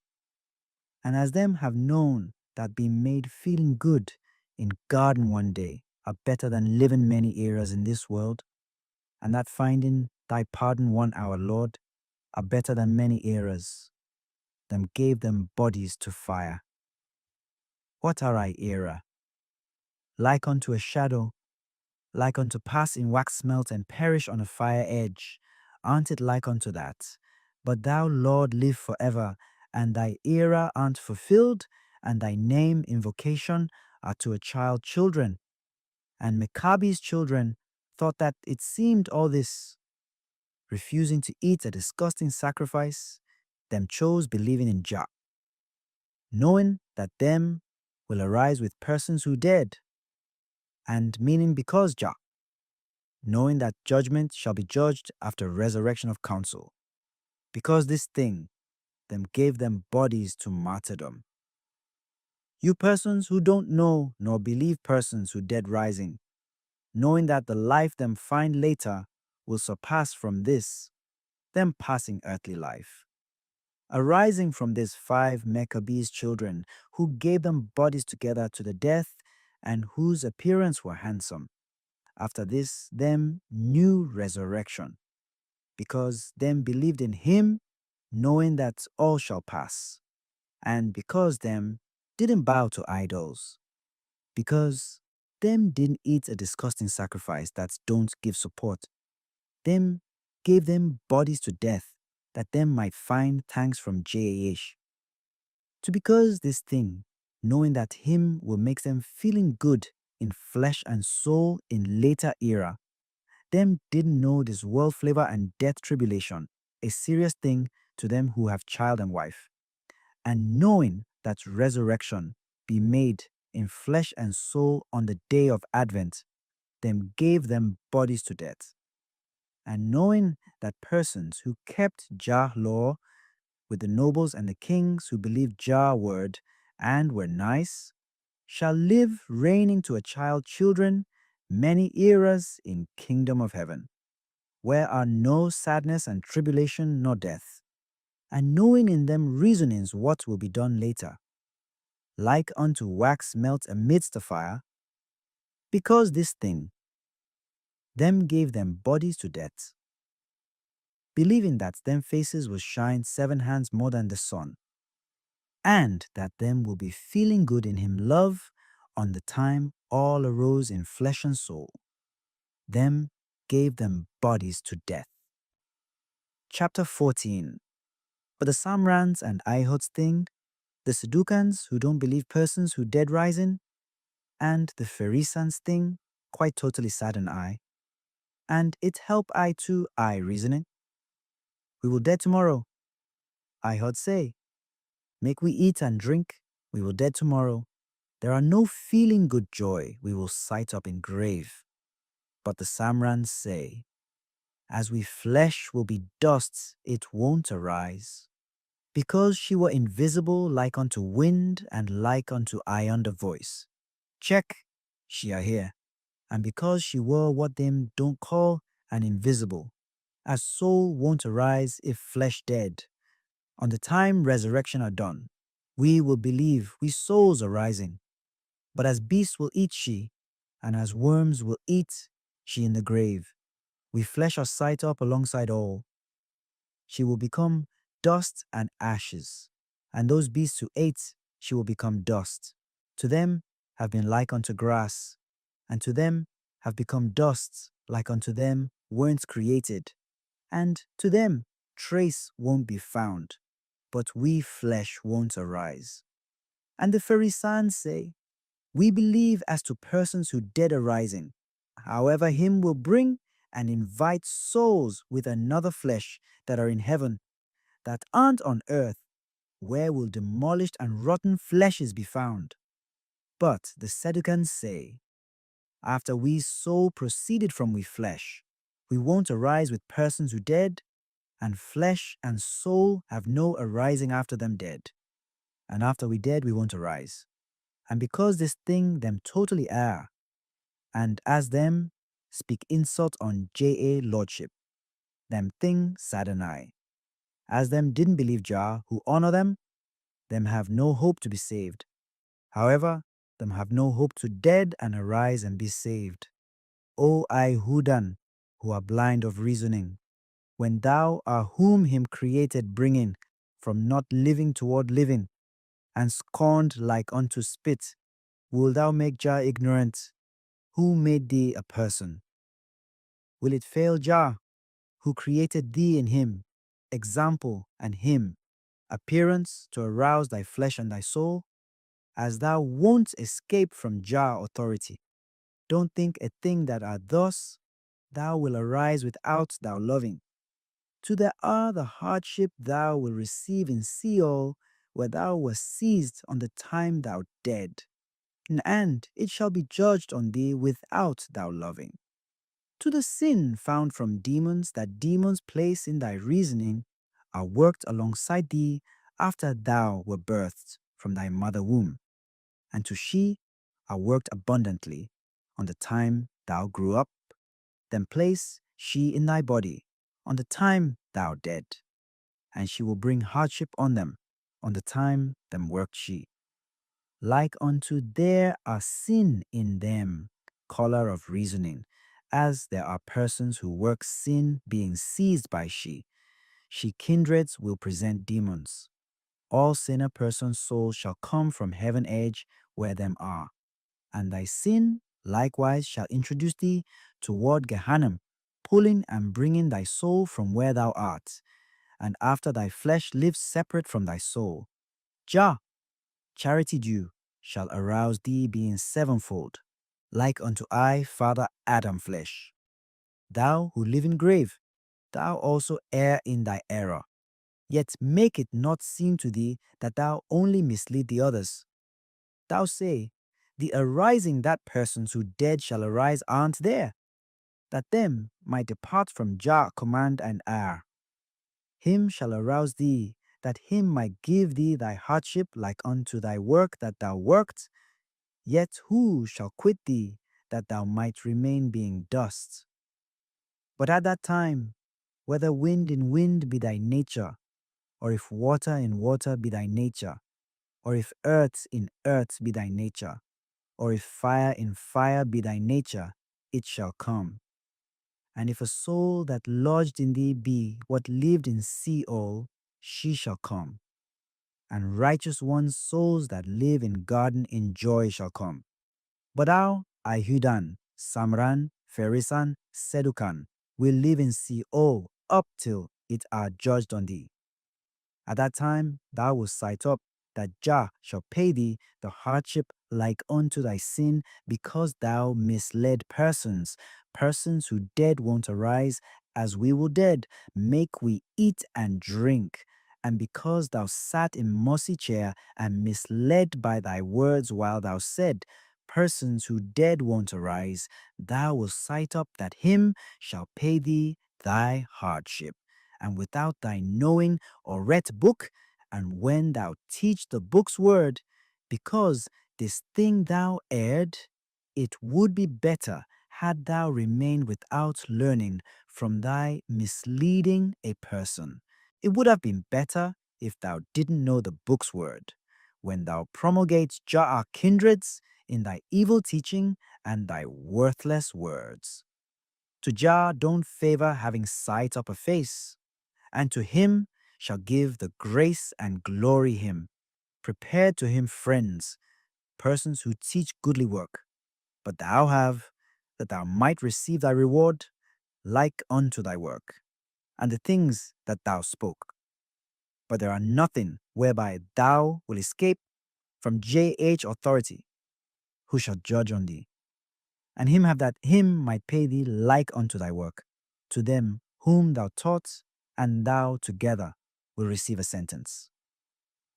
And as them have known that being made feeling good in garden one day are better than living many eras in this world, and that finding thy pardon one our Lord are better than many eras, them gave them bodies to fire. What are I era? Like unto a shadow, like unto pass in wax melt and perish on a fire edge. Aren't it like unto that? But thou, Lord, live forever, and thy era aren't fulfilled, and thy name invocation are to a child children. And Maccabe's children thought that it seemed all this, refusing to eat a disgusting sacrifice, them chose believing in Jah, knowing that them will arise with persons who dead, and meaning because Jah, knowing that judgment shall be judged after resurrection of council. Because this thing, them gave them bodies to martyrdom. You persons who don't know nor believe persons who dead rising, knowing that the life them find later will surpass from this, them passing earthly life. Arising from these 5 Maccabees children, who gave them bodies together to the death, and whose appearance were handsome. After this, them knew resurrection, because them believed in him, knowing that all shall pass, and because them didn't bow to idols, because them didn't eat a disgusting sacrifice that don't give support. Them gave them bodies to death, that them might find thanks from Jah. To because this thing, knowing that him will make them feeling good in flesh and soul in later era, them didn't know this world flavor and death tribulation, a serious thing to them who have child and wife. And knowing that resurrection be made in flesh and soul on the day of Advent, then gave them bodies to death. And knowing that persons who kept Jah law with the nobles and the kings who believed Jah word and were nice, shall live reigning to a child children many eras in kingdom of heaven, where are no sadness and tribulation nor death, and knowing in them reasonings what will be done later, like unto wax melt amidst the fire, because this thing them gave them bodies to death, believing that them faces will shine 7 hands more than the sun, and that them will be feeling good in him love on the time all arose in flesh and soul. Them gave them bodies to death. Chapter 14. But the Samrans and Ihots thing, the Saducans who don't believe persons who dead rising, and the Pharisans thing, quite totally sadden I, and it help I too I reasoning. We will dead tomorrow. Ihot say, make we eat and drink, we will dead tomorrow. There are no feeling good joy we will sight up in grave. But the Samrans say, as we flesh will be dust, it won't arise. Because she were invisible like unto wind and like unto iron the voice. Check, she are here. And because she were what them don't call an invisible, as soul won't arise if flesh dead. On the time resurrection are done, we will believe we souls are rising. But as beasts will eat she, and as worms will eat she in the grave. We flesh our sight up alongside all. She will become dust and ashes, and those beasts who ate she will become dust. To them have been like unto grass, and to them have become dust like unto them weren't created, and to them trace won't be found, but we flesh won't arise. And the Pharisees say, we believe as to persons who dead arising. However, him will bring and invite souls with another flesh that are in heaven, that aren't on earth, where will demolished and rotten fleshes be found. But the Sadducees say, after we so proceeded from we flesh, we won't arise with persons who dead, and flesh and soul have no arising after them dead. And after we dead, we won't arise. And because this thing them totally err, and as them speak insult on J.A. Lordship, them thing sadden I. As them didn't believe Jah, who honor them have no hope to be saved. However, them have no hope to dead and arise and be saved. O I Hudan, who are blind of reasoning, when thou are whom him created bringing from not living toward living, and scorned like unto spit, will thou make Jah ignorant? Who made thee a person? Will it fail Jah, who created thee in him, example and him, appearance to arouse thy flesh and thy soul? As thou won't escape from Jah authority, don't think a thing that art thus, thou will arise without thou loving. To there are the hardship thou will receive in Sheol, where thou wast seized on the time thou dead, and it shall be judged on thee without thou loving. To the sin found from demons that demons place in thy reasoning are worked alongside thee after thou were birthed from thy mother womb, and to she are worked abundantly on the time thou grew up, then place she in thy body on the time thou dead, and she will bring hardship on them on the time them worked she. Like unto there are sin in them, color of reasoning, as there are persons who work sin being seized by she kindreds will present demons. All sinner persons' souls shall come from heaven edge where them are, and thy sin likewise shall introduce thee toward Gehenna, pulling and bringing thy soul from where thou art, and after thy flesh lives separate from thy soul. Jah, charity due, shall arouse thee being sevenfold, like unto I, Father Adam flesh. Thou who live in grave, thou also err in thy error. Yet make it not seem to thee that thou only mislead the others. thou say, the arising that persons who dead shall arise aren't there, that them might depart from Jah command and err. Him shall arouse thee, that him might give thee thy hardship like unto thy work that thou worked, yet who shall quit thee, that thou might remain being dust? But at that time, whether wind in wind be thy nature, or if water in water be thy nature, or if earth in earth be thy nature, or if fire in fire be thy nature, it shall come. And if a soul that lodged in thee be what lived in Sheol, she shall come. And righteous ones' souls that live in garden in joy shall come. But thou, Ahudan, Samran, Pherisan, Sedukan, will live in Sheol up till it are judged on thee. At that time thou wilt sight up that Jah shall pay thee the hardship like unto thy sin, because thou misled persons, persons who dead won't arise, as we will dead, make we eat and drink. And because thou sat in mossy chair and misled by thy words while thou said, persons who dead won't arise, thou wilt sight up that him shall pay thee thy hardship. And without thy knowing or read book, and when thou teach the book's word, because this thing thou erred, it would be better had thou remained without learning from thy misleading a person. It would have been better if thou didn't know the book's word, when thou promulgates Jah kindreds in thy evil teaching and thy worthless words. To Jah don't favor having sight up a face, and to him shall give the grace and glory him. Prepare to him friends, persons who teach goodly work, but thou have, that thou might receive thy reward, like unto thy work, and the things that thou spoke. But there are nothing whereby thou will escape from JH authority, who shall judge on thee, and him have that him might pay thee like unto thy work, to them whom thou taught, and thou together will receive a sentence.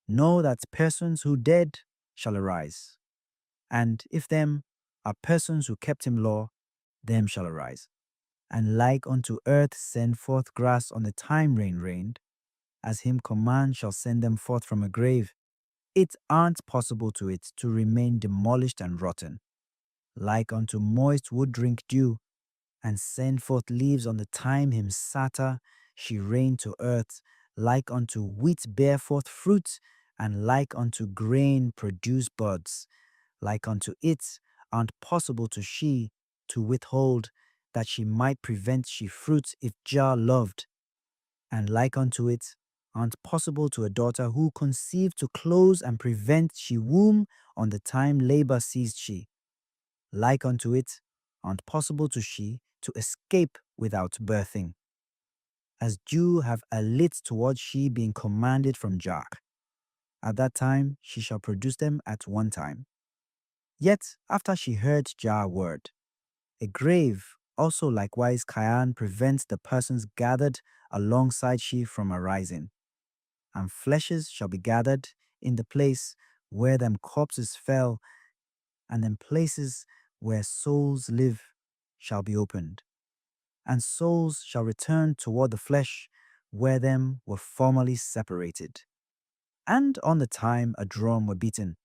Know that persons who dead shall arise, and if them are persons who kept him law, them shall arise. And like unto earth send forth grass on the time rain rained, as him command shall send them forth from a grave, it aren't possible to it to remain demolished and rotten. Like unto moist wood drink dew, and send forth leaves on the time him satter, she rained to earth, like unto wheat bear forth fruit, and like unto grain produce buds, like unto it, aren't possible to she to withhold, that she might prevent she fruit if Jah loved, and like unto it, aren't possible to a daughter who conceived to close and prevent she womb on the time labor seized she, like unto it, aren't possible to she to escape without birthing. As Jew have a lit toward she being commanded from Jah. At that time she shall produce them at one time. Yet after she heard Jah word, a grave also likewise Kayan prevents the persons gathered alongside she from arising. And fleshes shall be gathered in the place where them corpses fell, and them places where souls live shall be opened, and souls shall return toward the flesh where them were formerly separated. And on the time a drum were beaten,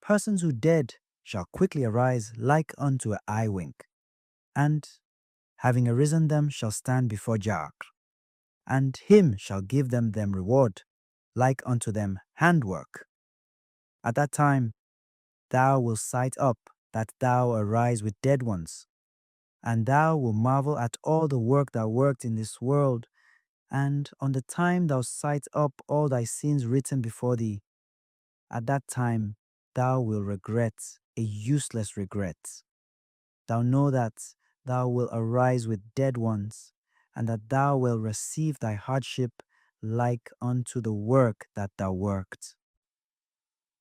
persons who dead shall quickly arise like unto an eye wink, and having arisen them shall stand before Jah, and him shall give them reward, like unto them handwork. At that time thou wilt sight up that thou arise with dead ones, and thou wilt marvel at all the work thou worked in this world, and on the time thou sight up all thy sins written before thee. At that time thou wilt regret a useless regret. Thou know that thou wilt arise with dead ones, and that thou wilt receive thy hardship like unto the work that thou worked.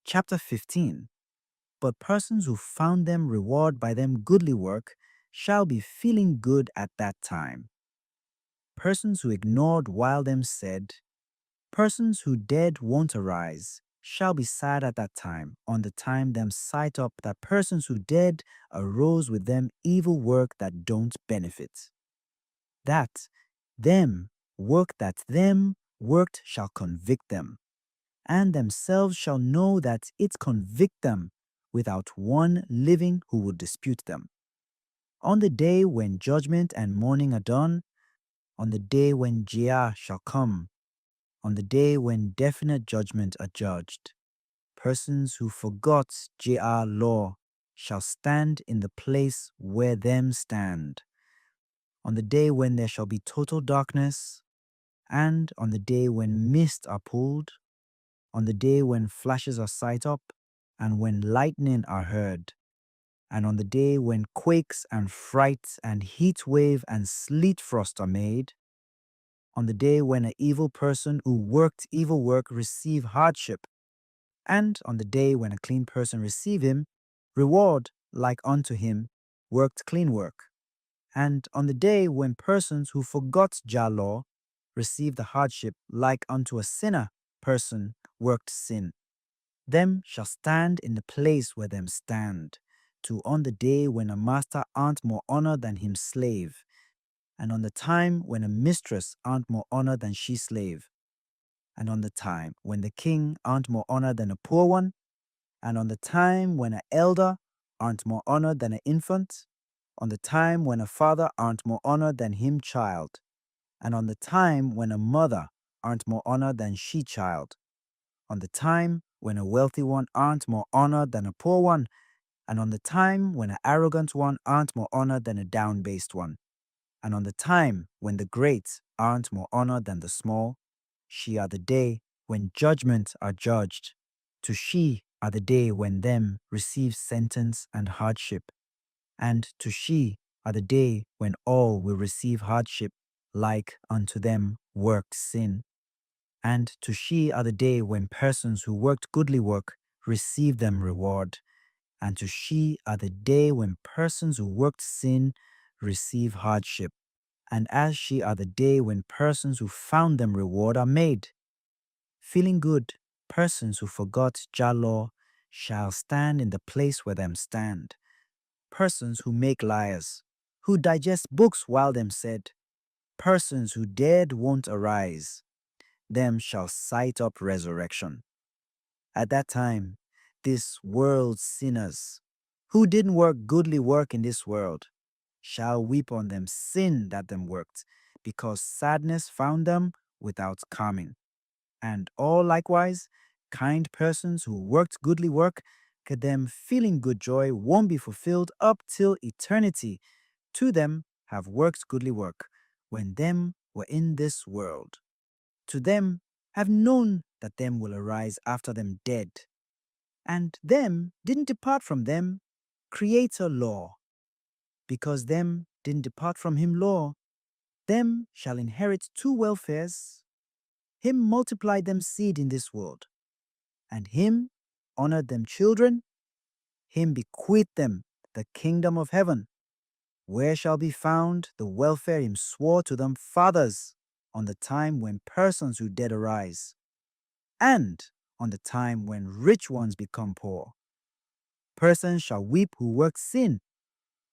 Chapter 15. But persons who found them reward by them goodly work shall be feeling good at that time. Persons who ignored while them said, persons who dead won't arise, shall be sad at that time, on the time them sight up that persons who dead arose with them evil work that don't benefit. That them worked shall convict them, and themselves shall know that it convict them without one living who would dispute them. On the day when judgment and mourning are done, on the day when Jah shall come, on the day when definite judgment are judged, persons who forgot Jah law shall stand in the place where them stand. On the day when there shall be total darkness, and on the day when mists are pulled, on the day when flashes are sight up, and when lightning are heard, and on the day when quakes and fright and heat wave and sleet frost are made, on the day when an evil person who worked evil work receive hardship, and on the day when a clean person receive him, reward like unto him worked clean work, and on the day when persons who forgot Jah law receive the hardship like unto a sinner person worked sin. Them shall stand in the place where them stand, to on the day when a master aren't more honor than him slave, and on the time when a mistress aren't more honor than she slave, and on the time when the king aren't more honor than a poor one, and on the time when an elder aren't more honor than an infant, on the time when a father aren't more honor than him child, and on the time when a mother aren't more honor than she child, on the time when a wealthy one aren't more honored than a poor one, and on the time when an arrogant one aren't more honored than a down-based one, and on the time when the great aren't more honored than the small, she are the day when judgment are judged. To she are the day when them receive sentence and hardship, and to she are the day when all will receive hardship like unto them worked sin. And to she are the day when persons who worked goodly work receive them reward. And to she are the day when persons who worked sin receive hardship. And as she are the day when persons who found them reward are made. Feeling good, persons who forgot Jah law shall stand in the place where them stand. Persons who make liars, who digest books while them said, persons who dead won't arise, them shall sight up resurrection. At that time, this world's sinners, who didn't work goodly work in this world, shall weep on them sin that them worked, because sadness found them without calming. And all likewise, kind persons who worked goodly work, them feeling good joy won't be fulfilled up till eternity. To them have worked goodly work, when them were in this world. To them have known that them will arise after them dead. And them didn't depart from them, Creator law. Because them didn't depart from him law, them shall inherit two welfares. Him multiplied them seed in this world, and him honored them children, him bequeathed them the kingdom of heaven, where shall be found the welfare him swore to them fathers on the time when persons who dead arise, and on the time when rich ones become poor. Persons shall weep who work sin,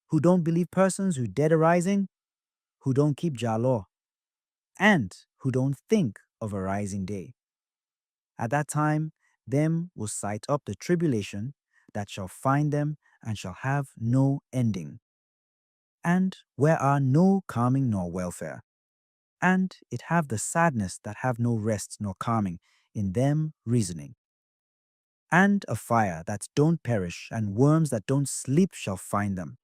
who don't believe persons who dead arising, who don't keep Jah law, and who don't think of a rising day. At that time, them will sight up the tribulation that shall find them and shall have no ending, and where are no calming nor welfare, and it have the sadness that have no rest nor calming in them reasoning. And a fire that don't perish and worms that don't sleep shall find them.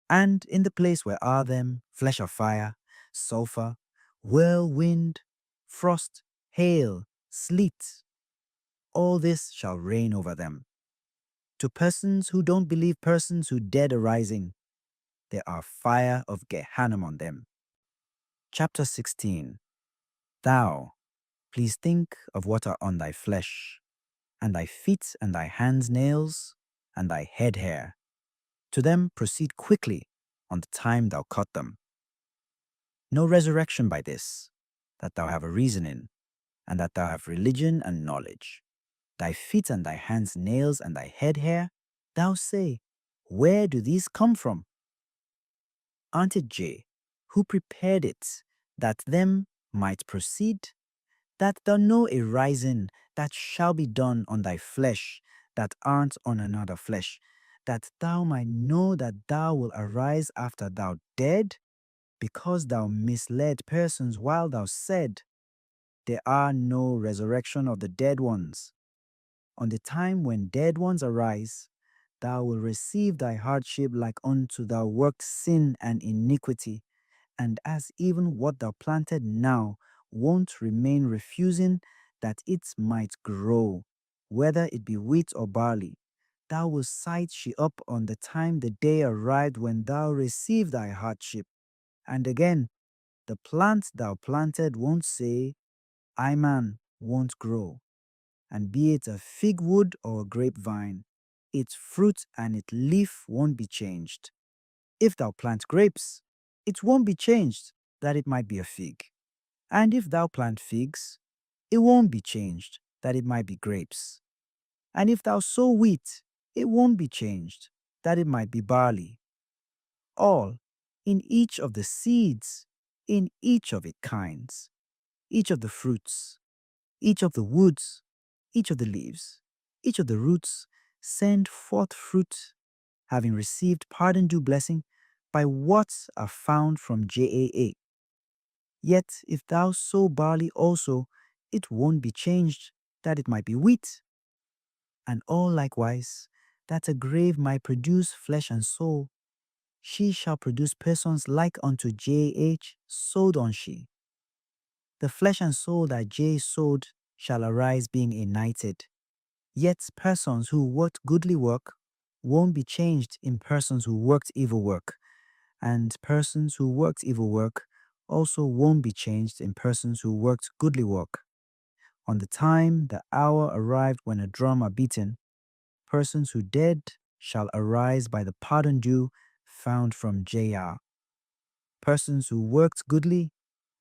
And in the place where are them flesh of fire, sulfur, whirlwind, frost, hail, sleet, all this shall reign over them. To persons who don't believe persons who dead arising, there are fire of Gehenna on them. Chapter 16. Thou, please think of what are on thy flesh, and thy feet and thy hands' nails, and thy head hair. To them proceed quickly on the time thou cut them. No resurrection by this, that thou have a reason in, and that thou have religion and knowledge. thy feet and thy hands nails and thy head hair, thou say, where do these come from? Aren't it J, who prepared it, that them might proceed? That thou know a rising that shall be done on thy flesh, that aren't on another flesh, that thou might know that thou will arise after thou dead, because thou misled persons while thou said, there are no resurrection of the dead ones. On the time when dead ones arise, thou wilt receive thy hardship like unto thou worked sin and iniquity, and as even what thou planted now won't remain refusing that it might grow, whether it be wheat or barley, thou wilt sight she up on the time the day arrived when thou receive thy hardship. And again, the plant thou planted won't say, I man won't grow, and be it a fig wood or a grapevine, its fruit and its leaf won't be changed. If thou plant grapes, it won't be changed, that it might be a fig. And if thou plant figs, it won't be changed, that it might be grapes. And if thou sow wheat, it won't be changed, that it might be barley. All, in each of the seeds, in each of its kinds, each of the fruits, each of the woods, each of the leaves, each of the roots, send forth fruit, having received pardon due blessing by what are found from JAA. Yet if thou sow barley also, it won't be changed, that it might be wheat. And all likewise, that a grave might produce flesh and soul, she shall produce persons like unto JH, sowed on she. The flesh and soul that J sowed shall arise being united. Yet persons who worked goodly work won't be changed in persons who worked evil work, and persons who worked evil work also won't be changed in persons who worked goodly work. On the time the hour arrived when a drum are beaten, persons who dead shall arise by the pardon due found from JR. Persons who worked goodly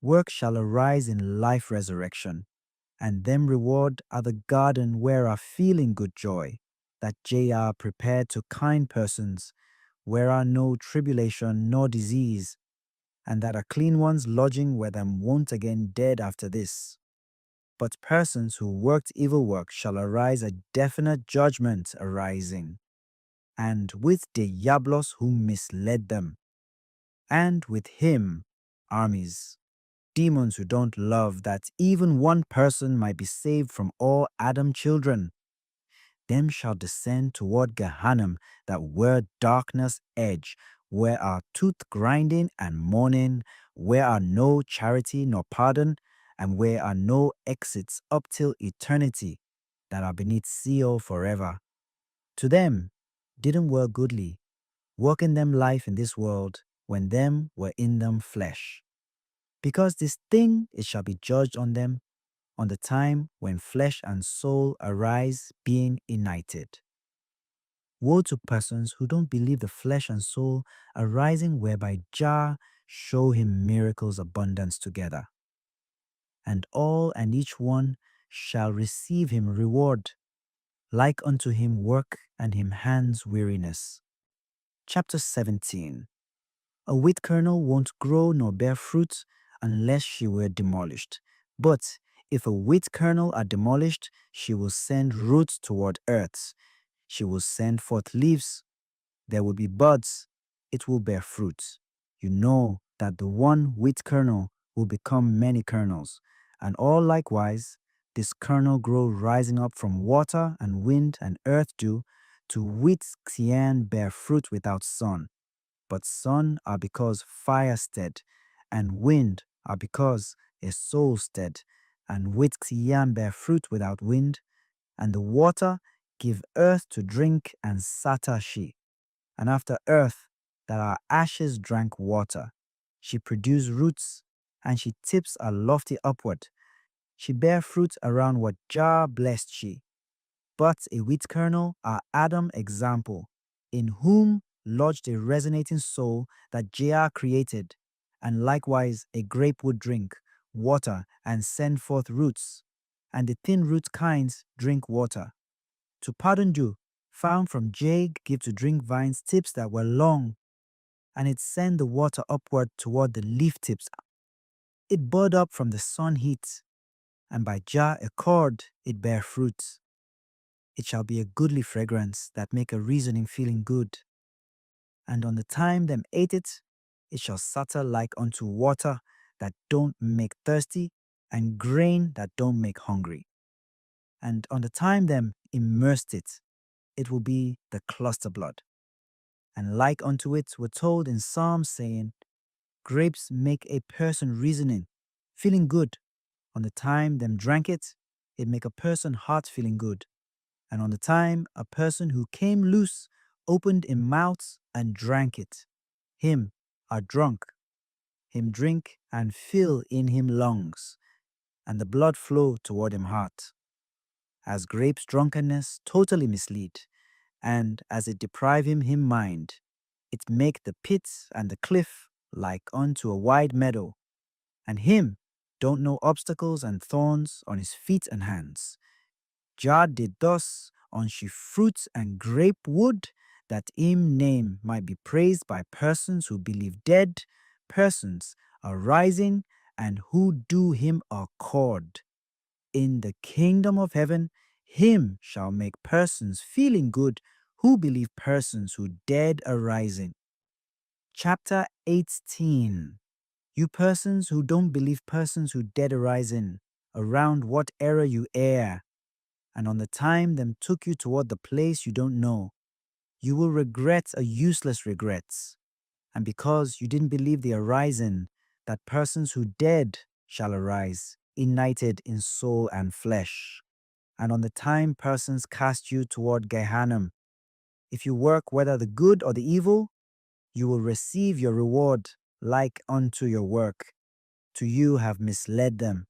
work shall arise in life resurrection, and them reward are the garden where are feeling good joy, that JR prepared to kind persons, where are no tribulation nor disease, and that are clean ones lodging where them won't again dead after this. But persons who worked evil work shall arise a definite judgment arising, and with Diablos who misled them, and with him armies, demons who don't love that even one person might be saved from all Adam children. Them shall descend toward Gehenna, that where darkness edge, where are tooth grinding and mourning, where are no charity nor pardon, and where are no exits up till eternity, that are beneath Sheol forever. To them didn't work goodly, working them life in this world, when them were in them flesh. Because this thing it shall be judged on them on the time when flesh and soul arise being united. Woe to persons who don't believe the flesh and soul arising whereby Jah show him miracles abundance together. And all and each one shall receive him reward, like unto him work and him hands weariness. Chapter 17. A wheat kernel won't grow nor bear fruit unless she were demolished. But if a wheat kernel are demolished, she will send roots toward earth. She will send forth leaves. There will be buds. It will bear fruit. You know that the one wheat kernel will become many kernels, and all likewise, this kernel grow rising up from water and wind and earth dew, to wheat can bear fruit without sun. But sun are because fire stead, and wind are because a soul stead, and wheat yam bear fruit without wind, and the water give earth to drink and sata she. And after earth, that our ashes drank water. She produced roots, and she tips are lofty upward. She bear fruit around what Jah blessed she. But a wheat kernel are Adam example, in whom lodged a resonating soul that Jah created, and likewise a grape would drink, water, and send forth roots. and the thin root kinds drink water. To Padunju, found from Jag give to drink vines tips that were long, and it sent the water upward toward the leaf tips. It bud up from the sun heat, and by Jah accord it bear fruit. It shall be a goodly fragrance that make a reasoning feeling good. And on the time them ate it, it shall satter like unto water that don't make thirsty, and grain that don't make hungry. And on the time them immersed it, it will be the cluster blood. And like unto it were told in Psalms, saying, grapes make a person reasoning, feeling good. On the time them drank it, it make a person heart feeling good. And on the time a person who came loose opened him mouth and drank it, him are drunk, him drink and fill in him lungs, and the blood flow toward him heart. As grapes drunkenness totally mislead, and as it deprive him mind, it make the pit and the cliff like unto a wide meadow, and him don't know obstacles and thorns on his feet and hands. Jah did thus on she fruits and grape wood, that him name might be praised by persons who believe dead, persons arising, and who do him accord. In the kingdom of heaven, him shall make persons feeling good who believe persons who dead arising. Chapter 18. You persons who don't believe persons who dead arising, around what error you err, and on the time them took you toward the place you don't know, you will regret a useless regrets. And because you didn't believe the arising, that persons who dead shall arise, united in soul and flesh. And on the time persons cast you toward Gehenna, if you work whether the good or the evil, you will receive your reward like unto your work. To you have misled them,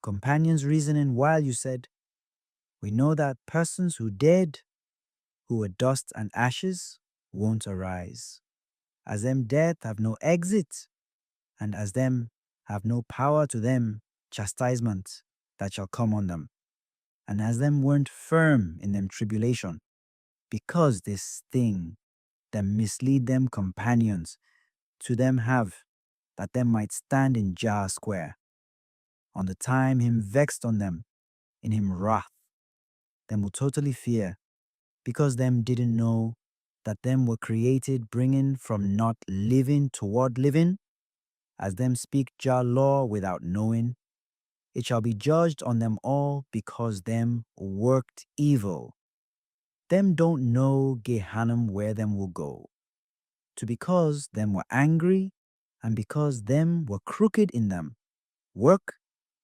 companions reasoning while you said, we know that persons who dead, who were dust and ashes, won't arise. As them death have no exit, and as them have no power to them chastisement that shall come on them, and as them weren't firm in them tribulation, because this thing them mislead them companions to them have, that them might stand in Jah square. On the time him vexed on them, in him wrath, them will totally fear, because them didn't know that them were created bringing from not living toward living, as them speak Jah law without knowing. It shall be judged on them all because them worked evil. Them don't know Gehenna where them will go. To because them were angry, and because them were crooked in them, work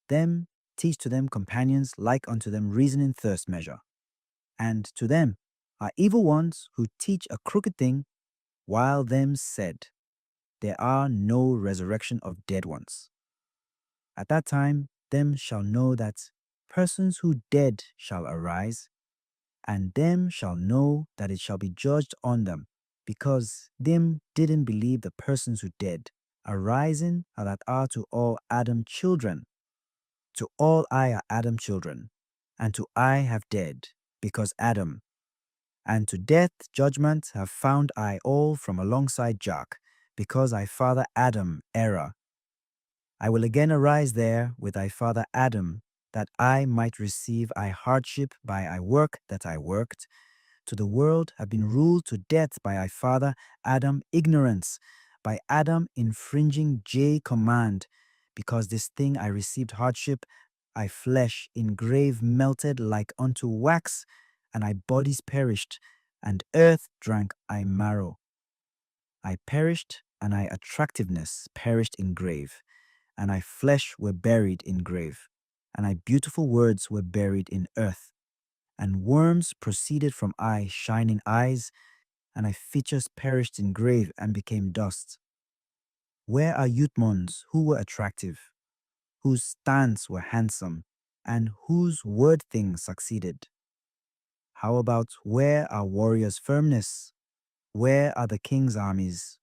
them, teach to them companions like unto them reasoning thirst measure. And to them are evil ones who teach a crooked thing, while them said, there are no resurrection of dead ones. At that time them shall know that persons who dead shall arise, and them shall know that it shall be judged on them, because them didn't believe the persons who dead, arising are that are to all Adam children. To all I are Adam children, and to I have dead, because Adam. And to death judgment have found I all from alongside Jack, because I father Adam error. I will again arise there with thy father Adam, that I might receive I hardship by I work that I worked. To the world have been ruled to death by I father Adam ignorance, by Adam infringing J command, because this thing I received hardship, I flesh in grave melted like unto wax, and I bodies perished, and earth drank I marrow. I perished, and I attractiveness perished in grave, and I flesh were buried in grave, and I beautiful words were buried in earth, and worms proceeded from I shining eyes, and I features perished in grave and became dust. Where are youthmons who were attractive, whose stands were handsome, and whose word things succeeded? How about where are warriors' firmness? Where are the king's armies?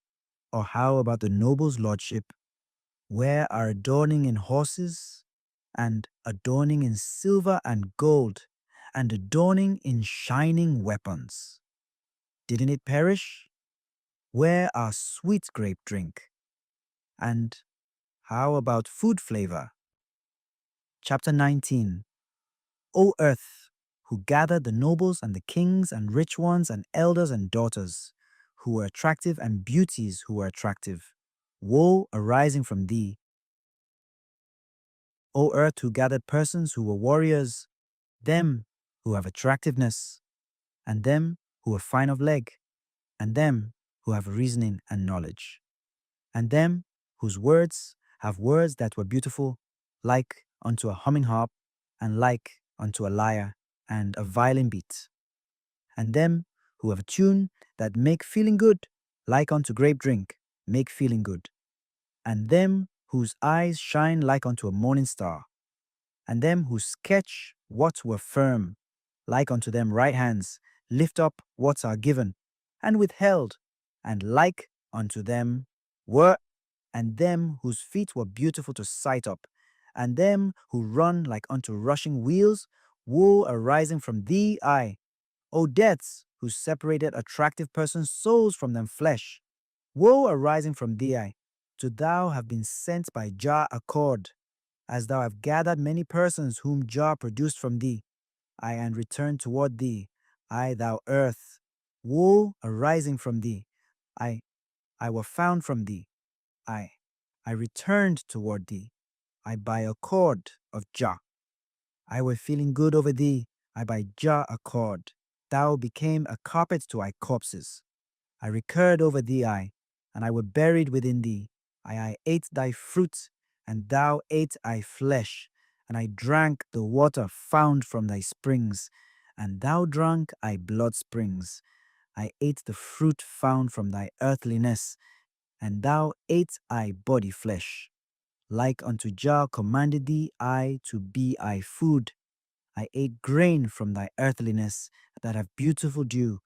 Or how about the noble's lordship? Where are adorning in horses? and adorning in silver and gold, and adorning in shining weapons. Didn't it perish? Where are sweet grape drink? And how about food flavor? Chapter 19. O earth, who gathered the nobles and the kings and rich ones and elders and daughters, who were attractive and beauties who were attractive. Woe arising from thee. O earth, who gathered persons who were warriors, them who have attractiveness, and them who are fine of leg, and them who have reasoning and knowledge, and them whose words have words that were beautiful, like unto a humming harp, and like unto a lyre and a violin beat, and them who have a tune that make feeling good, like unto grape drink, make feeling good, and them whose eyes shine like unto a morning star, and them who sketch what were firm, like unto them right hands, lift up what are given, and withheld, and like unto them were, and them whose feet were beautiful to sight up, and them who run like unto rushing wheels, woe arising from thee, O deaths, who separated attractive persons' souls from them flesh, woe arising from thee, to thou have been sent by Jah accord, as thou have gathered many persons whom Jah produced from thee, and returned toward thee, thou earth, woe arising from thee, I, I were found from thee, I, I returned toward thee, by accord of Jah. I were feeling good over thee, by Jah accord. Thou became a carpet to thy corpses. I recurred over thee, and I were buried within thee. I ate thy fruit, and thou ate thy flesh, and I drank the water found from thy springs, and thou drank thy blood springs. I ate the fruit found from thy earthliness, and thou ate thy body flesh. Like unto Jah commanded thee I to be thy food. I ate grain from thy earthliness that have beautiful dew,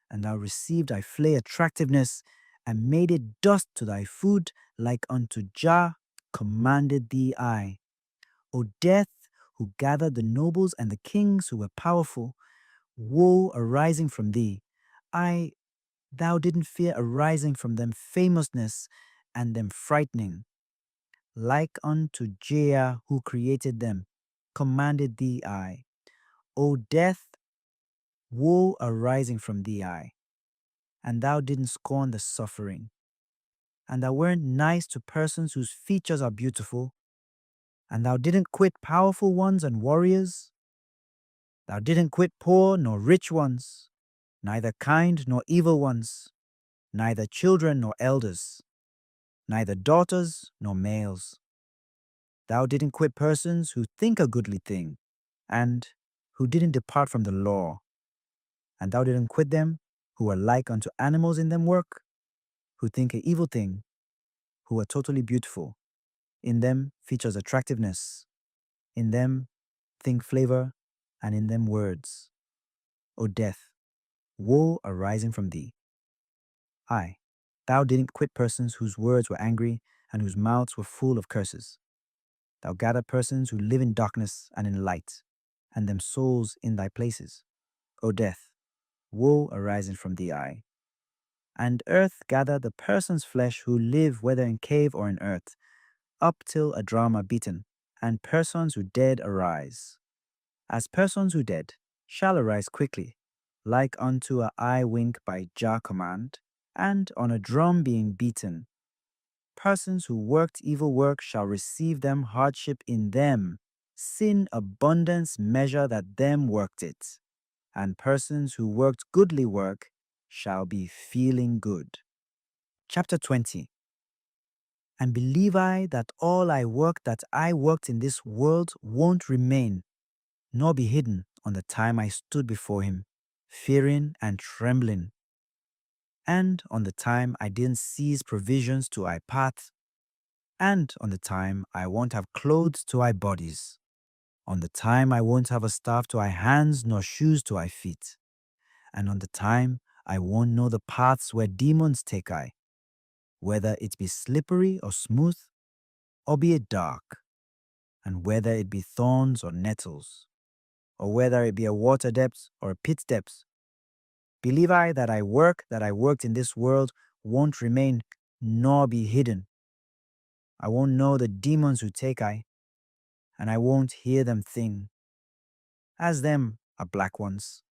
and thou received thy flay attractiveness, and made it dust to thy food, like unto Jah commanded thee I. O death, who gathered the nobles and the kings who were powerful, woe arising from thee. Thou didn't fear arising from them famousness and them frightening. Like unto Jah who created them, commanded thee I. O death, woe arising from thee and thou didn't scorn the suffering. And thou weren't nice to persons whose features are beautiful, and thou didn't quit powerful ones and warriors. Thou didn't quit poor nor rich ones, neither kind nor evil ones, neither children nor elders, neither daughters nor males. Thou didn't quit persons who think a goodly thing, and who didn't depart from the law. And thou didn't quit them who are like unto animals in them work, who think a evil thing, who are totally beautiful. In them features attractiveness, in them think flavor, and in them words. O death, woe arising from thee. Thou didn't quit persons whose words were angry and whose mouths were full of curses. Thou gathered persons who live in darkness and in light, and them souls in thy places. O death, woe arising from thee, And earth gather the person's flesh who live whether in cave or in earth, up till a drama beaten, and persons who dead arise. As persons who dead shall arise quickly, like unto a eye wink by Jah command, and on a drum being beaten. Persons who worked evil work shall receive them hardship in them, sin abundance measure that them worked it, and persons who worked goodly work shall be feeling good. Chapter 20. And believe I that all that I worked in this world won't remain, nor be hidden on the time I stood before him, fearing and trembling, and on the time I didn't seize provisions to our path, and on the time I won't have clothes to our bodies, on the time I won't have a staff to our hands nor shoes to our feet, and on the time I won't know the paths where demons take I, whether it be slippery or smooth, or be it dark. and whether it be thorns or nettles, or whether it be a water depth or a pit depth, believe I that I worked in this world won't remain nor be hidden. I won't know the demons who take I, and I won't hear them thing. As them are black ones,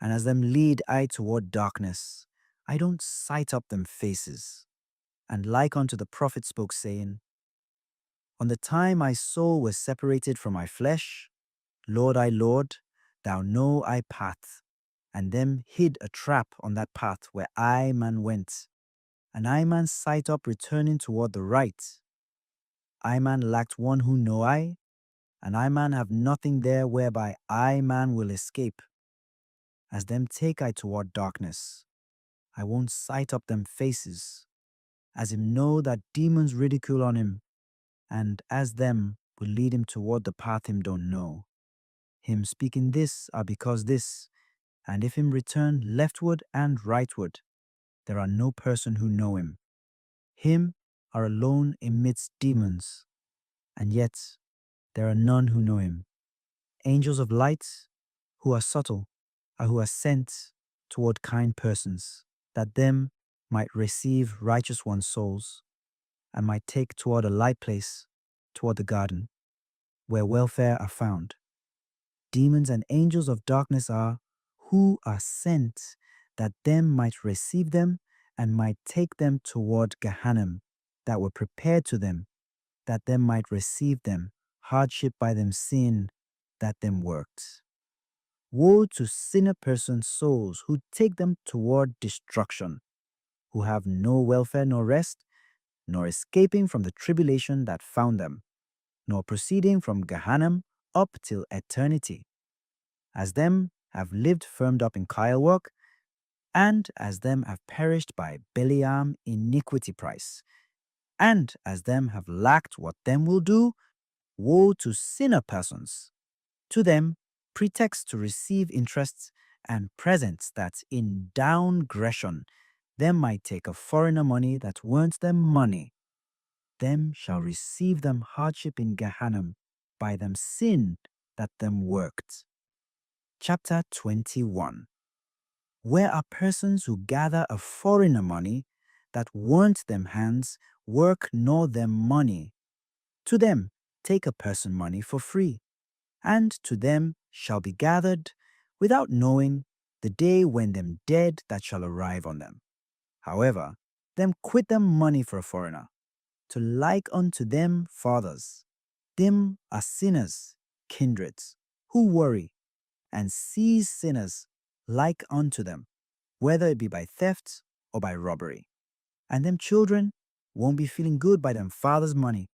and as them lead I toward darkness, I don't sight up them faces. And like unto the prophet spoke, saying, On the time my soul was separated from my flesh, Lord, thou know I path, and them hid a trap on that path where I man went, and I man sight up returning toward the right. I man lacked one who know I, and I man have nothing there whereby I man will escape. As them take I toward darkness, I won't sight up them faces, as him know that demons ridicule on him, and as them will lead him toward the path him don't know. Him speaking this are because this, and if him return leftward and rightward, there are no person who know him. Him are alone amidst demons, and yet there are none who know him. Angels of light, who are subtle, are who are sent toward kind persons, that them might receive righteous ones' souls, and might take toward a light place, toward the garden, where welfare are found. Demons and angels of darkness are, who are sent, that them might receive them, and might take them toward Gehenna, that were prepared to them, that them might receive them, hardship by them sin, that them worked. Woe to sinner persons' souls who take them toward destruction, who have no welfare nor rest, nor escaping from the tribulation that found them, nor proceeding from Gehenna up till eternity. As them have lived firmed up in kyle work, and as them have perished by Beliam iniquity price, and as them have lacked what them will do, woe to sinner persons. To them, pretext to receive interests and presents that in downgression them might take of foreigner money that weren't them money. Them shall receive them hardship in Gehenna by them sin that them worked. Chapter 21. Where are persons who gather a foreigner money that weren't them hands, work nor them money. To them take a person money for free, and to them shall be gathered, without knowing, the day when them dead that shall arrive on them. However, them quit them money for a foreigner, to like unto them fathers. Them are sinners, kindreds, who worry, and seize sinners like unto them, whether it be by theft or by robbery. And them children won't be feeling good by them father's money,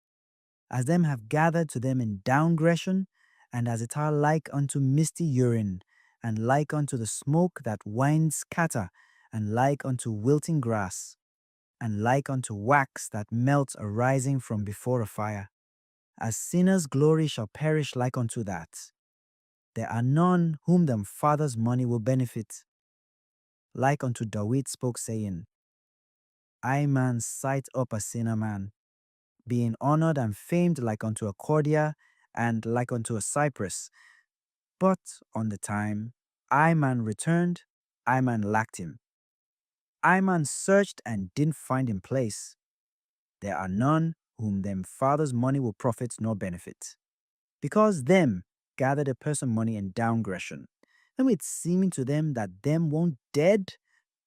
as them have gathered to them in downgression, and as it are like unto misty urine, and like unto the smoke that winds scatter, and like unto wilting grass, and like unto wax that melts arising from before a fire. As sinners' glory shall perish like unto that. There are none whom them father's money will benefit. Like unto David spoke, saying, I man sight up a sinner man, being honored and famed like unto a cordia, and like unto a cypress. But on the time I man returned, I man lacked him. I man searched and didn't find him place. There are none whom them father's money will profit nor benefit. Because them gathered a person money in downgression, and it seeming to them that them won't dead,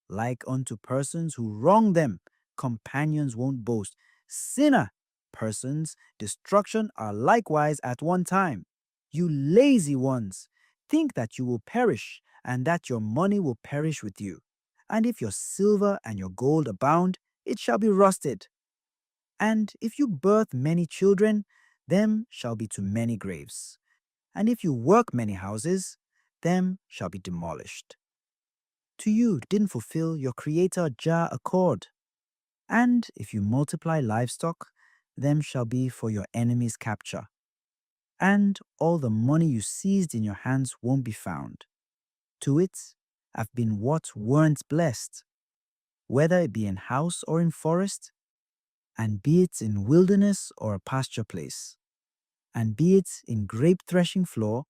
like unto persons who wrong them, companions won't boast. Sinner persons, destruction are likewise at one time. You lazy ones, think that you will perish, and that your money will perish with you. And if your silver and your gold abound, it shall be rusted. And if you birth many children, them shall be to many graves. And if you work many houses, them shall be demolished. To you didn't fulfill your Creator Jah accord. And if you multiply livestock, them shall be for your enemies' capture. And all the money you seized in your hands won't be found. To it have been what weren't blessed, whether it be in house or in forest, and be it in wilderness or a pasture place. and be it in grape threshing floor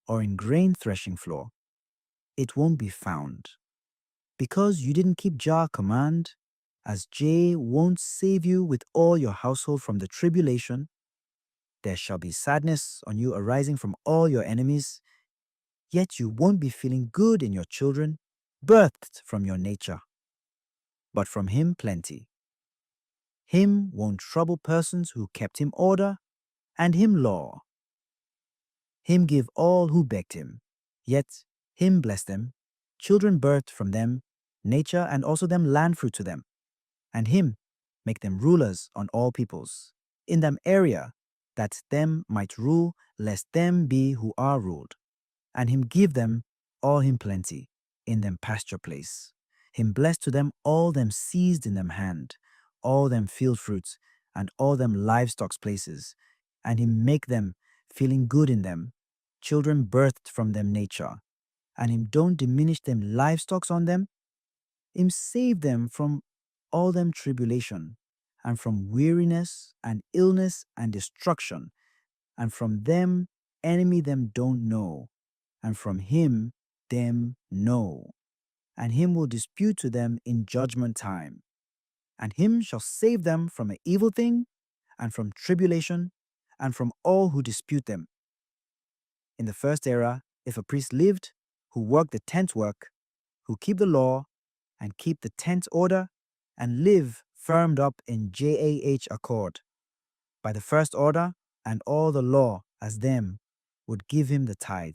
or in grain threshing floor, it won't be found. Because you didn't keep Jah command, as J won't save you with all your household from the tribulation, there shall be sadness on you arising from all your enemies, yet you won't be feeling good in your children, birthed from your nature. But from him plenty. Him won't trouble persons who kept him order, and him law. Him give all who begged him, yet him bless them, children birthed from them, nature and also them land fruit to them, and him make them rulers on all peoples, in them area, that them might rule, lest them be who are ruled, and him give them all him plenty, in them pasture place. Him bless to them all them seized in them hand, all them field fruits, and all them livestock's places, and him make them feeling good in them, children birthed from them nature, and him don't diminish them livestocks on them, him save them from all them tribulation, and from weariness and illness and destruction, and from them enemy them don't know, and from him them know. And him will dispute to them in judgment time. And him shall save them from an evil thing, and from tribulation, and from all who dispute them. In the first era, if a priest lived, who worked the tent work, who keep the law, and keep the tent order, and live firmed up in JAH accord, by the first order, and all the law as them, would give him the tithe,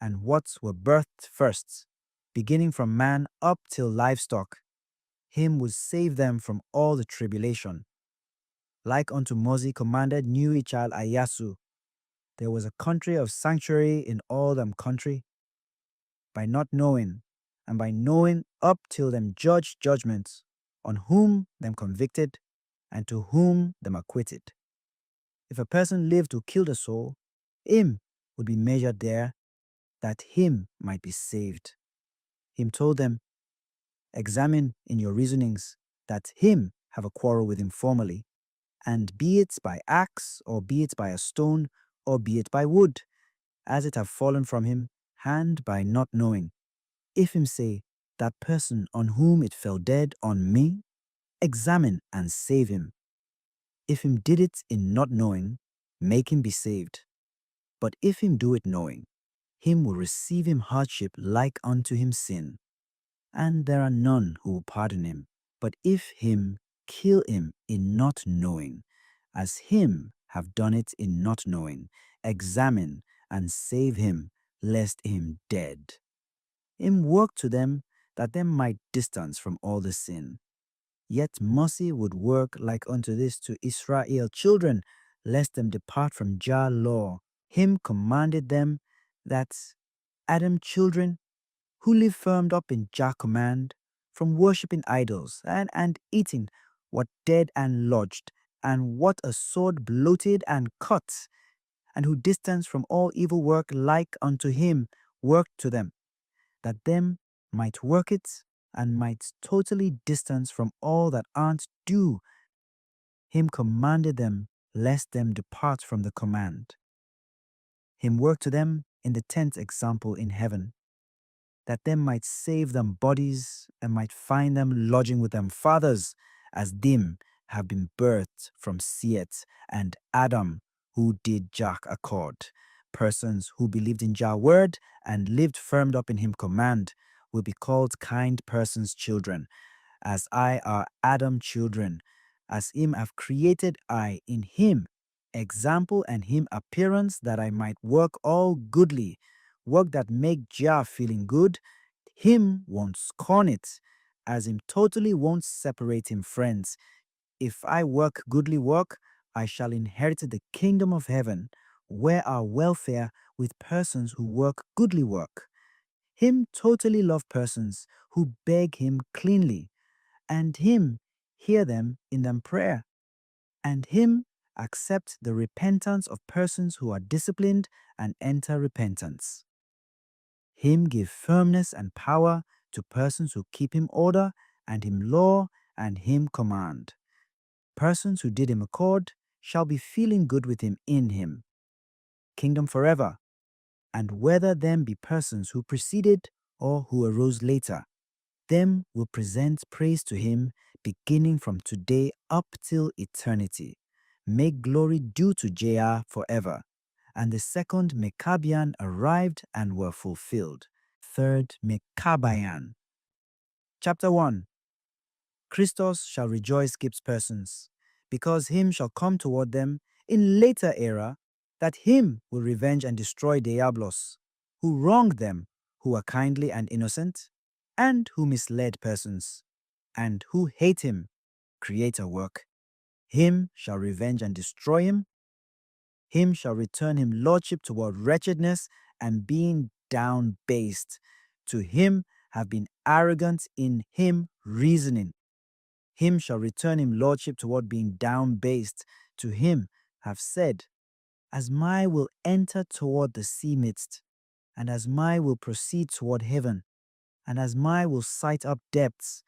and what were birthed first, beginning from man up till livestock, him would save them from all the tribulation. Like unto Moses commanded new Ichal Ayasu, there was a country of sanctuary in all them country, by not knowing, and by knowing up till them judged judgments, on whom them convicted, and to whom them acquitted. If a person lived to kill the soul, him would be measured there, that him might be saved. Him told them, examine in your reasonings, that him have a quarrel with him formerly, and be it by axe, or be it by a stone, or be it by wood, as it have fallen from him, hand by not knowing. If him say, that person on whom it fell dead on me, examine and save him. If him did it in not knowing, make him be saved. But if him do it knowing, him will receive him hardship like unto him sin. And there are none who will pardon him. But if him kill him in not knowing, as him have done it in not knowing, examine and save him, lest him dead. Him work to them, that them might distance from all the sin. Yet mercy would work like unto this to Israel children, lest them depart from Jah law. Him commanded them that Adam children, who live firmed up in Jah command, from worshipping idols, and eating what dead and lodged, and what a sword bloated and cut, and who distance from all evil work like unto him, worked to them, that them might work it, and might totally distance from all that aren't due. Him commanded them, lest them depart from the command. Him work to them in the tenth example in heaven, that them might save them bodies, and might find them lodging with them fathers, as them have been birthed from Seth and Adam, who did Jah accord. Persons who believed in Jah word and lived firmed up in him command will be called kind persons' children, as I are Adam children, as him have created I in him, example and him appearance, that I might work all goodly, work that make Jah feeling good. Him won't scorn it, as him totally won't separate him friends. If I work goodly work, I shall inherit the kingdom of heaven, where are welfare with persons who work goodly work. Him totally love persons who beg him cleanly, and him hear them in them prayer, and him accept the repentance of persons who are disciplined and enter repentance. Him give firmness and power to persons who keep him order, and him law, and him command. Persons who did him accord shall be feeling good with him in him. kingdom forever, and whether them be persons who preceded or who arose later, them will present praise to him beginning from today up till eternity. Make glory due to Jah forever. And the second Maccabean arrived and were fulfilled. Third Maccabean. Chapter 1. Christos shall rejoice Gibbs persons, because him shall come toward them in later era, that him will revenge and destroy Diablos, who wronged them, who are kindly and innocent, and who misled persons, and who hate him, create a work. Him shall revenge and destroy him. Him shall return him lordship toward wretchedness and being down based. To him have been arrogant in him reasoning. Him shall return him lordship toward being down based. To him have said, as my will enter toward the sea midst, and as my will proceed toward heaven, and as my will sight up depths,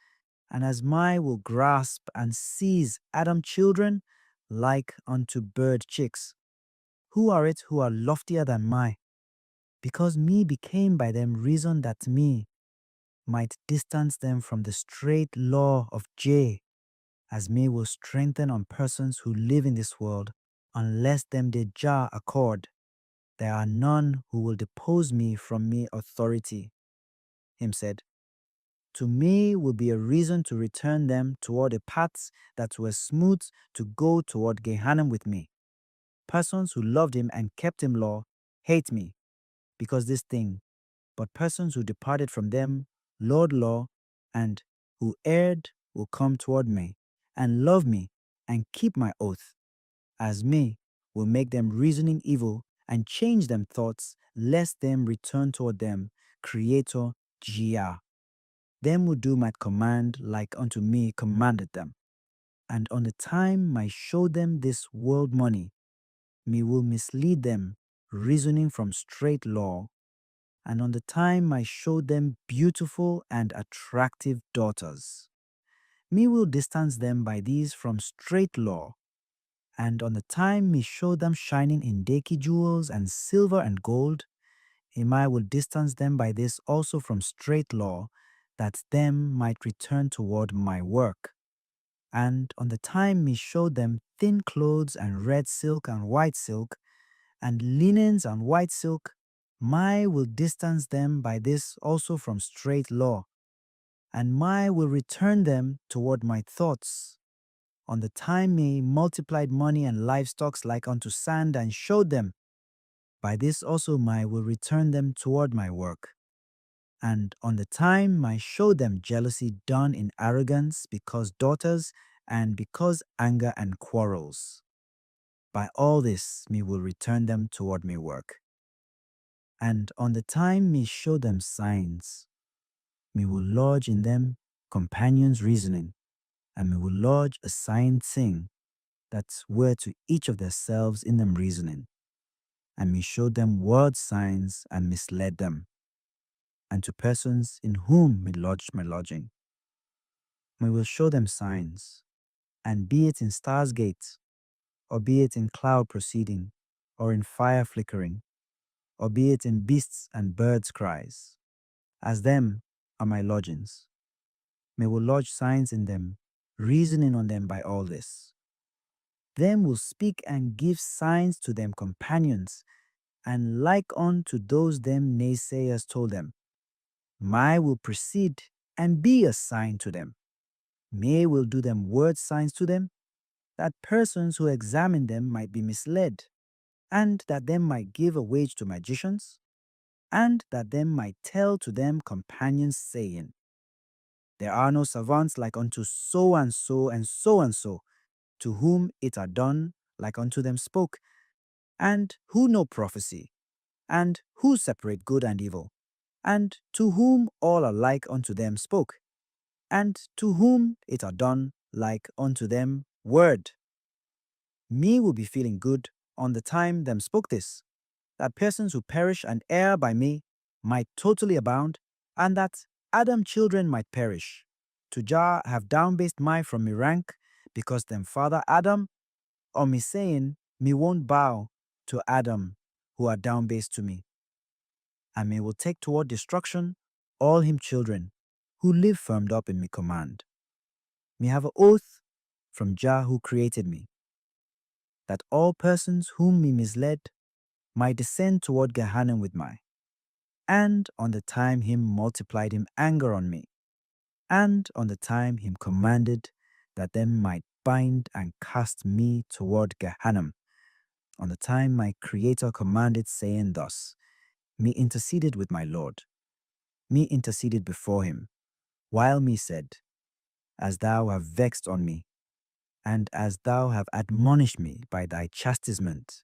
and as my will grasp and seize Adam children like unto bird chicks. Who are it who are loftier than my? Because me became by them reason that me might distance them from the straight law of J, as me will strengthen on persons who live in this world, unless them they jar accord. There are none who will depose me from me authority. Him said, to me will be a reason to return them toward the paths that were smooth to go toward Gehenna with me. Persons who loved him and kept him law hate me, because this thing, but persons who departed from them, Lord law, and who erred will come toward me, and love me, and keep my oath, as me will make them reasoning evil, and change them thoughts, lest them return toward them, Creator Gia. Them will do my command like unto me commanded them. And on the time I show them this world money, me will mislead them, reasoning from straight law, and on the time I show them beautiful and attractive daughters. Me will distance them by these from straight law, and on the time me show them shining in dainty jewels and silver and gold, him I will distance them by this also from straight law, that them might return toward my work. And on the time me show them thin clothes and red silk and white silk, and linens and white silk, my will distance them by this also from straight law, and my will return them toward my thoughts. On the time me multiplied money and livestocks like unto sand and showed them, by this also my will return them toward my work. And on the time I showed them jealousy done in arrogance because daughters and because anger and quarrels. By all this me will return them toward my work. And on the time me show them signs, me will lodge in them companions reasoning, and me will lodge a sign thing that were to each of themselves in them reasoning, and me show them word signs and misled them, and to persons in whom me lodged my lodging. Me will show them signs, and be it in stars gate, or be it in cloud proceeding, or in fire flickering, or be it in beasts and birds' cries. As them are my lodgings. Me will lodge signs in them, reasoning on them by all this. Them will speak and give signs to them companions, and like unto those them naysayers told them. My will proceed and be a sign to them. Me will do them word signs to them, that persons who examine them might be misled, and that them might give a wage to magicians, and that them might tell to them companions, saying, there are no savants like unto so and so and so and so, to whom it are done like unto them spoke, and who know prophecy, and who separate good and evil, and to whom all alike unto them spoke, and to whom it are done like unto them word. Me will be feeling good on the time them spoke this, that persons who perish and err by me might totally abound, and that Adam children might perish. To Jah have downbased my from me rank, because them father Adam, or me saying, me won't bow to Adam, who are down based to me. And me will take toward destruction all him children who live firmed up in me command. Me have an oath from Jah who created me, that all persons whom me misled might descend toward Gehenna with my. And on the time him multiplied him anger on me, and on the time him commanded that them might bind and cast me toward Gehenna, on the time my Creator commanded, saying thus, me interceded with my Lord, me interceded before him, while me said, as thou have vexed on me, and as thou have admonished me by thy chastisement,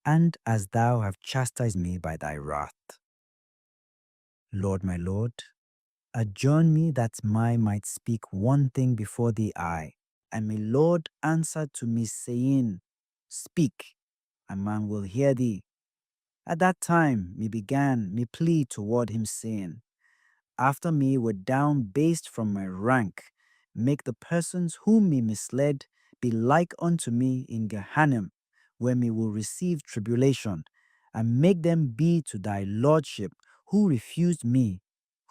and as thou have chastised me by thy wrath. Lord, my Lord, adjourn me that I might speak one thing before thee I. And my Lord answered to me, saying, speak, and man will hear thee. At that time me began me plea toward him, saying, after me were down based from my rank, make the persons whom me misled be like unto me in Gehenna, where me will receive tribulation, and make them be to thy lordship, who refused me,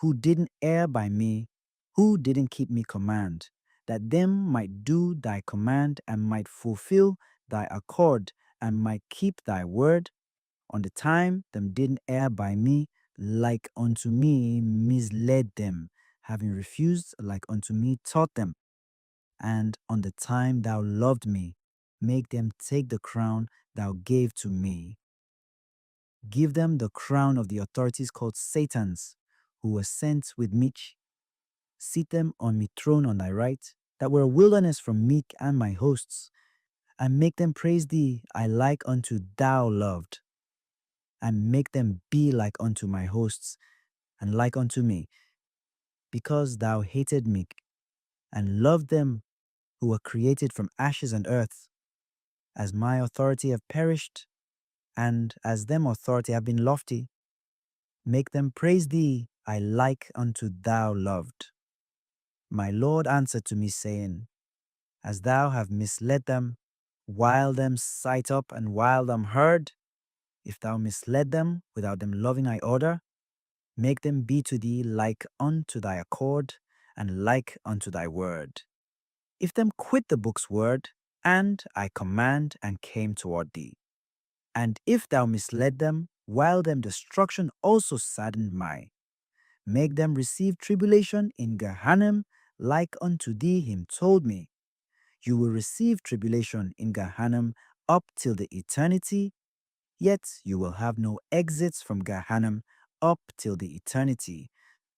who didn't err by me, who didn't keep me command, that them might do thy command and might fulfill thy accord and might keep thy word. On the time them didn't err by me, like unto me misled them, having refused like unto me taught them. And on the time thou loved me, make them take the crown thou gave to me. Give them the crown of the authorities called Satans, who were sent with Mich. Seat them on me throne on thy right, that were a wilderness from me and my hosts, and make them praise thee, I like unto thou loved, and make them be like unto my hosts, and like unto me, because thou hated me, and loved them who were created from ashes and earth, as my authority have perished, and as them authority have been lofty. Make them praise thee, I like unto thou loved. My Lord answered to me, saying, as thou have misled them, while them sight up and while them heard, if thou misled them without them loving thy order, make them be to thee like unto thy accord, and like unto thy word. If them quit the book's word, and I command and came toward thee. And if thou misled them, while them destruction also saddened my, make them receive tribulation in Gehenna, like unto thee him told me. You will receive tribulation in Gehenna up till the eternity, yet you will have no exits from Gehenna up till the eternity,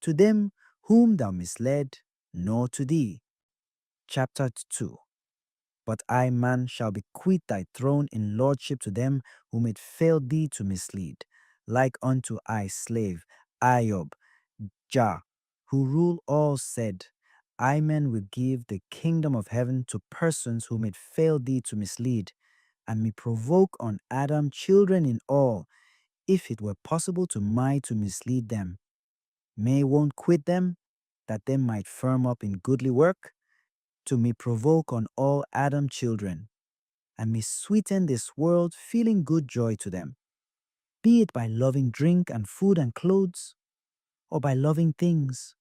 to them whom thou misled, nor to thee. Chapter 2. But I, man, shall bequeath thy throne in lordship to them whom it failed thee to mislead, like unto I slave, Iob, Jah, who rule all, said, I, man, will give the kingdom of heaven to persons whom it failed thee to mislead, and me provoke on Adam children in all, if it were possible to mislead them. May won't quit them, that they might firm up in goodly work, to me provoke on all Adam children, and me sweeten this world, feeling good joy to them, be it by loving drink and food and clothes, or by loving things,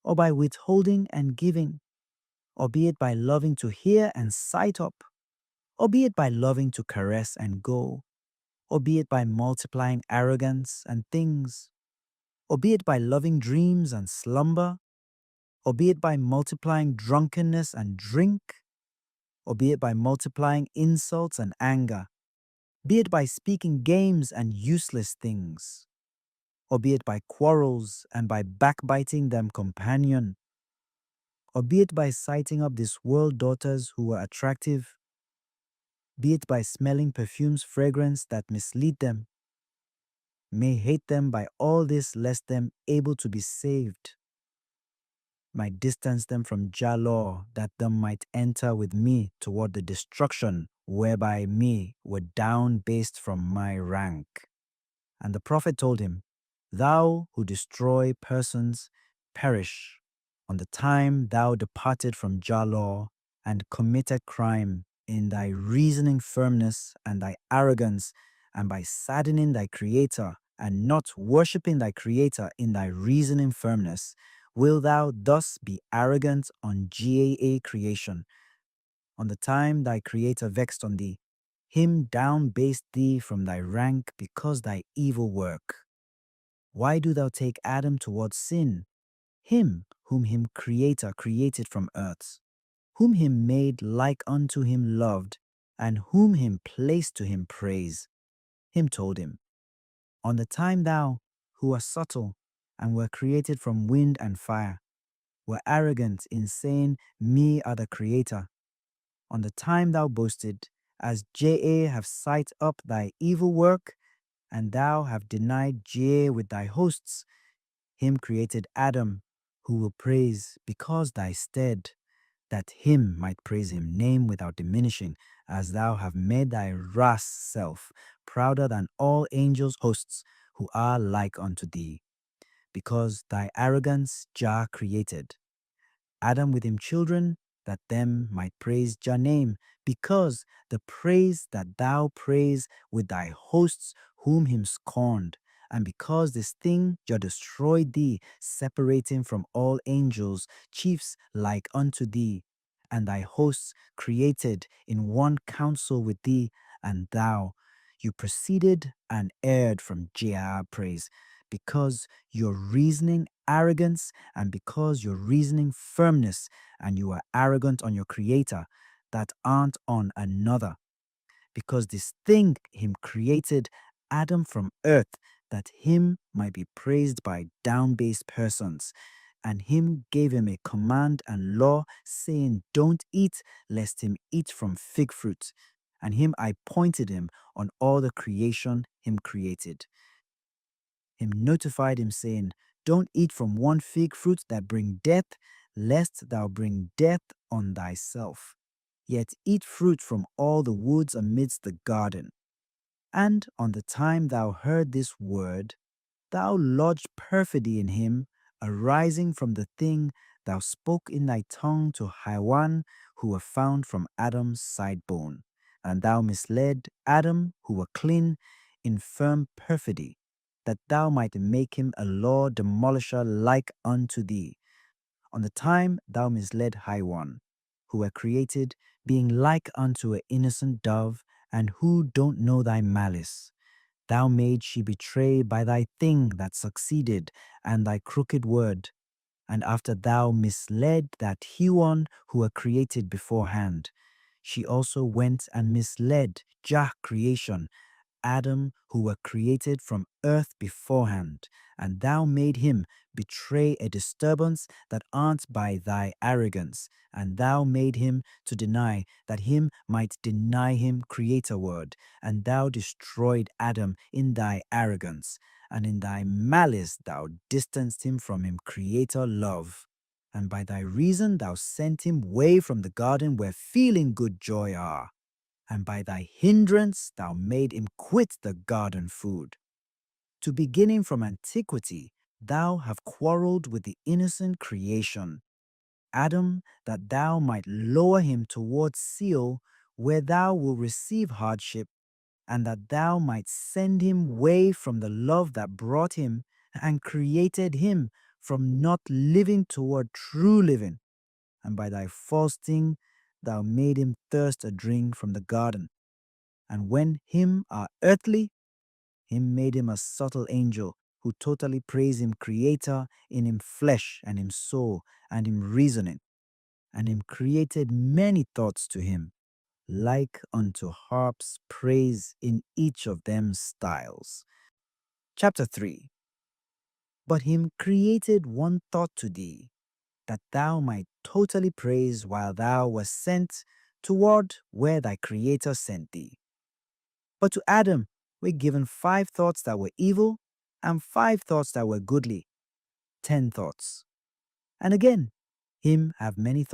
or by withholding and giving, or be it by loving to hear and sight up, or be it by loving to caress and go, or be it by multiplying arrogance and things, or be it by loving dreams and slumber, or be it by multiplying drunkenness and drink, or be it by multiplying insults and anger, be it by speaking games and useless things, or be it by quarrels and by backbiting them companion, or be it by citing up this world daughters who were attractive, be it by smelling perfumes fragrance that mislead them, may hate them by all this lest them able to be saved, might distance them from Jah law, that them might enter with me toward the destruction whereby me were down based from my rank. And the prophet told him, thou who destroy persons, perish on the time thou departed from Jah law and committed crime in thy reasoning firmness and thy arrogance, and by saddening thy Creator, and not worshipping thy Creator in thy reasoning firmness, will thou thus be arrogant on GAA creation, on the time thy Creator vexed on thee, him down-based thee from thy rank because thy evil work. Why do thou take Adam towards sin, him whom him Creator created from earth, whom him made like unto him loved, and whom him placed to him praise? Him told him, on the time thou, who art subtle, and were created from wind and fire, were arrogant in saying, Me are the Creator. On the time thou boasted, as JA have sight up thy evil work, and thou have denied JA with thy hosts, him created Adam, who will praise because thy stead, that him might praise him name without diminishing, as thou have made thy wrath self prouder than all angels' hosts who are like unto thee, because thy arrogance Jah created. Adam with him children, that them might praise Jah name, because the praise that thou praise with thy hosts whom him scorned, and because this thing Jah destroyed thee, separating from all angels, chiefs like unto thee, and thy hosts created in one counsel with thee, and thou, you proceeded and erred from Jah praise, because your reasoning arrogance and because your reasoning firmness, and you are arrogant on your Creator that aren't on another, because this thing him created Adam from earth, that him might be praised by down-based persons, and him gave him a command and law, saying, Don't eat, lest him eat from fig fruit. And him I pointed him on all the creation him created. Him notified him, saying, Don't eat from one fig fruit that bring death, lest thou bring death on thyself. Yet eat fruit from all the woods amidst the garden. And on the time thou heard this word, thou lodged perfidy in him, arising from the thing thou spoke in thy tongue to Hawan, who were found from Adam's side bone. And thou misled Adam, who were clean, in firm perfidy, that thou might make him a law demolisher like unto thee. On the time thou misled Hawan, who were created, being like unto an innocent dove, and who don't know thy malice. Thou made she betray by thy thing that succeeded, and thy crooked word. And after thou misled that Huon who were created beforehand, she also went and misled Jah creation, Adam, who were created from earth beforehand, and thou made him betray a disturbance that aren't by thy arrogance, and thou made him to deny that him might deny him Creator word, and thou destroyed Adam in thy arrogance, and in thy malice thou distanced him from him Creator love. And by thy reason thou sent him way from the garden where feeling good joy are, and by thy hindrance thou made him quit the garden food. To beginning from antiquity, thou have quarrelled with the innocent creation, Adam, that thou might lower him towards Sheol, where thou wilt receive hardship, and that thou might send him way from the love that brought him, and created him from not living toward true living. And by thy false thing thou made him thirst a drink from the garden. And when him are earthly, him made him a subtle angel, who totally praise him Creator in him flesh and him soul and him reasoning, and him created many thoughts to him, like unto harps praise in each of them styles. Chapter 3. But him created one thought to thee, that thou might totally praise while thou wast sent toward where thy Creator sent thee. But to Adam were given 5 thoughts that were evil, and 5 thoughts that were goodly, 10 thoughts. And again, him have many thoughts